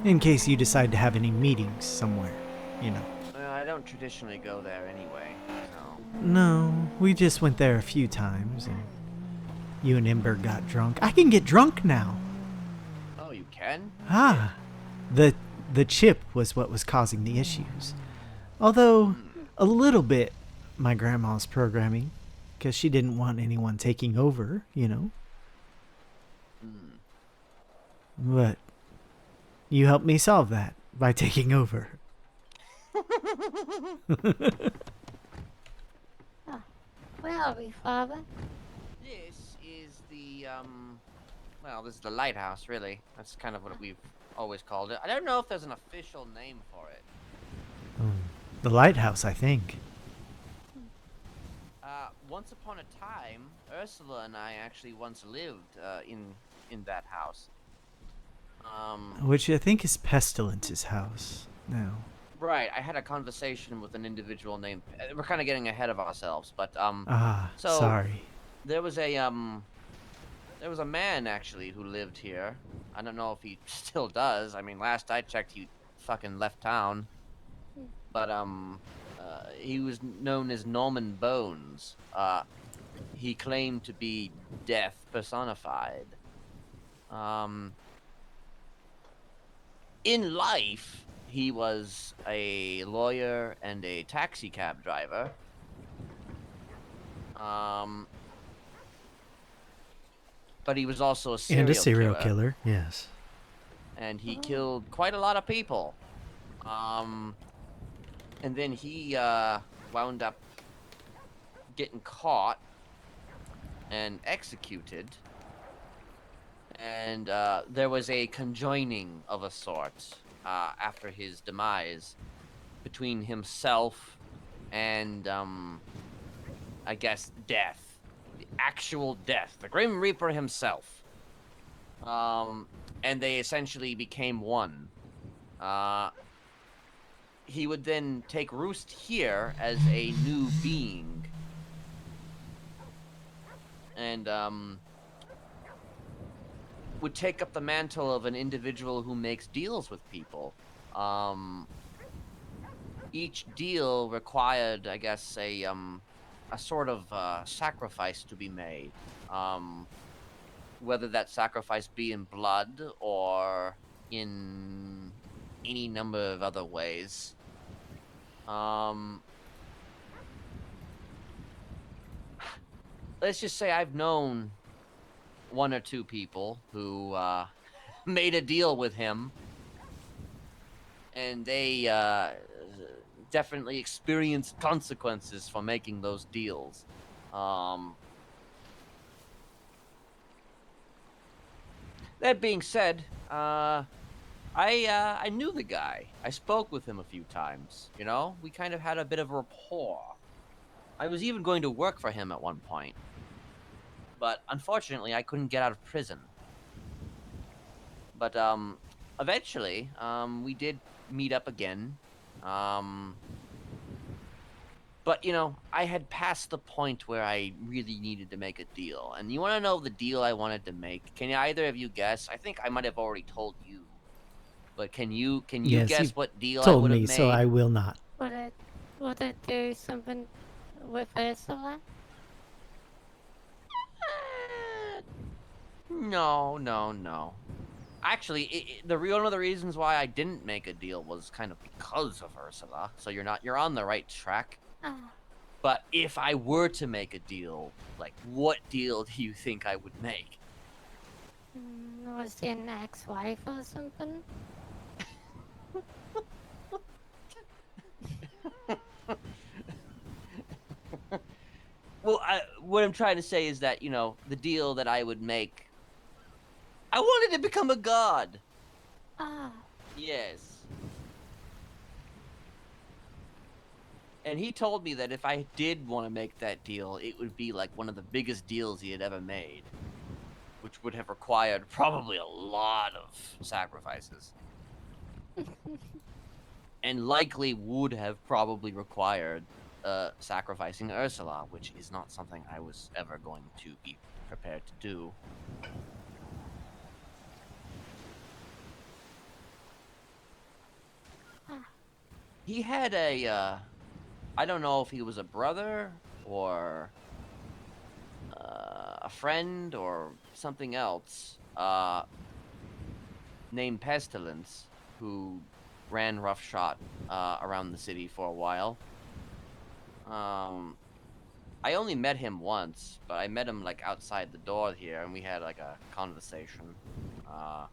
In case you decide to have any meetings somewhere, you know. Well, I don't traditionally go there anyway, so. No, we just went there a few times and you and Ember got drunk. I can get drunk now. Oh, you can? Ah, the chip was what was causing the issues. Although, a little bit my grandma's programming, because she didn't want anyone taking over, you know. But you helped me solve that by taking over. Where are we, Father? This is the well, this is the lighthouse, really. That's kind of what we've always called it. I don't know if there's an official name for it. The lighthouse, I think. Once upon a time, Ursula and I actually once lived in that house. Which I think is Pestilence's house now. Right. I had a conversation with an individual named. We're kind of getting ahead of ourselves, but So Sorry. there was a man actually who lived here. I don't know if he still does. I mean, last I checked, he fucking left town. But he was known as Norman Bones. He claimed to be death personified. In life, he was a lawyer and a taxi cab driver. But he was also a serial killer. Yes. And he killed quite a lot of people. And then he wound up getting caught and executed. And there was a conjoining of a sort after his demise between himself and, I guess, death. The actual death. The Grim Reaper himself. And they essentially became one. He would then take roost here as a new being. And, would take up the mantle of an individual who makes deals with people. Each deal required, I guess, a sort of sacrifice to be made. Whether that sacrifice be in blood or in any number of other ways. Let's just say I've known one or two people who made a deal with him, and they definitely experienced consequences for making those deals. That being said, I knew the guy. I spoke with him a few times, you know? We kind of had a bit of rapport. I was even going to work for him at one point. But unfortunately, I couldn't get out of prison. But eventually, we did meet up again. But, you know, I had passed the point where I really needed to make a deal. And you want to know the deal I wanted to make? Can either of you guess? I think I might have already told you. But can you Yes, guess you what deal I Told would have me, made? so I will not. Would it do something with Ursula? No. Actually, one of the reasons why I didn't make a deal was kind of because of Ursula. So you're on the right track. But if I were to make a deal, like, what deal do you think I would make? Was she an ex-wife or something? Well, what I'm trying to say is that, you know, the deal that I would make, I wanted to become a god. Yes. And he told me that if I did want to make that deal, it would be like one of the biggest deals he had ever made, which would have required probably a lot of sacrifices. And likely would have probably required sacrificing Ursula, which is not something I was ever going to be prepared to do. He had I don't know if he was a brother or a friend or something else, named Pestilence, who ran roughshod around the city for a while. I only met him once, but I met him like outside the door here, and we had like a conversation. I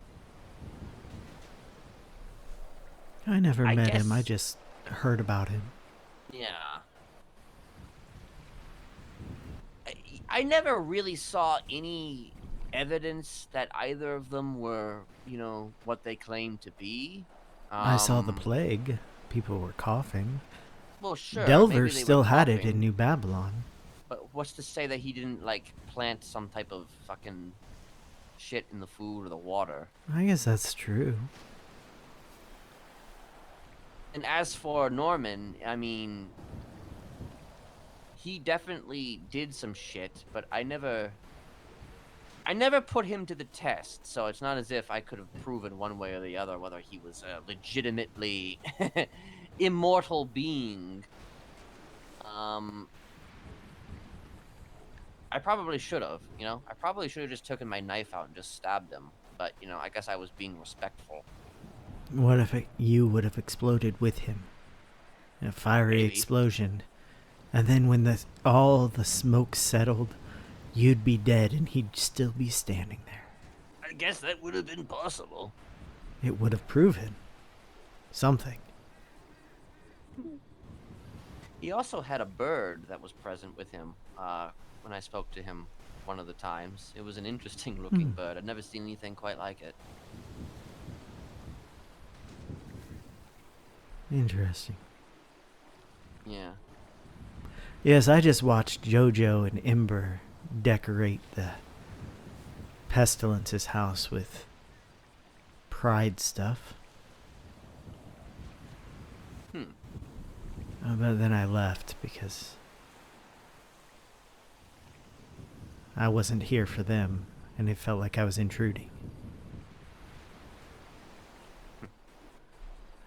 never I met him. I guess- just heard about him. Yeah. I never really saw any evidence that either of them were, what they claimed to be. I saw the plague. People were coughing. Well, sure. Delver maybe they still were had it in coughing, New Babylon. But what's to say that he didn't like plant some type of fucking shit in the food or the water? I guess that's true. And as for Norman, I mean, he definitely did some shit, but I never put him to the test, so it's not as if I could have proven one way or the other whether he was a legitimately immortal being. I probably should have, I probably should have just taken my knife out and just stabbed him, but, I guess I was being respectful. What if you would have exploded with him? A fiery Maybe. explosion. And then when all the smoke settled, you'd be dead and he'd still be standing there. I guess that would have been possible. It would have proven something. He also had a bird that was present with him when I spoke to him one of the times. It was an interesting looking bird. I'd never seen anything quite like it. Interesting. Yeah. Yes, I just watched Jojo and Ember decorate the Pestilence's house with pride stuff. But then I left because I wasn't here for them, and it felt like I was intruding.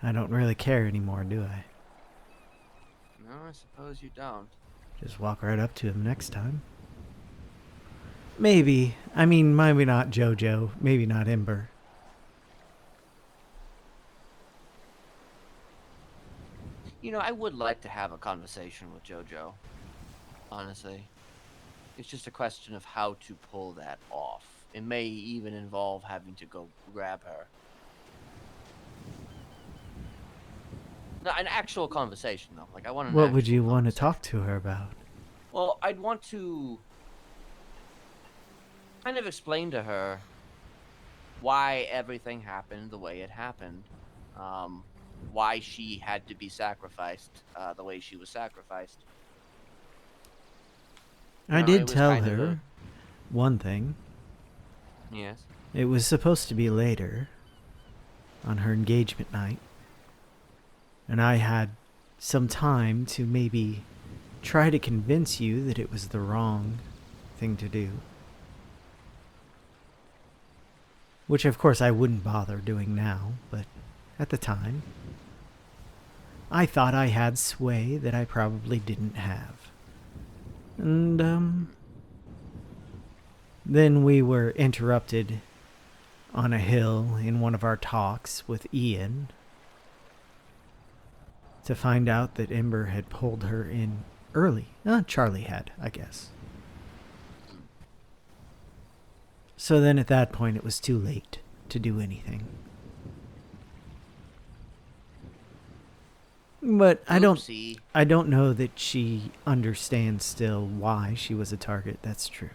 I don't really care anymore, do I? No, I suppose you don't. Just walk right up to him next time. Maybe. I mean, maybe not Jojo. Maybe not Ember. I would like to have a conversation with JoJo. Honestly. It's just a question of how to pull that off. It may even involve having to go grab her. No, an actual conversation, though. Like, I want an What would actual you want to conversation. talk to her about? Well, I'd want to kind of explain to her why everything happened the way it happened. Why she had to be sacrificed the way she was sacrificed. I it did was tell kind of her one thing. Yes. It was supposed to be later, on her engagement night. And I had some time to maybe try to convince you that it was the wrong thing to do. Which, of course, I wouldn't bother doing now, but at the time, I thought I had sway that I probably didn't have. And, then we were interrupted on a hill in one of our talks with Ian to find out that Ember had pulled her in early. Charlie had, I guess. So then at that point it was too late to do anything. But I don't know that she understands still why she was a target. That's true.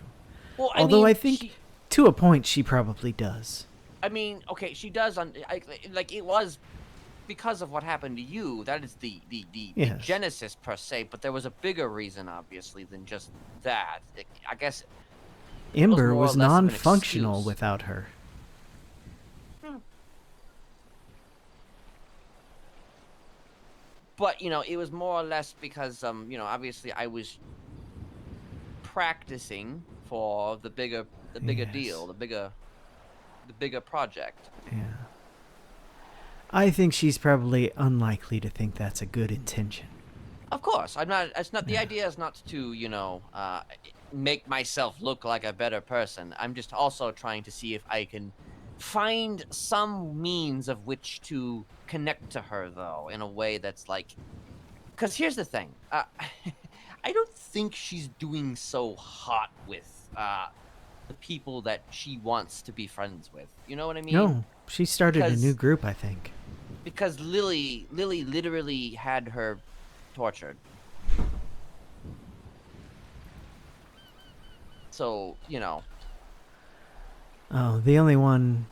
Well, Although I think to a point she probably does. I mean, okay, she does. It was because of what happened to you. That is the Yes. genesis per se. But there was a bigger reason, obviously, than just that. I guess Ember more or was less of an non-functional excuse. without her. But it was more or less because obviously I was practicing for the bigger Yes. deal, the bigger project. Yeah. I think she's probably unlikely to think that's a good intention. Of course, I'm not. It's not. The idea is not to make myself look like a better person. I'm just also trying to see if I can find some means of which to connect to her, though, in a way that's like. Because here's the thing. I don't think she's doing so hot with the people that she wants to be friends with. You know what I mean? No, she started a Because- new group, I think. Because Lily literally had her tortured. So, you know. Oh, the only one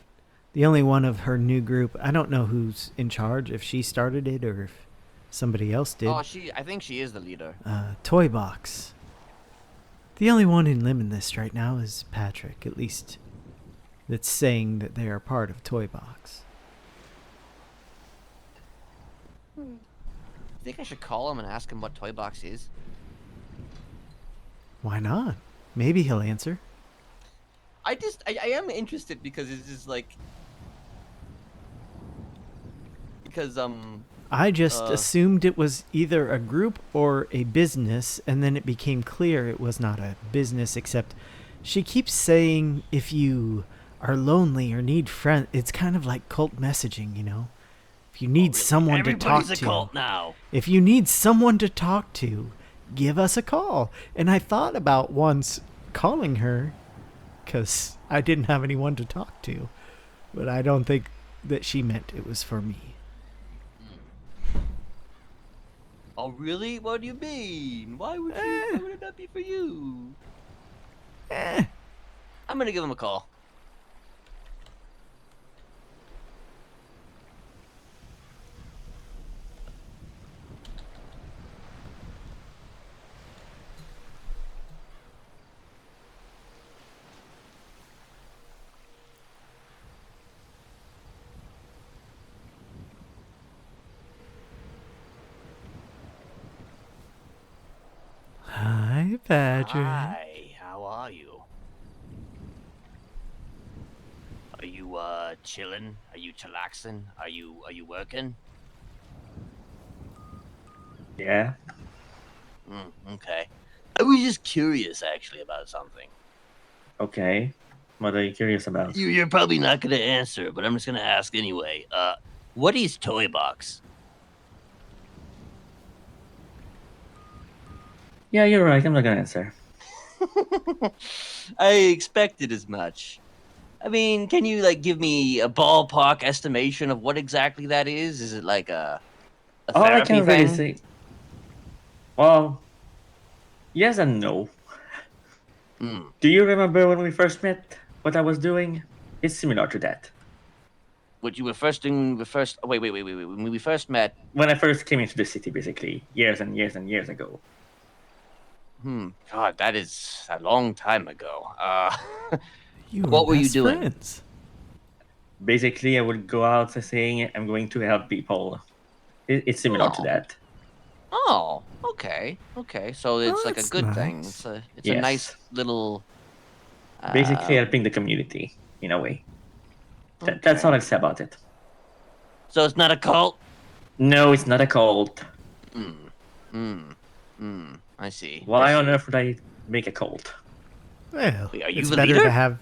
of her new group. I don't know who's in charge, if she started it or if somebody else did. Oh, I think she is the leader. Toy Box. The only one in Limitless right now is Patrick, at least that's saying that they are part of Toy Box. You think I should call him and ask him what Toy Box is? Why not? Maybe he'll answer. I am interested because it's just like... Because, I just assumed it was either a group or a business, and then it became clear it was not a business, except she keeps saying if you are lonely or need friends, it's kind of like cult messaging, you know? If you need someone to talk Everybody's a to, cult now. if you need someone to talk to, give us a call. And I thought about once calling her, because I didn't have anyone to talk to, but I don't think that she meant it was for me. Oh, really? What do you mean? Why would it not be for you? I'm gonna give him a call. Hi, Patrick. Hi, how are you? Are you chilling? Are you chillaxing? Are you working? Yeah. Okay. I was just curious actually about something. Okay. What are you curious about? You're probably not gonna answer, but I'm just gonna ask anyway. What is Toy Box? Yeah, you're right. I'm not gonna answer. I expected as much. I mean, can you like give me a ballpark estimation of what exactly that is? Is it like a All I therapy can really thing? say, well, yes and no. Do you remember when we first met? What I was doing? It's similar to that. What you were first doing? Wait. When we first met. When I first came into the city, basically, years and years and years ago. God, that is a long time ago. What were you doing? Friends. Basically, I would go out saying I'm going to help people. It's similar to that. Oh, okay. So it's like a that's good thing. nice. It's a nice Yes. little. Basically, helping the community in a way. That's Okay. all I say about it. So it's not a cult? No, it's not a cult. I see. Why on earth would I make a cult? Well, Wait, are you it's the better leader? to have.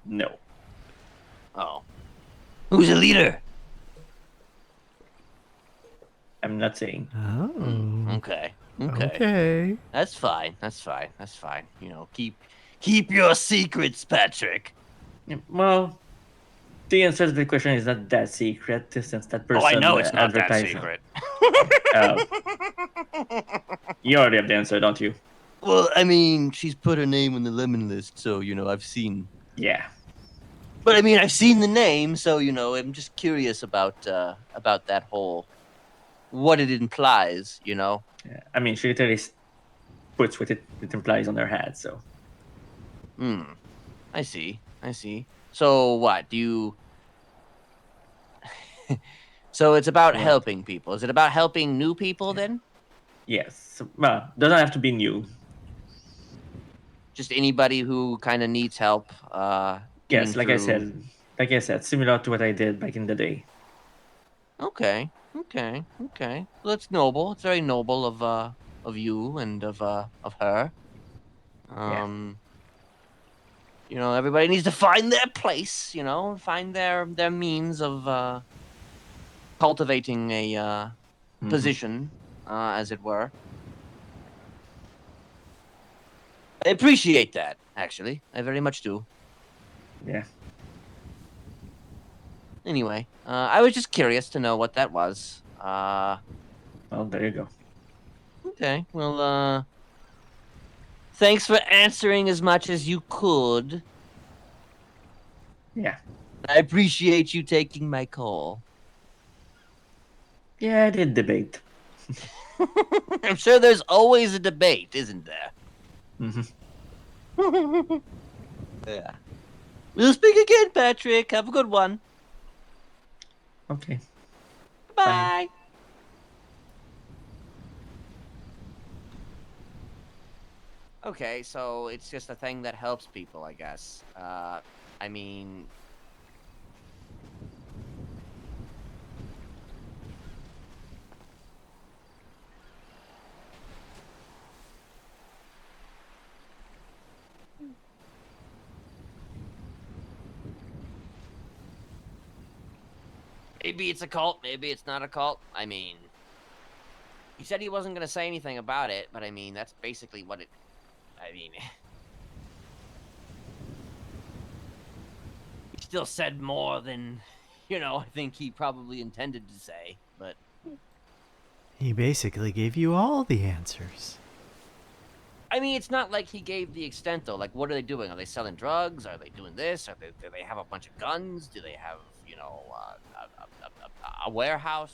No. Oh. Who's the leader? I'm not saying. Oh. Okay. Okay. That's fine. You know, keep your secrets, Patrick. Well, the answer to the question is not that secret since that person. Oh, I know it's not that advertised. secret. You already have the answer, don't you? Well, I mean, she's put her name on the lemon list, so you know I've seen. Yeah. But I mean, I've seen the name, so you know I'm just curious about that whole what it implies. You know. Yeah. I mean, she literally puts what it implies on her hat. So. I see. So what do you? So it's about helping people. Is it about helping new people then? Yes. Well, doesn't have to be new. Just anybody who kind of needs help. Yes, like I said, similar to what I did back in the day. Okay. Well, it's noble. It's very noble of you and of her. You know, everybody needs to find their place. You know, find their means of cultivating a position, as it were. I appreciate that. Actually, I very much do. Yeah. Anyway, I was just curious to know what that was. Well, there you go. Okay. Well, Thanks for answering as much as you could. Yeah. I appreciate you taking my call. Yeah, I did debate. I'm sure there's always a debate, isn't there? Mm-hmm. Yeah. We'll speak again, Patrick. Have a good one. Okay. Bye. Okay, so it's just a thing that helps people, I guess. I mean... Maybe it's a cult, maybe it's not a cult. I mean... He said he wasn't going to say anything about it, but I mean, that's basically what it... I mean... He still said more than, I think he probably intended to say, but... He basically gave you all the answers. I mean, it's not like he gave the extent, though. Like, what are they doing? Are they selling drugs? Are they doing this? Do they have a bunch of guns? Do they have, a warehouse?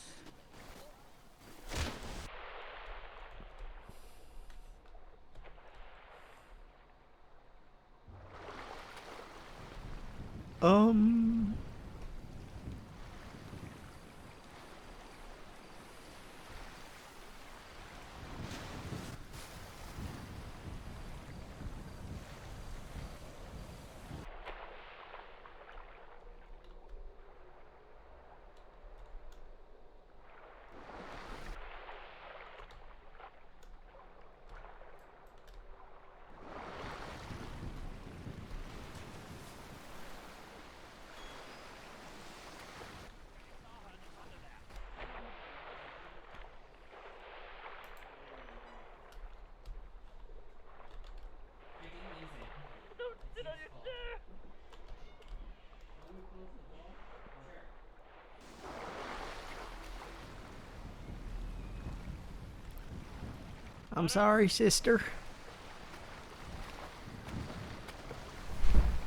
I'm sorry, sister.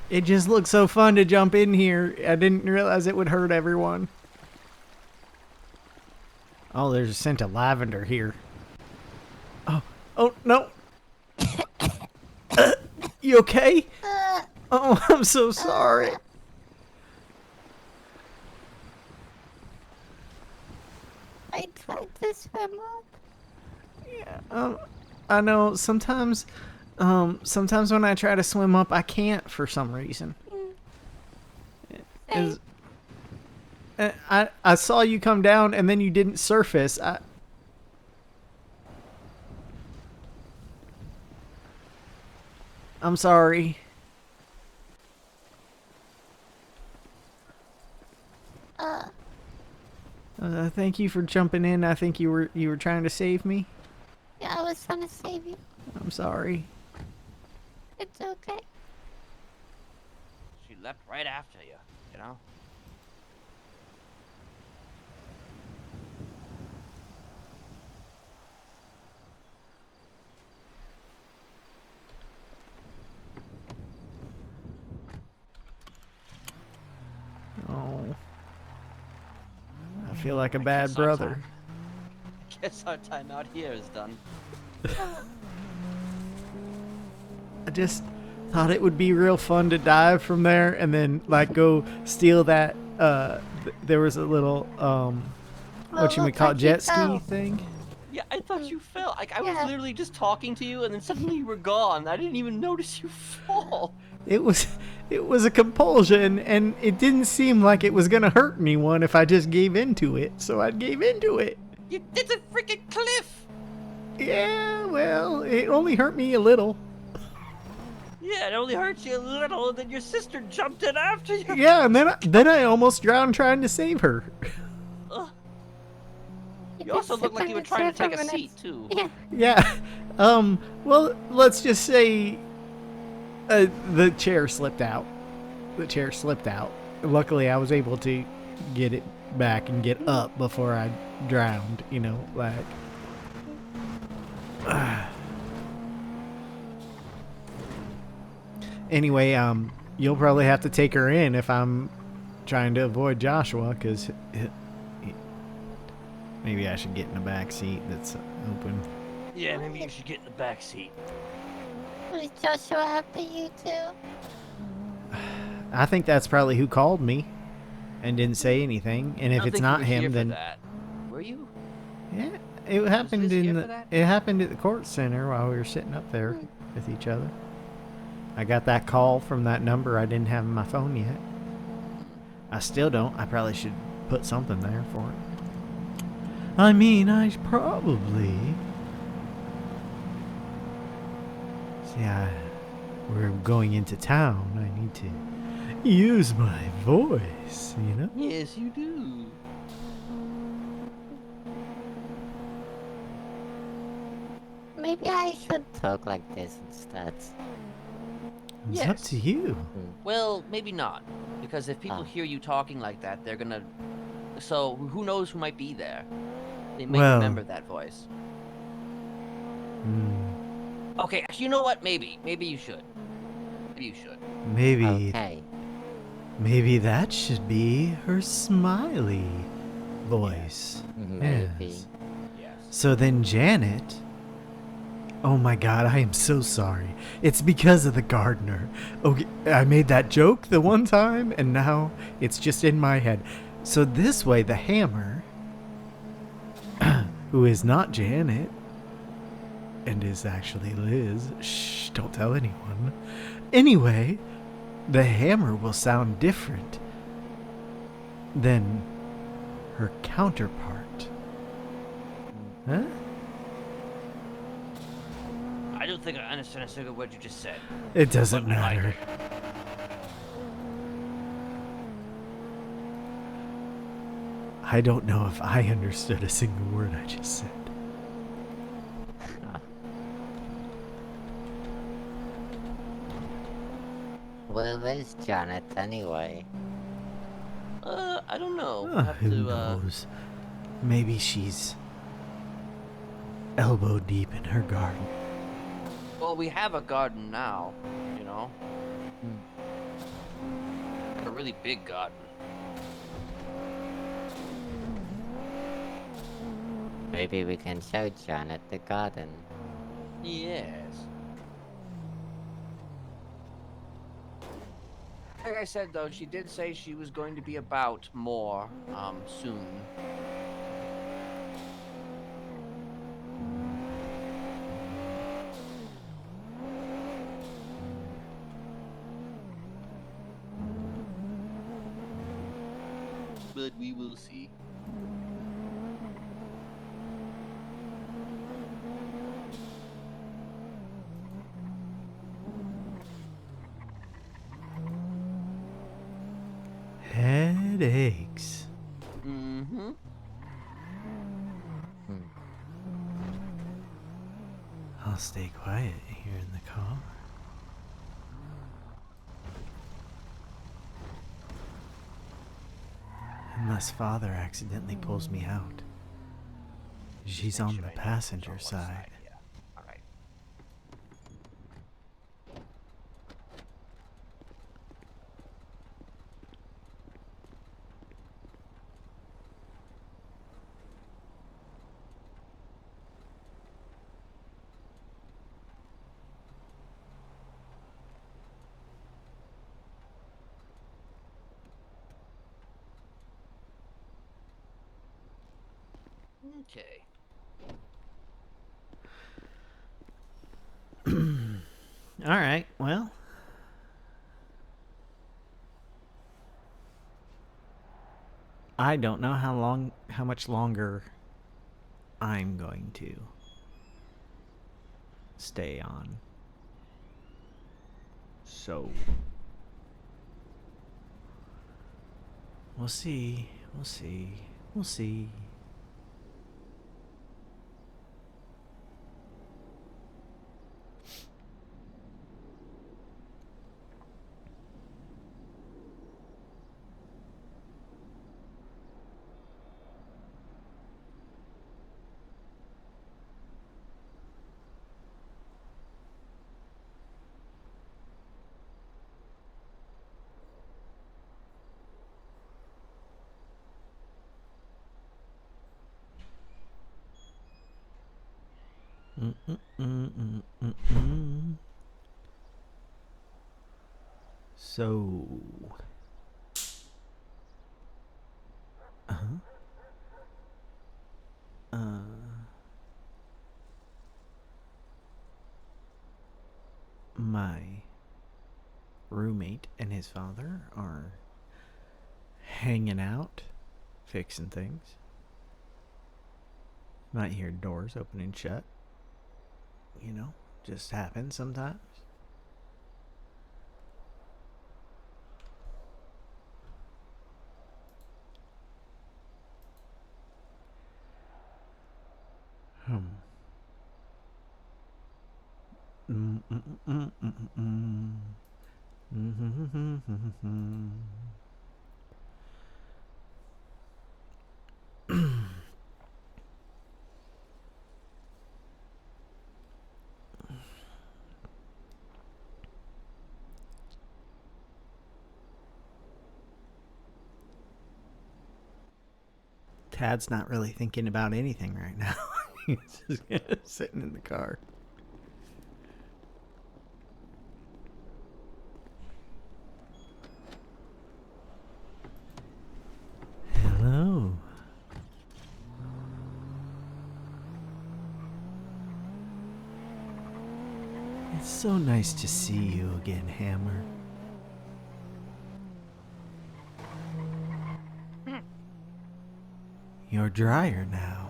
It just looked so fun to jump in here. I didn't realize it would hurt everyone. Oh, there's a scent of lavender here. Oh no. You okay? Oh, I'm so sorry. I tried to swim up. Yeah, I know sometimes when I try to swim up, I can't for some reason. I saw you come down and then you didn't surface. I'm sorry. Thank you for jumping in. I think you were trying to save me. Yeah, I was trying to save you. I'm sorry. It's okay. She leapt right after you, Oh. I feel like a bad brother. Guess our time out here is done. I just thought it would be real fun to dive from there and then like go steal that there was a little jet ski thing. Yeah, I thought you fell. Like I was literally just talking to you and then suddenly you were gone. I didn't even notice you fall. It was a compulsion and it didn't seem like it was gonna hurt anyone if I just gave into it, so I gave into it. It's a freaking cliff. Yeah, well, it only hurt me a little. Yeah, it only hurts you a little, and then your sister jumped in after you. Yeah, and then I almost drowned trying to save her. You also looked like you were trying to take a seat too. Yeah. Well, let's just say the chair slipped out. Luckily, I was able to get it back and get up before I drowned, Anyway, you'll probably have to take her in if I'm trying to avoid Joshua, because maybe I should get in the back seat that's open. Yeah, maybe you should get in the back seat. Was Joshua after you too? I think that's probably who called me and didn't say anything. And I if don't it's think you not were here him, for then that. Were you? yeah, it happened Liz in here the for that? it happened at the court center while we were sitting up there with each other. I got that call from that number I didn't have in my phone yet. I still don't. I probably should put something there for it. I mean, I probably. See, we're going into town. I need to use my voice, you know? Yes, you do. Maybe I should talk like this instead. It's up to you. Well, maybe not. Because if people Ah. hear you talking like that, they're gonna... So, who knows who might be there? They may Well- remember that voice. Okay, you know what? Maybe. Maybe you should. Maybe you should. Maybe Okay. maybe that should be her smiley voice. Maybe. Yes. Yes. So then Janet. Oh my god, I am so sorry. It's because of the gardener. Okay, I made that joke the one time and now it's just in my head. So this way the hammer, who is not Janet and is actually Liz, shh, don't tell anyone. Anyway, the hammer will sound different than her counterpart. Huh? I don't think I understand a single word you just said. It doesn't But I like matter. it. I don't know if I understood a single word I just said. Well, where's Janet anyway? I don't know. We'll Ah, have who to, knows? Maybe she's elbow deep in her garden. Well, we have a garden now, you know? A really big garden. Maybe we can show Janet the garden. Yes. Like I said, though, she did say she was going to be about more, soon. But we will see. Headaches. Mm-hmm. I'll stay quiet here in the car. Unless Father accidentally pulls me out. She's on the passenger side. Yeah. All right. Okay. All right, well. I don't know how much longer I'm going to stay on. So we'll see. We'll see. We'll see. So, my roommate and his father are hanging out, fixing things. Might hear doors open and shut. You know, just happens sometimes. Tad's not really thinking about anything right now. He's just sitting in the car. Hello. It's so nice to see you again, Hammer. You're drier now.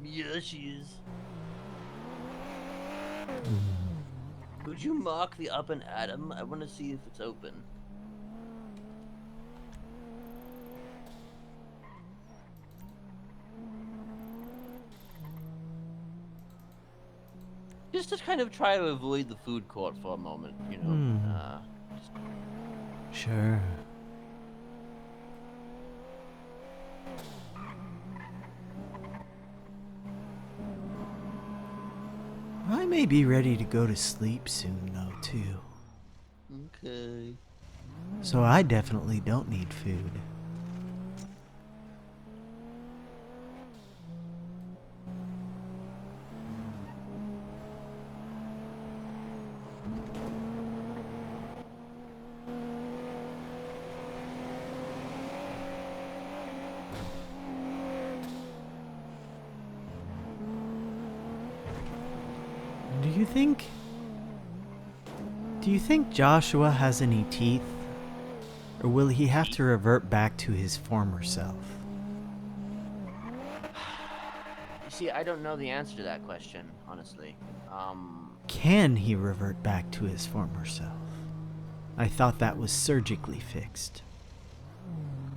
Yes, she is. Could you mark the up and atom? I want to see if it's open. Just to kind of try to avoid the food court for a moment, you know. Sure. I may be ready to go to sleep soon, though, too. Okay. So I definitely don't need food. Do you think Joshua has any teeth? Or will he have to revert back to his former self? You see, I don't know the answer to that question, honestly. Can he revert back to his former self? I thought that was surgically fixed.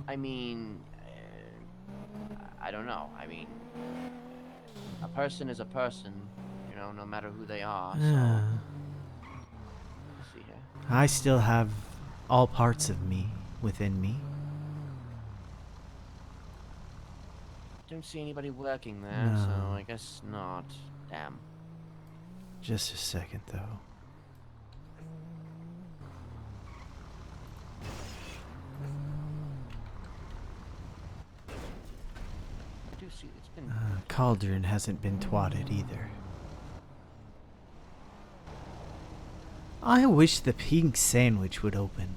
I mean, I don't know. I mean, a person is a person, you know, no matter who they are, so... Let's see here. I still have all parts of me within me. Don't see anybody working there, No. so I guess not. Damn. Just a second, though. I do see it's been... Cauldron hasn't been twatted either. I wish the pink sandwich would open.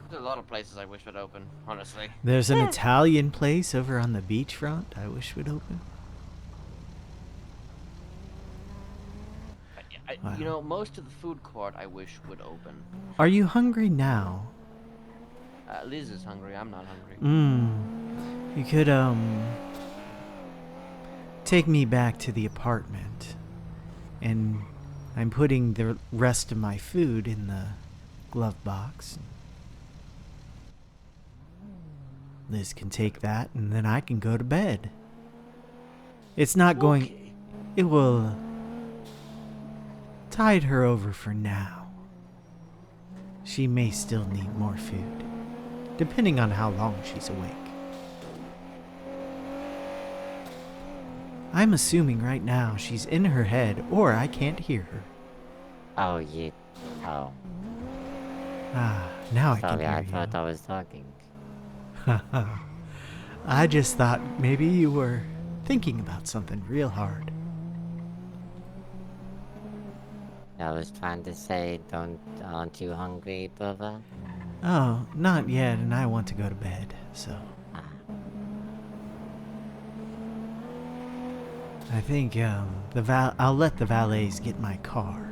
There's a lot of places I wish would open, honestly. There's an Italian place over on the beachfront I wish would open. Wow. You know, most of the food court I wish would open. Are you hungry now? Liz is hungry. I'm not hungry. You could, take me back to the apartment. And I'm putting the rest of my food in the glove box. Liz can take that, and then I can go to bed. It's not going... Okay. It will... tide her over for now. She may still need more food, depending on how long she's awake. I'm assuming right now she's in her head, or I can't hear her. Oh, you... Oh. Ah, now I can Sorry, hear I you. thought I was talking. I just thought maybe you were thinking about something real hard. I was trying to say, aren't you hungry, brother? Oh, not yet, and I want to go to bed, so. Ah, I think, I'll let the valets get my car.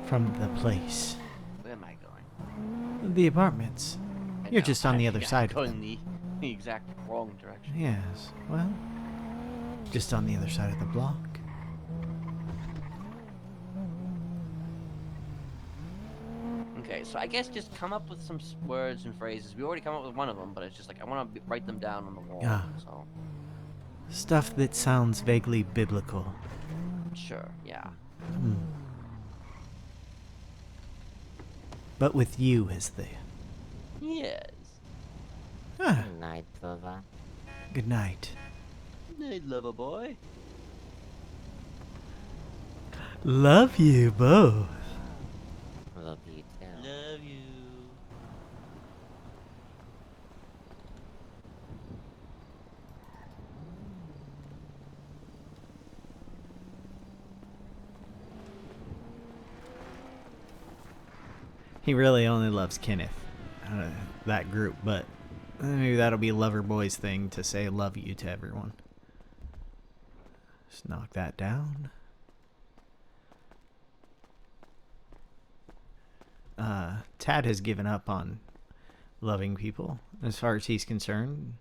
From the place. Where am I going? The apartments. I You're know, just on the other yeah, side of going them. the exact wrong direction. Yes, well, just on the other side of the block. Okay, so I guess just come up with some words and phrases. We already come up with one of them, but it's just like I want to write them down on the wall. Yeah. So Stuff that sounds vaguely biblical. sure, yeah. But with you as the... Yes. Ah, good night, brother. good night. Night, lover boy. Love you both. Love you too. Love you. He really only loves Kenneth, that group, but maybe that'll be Lover Boy's thing to say love you to everyone. Just knock that down. Tad has given up on loving people. As far as he's concerned,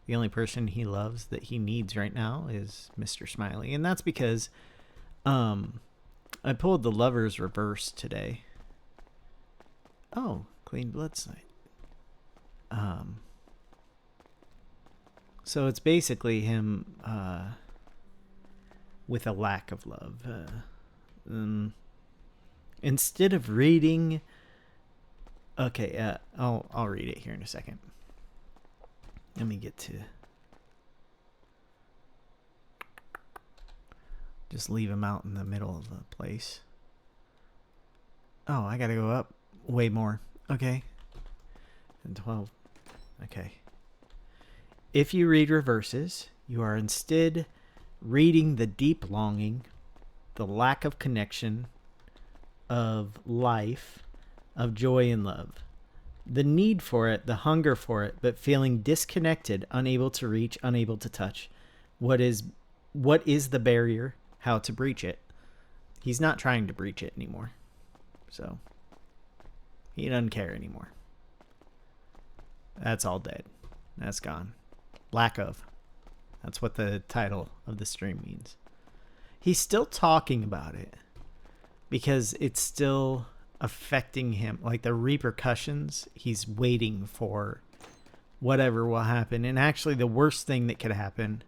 the only person he loves that he needs right now is Mr. Smiley. And that's because I pulled the Lover's Reverse today. Oh, clean blood site. So it's basically him with a lack of love. Instead of reading... Okay, I'll read it here in a second. Let me get to... Just leave him out in the middle of the place. Oh, I gotta go up way more. Okay. And 12. Okay. If you read reverses, you are instead reading the deep longing, the lack of connection, of life, of joy and love. The need for it, the hunger for it, but feeling disconnected, unable to reach, unable to touch. What is the barrier? How to breach it? He's not trying to breach it anymore. So, he doesn't care anymore. That's all dead. That's gone. Lack of. That's what the title of the stream means. He's still talking about it because it's still affecting him. Like the repercussions, he's waiting for whatever will happen. And actually, the worst thing that could happen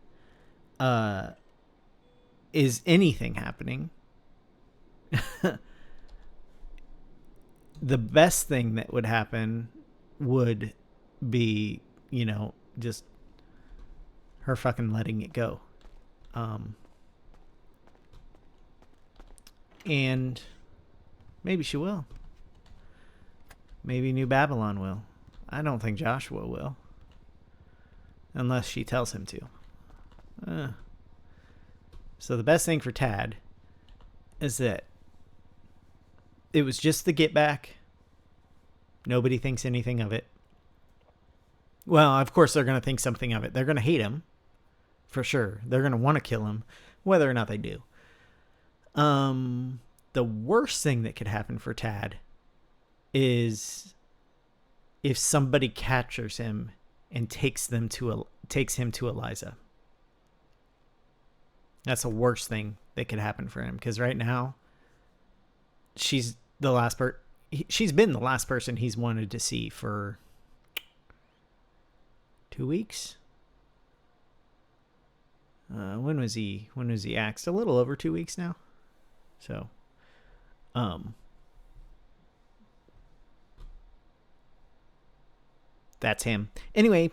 is anything happening. The best thing that would happen would be, just her fucking letting it go. And maybe she will. Maybe New Babylon will. I don't think Joshua will. Unless she tells him to. So the best thing for Tad is that it was just the get back. Nobody thinks anything of it. Well, of course they're going to think something of it. They're going to hate him. For sure. They're going to want to kill him. Whether or not they do. The worst thing that could happen for Tad is if somebody captures him and takes him to Eliza. That's the worst thing that could happen for him, because right now she's the last she's been the last person he's wanted to see for 2 weeks. When was he axed? A little over 2 weeks now. So, that's him. Anyway,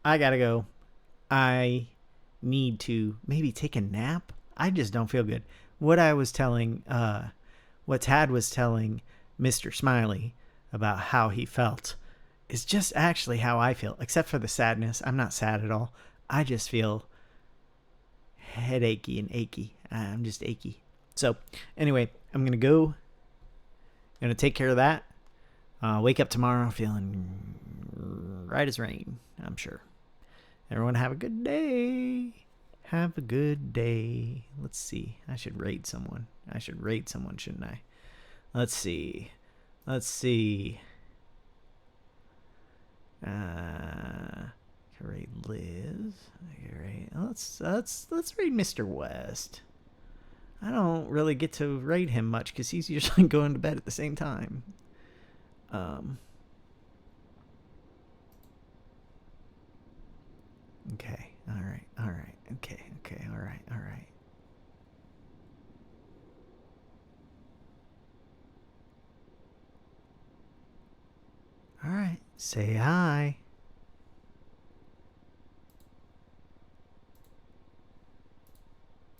I gotta go. I need to maybe take a nap. I just don't feel good. What Tad was telling Mr. Smiley about how he felt is just actually how I feel, except for the sadness. I'm not sad at all. I just feel headachy and achy. I'm just achy. So anyway, I'm going to go. I'm going to take care of that. Wake up tomorrow feeling right as rain, I'm sure. Everyone have a good day. Have a good day. Let's see. I should raid someone. Shouldn't I? Let's see. Raid Liz. Let's raid Mr. West. I don't really get to raid him much because he's usually going to bed at the same time. Okay. All right. Okay. All right. All right. Say hi.